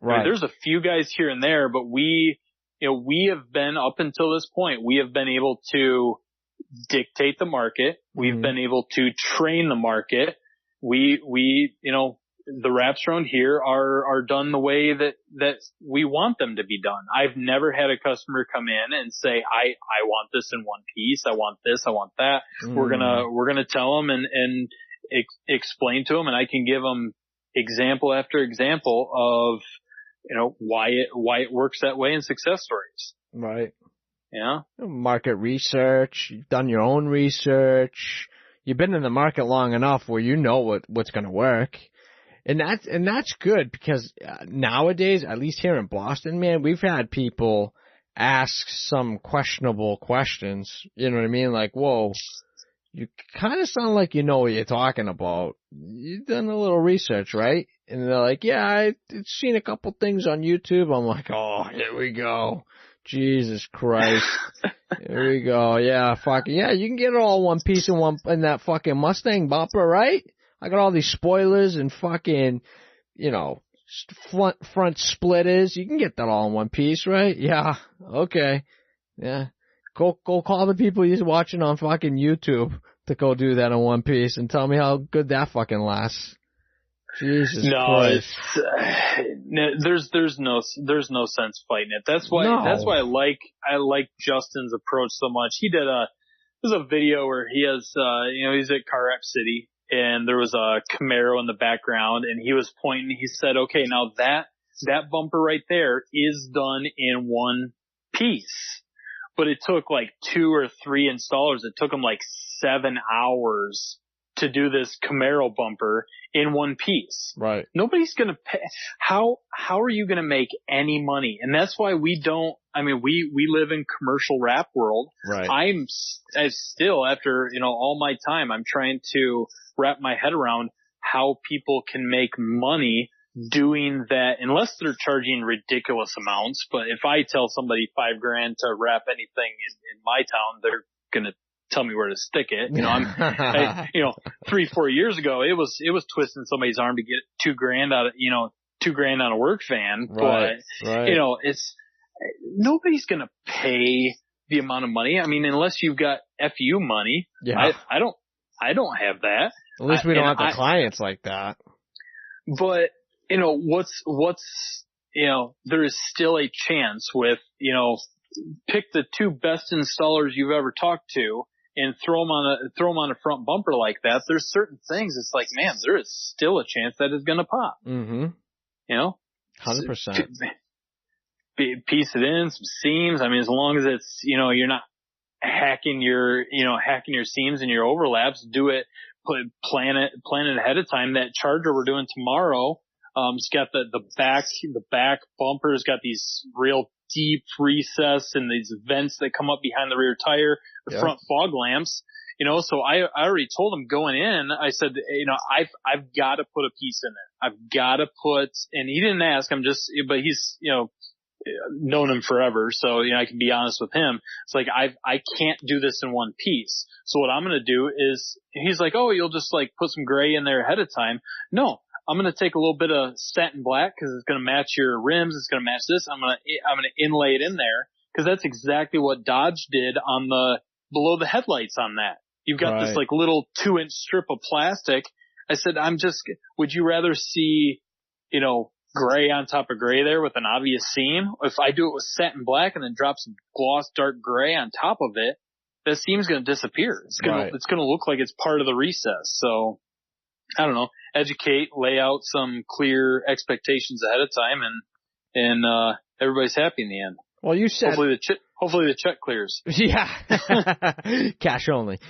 Right. I mean, there's a few guys here and there, but we have been, up until this point, we have been able to dictate the market. We've been able to train the market. The wraps around here are done the way that we want them to be done. I've never had a customer come in and say, I want this in one piece. I want this. I want that. We're going to tell them and explain to them, and I can give them example after example of, why it works that way in success stories. Right. Yeah. Market research. You've done your own research. You've been in the market long enough where you know what's going to work. And that's good, because nowadays, at least here in Boston, man, we've had people ask some questionable questions. You know what I mean? Like, whoa, you kind of sound like you know what you're talking about. You've done a little research, right? And they're like, yeah, I've seen a couple things on YouTube. I'm like, oh, here we go. Jesus Christ. Here we go. Yeah, yeah, you can get it all one piece in that fucking Mustang bumper, right? I got all these spoilers and fucking, front splitters. You can get that all in one piece, right? Yeah. Okay. Yeah. Go call the people you're watching on fucking YouTube to go do that in one piece and tell me how good that fucking lasts. Jesus Christ. There's no sense fighting it. That's why I like Justin's approach so much. There's a video where he has, he's at Car Rap City, and there was a Camaro in the background, and he was pointing. He said, okay, now that bumper right there is done in one piece. But it took like 2 or 3 installers. It took them like 7 hours to do this Camaro bumper in one piece. Right. Nobody's going to pay. How are you going to make any money? And that's why we live in commercial wrap world. Right. I still, after, all my time, I'm trying to wrap my head around how people can make money doing that unless they're charging ridiculous amounts. But if I tell somebody $5,000 to wrap anything in my town, they're going to tell me where to stick it. You know, 3-4 years ago, it was twisting somebody's arm to get $2,000 out of, $2,000 on a work van. Right. But, nobody's going to pay the amount of money. I mean, unless you've got FU money. Yeah. I don't have that. At least we don't have the clients like that. But, there is still a chance with, pick the 2 best installers you've ever talked to and throw them on a front bumper like that. There's certain things. It's like, man, there is still a chance that it's going to pop. Mm-hmm. 100%. Piece it in, some seams. I mean, as long as it's, you're not hacking your seams and your overlaps, do it, plan it ahead of time. That Charger we're doing tomorrow, it's got the back bumper's got these real deep recess and these vents that come up behind the rear tire, the front fog lamps, so I already told him going in, I said, I've got to put a piece in there. I've got to put, and he didn't ask, but he's, known him forever. So, I can be honest with him. It's like, I can't do this in one piece. So what I'm going to do is, he's like, oh, you'll just like put some gray in there ahead of time. No, I'm going to take a little bit of satin black because it's going to match your rims. It's going to match this. I'm going to inlay it in there because that's exactly what Dodge did on below the headlights on that. You've got this like little 2-inch strip of plastic. I said, would you rather see, gray on top of gray there with an obvious seam? If I do it with satin black and then drop some gloss dark gray on top of it, that seam's going to disappear. It's going to look like it's part of the recess. So I don't know, educate, lay out some clear expectations ahead of time and everybody's happy in the end. Well, you said hopefully the check clears. Yeah. Cash only.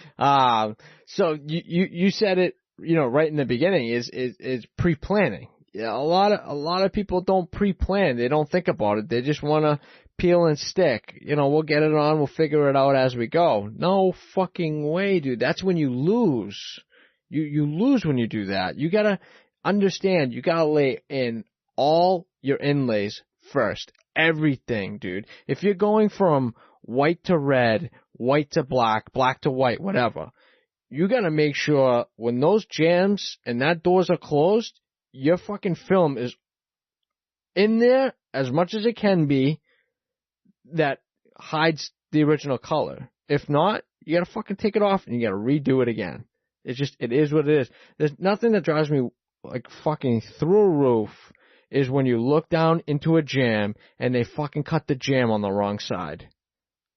So you said it, right in the beginning is pre-planning. Yeah, a lot of people don't pre-plan. They don't think about it. They just want to peel and stick. We'll get it on. We'll figure it out as we go. No fucking way, dude. That's when you lose. You lose when you do that. You gotta understand. You gotta lay in all your inlays first. Everything, dude. If you're going from white to red, white to black, black to white, whatever, you gotta make sure when those jams and that doors are closed, your fucking film is in there as much as it can be that hides the original color. If not, you gotta fucking take it off and you gotta redo it again. It is what it is. There's nothing that drives me like fucking through a roof is when you look down into a jam and they fucking cut the jam on the wrong side.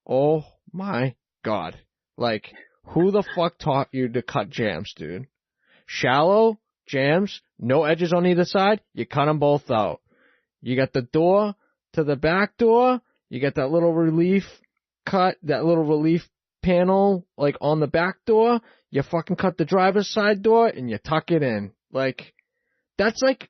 Oh my God. Like, who the fuck taught you to cut jams, dude? Shallow jams, no edges on either side, you cut them both out. You got the door to the back door, you got that little relief cut, that little relief panel, like on the back door, you fucking cut the driver's side door and you tuck it in. Like, that's like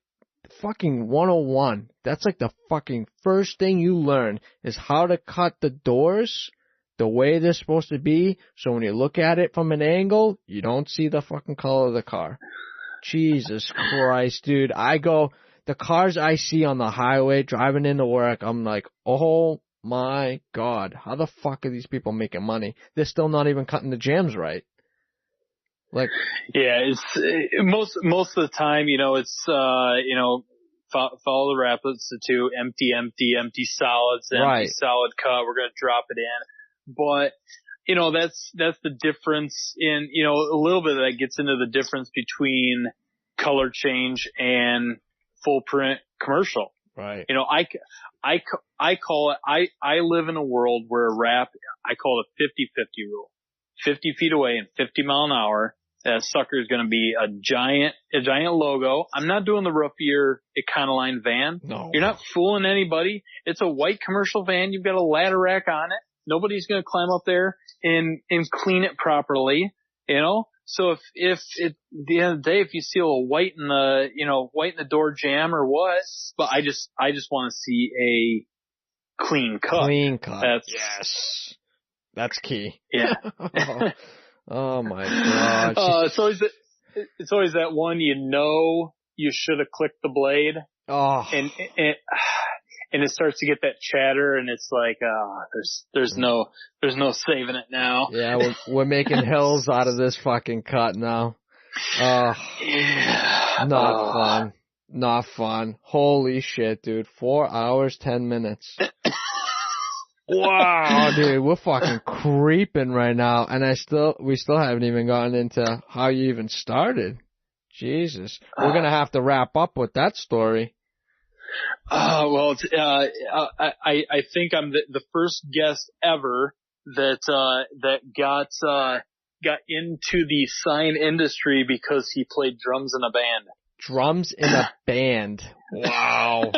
fucking 101. That's like the fucking first thing you learn is how to cut the doors the way they're supposed to be, so when you look at it from an angle, you don't see the fucking color of the car. Jesus Christ, dude. The cars I see on the highway driving into work, I'm like, oh my God, how the fuck are these people making money? They're still not even cutting the jams right. Like, yeah, it's most of the time, it's, follow the Wrap Institute, empty solids, empty solid cut. We're going to drop it in. But, that's the difference in, a little bit of that gets into the difference between color change and full print commercial. Right. I call it, I live in a world where a wrap, I call it a 50-50 rule. 50 feet away and 50 mile an hour, that sucker is going to be a giant logo. I'm not doing the roofier Econoline van. No. You're not fooling anybody. It's a white commercial van. You've got a ladder rack on it. Nobody's going to climb up there and clean it properly, So if at the end of the day, if you see a white in the door jamb or what, but I just want to see a clean cut. Clean cut. Yes. That's key. Yeah. Oh my God. It's always that one, you should have clicked the blade. Oh. And it starts to get that chatter, and it's like, there's no saving it now. Yeah, we're making hills out of this fucking cut now. Oh, yeah. Not fun. Not fun. Holy shit, dude. 4 hours, 10 minutes. Wow, dude, we're fucking creeping right now, and we still haven't even gotten into how you even started. Jesus. We're gonna have to wrap up with that story. Well, I think I'm the first guest ever that got into the sign industry because he played drums in a band. Drums in a band. Wow.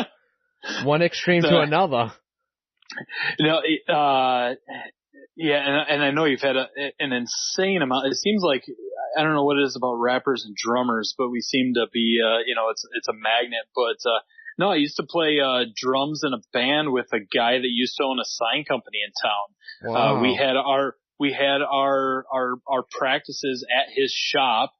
One extreme to another. No, yeah, and I know you've had an insane amount. It seems like, I don't know what it is about rappers and drummers, but we seem to be, it's a magnet. But no, I used to play drums in a band with a guy that used to own a sign company in town. Wow. We had our practices at his shop.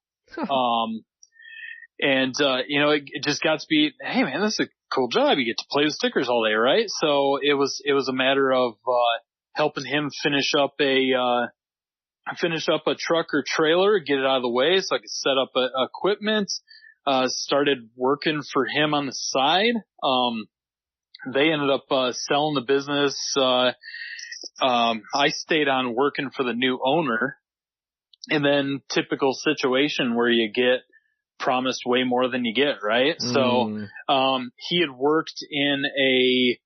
And it just got to be, hey man, this is a cool job. You get to play with stickers all day, right? So it was a matter of helping him finish up a truck or trailer, get it out of the way so I could set up equipment. Started working for him on the side. They ended up selling the business. I stayed on working for the new owner, and then typical situation where you get promised way more than you get, right? So he had worked in a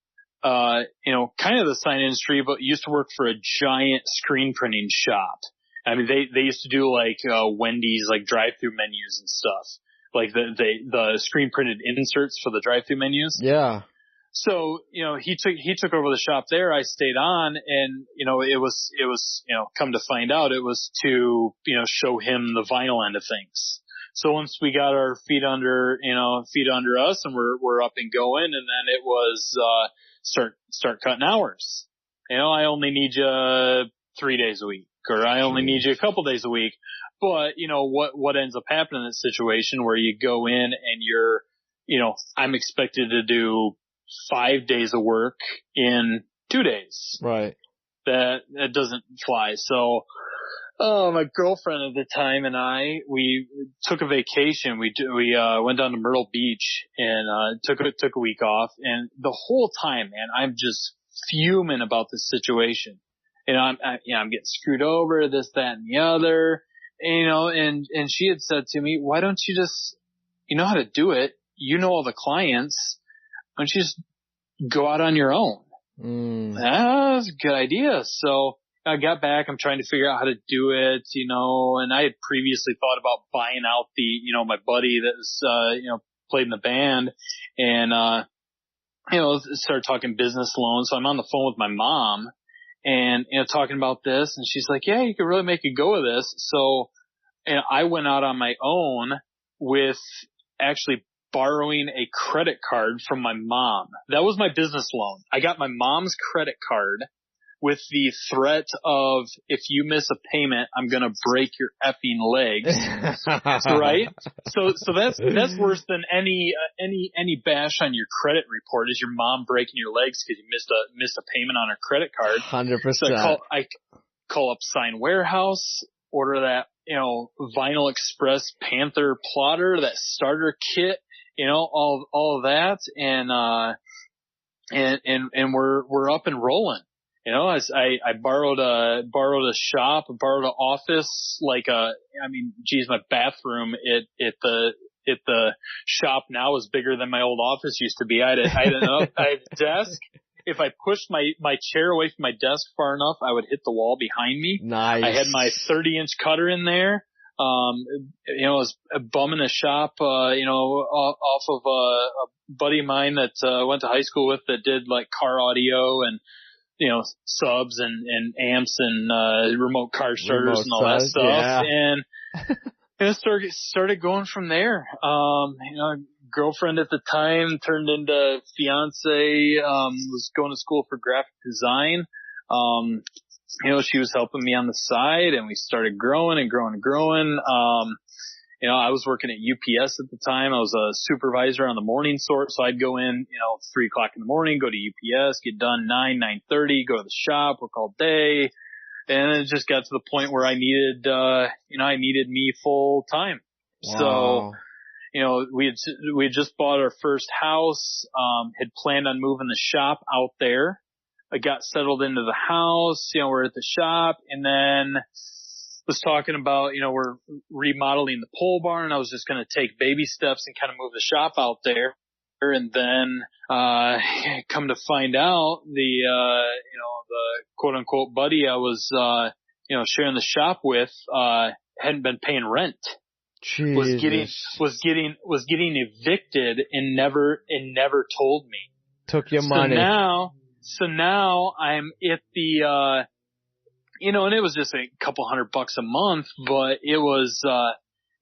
kind of the sign industry, but used to work for a giant screen printing shop. I mean, they used to do like Wendy's, like drive-through menus and stuff, like the screen printed inserts for the drive-through menus. Yeah. So, he took over the shop there. I stayed on, and, it was, come to find out, it was to, show him the vinyl end of things. So once we got our feet under us, and we're up and going, and then it was, start cutting hours. I only need you 3 days a week, or I only need you a couple days a week. But, what ends up happening in this situation where you go in and you're, I'm expected to do 5 days of work in 2 days. Right. That doesn't fly. So, my girlfriend at the time and we took a vacation. We went down to Myrtle Beach and, took a week off. And the whole time, man, I'm just fuming about this situation. I'm getting screwed over, this, that, and the other. And she had said to me, why don't you just, you know how to do it. You know all the clients. Why don't you just go out on your own? That's a good idea. So I got back. I'm trying to figure out how to do it, and I had previously thought about buying out my buddy that was, played in the band, and, started talking business loans. So I'm on the phone with my mom and, talking about this, and she's like, yeah, you could really make a go of this. So, and I went out on my own with actually borrowing a credit card from my mom. That was my business loan. I got my mom's credit card with the threat of, if you miss a payment, I'm going to break your effing legs. Right? So that's worse than any bash on your credit report, is your mom breaking your legs because you missed a payment on her credit card. 100%. So I call up Sign Warehouse, order that, Vinyl Express Panther plotter, that starter kit, all of that, and we're up and rolling. I borrowed a shop, borrowed an office, my bathroom at the shop now is bigger than my old office used to be. I had a desk. If I pushed my chair away from my desk far enough, I would hit the wall behind me. Nice. I had my 30-inch cutter in there. I was bumming a shop, off of a buddy of mine that went to high school with, that did like car audio and, subs and amps and remote car starters and all that stuff. Yeah. And it started going from there. Girlfriend at the time turned into fiance, was going to school for graphic design. She was helping me on the side, and we started growing and growing and growing. I was working at UPS at the time. I was a supervisor on the morning sort. So I'd go in, 3:00 in the morning, go to UPS, get done 9:30, go to the shop, work all day. And it just got to the point where I needed, I needed me full time. Wow. So, we had just bought our first house, had planned on moving the shop out there. I got settled into the house, we're at the shop, and then was talking about, we're remodeling the pole barn. I was just going to take baby steps and kind of move the shop out there. And then, come to find out the quote unquote buddy I was, sharing the shop with, hadn't been paying rent. Jesus. Was getting evicted and never told me. Took your money. So now I'm at the, and it was just a couple $100 a month, but it was,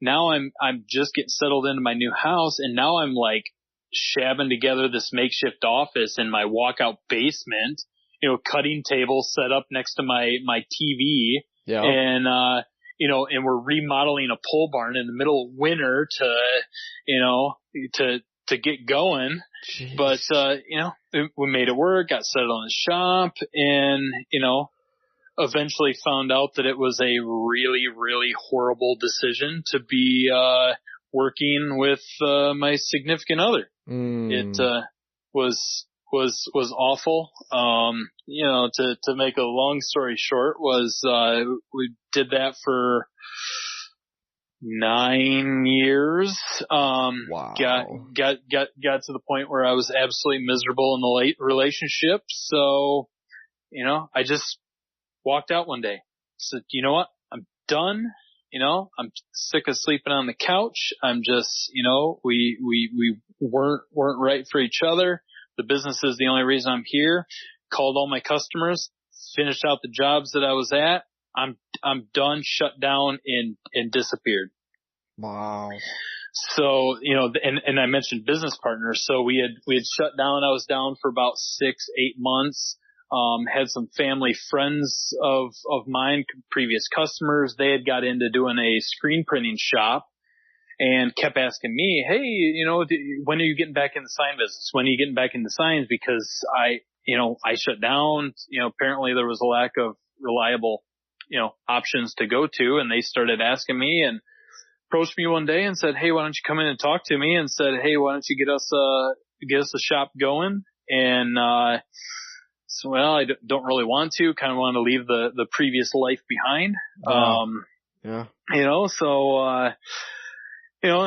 now I'm just getting settled into my new house, and now I'm like shabbing together this makeshift office in my walkout basement, cutting table set up next to my TV. Yeah. And, and we're remodeling a pole barn in the middle of winter to get going. Jeez. But, we made it work, got settled in the shop, and, eventually found out that it was a really, really horrible decision to be, working with, my significant other. It, was awful. To make a long story short we did that for 9 years. Wow. Got to the point where I was absolutely miserable in the late relationship. So, I just walked out one day. Said, you know what? I'm done. I'm sick of sleeping on the couch. I'm just, we weren't right for each other. The business is the only reason I'm here. Called all my customers, finished out the jobs that I was at. I'm done, shut down, and disappeared. Wow. So, and I mentioned business partners. So we had shut down. I was down for about 6-8 months. Had some family friends of mine, previous customers. They had got into doing a screen printing shop and kept asking me, hey, when are you getting back in the sign business? When are you getting back into signs? Because I shut down. Apparently there was a lack of reliable, options to go to, and they started asking me and approached me one day and said, hey, why don't you come in and talk to me? And said, hey, why don't you get us a shop going? And, so, well, I don't really want to, kind of want to leave the previous life behind. Yeah.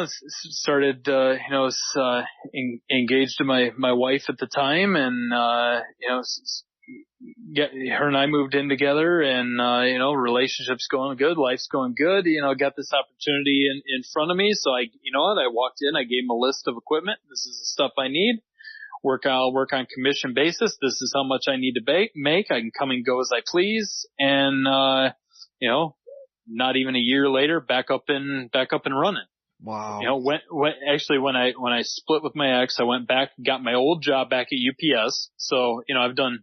Started, was, engaged to my wife at the time, and, her and I moved in together, and, relationship's going good, life's going good, got this opportunity in front of me. So I walked in, I gave him a list of equipment. This is the stuff I need. I'll work on commission basis. This is how much I need to make. I can come and go as I please. And, not even a year later, back up and running. Wow. When I split with my ex, I went back, got my old job back at UPS. So, I've done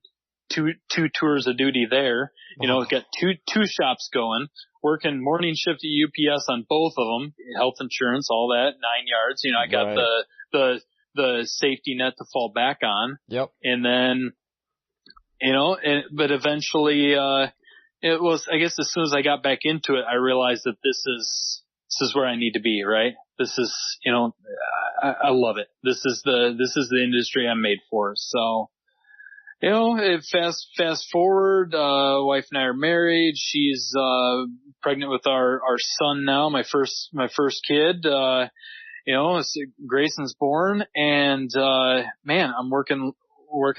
two tours of duty there, Wow. Got two shops going, working morning shift at UPS on both of them, health insurance, all that, 9 yards. I got the safety net to fall back on. Yep. And then, but eventually, it was, I guess as soon as I got back into it, I realized that this is where I need to be, right? This is, I love it. This is the industry I'm made for. So, fast forward, wife and I are married. She's, pregnant with our son now, my first kid. Grayson's born, and man, I'm working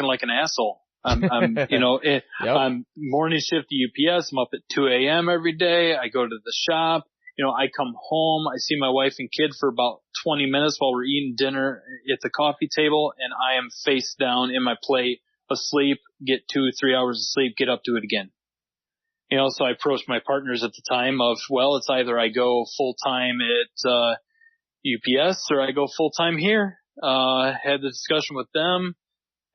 like an asshole. I'm Yep. I'm morning shift at UPS. I'm up at 2 a.m. every day. I go to the shop. I come home. I see my wife and kid for about 20 minutes while we're eating dinner at the coffee table, and I am face down in my plate, asleep. Get 2-3 hours of sleep. Get up, do it again. So I approached my partners at the time of, well, it's either I go full time at UPS or I go full time here. Had the discussion with them.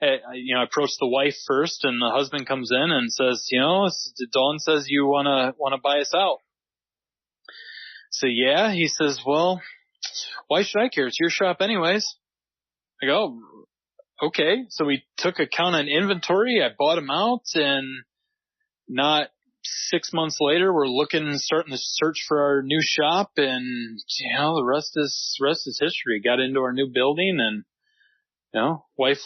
I approached the wife first, and the husband comes in and says, Dawn says you wanna buy us out. So yeah, he says, well, why should I care? It's your shop anyways. I go, okay. So we took account on inventory. I bought them out, and not 6 months later, we're starting to search for our new shop, and the rest is history. Got into our new building, and wife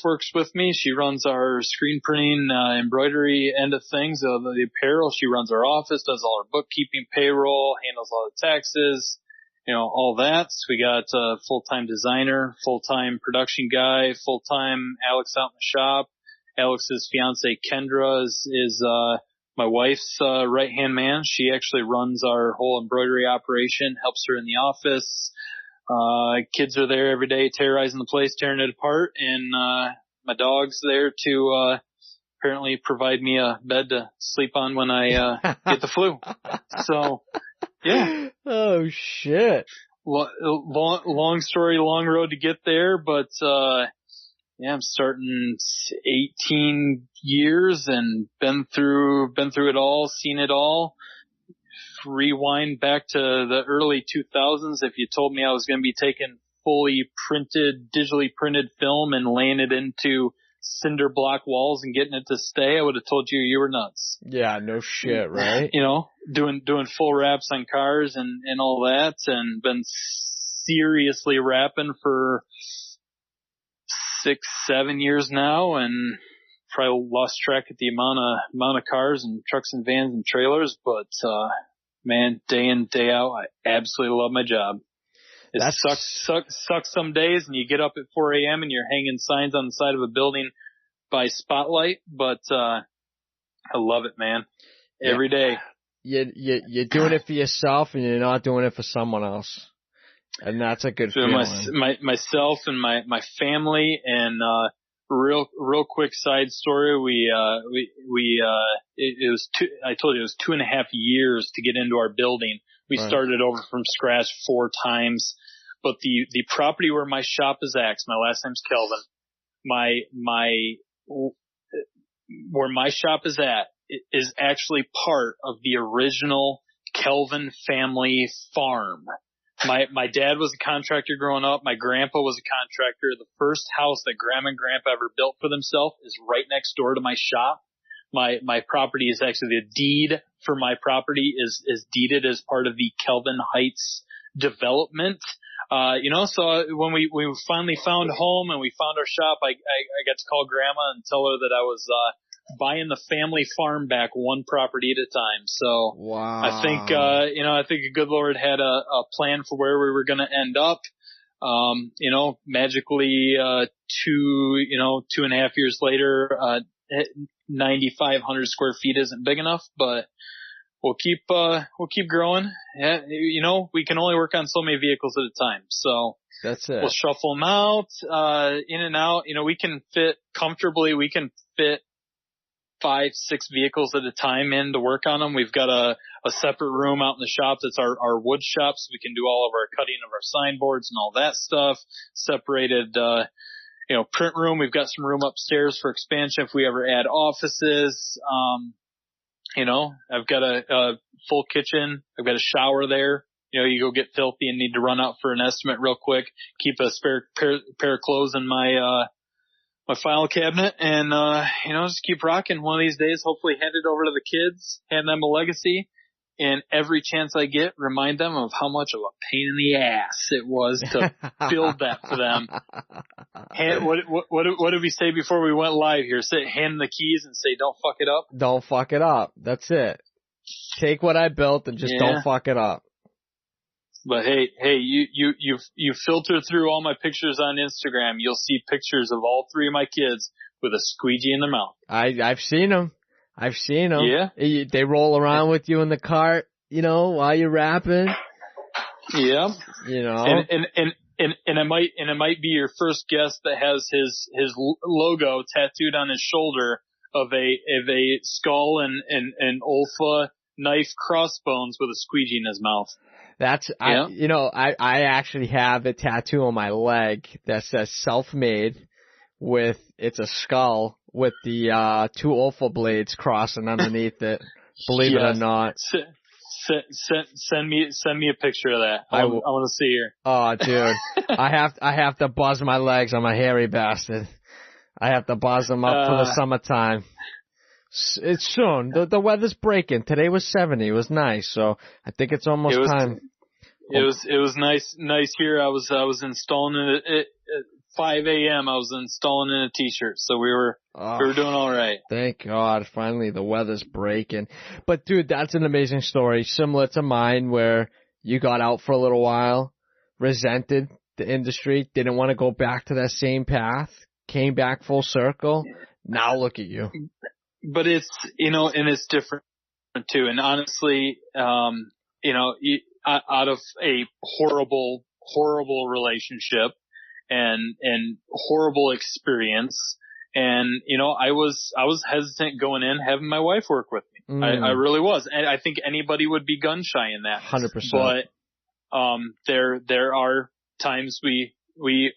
works with me. She runs our screen printing, embroidery end of things, the apparel. She runs our office, does all our bookkeeping, payroll, handles all the taxes, all that. So we got a full-time designer, full-time production guy, full-time Alex out in the shop. Alex's fiance Kendra is my wife's right-hand man. She actually runs our whole embroidery operation, helps her in the office. Kids are there every day terrorizing the place, tearing it apart, and my dog's there to apparently provide me a bed to sleep on when I get the flu. So, yeah. Oh, shit. Long story, long road to get there, but I'm starting 18 years and been through it all, seen it all. Rewind back to the early 2000s. If you told me I was going to be taking fully digitally printed film and laying it into cinder block walls and getting it to stay, I would have told you were nuts. Yeah, no shit, right? Doing full wraps on cars and all that, and been seriously wrapping for 6-7 years now, and probably lost track of the amount of cars and trucks and vans and trailers, but man, day in, day out, I absolutely love my job. It sucks some days, and you get up at 4 a.m. and you're hanging signs on the side of a building by spotlight, but I love it, man. Every day. You're doing it for yourself, and you're not doing it for someone else. And that's a good feeling. Myself and my family, and real quick side story. I told you it was 2.5 years to get into our building. We started over from scratch 4 times, but the property where my shop is at, my last name's Kelvin, where my shop is at is actually part of the original Kelvin family farm. My dad was a contractor growing up. My grandpa was a contractor. The first house that grandma and grandpa ever built for themselves is right next door to my shop. My property is actually, the deed for my property is deeded as part of the Kelvin Heights development. So when we finally found home and we found our shop, I got to call grandma and tell her that I was, buying the family farm back one property at a time. So wow. I think a good Lord had a plan for where we were going to end up. Magically, 2.5 years later, 9,500 square feet isn't big enough, but we'll keep growing. We can only work on so many vehicles at a time. So that's it. We'll shuffle them out, in and out. We can fit comfortably. We can fit 5-6 vehicles at a time in to work on them. We've got a separate room out in the shop that's our wood shop, so we can do all of our cutting of our signboards and all that stuff. Separated, print room. We've got some room upstairs for expansion if we ever add offices. I've got a full kitchen. I've got a shower there. You go get filthy and need to run out for an estimate real quick. Keep a spare pair of clothes in my file cabinet, and just keep rocking. One of these days, hopefully hand it over to the kids, hand them a legacy, and every chance I get, remind them of how much of a pain in the ass it was to build that for them. What did we say before we went live here? Hand them the keys and say, don't fuck it up. Don't fuck it up. That's it. Take what I built and just don't fuck it up. But hey, you filter through all my pictures on Instagram. You'll see pictures of all 3 of my kids with a squeegee in their mouth. I've seen them. Yeah. They roll around with you in the cart, while you're rapping. Yeah. And it might be your first guest that has his logo tattooed on his shoulder of a skull and Olfa knife crossbones with a squeegee in his mouth. That's, I actually have a tattoo on my leg that says self-made it's a skull with the 2 Olfa blades crossing underneath it. Believe it or not. Send me a picture of that. I want to see her. Oh, dude, I have to buzz my legs. I'm a hairy bastard. I have to buzz them up for the summertime. It's soon. The weather's breaking. Today was 70. It was nice. So I think it's almost time. It was nice here. I was installing it at 5 a.m. I was installing in a t-shirt. So we were doing all right. Thank God. Finally, the weather's breaking. But dude, that's an amazing story. Similar to mine, where you got out for a little while, resented the industry, didn't want to go back to that same path, came back full circle. Now look at you. But it's, and it's different too. And honestly, out of a horrible relationship and horrible experience. And, I was hesitant going in, having my wife work with me. I really was. And I think anybody would be gun shy in that. 100%. But, there are times we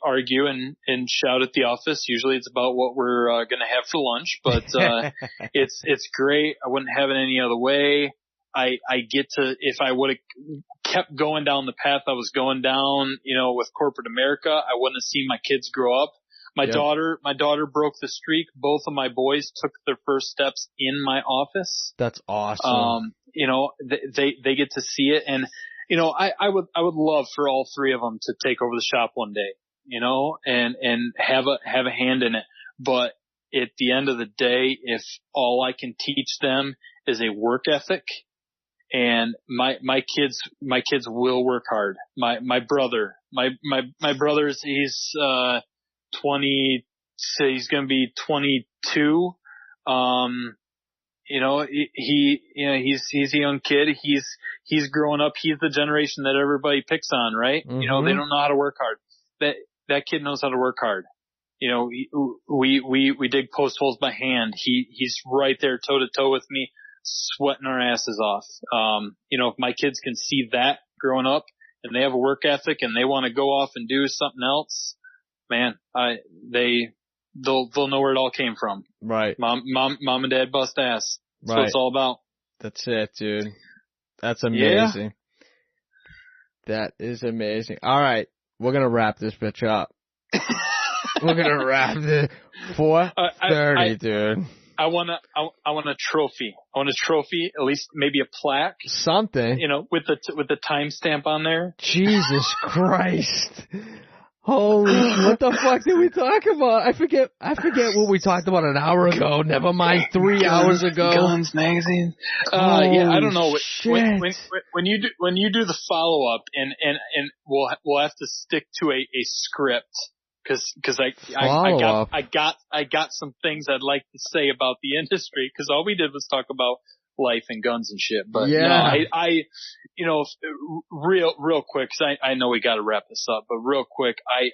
argue and shout at the office. Usually it's about what we're going to have for lunch, but it's great. I wouldn't have it any other way. I get to, if I would have kept going down the path I was going down, with corporate America, I wouldn't have seen my kids grow up. My daughter broke the streak. Both of my boys took their first steps in my office. That's awesome. They get to see it. And, I would love for all three of them to take over the shop one day, and have a hand in it. But at the end of the day, if all I can teach them is a work ethic, and my kids will work hard. My brother's, he's 20, he's going to be 22. He's a young kid. He's growing up. He's the generation that everybody picks on, right? Mm-hmm. They don't know how to work hard. That kid knows how to work hard. We dig post holes by hand. He's right there toe to toe with me, sweating our asses off. If my kids can see that growing up and they have a work ethic and they want to go off and do something else, man, they'll know where it all came from. Right. Mom and dad bust ass. That's what it's all about. That's it, dude. That's amazing. Yeah. That is amazing. All right. We're going to wrap this bitch up. We're going to wrap this 4:30, dude. I want a trophy. I want a trophy, at least maybe a plaque. Something. With the timestamp on there. Jesus Christ. Holy, what the fuck did we talk about? I forget what we talked about an hour ago. Never mind 3 hours ago. Guns magazine. I don't know. When you do the follow up and we'll have to stick to a script because I got some things I'd like to say about the industry because all we did was talk about life and guns and shit. But real quick, cause I know we got to wrap this up, but real quick, I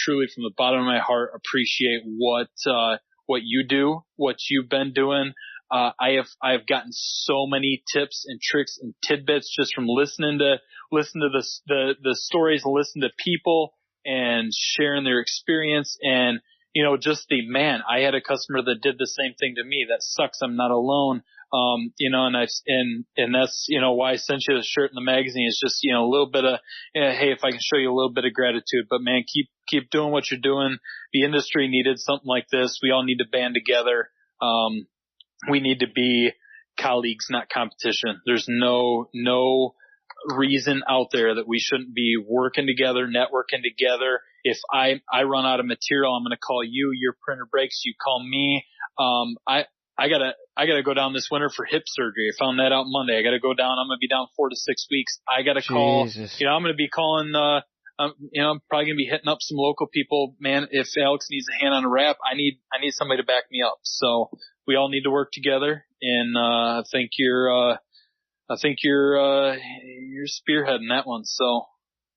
truly from the bottom of my heart appreciate what you do, what you've been doing. I have gotten so many tips and tricks and tidbits just from listening to the stories and listening to people and sharing their experience. And, just I had a customer that did the same thing to me. That sucks. I'm not alone. And that's, why I sent you the shirt in the magazine. It's just, a little bit of, hey, if I can show you a little bit of gratitude, but man, keep doing what you're doing. The industry needed something like this. We all need to band together. We need to be colleagues, not competition. There's no reason out there that we shouldn't be working together, networking together. If I run out of material, I'm going to call you. Your printer breaks, you call me. I gotta go down this winter for hip surgery. I found that out Monday. I gotta go down. I'm gonna be down 4 to 6 weeks. I gotta call. I'm gonna be calling. I'm probably gonna be hitting up some local people. Man, if Alex needs a hand on a wrap, I need somebody to back me up. So we all need to work together. And I think you're spearheading that one. So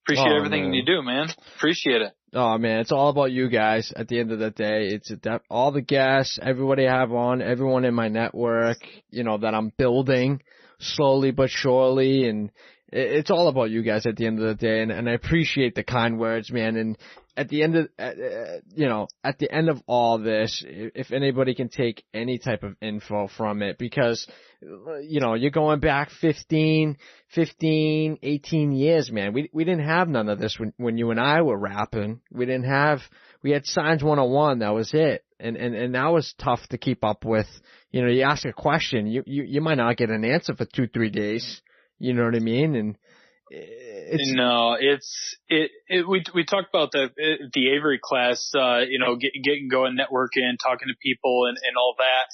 appreciate everything you do, man. Appreciate it. Oh man, it's all about you guys. At the end of the day, it's all the guests, everybody I have on, everyone in my network, that I'm building slowly but surely, and it's all about you guys at the end of the day, and I appreciate the kind words, man. And at the end of, at the end of all this, if anybody can take any type of info from it, because, you're going back 15, 18 years, man. We didn't have none of this when you and I were rapping. We had Signs 101. That was it. And that was tough to keep up with. You ask a question, you might not get an answer for 2-3 days. You know what I mean? And we talked about the Avery class, getting going, networking, talking to people and all that.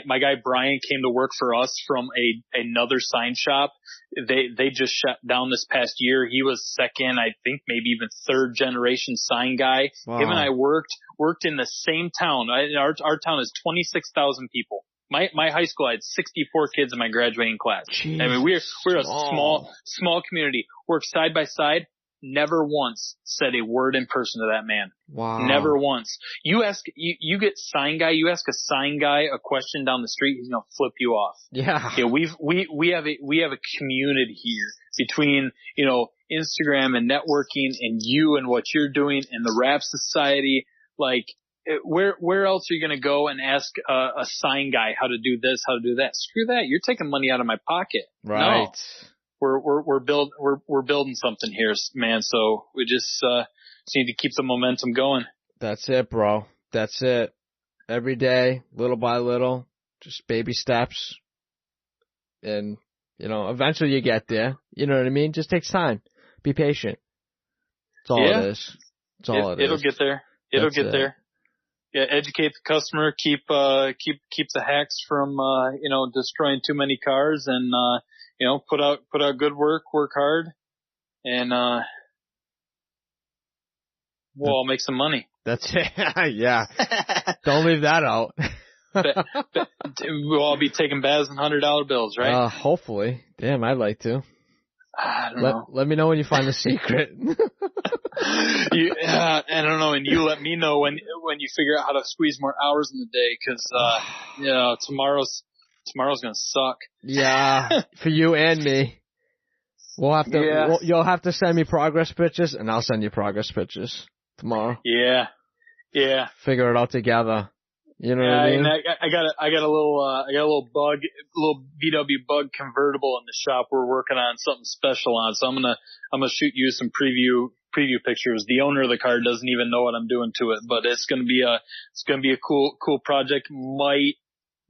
My guy Brian came to work for us from another sign shop. They just shut down this past year. He was second, I think maybe even third generation sign guy. Wow. Him and I worked in the same town. Our town is 26,000 people. My high school, I had 64 kids in my graduating class. Jeez. I mean, we're a small community. Work side by side. Never once said a word in person to that man. Wow. Never once. You get sign guy, you ask a sign guy a question down the street, he's going to flip you off. Yeah. We have a community here between, Instagram and networking and you and what you're doing and the Rap Society. Like, where else are you going to go and ask a sign guy how to do this, how to do that? Screw that. You're taking money out of my pocket. Right. No. We're building something here, man. So we just need to keep the momentum going. That's it, bro. That's it. Every day, little by little, just baby steps. And, eventually you get there. You know what I mean? Just takes time. Be patient. That's all it is. That's all it is. It'll get there. It'll get there. Yeah, educate the customer, keep the hacks from destroying too many cars, and put out good work hard, and we'll all make some money. That's it. Yeah. Don't leave that out. We'll all be taking baths in $100 bills, right? Hopefully. Damn, I'd like to. I don't know. Let me know when you find the secret. I don't know, and you let me know when you figure out how to squeeze more hours in the day, because tomorrow's gonna suck. Yeah, for you and me. We'll have to. Yeah. You'll have to send me progress pictures, and I'll send you progress pictures tomorrow. Yeah. Figure it out together. You know what I mean? I got a little VW Bug convertible in the shop. We're working on something special on, so I'm gonna shoot you some preview pictures. The owner of the car doesn't even know what I'm doing to it, but it's gonna be a cool project. Might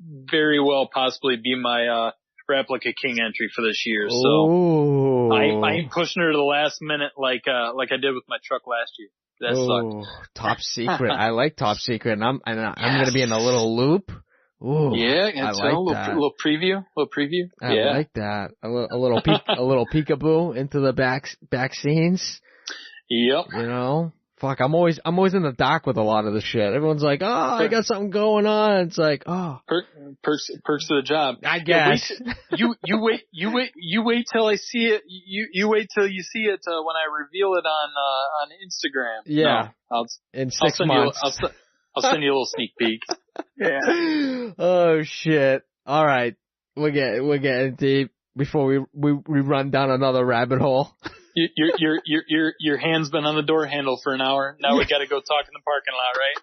very well possibly be my Replica King entry for this year. So I ain't pushing her to the last minute like I did with my truck last year. That sucked. Top secret. I like top secret, and I'm gonna be in a little loop. Ooh, yeah, I like that. A little preview. I like that. A little peekaboo into the back scenes. Yep. Fuck, I'm always in the dock with a lot of the shit. Everyone's like, I got something going on. It's like, perks of the job. I guess. You wait till I see it. You wait till you see it when I reveal it on Instagram. Yeah. No, in 6 months. I'll send you a little sneak peek. Yeah. Oh shit. All right. We're getting deep before we run down another rabbit hole. Your hand's been on the door handle for an hour. Now we got to go talk in the parking lot, right?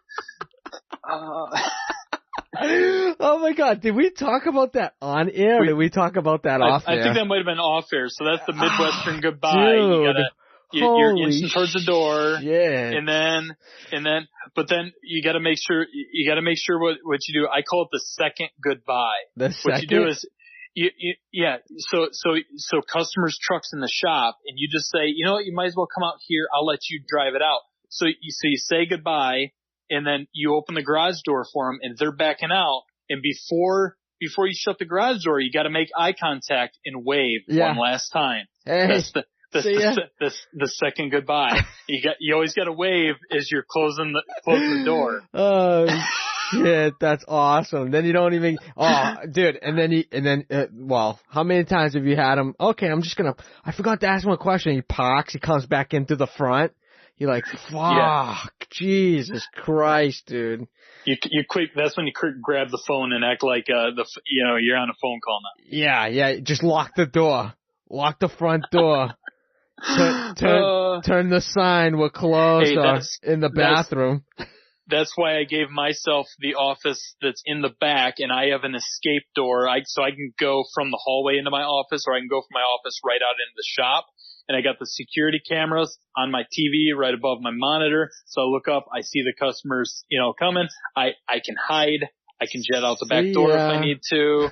Oh my God! Did we talk about that on air? Or did we talk about that off air? I think that might have been off air. So that's the Midwestern goodbye. Dude, you're inching towards the door. Yeah. And then, but then you got to make sure what you do. I call it the second goodbye. What you do is. So customers' trucks in the shop, and you just say, you know what, you might as well come out here. I'll let you drive it out. So you say goodbye, and then you open the garage door for them, and they're backing out. And before you shut the garage door, you got to make eye contact and wave one last time. Hey. That's the second goodbye. You always got to wave as you're closing the door. Oh shit, that's awesome. Then you don't even. Oh, dude, and then how many times have you had him? Okay, I forgot to ask him a question. He parks. He comes back into the front. You're like, fuck, Jesus Christ, dude. You quick. That's when you grab the phone and act like you're on a phone call now. Yeah. Just lock the door. lock the front door, turn the sign, we're closed, in the bathroom. That's why I gave myself the office that's in the back, and I have an escape door, so I can go from the hallway into my office, or I can go from my office right out into the shop. And I got the security cameras on my TV right above my monitor. So I look up, I see the customers, coming. I can hide. I can jet out the back door if I need to.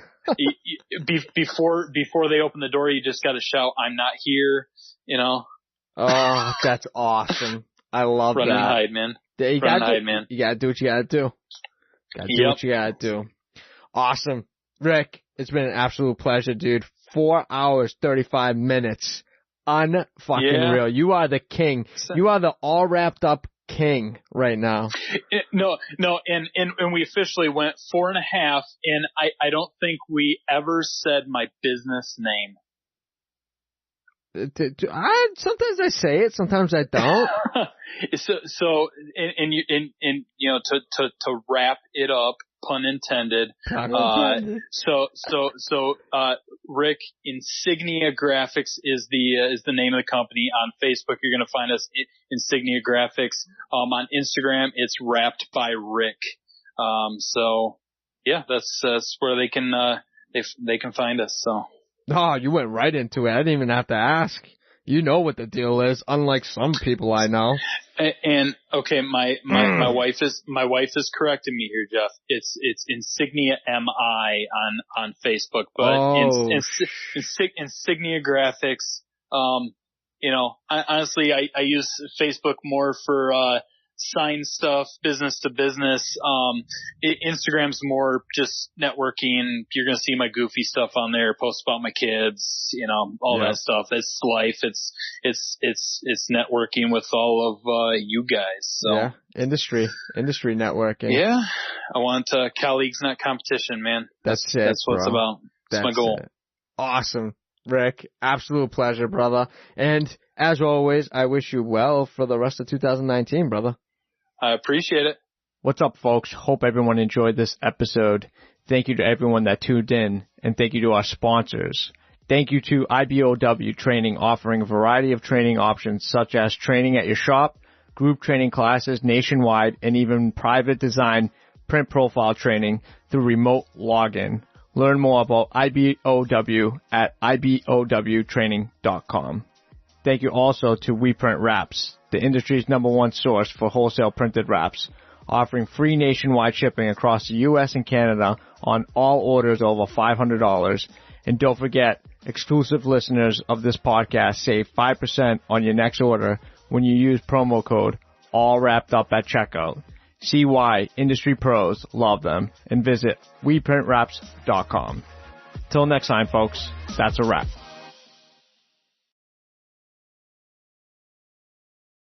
Before they open the door, you just got to shout, "I'm not here," Oh, that's awesome. I love Run that. and hide, man. You Run and hide, man. You got to do what you got to do. Got to do what you got to do. Awesome. Rick, it's been an absolute pleasure, dude. 4 hours, 35 minutes. Unfucking real. You are the king. You are the all wrapped up king right now. No, and we officially went 4.5, and I don't think we ever said my business name. Sometimes I say it, sometimes I don't. So, to wrap it up, pun intended. Rick, Insignia Graphics is the name of the company. On Facebook, you're going to find us Insignia Graphics. On Instagram, it's Wrapped by Rick. That's where they can find us. So. Oh, you went right into it. I didn't even have to ask. You know what the deal is, unlike some people I know. And okay, my wife is correcting me here, Jeff. It's Insignia MI on Facebook, but Insignia Graphics. Honestly, I use Facebook more for sign stuff, business to business. Instagram's more just networking. You're going to see my goofy stuff on there, post about my kids, all that stuff. That's life. It's networking with all of you guys. So yeah, industry networking. Yeah. I want colleagues, not competition, man. That's it. That's what it's about. That's my goal. It. Awesome. Rick, absolute pleasure, brother. And as always, I wish you well for the rest of 2019, brother. I appreciate it. What's up, folks? Hope everyone enjoyed this episode. Thank you to everyone that tuned in, and thank you to our sponsors. Thank you to IBOW Training, offering a variety of training options such as training at your shop, group training classes nationwide, and even private design print profile training through remote login. Learn more about IBOW at ibowtraining.com. Thank you also to We Print Wraps, the industry's #1 source for wholesale printed wraps, offering free nationwide shipping across the U.S. and Canada on all orders over $500. And don't forget, exclusive listeners of this podcast save 5% on your next order when you use promo code ALLWRAPPEDUP at checkout. See why industry pros love them and visit WePrintWraps.com. Till next time, folks, that's a wrap.